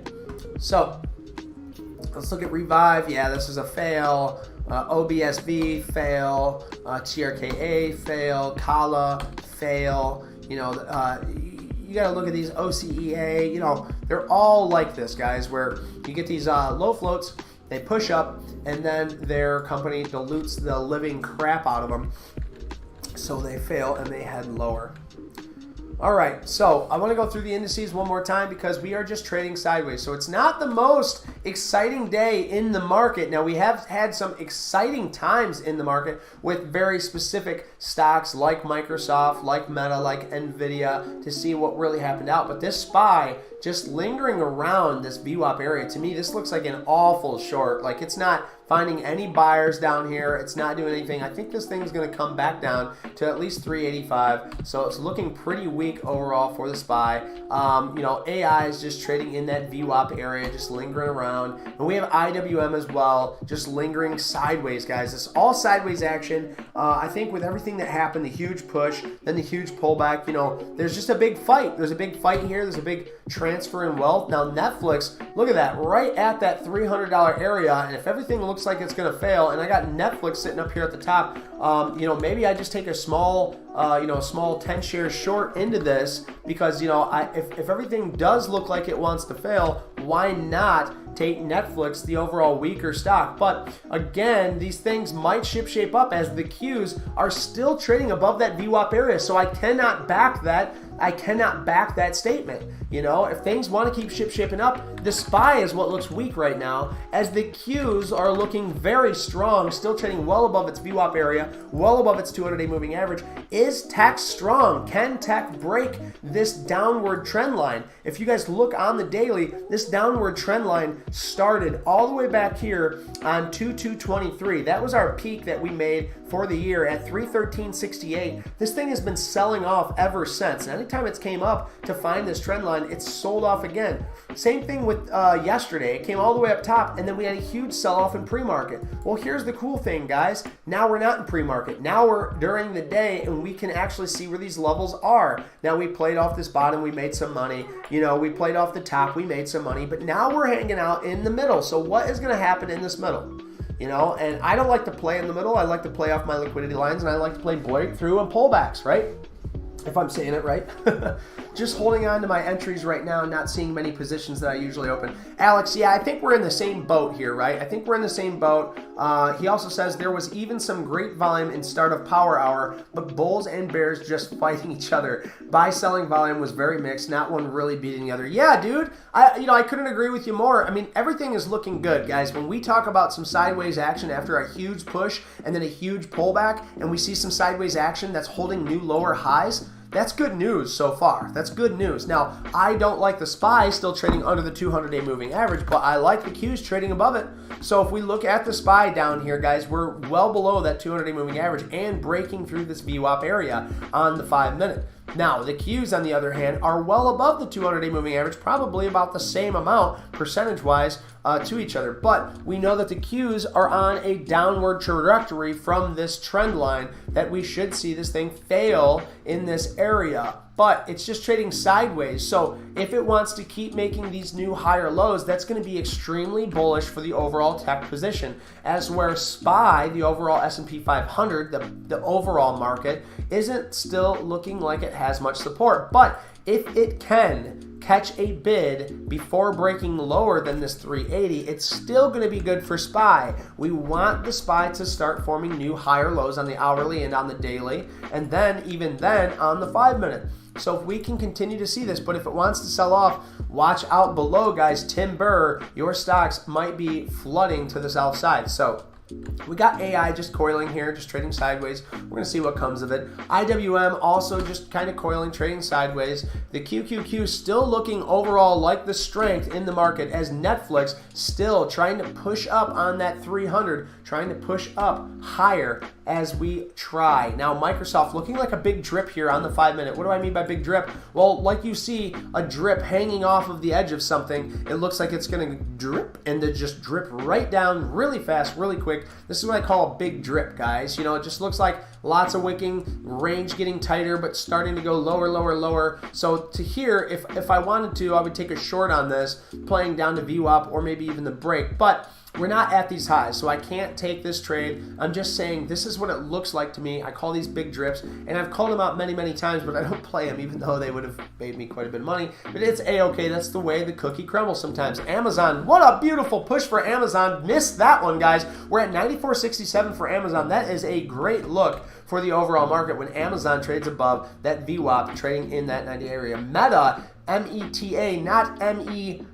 So let's look at Revive. Yeah, this is a fail. OBSV, fail. TRKA, fail. Kala, fail. You know, you got to look at these OCEA. You know, they're all like this, guys, where you get these low floats, they push up, and then their company dilutes the living crap out of them, so they fail and they head lower. All right, so I want to go through the indices one more time because we are just trading sideways. So it's not the most exciting day in the market. Now, we have had some exciting times in the market with very specific stocks like Microsoft, like Meta, like Nvidia to see what really happened out. But this SPY just lingering around this VWAP area, to me, this looks like an awful short. Like, it's not finding any buyers down here. It's not doing anything. I think this thing is going to come back down to at least 385. So it's looking pretty weak overall for the SPY. You know, AI is just trading in that VWAP area, just lingering around. And we have IWM as well, just lingering sideways, guys. It's all sideways action. I think with everything that happened, the huge push, then the huge pullback, you know, there's just a big fight. There's a big fight here. There's a big transfer in wealth. Now, Netflix, look at that, right at that $300 area. And if everything looks like it's going to fail, and I got Netflix sitting up here at the top, you know, maybe I just take a small, you know, small 10 shares short into this because, you know, if everything does look like it wants to fail, why not take Netflix, the overall weaker stock? But again, these things might shape up as the Qs are still trading above that VWAP area. So I cannot back that. I cannot back that statement. You know, if things want to keep shaping up, the SPY is what looks weak right now, as the Qs are looking very strong, still trading well above its VWAP area, well above its 200-day moving average. Is tech strong? Can tech break this downward trend line? If you guys look on the daily, this downward trend line started all the way back here on 2/2/23. That was our peak that we made for the year at 313.68. This thing has been selling off ever since. And anytime it's came up to find this trend line, it's sold off again. Same thing with yesterday. It came all the way up top, and then we had a huge sell-off in pre-market. Well, here's the cool thing, guys. Now we're not in pre-market. Now we're during the day, and we can actually see where these levels are. Now we played off this bottom, we made some money. You know, we played off the top, we made some money. But now we're hanging out in the middle. So what is going to happen in this middle? You know, and I don't like to play in the middle. I like to play off my liquidity lines, and I like to play breakthrough and pullbacks, right? If I'm saying it right. Just holding on to my entries right now, not seeing many positions that I usually open. Alex, yeah, I think we're in the same boat here, right? I think we're in the same boat. He also says there was even some great volume in start of power hour, but bulls and bears just fighting each other. Buy-selling volume was very mixed, not one really beating the other. Yeah, dude, I couldn't agree with you more. I mean, everything is looking good, guys. When we talk about some sideways action after a huge push and then a huge pullback, and we see some sideways action that's holding new lower highs, that's good news so far. That's good news. Now, I don't like the SPY still trading under the 200-day moving average, but I like the Qs trading above it. So if we look at the SPY down here, guys, we're well below that 200-day moving average and breaking through this VWAP area on the 5-minute. Now, the Qs, on the other hand, are well above the 200-day moving average, probably about the same amount percentage-wise to each other. But we know that the Qs are on a downward trajectory from this trend line that we should see this thing fail in this area. But it's just trading sideways. So if it wants to keep making these new higher lows, that's going to be extremely bullish for the overall tech position. As where SPY, the overall S&P 500, the overall market, isn't still looking like it has much support. But if it can catch a bid before breaking lower than this 380, it's still going to be good for SPY. We want the SPY to start forming new higher lows on the hourly and on the daily, and then even then on the 5-minute. So if we can continue to see this, but if it wants to sell off, watch out below, guys. Timber, your stocks might be flooding to the south side. So We got AI just coiling here, just trading sideways. We're going to see what comes of it. IWM also just kind of coiling, trading sideways. The QQQ still looking overall like the strength in the market, as Netflix still trying to push up on that 300, trying to push up higher as we try. Now Microsoft looking like a big drip here on the 5-minute. What do I mean by big drip? Well, like you see a drip hanging off of the edge of something, it looks like it's going to drip and then just drip right down really fast, really quick. This is what I call a big drip, guys. You know, it just looks like lots of wicking, range getting tighter, but starting to go lower, lower, lower. So to here, if I wanted to, I would take a short on this, playing down to VWAP or maybe even the break. But we're not at these highs, so I can't take this trade. I'm just saying this is what it looks like to me. I call these big drips, and I've called them out many, many times, but I don't play them, even though they would have made me quite a bit of money. But it's A-okay. That's the way the cookie crumbles sometimes. Amazon, what a beautiful push for Amazon. Missed that one, guys. We're at 94.67 for Amazon. That is a great look for the overall market when Amazon trades above that VWAP, trading in that 90 area. Meta, M-E-T-A, not M-E-A-T,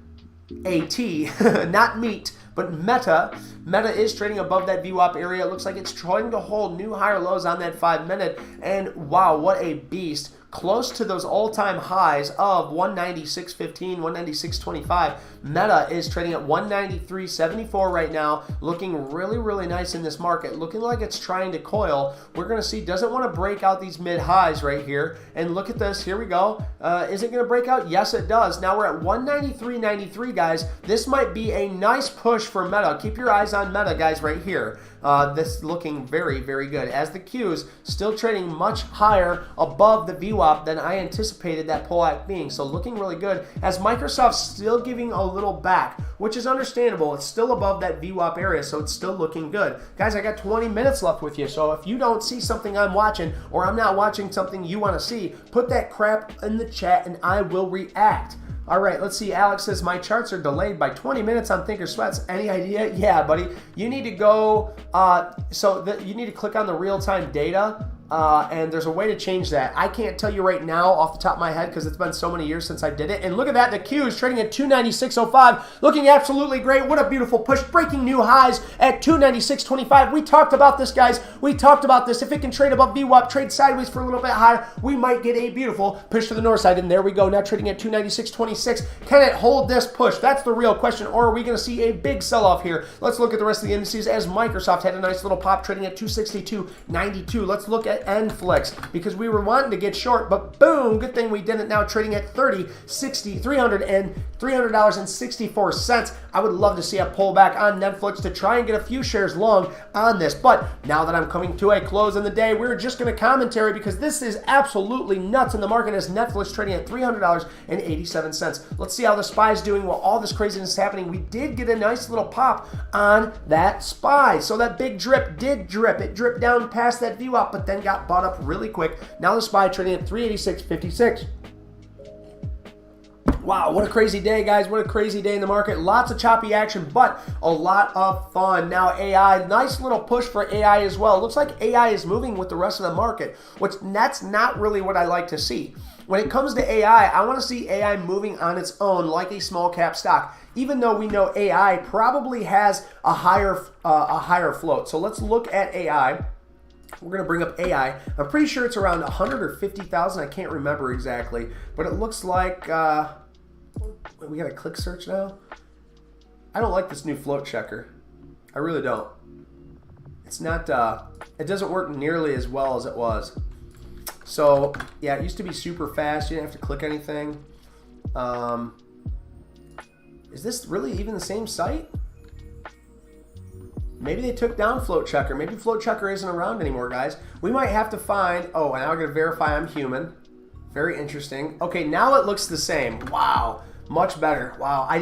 not meat, but Meta is trading above that VWAP area. It looks like it's trying to hold new higher lows on that 5-minute. And wow, what a beast. Close to those all-time highs of 196.15, 196.25. Meta is trading at 193.74 right now, looking really, really nice in this market, looking like it's trying to coil. We're going to see, doesn't want to break out these mid-highs right here. And look at this, here we go. Is it going to break out? Yes, it does. Now we're at 193.93, guys. This might be a nice push for Meta. Keep your eyes on Meta, guys, right here. This looking very, very good. As the Qs still trading much higher above the VWAP than I anticipated that pullback being. So looking really good. As Microsoft's still giving a little back, which is understandable. It's still above that VWAP area, so it's still looking good. Guys, I got 20 minutes left with you, so if you don't see something I'm watching or I'm not watching something you want to see, put that crap in the chat and I will react. All right, let's see. Alex says, my charts are delayed by 20 minutes on Thinkorswim's. Any idea? Yeah, buddy. You need to go, you need to click on the real-time data, and there's a way to change that. I can't tell you right now off the top of my head because it's been so many years since I did it. And look at that. The Q is trading at 296.05, looking absolutely great. What a beautiful push, breaking new highs at 296.25. We talked about this, guys. We talked about this. If it can trade above VWAP, trade sideways for a little bit higher, we might get a beautiful push to the north side. And there we go. Now trading at 296.26. Can it hold this push? That's the real question. Or are we going to see a big sell-off here? Let's look at the rest of the indices as Microsoft had a nice little pop trading at 262.92. Let's look at NFLX because we were wanting to get short, but boom, good thing we didn't. Now trading at $300.64. I would love to see a pullback on Netflix to try and get a few shares long on this, but now that I'm coming to a close in the day, we're just going to commentary because this is absolutely nuts in the market as Netflix trading at $300.87. Let's see how the SPY is doing while all this craziness is happening. We did get a nice little pop on that SPY, so that big drip did drip. It dripped down past that VWAP, but then got bought up really quick. Now the SPY trading at 386.56. Wow, what a crazy day, guys. What a crazy day in the market. Lots of choppy action, but a lot of fun. Now AI, nice little push for AI as well. It looks like AI is moving with the rest of the market, which that's not really what I like to see. When it comes to AI, I want to see AI moving on its own like a small cap stock, even though we know AI probably has a higher float. So let's look at AI. We're going to bring up AI. I'm pretty sure it's around 100 or 50,000. I can't remember exactly, but it looks like we got a click search now. I don't like this new float checker. I really don't. It's not, it doesn't work nearly as well as it was. So yeah, it used to be super fast. You didn't have to click anything. Is this really even the same site? Maybe they took down Float Checker. Maybe Float Checker isn't around anymore, guys. We might have to find, oh, and now I'm going to verify I'm human. Very interesting. Okay, now it looks the same. Wow, much better. Wow, I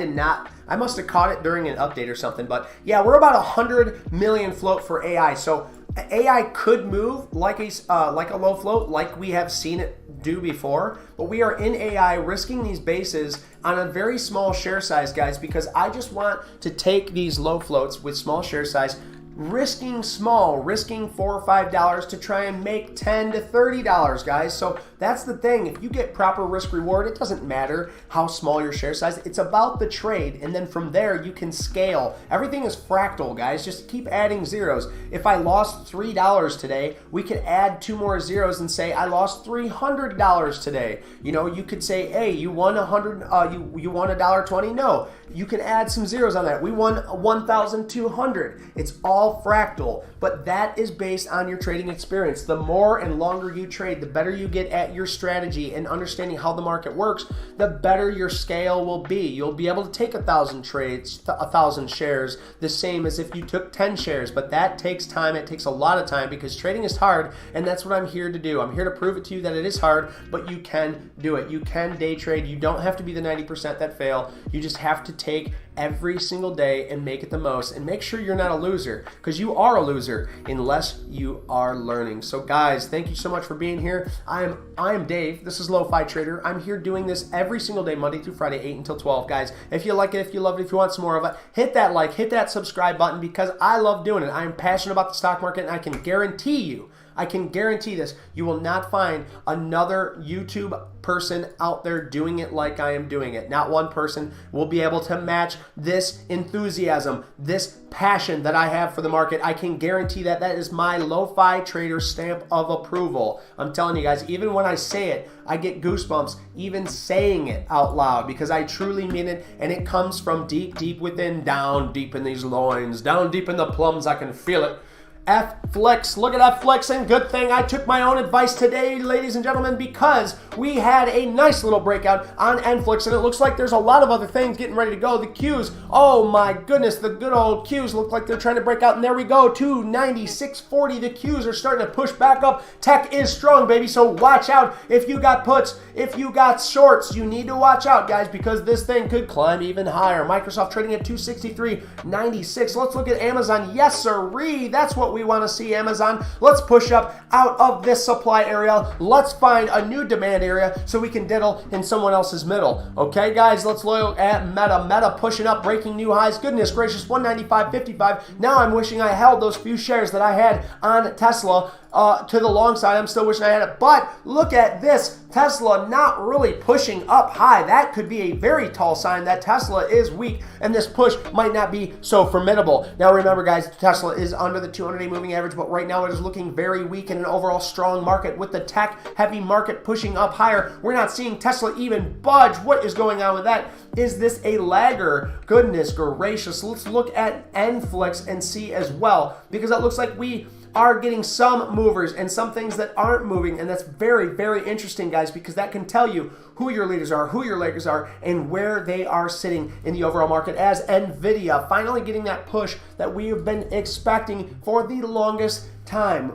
must have caught it during an update or something. But yeah, we're about 100 million float for AI. So AI could move like a low float, like we have seen it do before, but we are in AI risking these bases on a very small share size, guys, because I just want to take these low floats with small share size, risking small, risking $4 or $5 to try and make $10 to $30, guys. So that's the thing. If you get proper risk reward, it doesn't matter how small your share size. It's about the trade, and then from there you can scale. Everything is fractal, guys. Just keep adding zeros. If I lost $3 today, we could add 2 more zeros and say I lost $300 today. You know, you could say, hey, you won you won $1.20. No, you can add some zeros on that. We won 1,200. It's all fractal, but that is based on your trading experience. The more and longer you trade, the better you get at your strategy and understanding how the market works, the better your scale will be. You'll be able to take 1,000 trades, 1,000 shares, the same as if you took 10 shares, but that takes time. It takes a lot of time because trading is hard, and that's what I'm here to do. I'm here to prove it to you that it is hard, but you can do it. You can day trade. You don't have to be the 90% that fail. You just have to take every single day and make it the most, and make sure you're not a loser, because you are a loser unless you are learning. So guys, thank you so much for being here. I am Dave. This is LoFiTrader. I'm here doing this every single day, Monday through Friday, 8 until 12. Guys, if you like it, if you love it, if you want some more of it, hit that like, hit that subscribe button, because I love doing it. I am passionate about the stock market, and I can guarantee this, you will not find another YouTube person out there doing it like I am doing it. Not one person will be able to match this enthusiasm, this passion that I have for the market. I can guarantee that. That is my LoFiTrader stamp of approval. I'm telling you guys, even when I say it, I get goosebumps even saying it out loud, because I truly mean it, and it comes from deep, deep within, down deep in these loins, down deep in the plums. I can feel it. F-Flex. Look at F-Flex, and good thing I took my own advice today, ladies and gentlemen, because we had a nice little breakout on NFLX, and it looks like there's a lot of other things getting ready to go. The Qs, oh my goodness, the good old Qs look like they're trying to break out, and there we go, 296.40. The Qs are starting to push back up. Tech is strong, baby, so watch out. If you got puts, if you got shorts, you need to watch out, guys, because this thing could climb even higher. Microsoft trading at 263.96. Let's look at Amazon. Yes, sirree, that's what we want to see, Amazon. Let's push up out of this supply area. Let's find a new demand area so we can diddle in someone else's middle. Okay, guys, let's look at Meta. Meta pushing up, breaking new highs. Goodness gracious, 195.55. Now I'm wishing I held those few shares that I had on Tesla to the long side. I'm still wishing I had it, but look at this. Tesla not really pushing up high. That could be a very tall sign that Tesla is weak, and this push might not be so formidable. Now remember, guys, Tesla is under the 200-day moving average, but right now it is looking very weak in an overall strong market with the tech-heavy market pushing up higher. We're not seeing Tesla even budge. What is going on with that? Is this a lagger? Goodness gracious. Let's look at NFLX and see as well, because it looks like we are getting some movers and some things that aren't moving, and that's very, very interesting, guys, because that can tell you who your leaders are, who your laggers are, and where they are sitting in the overall market, as NVIDIA finally getting that push that we have been expecting for the longest time.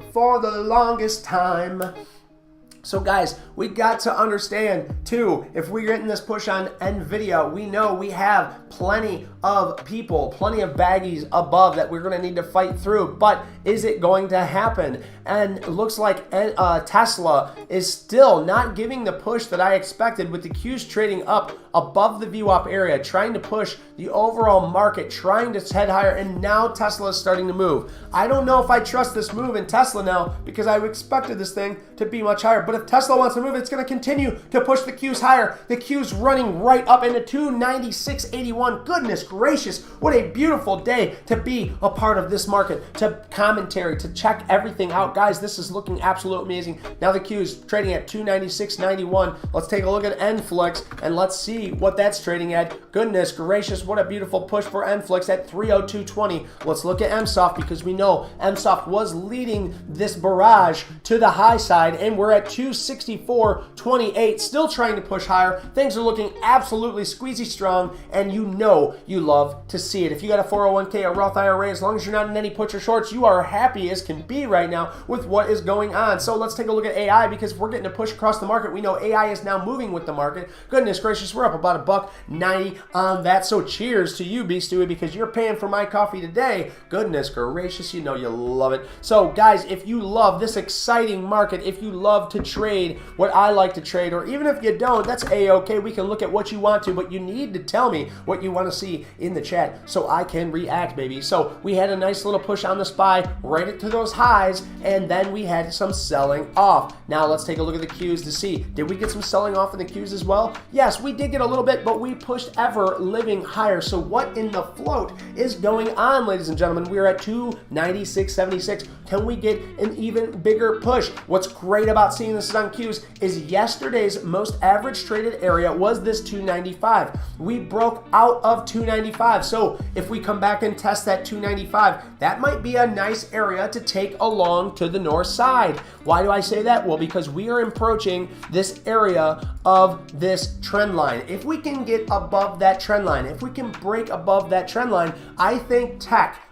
So guys, we got to understand too, if we're getting this push on NVIDIA, we know we have plenty of people, plenty of baggies above that we're going to need to fight through. But is it going to happen? And it looks like Tesla is still not giving the push that I expected, with the Qs trading up above the VWAP area, trying to push the overall market, trying to head higher, and now Tesla is starting to move. I don't know if I trust this move in Tesla now, because I expected this thing to be much higher. But if Tesla wants to move, it's going to continue to push the Qs higher. The Qs running right up into 296.81. Goodness gracious, what a beautiful day to be a part of this market, to commentary, to check everything out. Guys, this is looking absolutely amazing. Now the Qs trading at 296.91. Let's take a look at NFLX and let's see what that's trading at. Goodness gracious, what a beautiful push for NFLX at 302.20. Let's look at MSoft, because we know MSoft was leading this barrage to the high side, and we're at 264.28, still trying to push higher. Things are looking absolutely squeezy strong, and you know you love to see it. If you got a 401k, a Roth IRA, as long as you're not in any puts or shorts, you are happy as can be right now with what is going on. So let's take a look at AI, because if we're getting a push across the market, we know AI is now moving with the market. Goodness gracious, we're up about $1.90 on that. So cheers to you, B Stewie, because you're paying for my coffee today. Goodness gracious, you know you love it. So guys, if you love this exciting market, if you love to trade what I like to trade, or even if you don't, that's a-okay. We can look at what you want to, but you need to tell me what you want to see in the chat so I can react, baby. So we had a nice little push on the SPY right into those highs, and then we had some selling off. Now let's take a look at the Qs to see, did we get some selling off in the Qs as well? Yes, we did get a little bit, but we pushed ever living higher. So what in the float is going on, ladies and gentlemen? We're at 296.76. Can we get an even bigger push? What's great about seeing this on Qs is yesterday's most average traded area was this 295. We broke out of 295. So if we come back and test that 295, that might be a nice area to take along to the north side. Why do I say that? Well, because we are approaching this area of this trend line. If we can get above that trend line, if we can break above that trend line, I think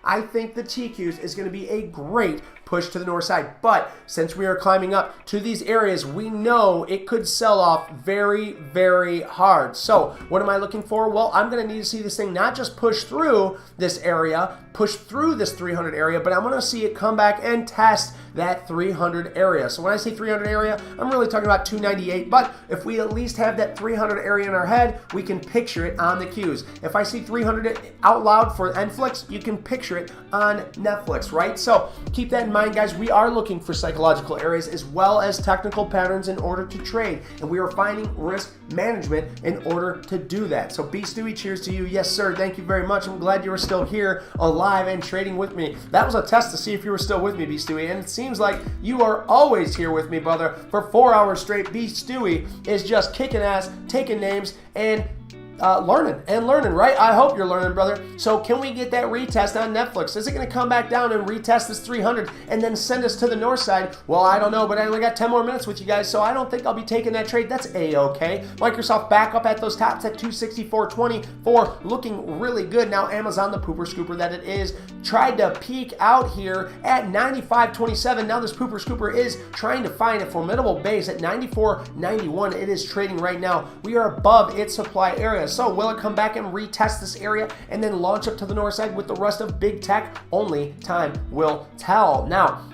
I think the TQs is going to be a great push to the north side. But since we are climbing up to these areas, we know it could sell off very, very hard. So what am I looking for? Well, I'm going to need to see this thing not just push through this area, push through this 300 area, but I'm going to see it come back and test that 300 area. So when I say 300 area, I'm really talking about 298. But if we at least have that 300 area in our head, we can picture it on the Qs. If I see 300 out loud for Netflix, you can picture it on Netflix, right? So keep that in mind, guys. We are looking for psychological areas as well as technical patterns in order to trade, and we are finding risk management in order to do that. So B Stewie, cheers to you. Yes, sir. Thank you very much. I'm glad you were still here alive and trading with me. That was a test to see if you were still with me, B Stewie, and it seems like you are always here with me, brother. For 4 hours straight, B Stewie is just kicking ass, taking names, and learning, right? I hope you're learning, brother. So can we get that retest on Netflix? Is it going to come back down and retest this 300 and then send us to the north side? Well, I don't know, but I only got 10 more minutes with you guys, so I don't think I'll be taking that trade. That's a-okay. Microsoft back up at those tops at 264.24, looking really good. Now Amazon, the pooper scooper that it is, tried to peak out here at 95.27. Now this pooper scooper is trying to find a formidable base at 94.91. It is trading right now. We are above its supply area. So will it come back and retest this area and then launch up to the north side with the rest of big tech? Only time will tell. Now,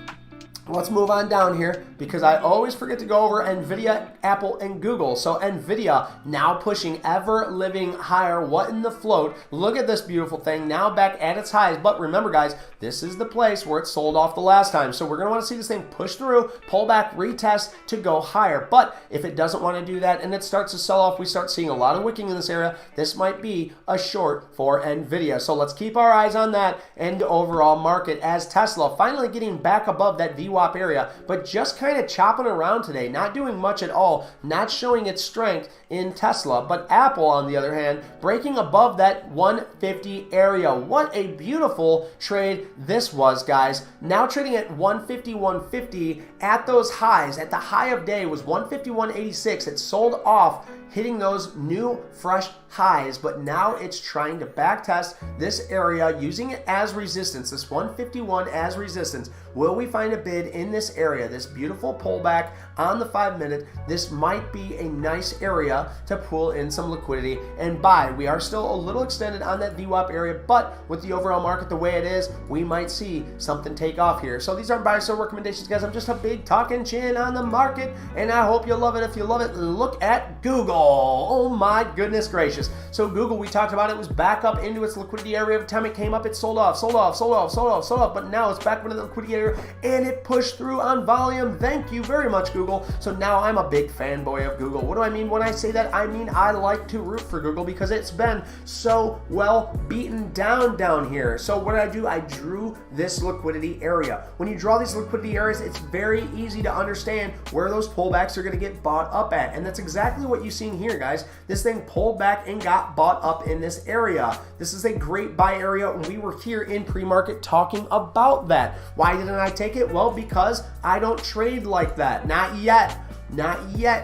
let's move on down here because I always forget to go over NVIDIA, Apple, and Google. So NVIDIA now pushing ever living higher. What in the float? Look at this beautiful thing now back at its highs. But remember, guys, this is the place where it sold off the last time. So we're going to want to see this thing push through, pull back, retest to go higher. But if it doesn't want to do that and it starts to sell off, we start seeing a lot of wicking in this area. This might be a short for NVIDIA. So let's keep our eyes on that and the overall market as Tesla finally getting back above that VWAP area, but just kind of chopping around today, not doing much at all, not showing its strength in Tesla. But Apple, on the other hand, breaking above that 150 area. What a beautiful trade this was, guys. Now trading at 150 at those highs. At the high of day was 151.86. It sold off, hitting those new fresh highs, but now it's trying to back test this area using it as resistance, this 151 as resistance. Will we find a bid in this area, this beautiful pullback on the 5-minute? This might be a nice area to pull in some liquidity and buy. We are still a little extended on that VWAP area, but with the overall market the way it is, we might see something take off here. So these aren't buy or sell recommendations, guys. I'm just a big talking chin on the market, and I hope you love it. If you love it, look at Google. Oh my goodness gracious. So Google, we talked about it, was back up into its liquidity area. Every time it came up, it sold off, but now it's back into the liquidity area and it pushed through on volume. Thank you very much, Google. So now I'm a big fanboy of Google. What do I mean when I say that? I mean I like to root for Google because it's been so well beaten down here. So what did I do? I drew this liquidity area. When you draw these liquidity areas, it's very easy to understand where those pullbacks are going to get bought up at, and that's exactly what you're seeing here, guys. This thing pulled back and got bought up in this area. This is a great buy area, and we were here in pre-market talking about that. Why didn't I take it? Well, because I don't trade like that. Not yet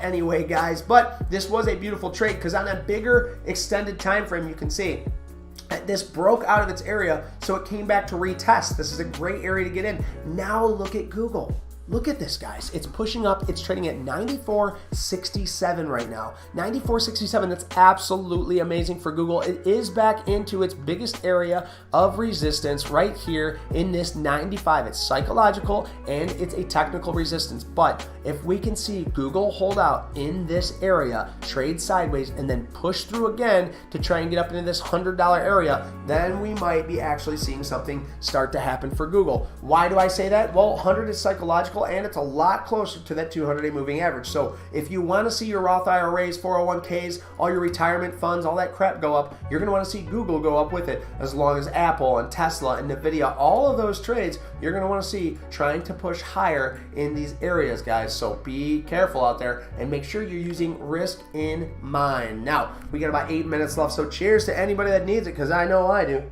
anyway, guys. But this was a beautiful trade because on a bigger extended time frame, you can see this broke out of its area, so it came back to retest. This is a great area to get in. Now look at Google. Look at this, guys. It's pushing up. It's trading at 94.67 right now. 94.67. That's absolutely amazing for Google. It is back into its biggest area of resistance right here in this 95. It's psychological and it's a technical resistance. But if we can see Google hold out in this area, trade sideways, and then push through again to try and get up into this $100 area, then we might be actually seeing something start to happen for Google. Why do I say that? Well, 100 is psychological, and it's a lot closer to that 200-day moving average. So if you want to see your Roth IRAs, 401ks, all your retirement funds, all that crap go up, you're going to want to see Google go up with it, as long as Apple and Tesla and Nvidia, all of those trades, you're going to want to see trying to push higher in these areas, guys. So be careful out there and make sure you're using risk in mind. Now, we got about 8 minutes left, so cheers to anybody that needs it, because I know I do.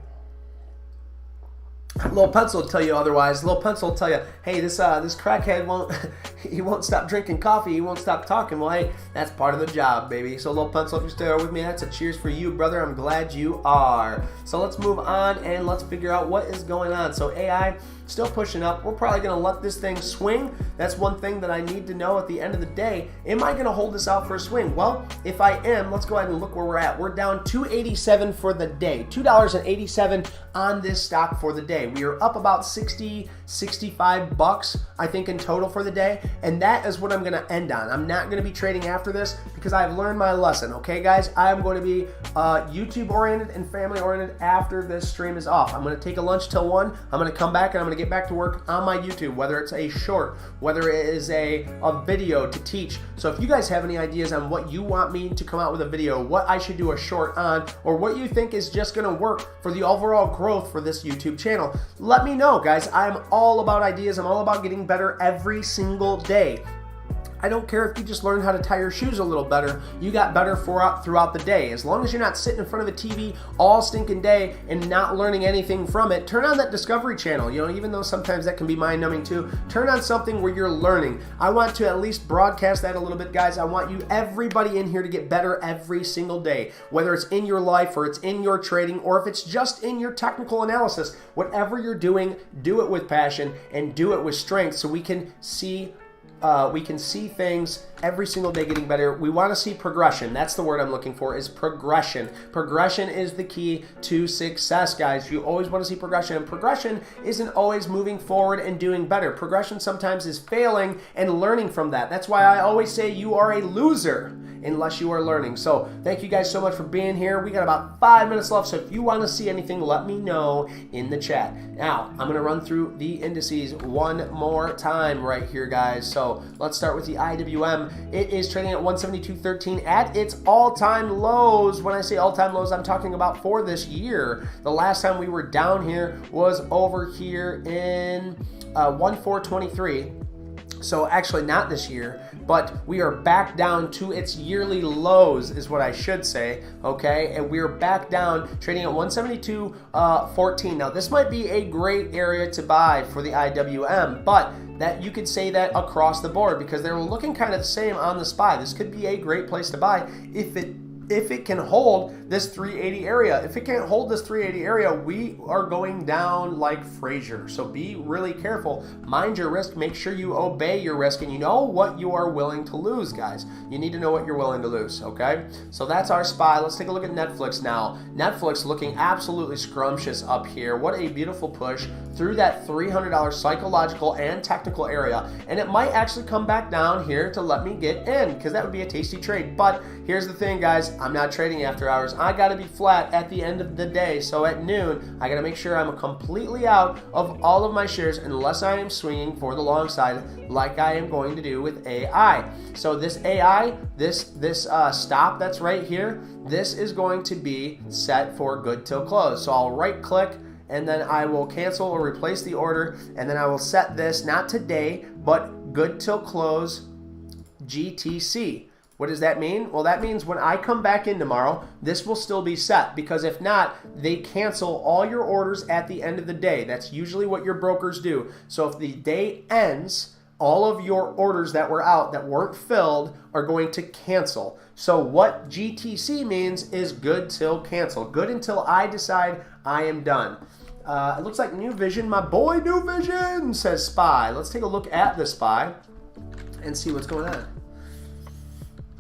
Little Pencil will tell you otherwise. Little Pencil will tell you, hey, this crackhead won't stop drinking coffee. He won't stop talking. Well, hey, that's part of the job, baby. So Little Pencil, if you're still there with me, that's a cheers for you, brother. I'm glad you are. So let's move on and let's figure out what is going on. So AI still pushing up. We're probably going to let this thing swing. That's one thing that I need to know at the end of the day. Am I going to hold this out for a swing? Well, if I am, let's go ahead and look where we're at. We're down $2.87 for the day. $2.87 on this stock for the day. We are up about 60, 65 bucks, I think, in total for the day. And that is what I'm going to end on. I'm not going to be trading after this because I've learned my lesson. Okay, guys? I'm going to be YouTube oriented and family oriented after this stream is off. I'm going to take a lunch till 1. I'm going to come back and I'm going to get back to work on my YouTube, whether it's a short, whether it is a video to teach. So if you guys have any ideas on what you want me to come out with a video, what I should do a short on, or what you think is just going to work for the overall growth for this YouTube channel, let me know, guys. I'm all about ideas. I'm all about getting better every single day. I don't care if you just learn how to tie your shoes a little better. You got better throughout the day. As long as you're not sitting in front of a TV all stinking day and not learning anything from it, turn on that Discovery Channel. You know, even though sometimes that can be mind-numbing too, turn on something where you're learning. I want to at least broadcast that a little bit, guys. I want everybody in here to get better every single day, whether it's in your life or it's in your trading or if it's just in your technical analysis. Whatever you're doing, do it with passion and do it with strength so we can see things every single day getting better. We want to see progression. That's the word I'm looking for, is progression. Progression is the key to success, guys. You always want to see progression. And progression isn't always moving forward and doing better. Progression sometimes is failing and learning from that. That's why I always say you are a loser unless you are learning. So thank you guys so much for being here. We got about 5 minutes left, so if you want to see anything, let me know in the chat. Now, I'm going to run through the indices one more time right here, guys. So let's start with the IWM. It is trading at 172.13 at its all-time lows. When I say all-time lows, I'm talking about for this year. The last time we were down here was over here in 1423. So actually not this year, but we are back down to its yearly lows is what I should say, okay? And we're back down trading at 172.14. Now this might be a great area to buy for the IWM, but that you could say that across the board because they're looking kind of the same on the SPY. This could be a great place to buy if it can hold this 380 area. If it can't hold this 380 area, we are going down like Frazier. So be really careful. Mind your risk. Make sure you obey your risk and you know what you are willing to lose, guys. You need to know what you're willing to lose, okay? So that's our SPY. Let's take a look at Netflix now. Netflix looking absolutely scrumptious up here. What a beautiful push through that $300 psychological and technical area. And it might actually come back down here to let me get in because that would be a tasty trade. But here's the thing, guys. I'm not trading after hours. I got to be flat at the end of the day. So at noon, I got to make sure I'm completely out of all of my shares unless I am swinging for the long side like I am going to do with AI. So this AI, this stop that's right here, this is going to be set for good till close. So I'll right click and then I will cancel or replace the order and then I will set this not today but good till close GTC. What does that mean? Well, that means when I come back in tomorrow, this will still be set because if not, they cancel all your orders at the end of the day. That's usually what your brokers do. So if the day ends, all of your orders that were out that weren't filled are going to cancel. So what GTC means is good till cancel. Good until I decide I am done. It looks like New Vision, my boy New Vision, says SPY. Let's take a look at the SPY and see what's going on.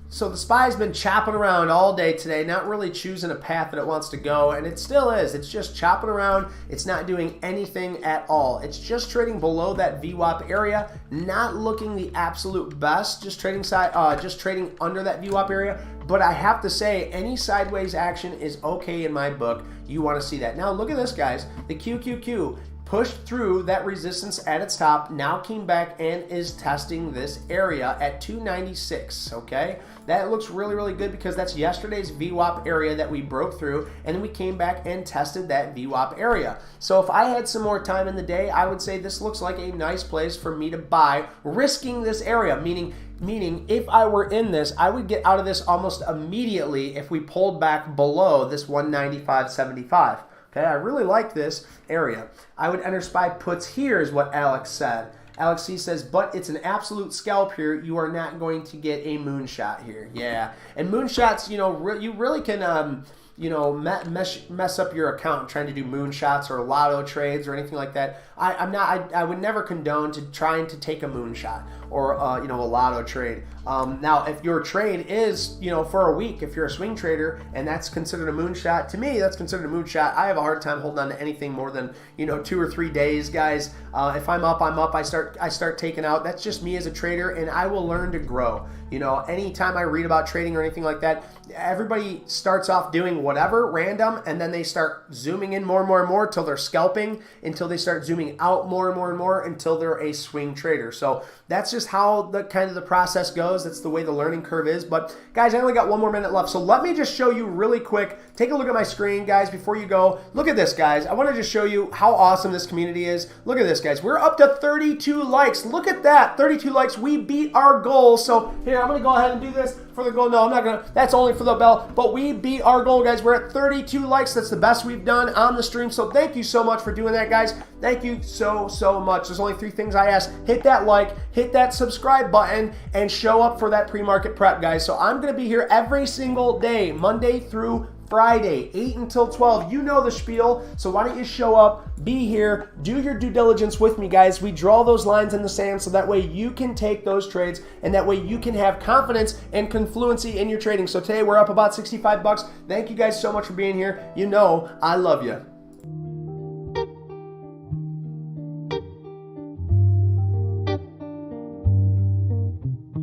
So the SPY's been chopping around all day today, not really choosing a path that it wants to go, and it still is. It's just chopping around. It's not doing anything at all. It's just trading below that VWAP area, not looking the absolute best, just trading under that VWAP area. But I have to say, any sideways action is okay in my book. You want to see that. Now look at this, guys. The QQQ pushed through that resistance at its top, now came back and is testing this area at 296, okay? That looks really, really good because that's yesterday's VWAP area that we broke through, and then we came back and tested that VWAP area. So if I had some more time in the day, I would say this looks like a nice place for me to buy, risking this area, meaning if I were in this, I would get out of this almost immediately if we pulled back below this 195.75. Okay, I really like this area. I would enter SPY puts here is what Alex said. Alex C says, but it's an absolute scalp here. You are not going to get a moonshot here. Yeah, and moonshots, you know, you really can, you know, mess up your account trying to do moonshots or lotto trades or anything like that. I would never condone to trying to take a moonshot or you know, a lotto trade. Now, if your trade is, you know, for a week, if you're a swing trader and that's considered a moonshot, to me that's considered a moonshot. I have a hard time holding on to anything more than, you know, 2 or 3 days, guys. If I'm up, I'm up. I start taking out. That's just me as a trader, and I will learn to grow. You know, anytime I read about trading or anything like that, everybody starts off doing whatever random, and then they start zooming in more and more and more until they're scalping, until they start zooming out more and more and more until they're a swing trader. So that's just how the kind of the process goes. That's the way the learning curve is. But guys, I only got 1 more minute left, so let me just show you really quick. Take a look at my screen, guys, before you go. Look at this, guys. I want to just show you how awesome this community is. Look at this, guys. We're up to 32 likes. Look at that, 32 likes. We beat our goal. So here, I'm going to go ahead and do this for the goal. No, I'm not going to. That's only for the bell. But we beat our goal, guys. We're at 32 likes. That's the best we've done on the stream. So thank you so much for doing that, guys. Thank you so much. There's only 3 things I ask. Hit that like, hit that subscribe button, and show up for that pre-market prep, guys. So I'm going to be here every single day, Monday through Friday, 8 until 12. You know the spiel, so why don't you show up, be here, do your due diligence with me, guys. We draw those lines in the sand so that way you can take those trades, and that way you can have confidence and confluency in your trading. So today we're up about $65. Thank you guys so much for being here. You know I love you.